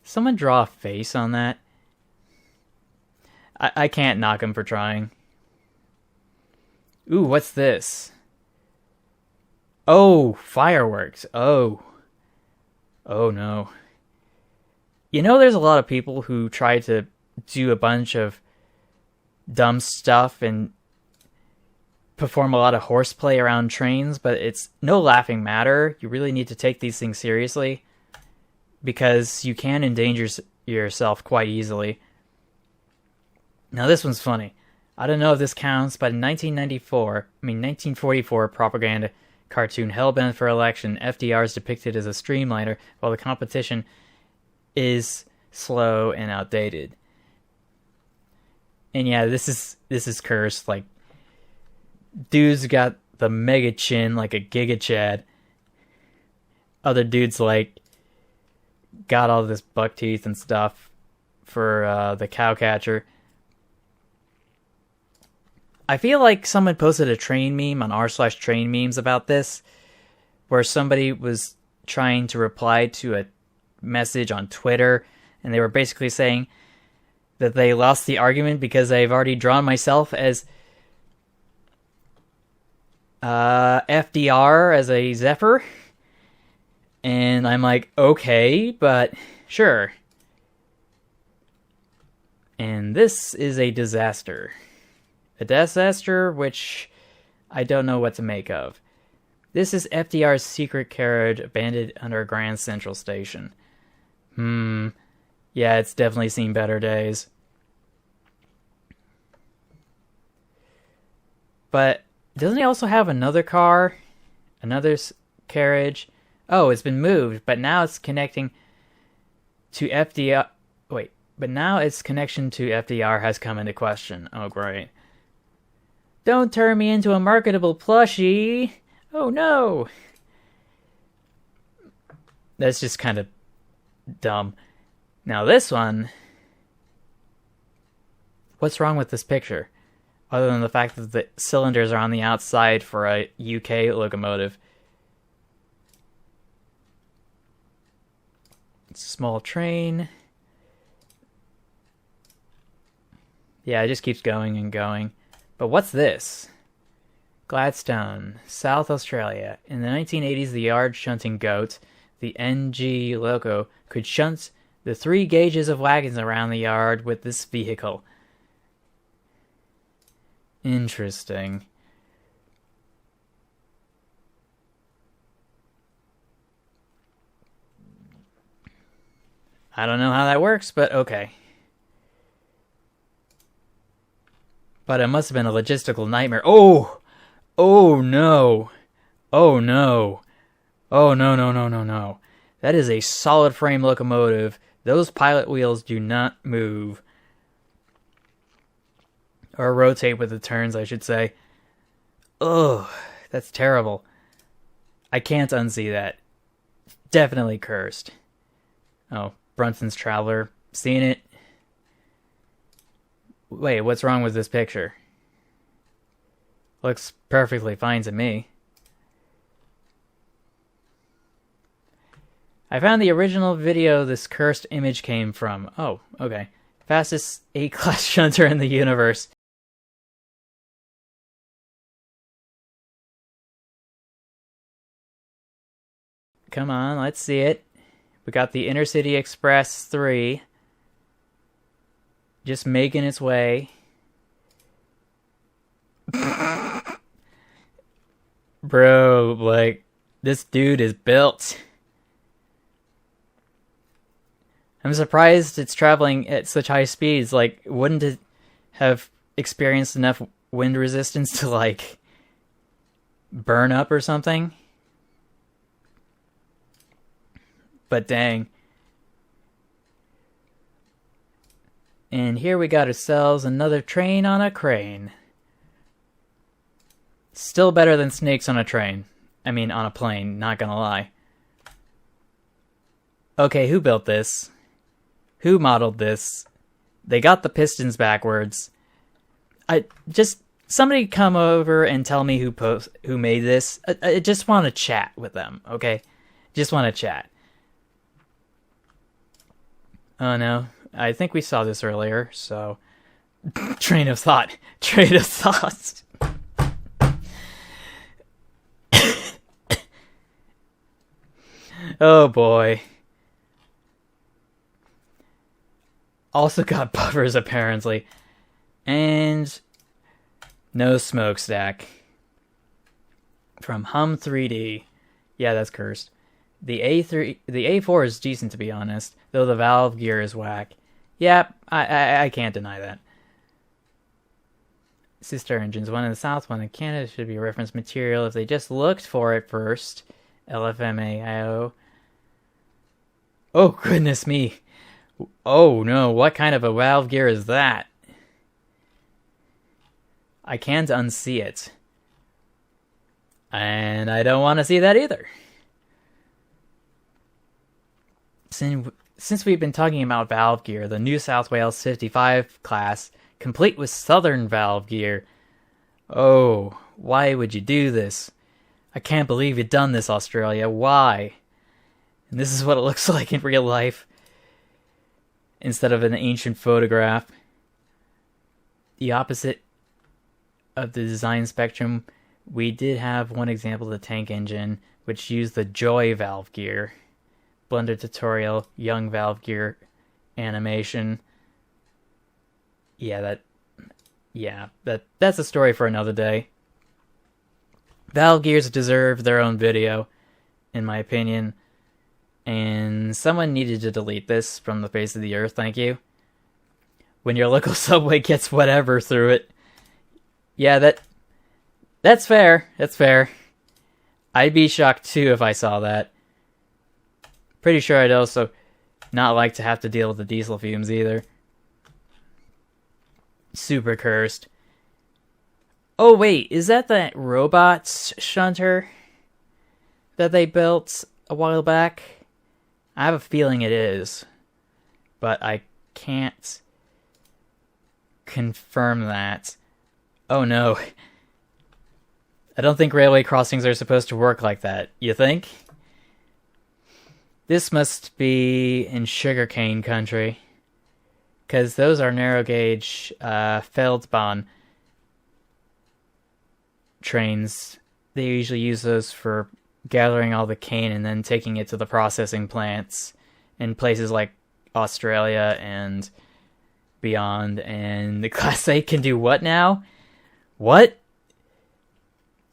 Someone draw a face on that? I can't knock him for trying. Ooh, what's this? Oh, fireworks. Oh. Oh no. You know, there's a lot of people who try to do a bunch of dumb stuff and perform a lot of horseplay around trains, but it's no laughing matter. You really need to take these things seriously because you can endanger yourself quite easily. Now this one's funny. I don't know if this counts, but in 1944 propaganda cartoon Hellbent for Election, FDR is depicted as a streamliner while the competition is slow and outdated. And yeah, this is cursed. Like, dude's got the mega chin like a Giga Chad. other dudes like got all this buck teeth and stuff for the cow catcher. I feel like someone posted a train meme on r/train memes about this, where somebody was trying to reply to a message on Twitter, and they were basically saying that they lost the argument because I've already drawn myself as FDR as a Zephyr. And I'm like, okay, but sure. And this is a disaster. A disaster which I don't know what to make of. This is FDR's secret carriage abandoned under Grand Central Station. Yeah, it's definitely seen better days. But doesn't he also have another car? Another carriage? Oh, it's been moved, but now it's connecting to FDR. Wait, but now its connection to FDR has come into question. Oh, great. Don't turn me into a marketable plushie. Oh, no. That's just kind of dumb. Now this one. What's wrong with this picture? Other than the fact that the cylinders are on the outside for a UK locomotive. It's a small train. Yeah, it just keeps going and going. But what's this? Gladstone, South Australia. In the 1980s, the yard shunting goat, the NG Loco, could shunt the 3 gauges of wagons around the yard with this vehicle. Interesting. I don't know how that works, but okay. But it must have been a logistical nightmare. Oh! Oh no! Oh no! Oh no, no, no, no, no. That is a solid frame locomotive. Those pilot wheels do not move. Or rotate with the turns, I should say. Ugh, that's terrible. I can't unsee that. Definitely cursed. Oh, Brunson's Traveler. Seen it? Wait, what's wrong with this picture? Looks perfectly fine to me. I found the original video this cursed image came from. Oh, okay. Fastest A-class shunter in the universe. Come on, let's see it. We got the Intercity Express 3. Just making its way. Bro, like, this dude is built. I'm surprised it's traveling at such high speeds. Like, wouldn't it have experienced enough wind resistance to, like, burn up or something? But dang. And here we got ourselves another train on a crane. Still better than snakes on a train. I mean, on a plane, not gonna lie. Okay, who built this? Who modeled this? They got the pistons backwards. Somebody come over and tell me who made this. I just want to chat with them, okay? Just want to chat. Oh no, I think we saw this earlier, so... Train of thought. Train of thought. Oh boy. Also got buffers, apparently. And... no smokestack. From Hum 3D. Yeah, that's cursed. The A4 is decent, to be honest, though the valve gear is whack. Yeah, I can't deny that. Sister engines, one in the south, one in Canada, should be a reference material if they just looked for it first. LFMAO. Oh, goodness me. Oh, no, what kind of a valve gear is that? I can't unsee it. And I don't want to see that either. since we've been talking about valve gear, the New South Wales 55 class, complete with southern valve gear. Oh, why would you do this? I can't believe you've done this, Australia. Why? And this is what it looks like in real life, instead of an ancient photograph. The opposite of the design spectrum, we did have one example of the tank engine, which used the Joy valve gear. Blender tutorial, young valve gear animation. That's a story for another day. Valve gears deserve their own video, in my opinion. And someone needed to delete this from the face of the earth, thank you. When your local subway gets whatever through it. Yeah, that's fair. That's fair. I'd be shocked too if I saw that. Pretty sure I'd also not like to have to deal with the diesel fumes either. Super cursed. Oh wait, is that robot shunter that they built a while back? I have a feeling it is, but I can't confirm that. Oh no. I don't think railway crossings are supposed to work like that. You think? This must be in sugarcane country, because those are narrow gauge Feldbahn trains. They usually use those for gathering all the cane and then taking it to the processing plants in places like Australia and beyond. And the Class 8 can do what now? What?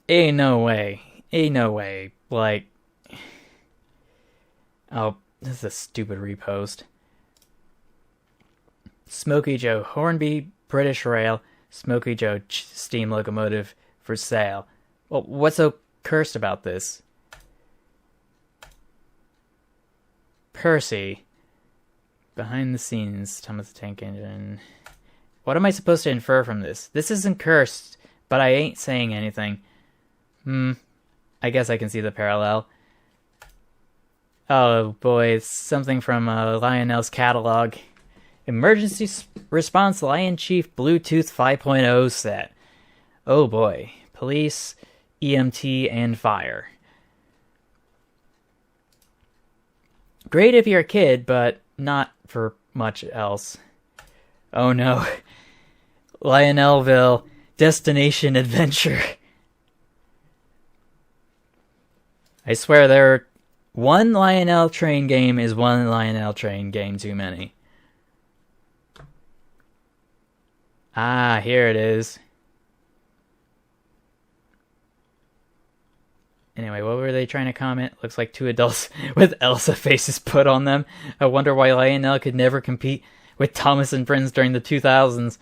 Ain't no way. Ain't no way. Like, oh, this is a stupid repost. Smoky Joe Hornby British Rail, Smoky Joe steam locomotive for sale. Well, what's so cursed about this? Percy. Behind the scenes, Thomas the Tank Engine. What am I supposed to infer from this? This isn't cursed, but I ain't saying anything. I guess I can see the parallel. Oh boy, it's something from Lionel's catalog. Emergency Response Lion Chief Bluetooth 5.0 set. Oh boy. Police, EMT, and fire. Great if you're a kid, but not for much else. Oh no. Lionelville, Destination Adventure. I swear one Lionel train game is one Lionel train game too many. Ah, here it is. Anyway, what were they trying to comment? Looks like two adults with Elsa faces put on them. I wonder why Lionel could never compete with Thomas and Friends during the 2000s.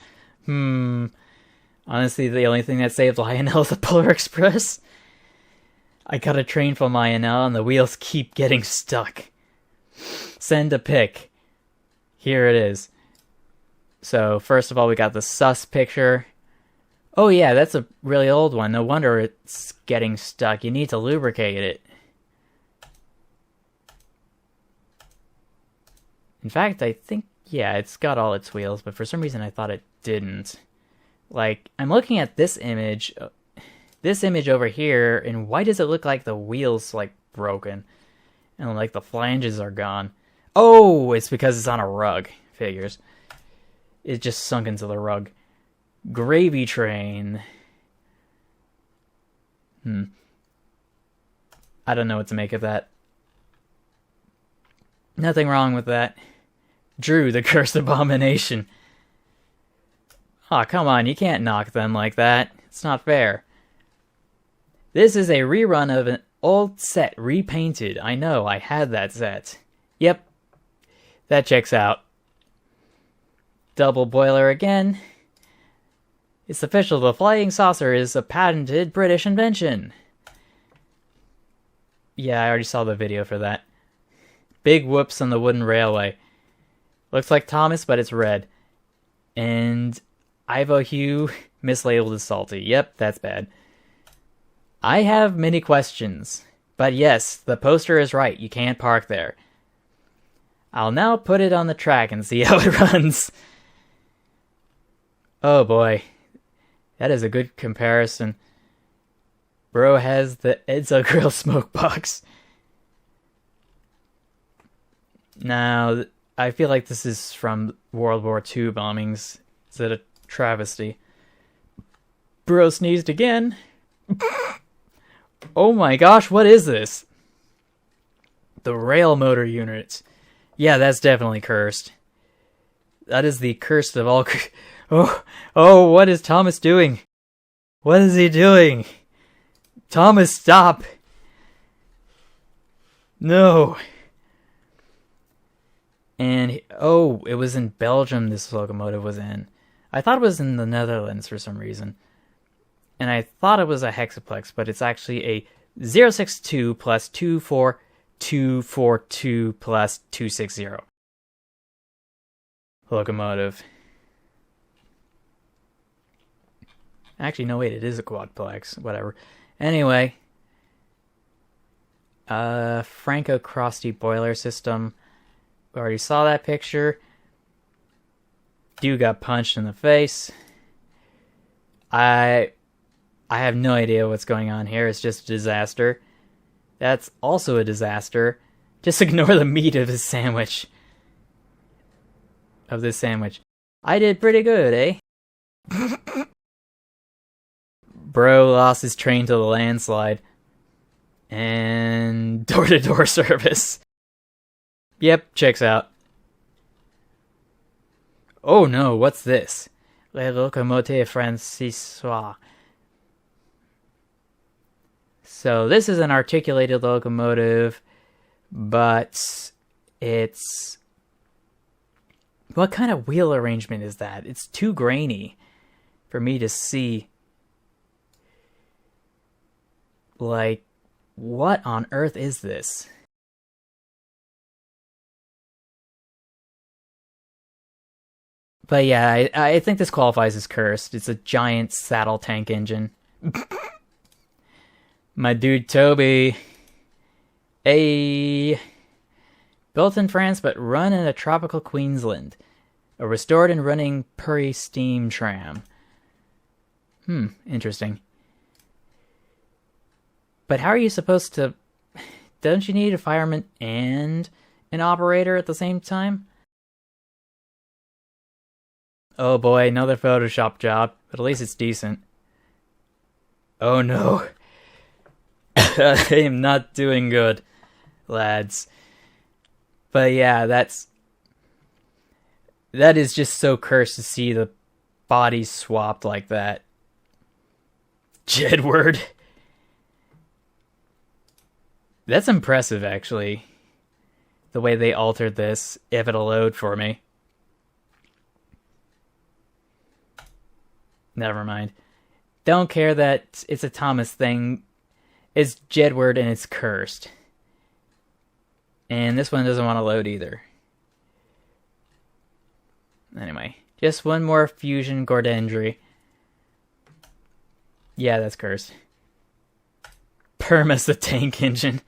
Honestly, the only thing that saved Lionel is the Polar Express. I got a train from Lionel and the wheels keep getting stuck. Send a pic. Here it is. So, first of all, we got the sus picture. Oh yeah, that's a really old one. No wonder it's getting stuck. You need to lubricate it. In fact, I think, yeah, it's got all its wheels, but for some reason I thought it didn't. Like, I'm looking at this image over here, and why does it look like the wheels, like, broken? And, like, the flanges are gone. Oh, it's because it's on a rug. Figures. It just sunk into the rug. Gravy train. I don't know what to make of that. Nothing wrong with that. Drew, the cursed abomination. Aw, come on, you can't knock them like that. It's not fair. This is a rerun of an old set, repainted. I know, I had that set. Yep, that checks out. Double boiler again. It's official, the flying saucer is a patented British invention. Yeah, I already saw the video for that. Big whoops on the wooden railway. Looks like Thomas, but it's red. And Ivo Hugh mislabeled as salty. Yep, that's bad. I have many questions. But yes, the poster is right. You can't park there. I'll now put it on the track and see how it runs. Oh boy. That is a good comparison. Bro has the Edzo Grill smoke box. Now, I feel like this is from World War II bombings. Is it a travesty? Bro sneezed again. Oh my gosh, what is this? The rail motor unit. Yeah, that's definitely cursed. That is the cursed of all... Oh, what is Thomas doing? What is he doing? Thomas, stop! No. And, it was in Belgium this locomotive was in. I thought it was in the Netherlands for some reason. And I thought it was a hexaplex, but it's actually a 062 plus 24242 plus 260 locomotive. Actually, no, wait, it is a quadplex. Whatever. Anyway. Franco-Crosty boiler system. We already saw that picture. Dude got punched in the face. I have no idea what's going on here. It's just a disaster. That's also a disaster. Just ignore the meat of his sandwich. Of this sandwich. I did pretty good, eh? Bro lost his train to the landslide. And door-to-door service. Yep, checks out. Oh no, what's this? Le Locomotive Francois. So this is an articulated locomotive, but it's... What kind of wheel arrangement is that? It's too grainy for me to see. Like, what on earth is this? But yeah, I think this qualifies as cursed. It's a giant saddle tank engine. My dude Toby. Built in France but run in a tropical Queensland. A restored and running Puri steam tram. Interesting. But how are you supposed to... Don't you need a fireman and an operator at the same time? Oh boy, another Photoshop job, but at least it's decent. Oh no. I am not doing good, lads. But yeah, that is just so cursed to see the bodies swapped like that. Jedward. That's impressive, actually. The way they altered this, if it'll load for me. Never mind. Don't care that it's a Thomas thing. It's Jedward and it's cursed. And this one doesn't want to load either. Anyway, just one more fusion Gordendry. Yeah, that's cursed. Perma's the tank engine.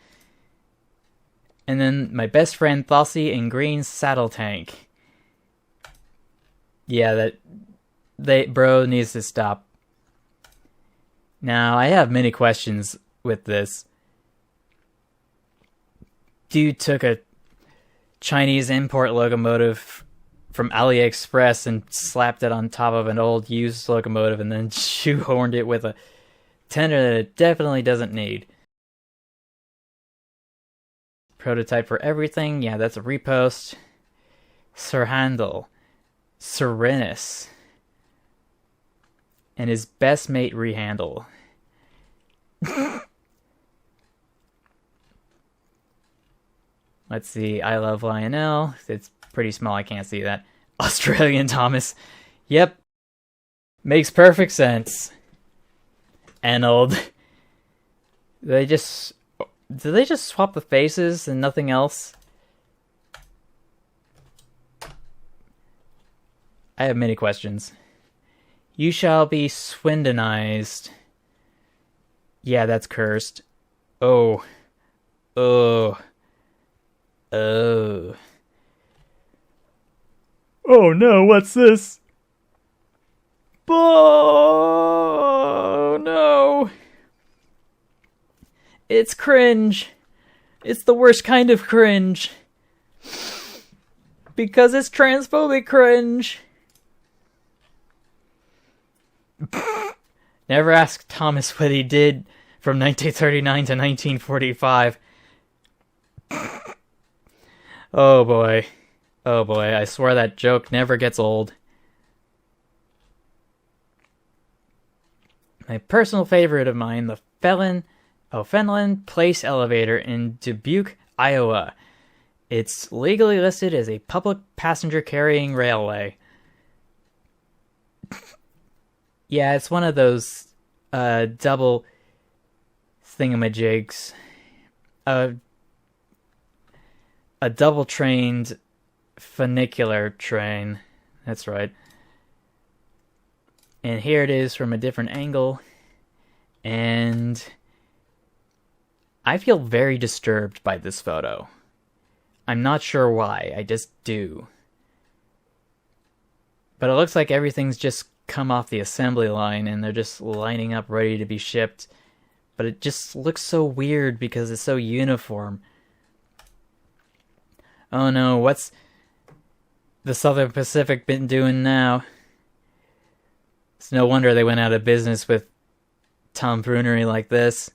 And then my best friend Thossie and Green's saddle tank. Yeah, bro needs to stop. Now, I have many questions with this. Dude took a Chinese import locomotive from AliExpress and slapped it on top of an old used locomotive and then shoehorned it with a tender that it definitely doesn't need. Prototype for everything. Yeah, that's a repost. Sir Handel. Serenus. And his best mate Rehandle. Let's see. I love Lionel. It's pretty small. I can't see that. Australian Thomas. Yep. Makes perfect sense. Arnold. Did they just swap the faces and nothing else? I have many questions. You shall be Swindonized. Yeah, that's cursed. Oh. Oh no, what's this? Oh no. It's cringe. It's the worst kind of cringe. Because it's transphobic cringe. Never ask Thomas what he did from 1939 to 1945. Oh boy. Oh boy, I swear that joke never gets old. My personal favorite of mine, the Fenland Place Elevator in Dubuque, Iowa. It's legally listed as a public passenger carrying railway. Yeah, it's one of those double thingamajigs. A double-trained funicular train. That's right. And here it is from a different angle. And I feel very disturbed by this photo. I'm not sure why, I just do. But it looks like everything's just come off the assembly line and they're just lining up ready to be shipped. But it just looks so weird because it's so uniform. Oh no, what's the Southern Pacific been doing now? It's no wonder they went out of business with tomfoolery like this.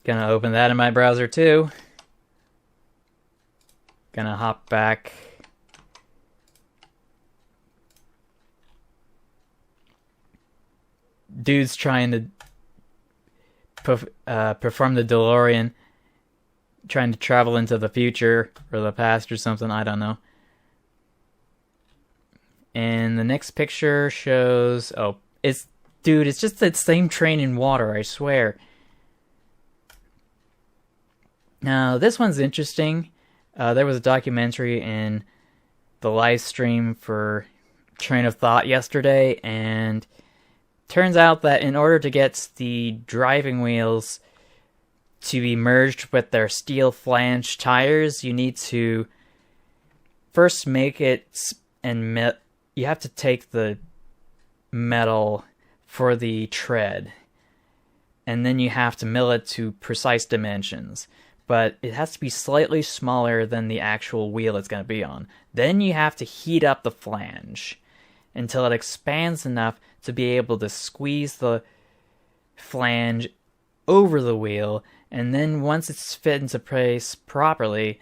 Gonna open that in my browser too. Gonna hop back. Dude's trying to perform the DeLorean, trying to travel into the future or the past or something, I don't know. And the next picture shows, oh, it's just that same train in water, I swear. Now, this one's interesting. There was a documentary in the live stream for Train of Thought yesterday, and turns out that in order to get the driving wheels to be merged with their steel flange tires, you need to first make it, and you have to take the metal for the tread, and then you have to mill it to precise dimensions. But it has to be slightly smaller than the actual wheel it's going to be on. Then you have to heat up the flange until it expands enough to be able to squeeze the flange over the wheel, and then once it's fit into place properly,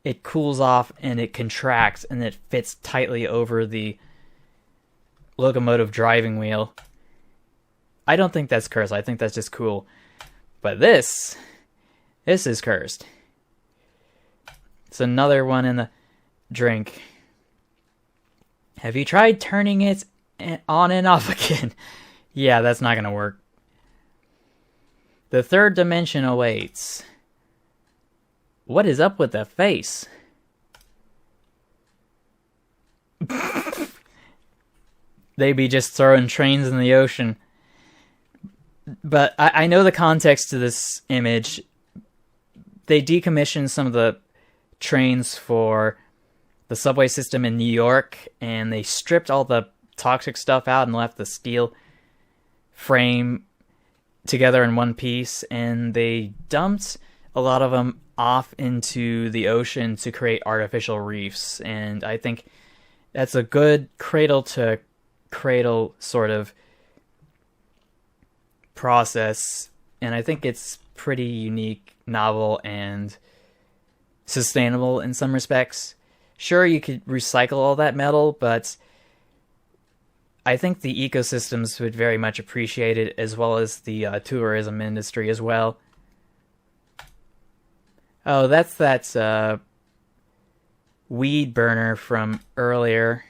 it cools off and it contracts and it fits tightly over the locomotive driving wheel. I don't think that's cursed, I think that's just cool. But this is cursed. It's another one in the drink. Have you tried turning it on and off again? Yeah, that's not gonna work. The third dimension awaits. What is up with the face? They be just throwing trains in the ocean. But I know the context to this image. They decommissioned some of the trains for the subway system in New York, and they stripped all the toxic stuff out and left the steel frame together in one piece, and they dumped a lot of them off into the ocean to create artificial reefs. And I think that's a good cradle to cradle sort of process, and I think it's pretty unique, novel, and sustainable in some respects. Sure, you could recycle all that metal, but I think the ecosystems would very much appreciate it, as well as the tourism industry as well. Oh, that's that weed burner from earlier.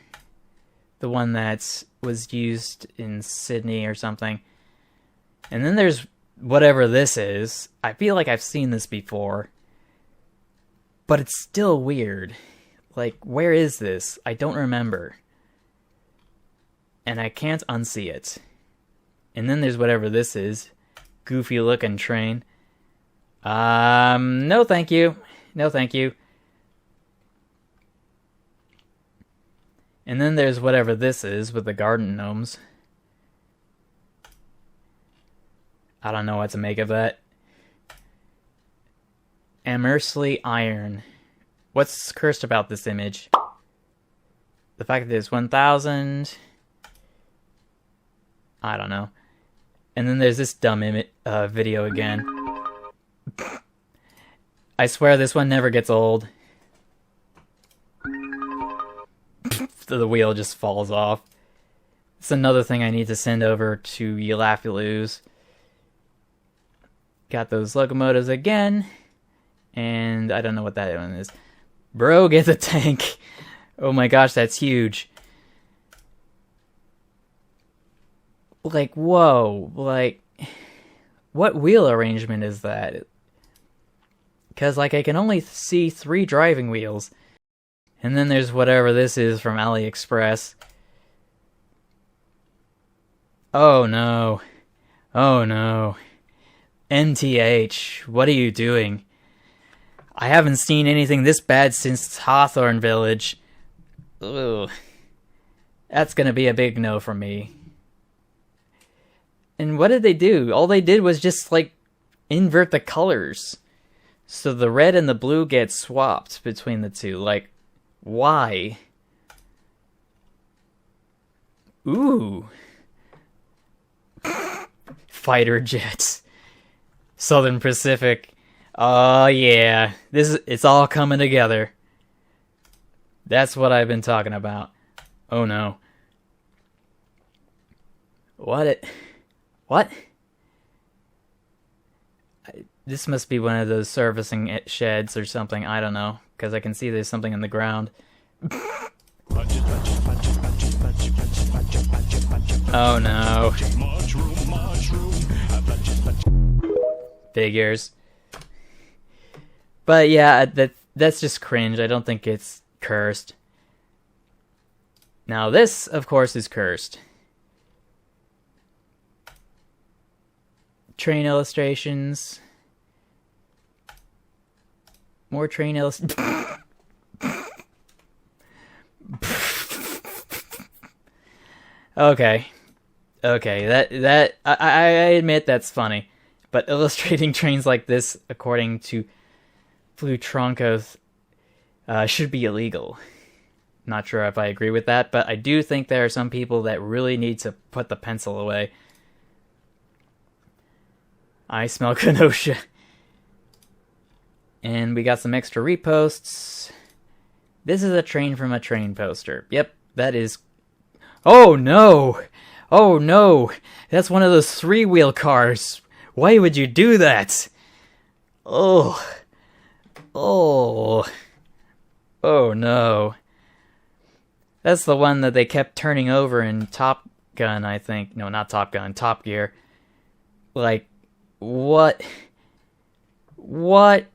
The one that was used in Sydney or something. And then there's whatever this is. I feel like I've seen this before. But it's still weird. Like, where is this? I don't remember. And I can't unsee it. And then there's whatever this is. Goofy looking train. No thank you. No thank you. And then there's whatever this is with the garden gnomes. I don't know what to make of that. Amersley Iron. What's cursed about this image? The fact that there's 1,000... I don't know. And then there's this dumb video again. I swear this one never gets old. The wheel just falls off. It's another thing I need to send over to Yelafilus. Got those locomotives again. And I don't know what that one is. Bro, get the tank. Oh my gosh, that's huge. Like, whoa. Like, what wheel arrangement is that? Because, like, I can only see 3 driving wheels. And then there's whatever this is from AliExpress. Oh no. Oh no. NTH, what are you doing? I haven't seen anything this bad since Hawthorne Village. Ugh. That's gonna be a big no from me. And what did they do? All they did was just, like, invert the colors. So the red and the blue get swapped between the two. Like, why? Ooh. Fighter jets. Southern Pacific. Oh yeah. It's all coming together. That's what I've been talking about. Oh no. What? This must be one of those servicing sheds or something. I don't know. Because I can see there's something in the ground. Oh no. Figures. But yeah, that's just cringe. I don't think it's cursed. Now this, of course, is cursed. Train illustrations. More train illustrations. Okay, I admit that's funny, but illustrating trains like this, according to Flutronkos, should be illegal. Not sure if I agree with that, but I do think there are some people that really need to put the pencil away. I smell Kenosha. And we got some extra reposts. This is a train from a train poster. Yep, that is... Oh no! Oh no! That's one of those 3-wheel cars! Why would you do that? Oh. Oh. Oh no. That's the one that they kept turning over in Top Gun, I think. No, not Top Gun, Top Gear. Like, what? What?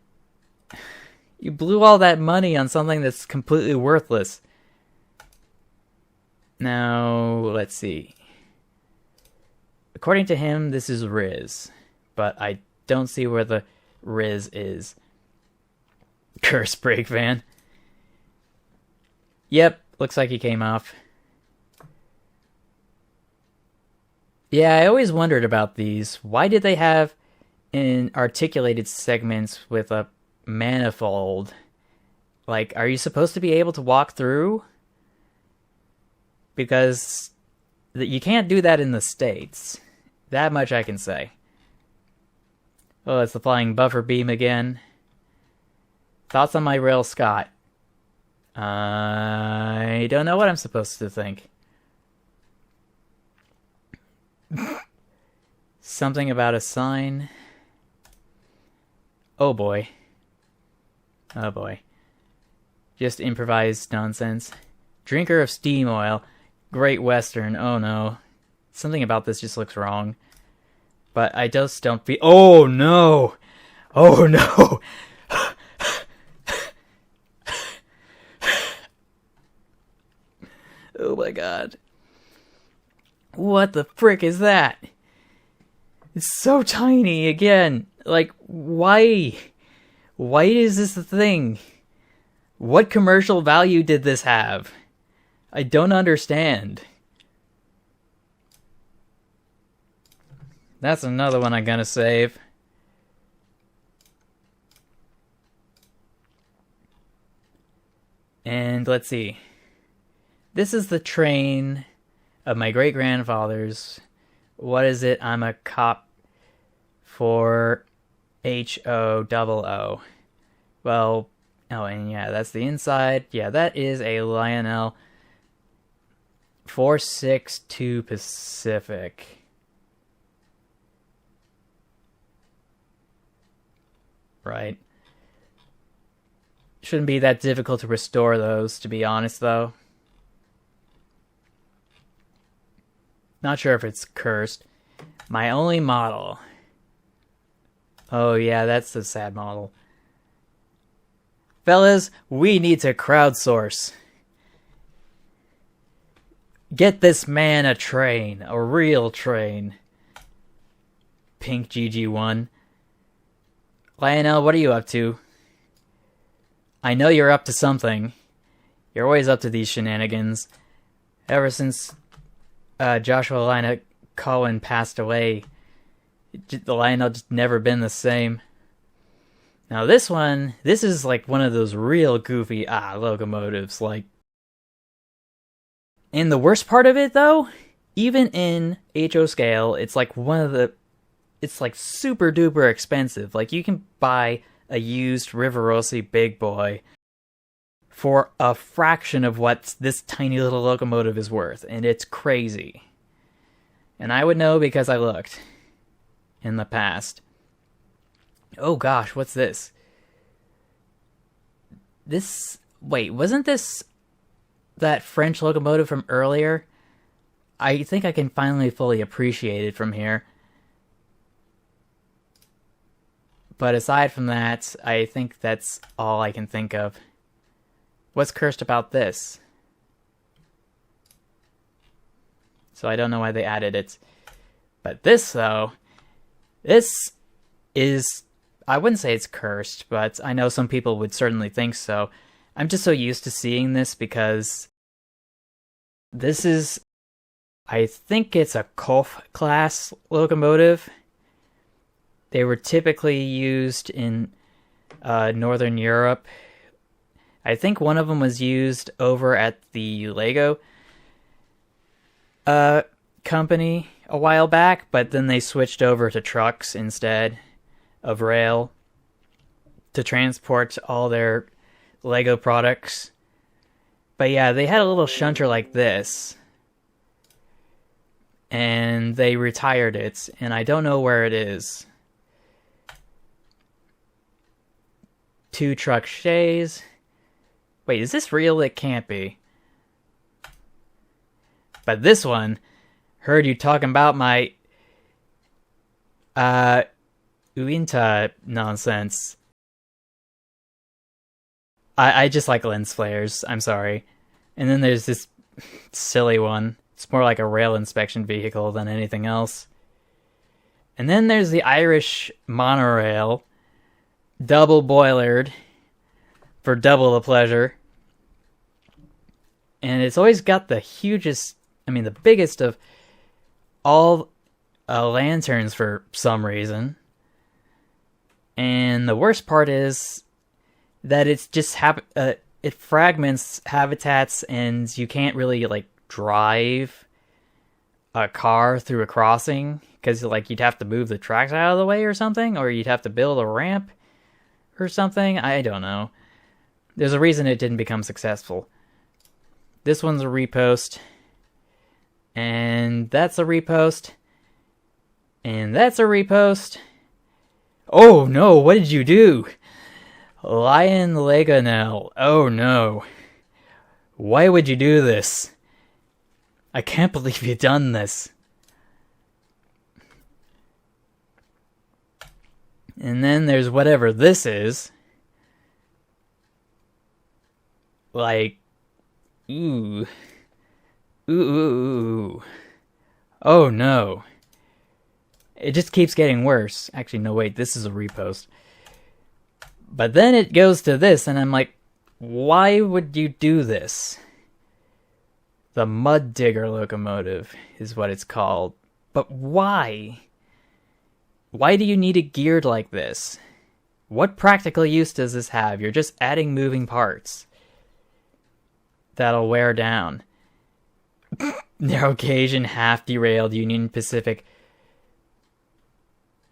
You blew all that money on something that's completely worthless. Now, let's see. According to him, this is Riz. But I don't see where the Riz is. Curse brake van. Yep, looks like he came off. Yeah, I always wondered about these. Why did they have in articulated segments with a manifold? Like, are you supposed to be able to walk through? Because you can't do that in the States. That much I can say. Oh, it's the flying buffer beam again. Thoughts on my Rail Scott? I don't know what I'm supposed to think. Something about a sign. Oh boy. Oh boy. Just improvised nonsense. Drinker of steam oil. Great Western. Oh no. Something about this just looks wrong. But I just don't feel... Oh no! Oh no! Oh my god. What the frick is that? It's so tiny again. Like, why? Why is this a thing? What commercial value did this have? I don't understand. That's another one I'm gonna save. And let's see. This is the train of my great-grandfather's. What is it? I'm a cop for HOOO. Well, oh, and yeah, that's the inside. Yeah, that is a Lionel 462 Pacific. Right. Shouldn't be that difficult to restore those, to be honest, though. Not sure if it's cursed. My only model. Oh yeah, that's the sad model. Fellas, we need to crowdsource. Get this man a train. A real train. Pink GG1. Lionel, what are you up to? I know you're up to something. You're always up to these shenanigans. Ever since Joshua Lina Cohen passed away, the Lionel just never been the same. Now this is like one of those real goofy locomotives. Like, and the worst part of it though, even in HO scale, it's like it's like super duper expensive. Like you can buy a used Rivarossi big boy for a fraction of what this tiny little locomotive is worth, and it's crazy. And I would know because I looked in the past. Oh gosh, what's this? Wait, wasn't this that French locomotive from earlier? I think I can finally fully appreciate it from here. But aside from that, I think that's all I can think of. What's cursed about this? So I don't know why they added it. But this, though, this is... I wouldn't say it's cursed, but I know some people would certainly think so. I'm just so used to seeing this because this is... I think it's a Kolf class locomotive. They were typically used in Northern Europe. I think one of them was used over at the Lego company a while back, but then they switched over to trucks instead of rail to transport all their Lego products. But yeah, they had a little shunter like this, and they retired it, and I don't know where it is. 2 truck shays. Wait, is this real? It can't be. But this one, heard you talking about my Uinta nonsense. I just like lens flares, I'm sorry. And then there's this silly one. It's more like a rail inspection vehicle than anything else. And then there's the Irish monorail, double boilered, for double the pleasure. And it's always got the hugest, the biggest of all lanterns for some reason. And the worst part is that it's just it fragments habitats, and you can't really like drive a car through a crossing because like you'd have to move the tracks out of the way or something, or you'd have to build a ramp or something. I don't know. There's a reason it didn't become successful. This one's a repost, and that's a repost, and that's a repost. Oh no, what did you do? Lion Legonel. Oh no. Why would you do this? I can't believe you've done this. And then there's whatever this is. Like, ooh. Ooh. Oh no. It just keeps getting worse. Actually, no, wait, this is a repost. But then it goes to this, and I'm like, why would you do this? The Mud Digger Locomotive is what it's called. But why? Why do you need it geared like this? What practical use does this have? You're just adding moving parts that'll wear down. Narrow gauge and half derailed Union Pacific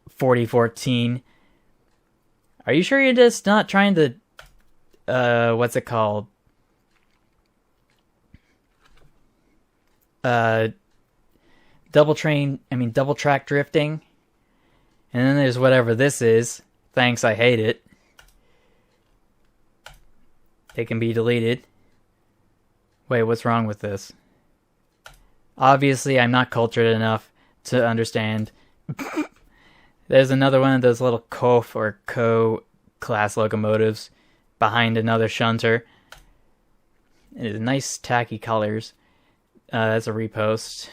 4014. Are you sure you're just not trying to, what's it called? Double track drifting? And then there's whatever this is. Thanks, I hate it. It can be deleted. Wait, what's wrong with this? Obviously, I'm not cultured enough to understand. There's another one of those little COF or CO class locomotives behind another shunter. It is nice tacky colors. That's a repost.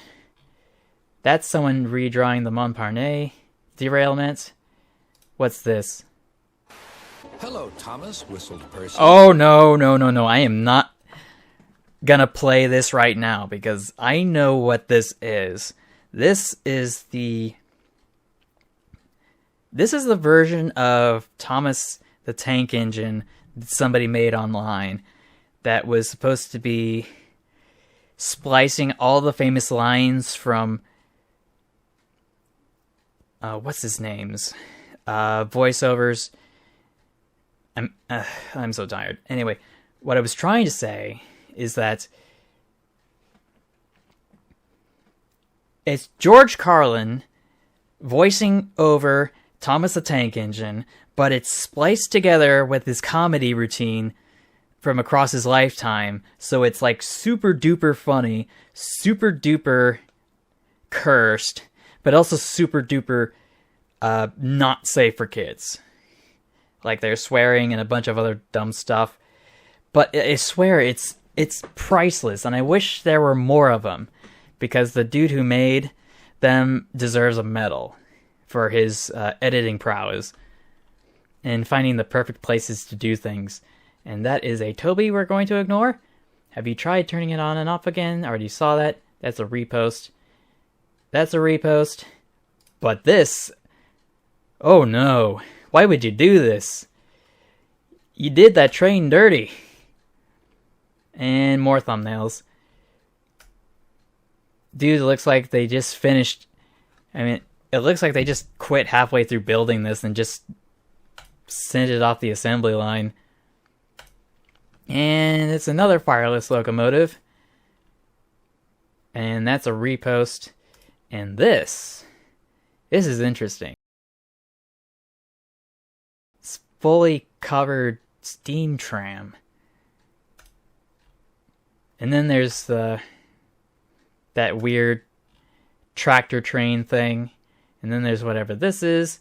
That's someone redrawing the Montparnasse derailment. What's this? Hello, Thomas, whistled Percy. Oh, no. I am not gonna play this right now because I know what this is. This is the version of Thomas the Tank Engine that somebody made online that was supposed to be splicing all the famous lines from what's his name's voiceovers. I'm so tired. Anyway, what I was trying to say is that it's George Carlin voicing over Thomas the Tank Engine, but it's spliced together with his comedy routine from across his lifetime, so it's like super duper funny, super duper cursed, but also super duper not safe for kids. Like they're swearing and a bunch of other dumb stuff. But I swear it's priceless, and I wish there were more of them, because the dude who made them deserves a medal for his editing prowess and finding the perfect places to do things. And that is a Toby we're going to ignore. Have you tried turning it on and off again? Already saw that. That's a repost. That's a repost. But this... oh no. Why would you do this? You did that train dirty. And more thumbnails. Dude, it looks like they just finished... I mean, it looks like they just quit halfway through building this and just sent it off the assembly line. And it's another fireless locomotive. And that's a repost. And this is interesting. It's fully covered steam tram. And then there's that weird tractor train thing. And then there's whatever this is.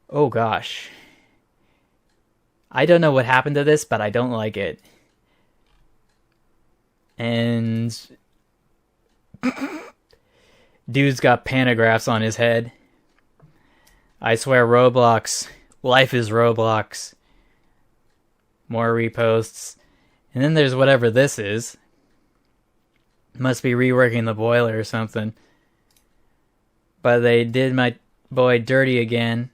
Oh gosh. I don't know what happened to this, but I don't like it. And dude's got pantographs on his head. I swear, Roblox. Life is Roblox. More reposts. And then there's whatever this is. Must be reworking the boiler or something. But they did my boy dirty again.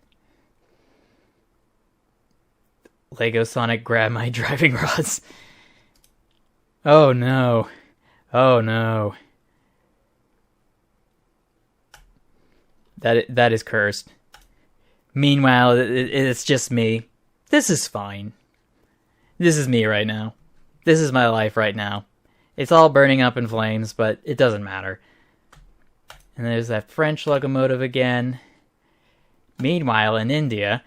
Lego Sonic grab my driving rods. Oh no. Oh no. That is cursed. Meanwhile, it's just me. This is fine. This is me right now. This is my life right now. It's all burning up in flames, but it doesn't matter. And there's that French locomotive again. Meanwhile, in India,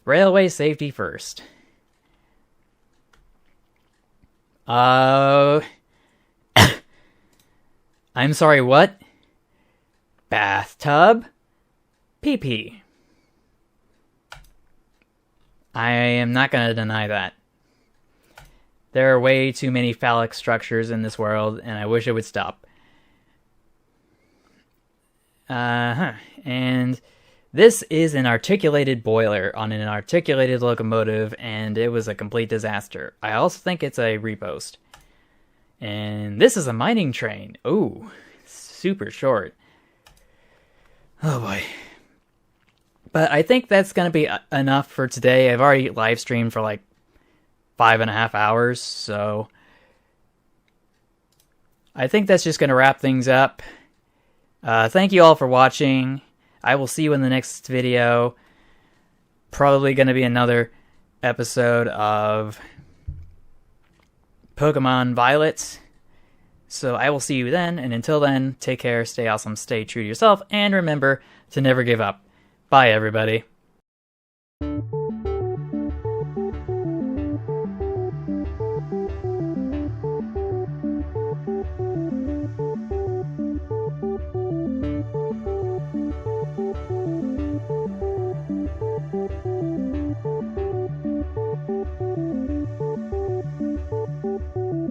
railway safety first. I'm sorry, what? Bathtub? Pee-pee. I am not going to deny that. There are way too many phallic structures in this world, and I wish it would stop. And this is an articulated boiler on an articulated locomotive, and it was a complete disaster. I also think it's a repost. And this is a mining train. Ooh, super short. Oh boy. But I think that's going to be enough for today. I've already live streamed for like 5.5 hours, so I think that's just going to wrap things up. Thank you all for watching. I will see you in the next video. Probably going to be another episode of Pokemon Violet. So I will see you then, and until then, take care, stay awesome, stay true to yourself, and remember to never give up. Bye, everybody.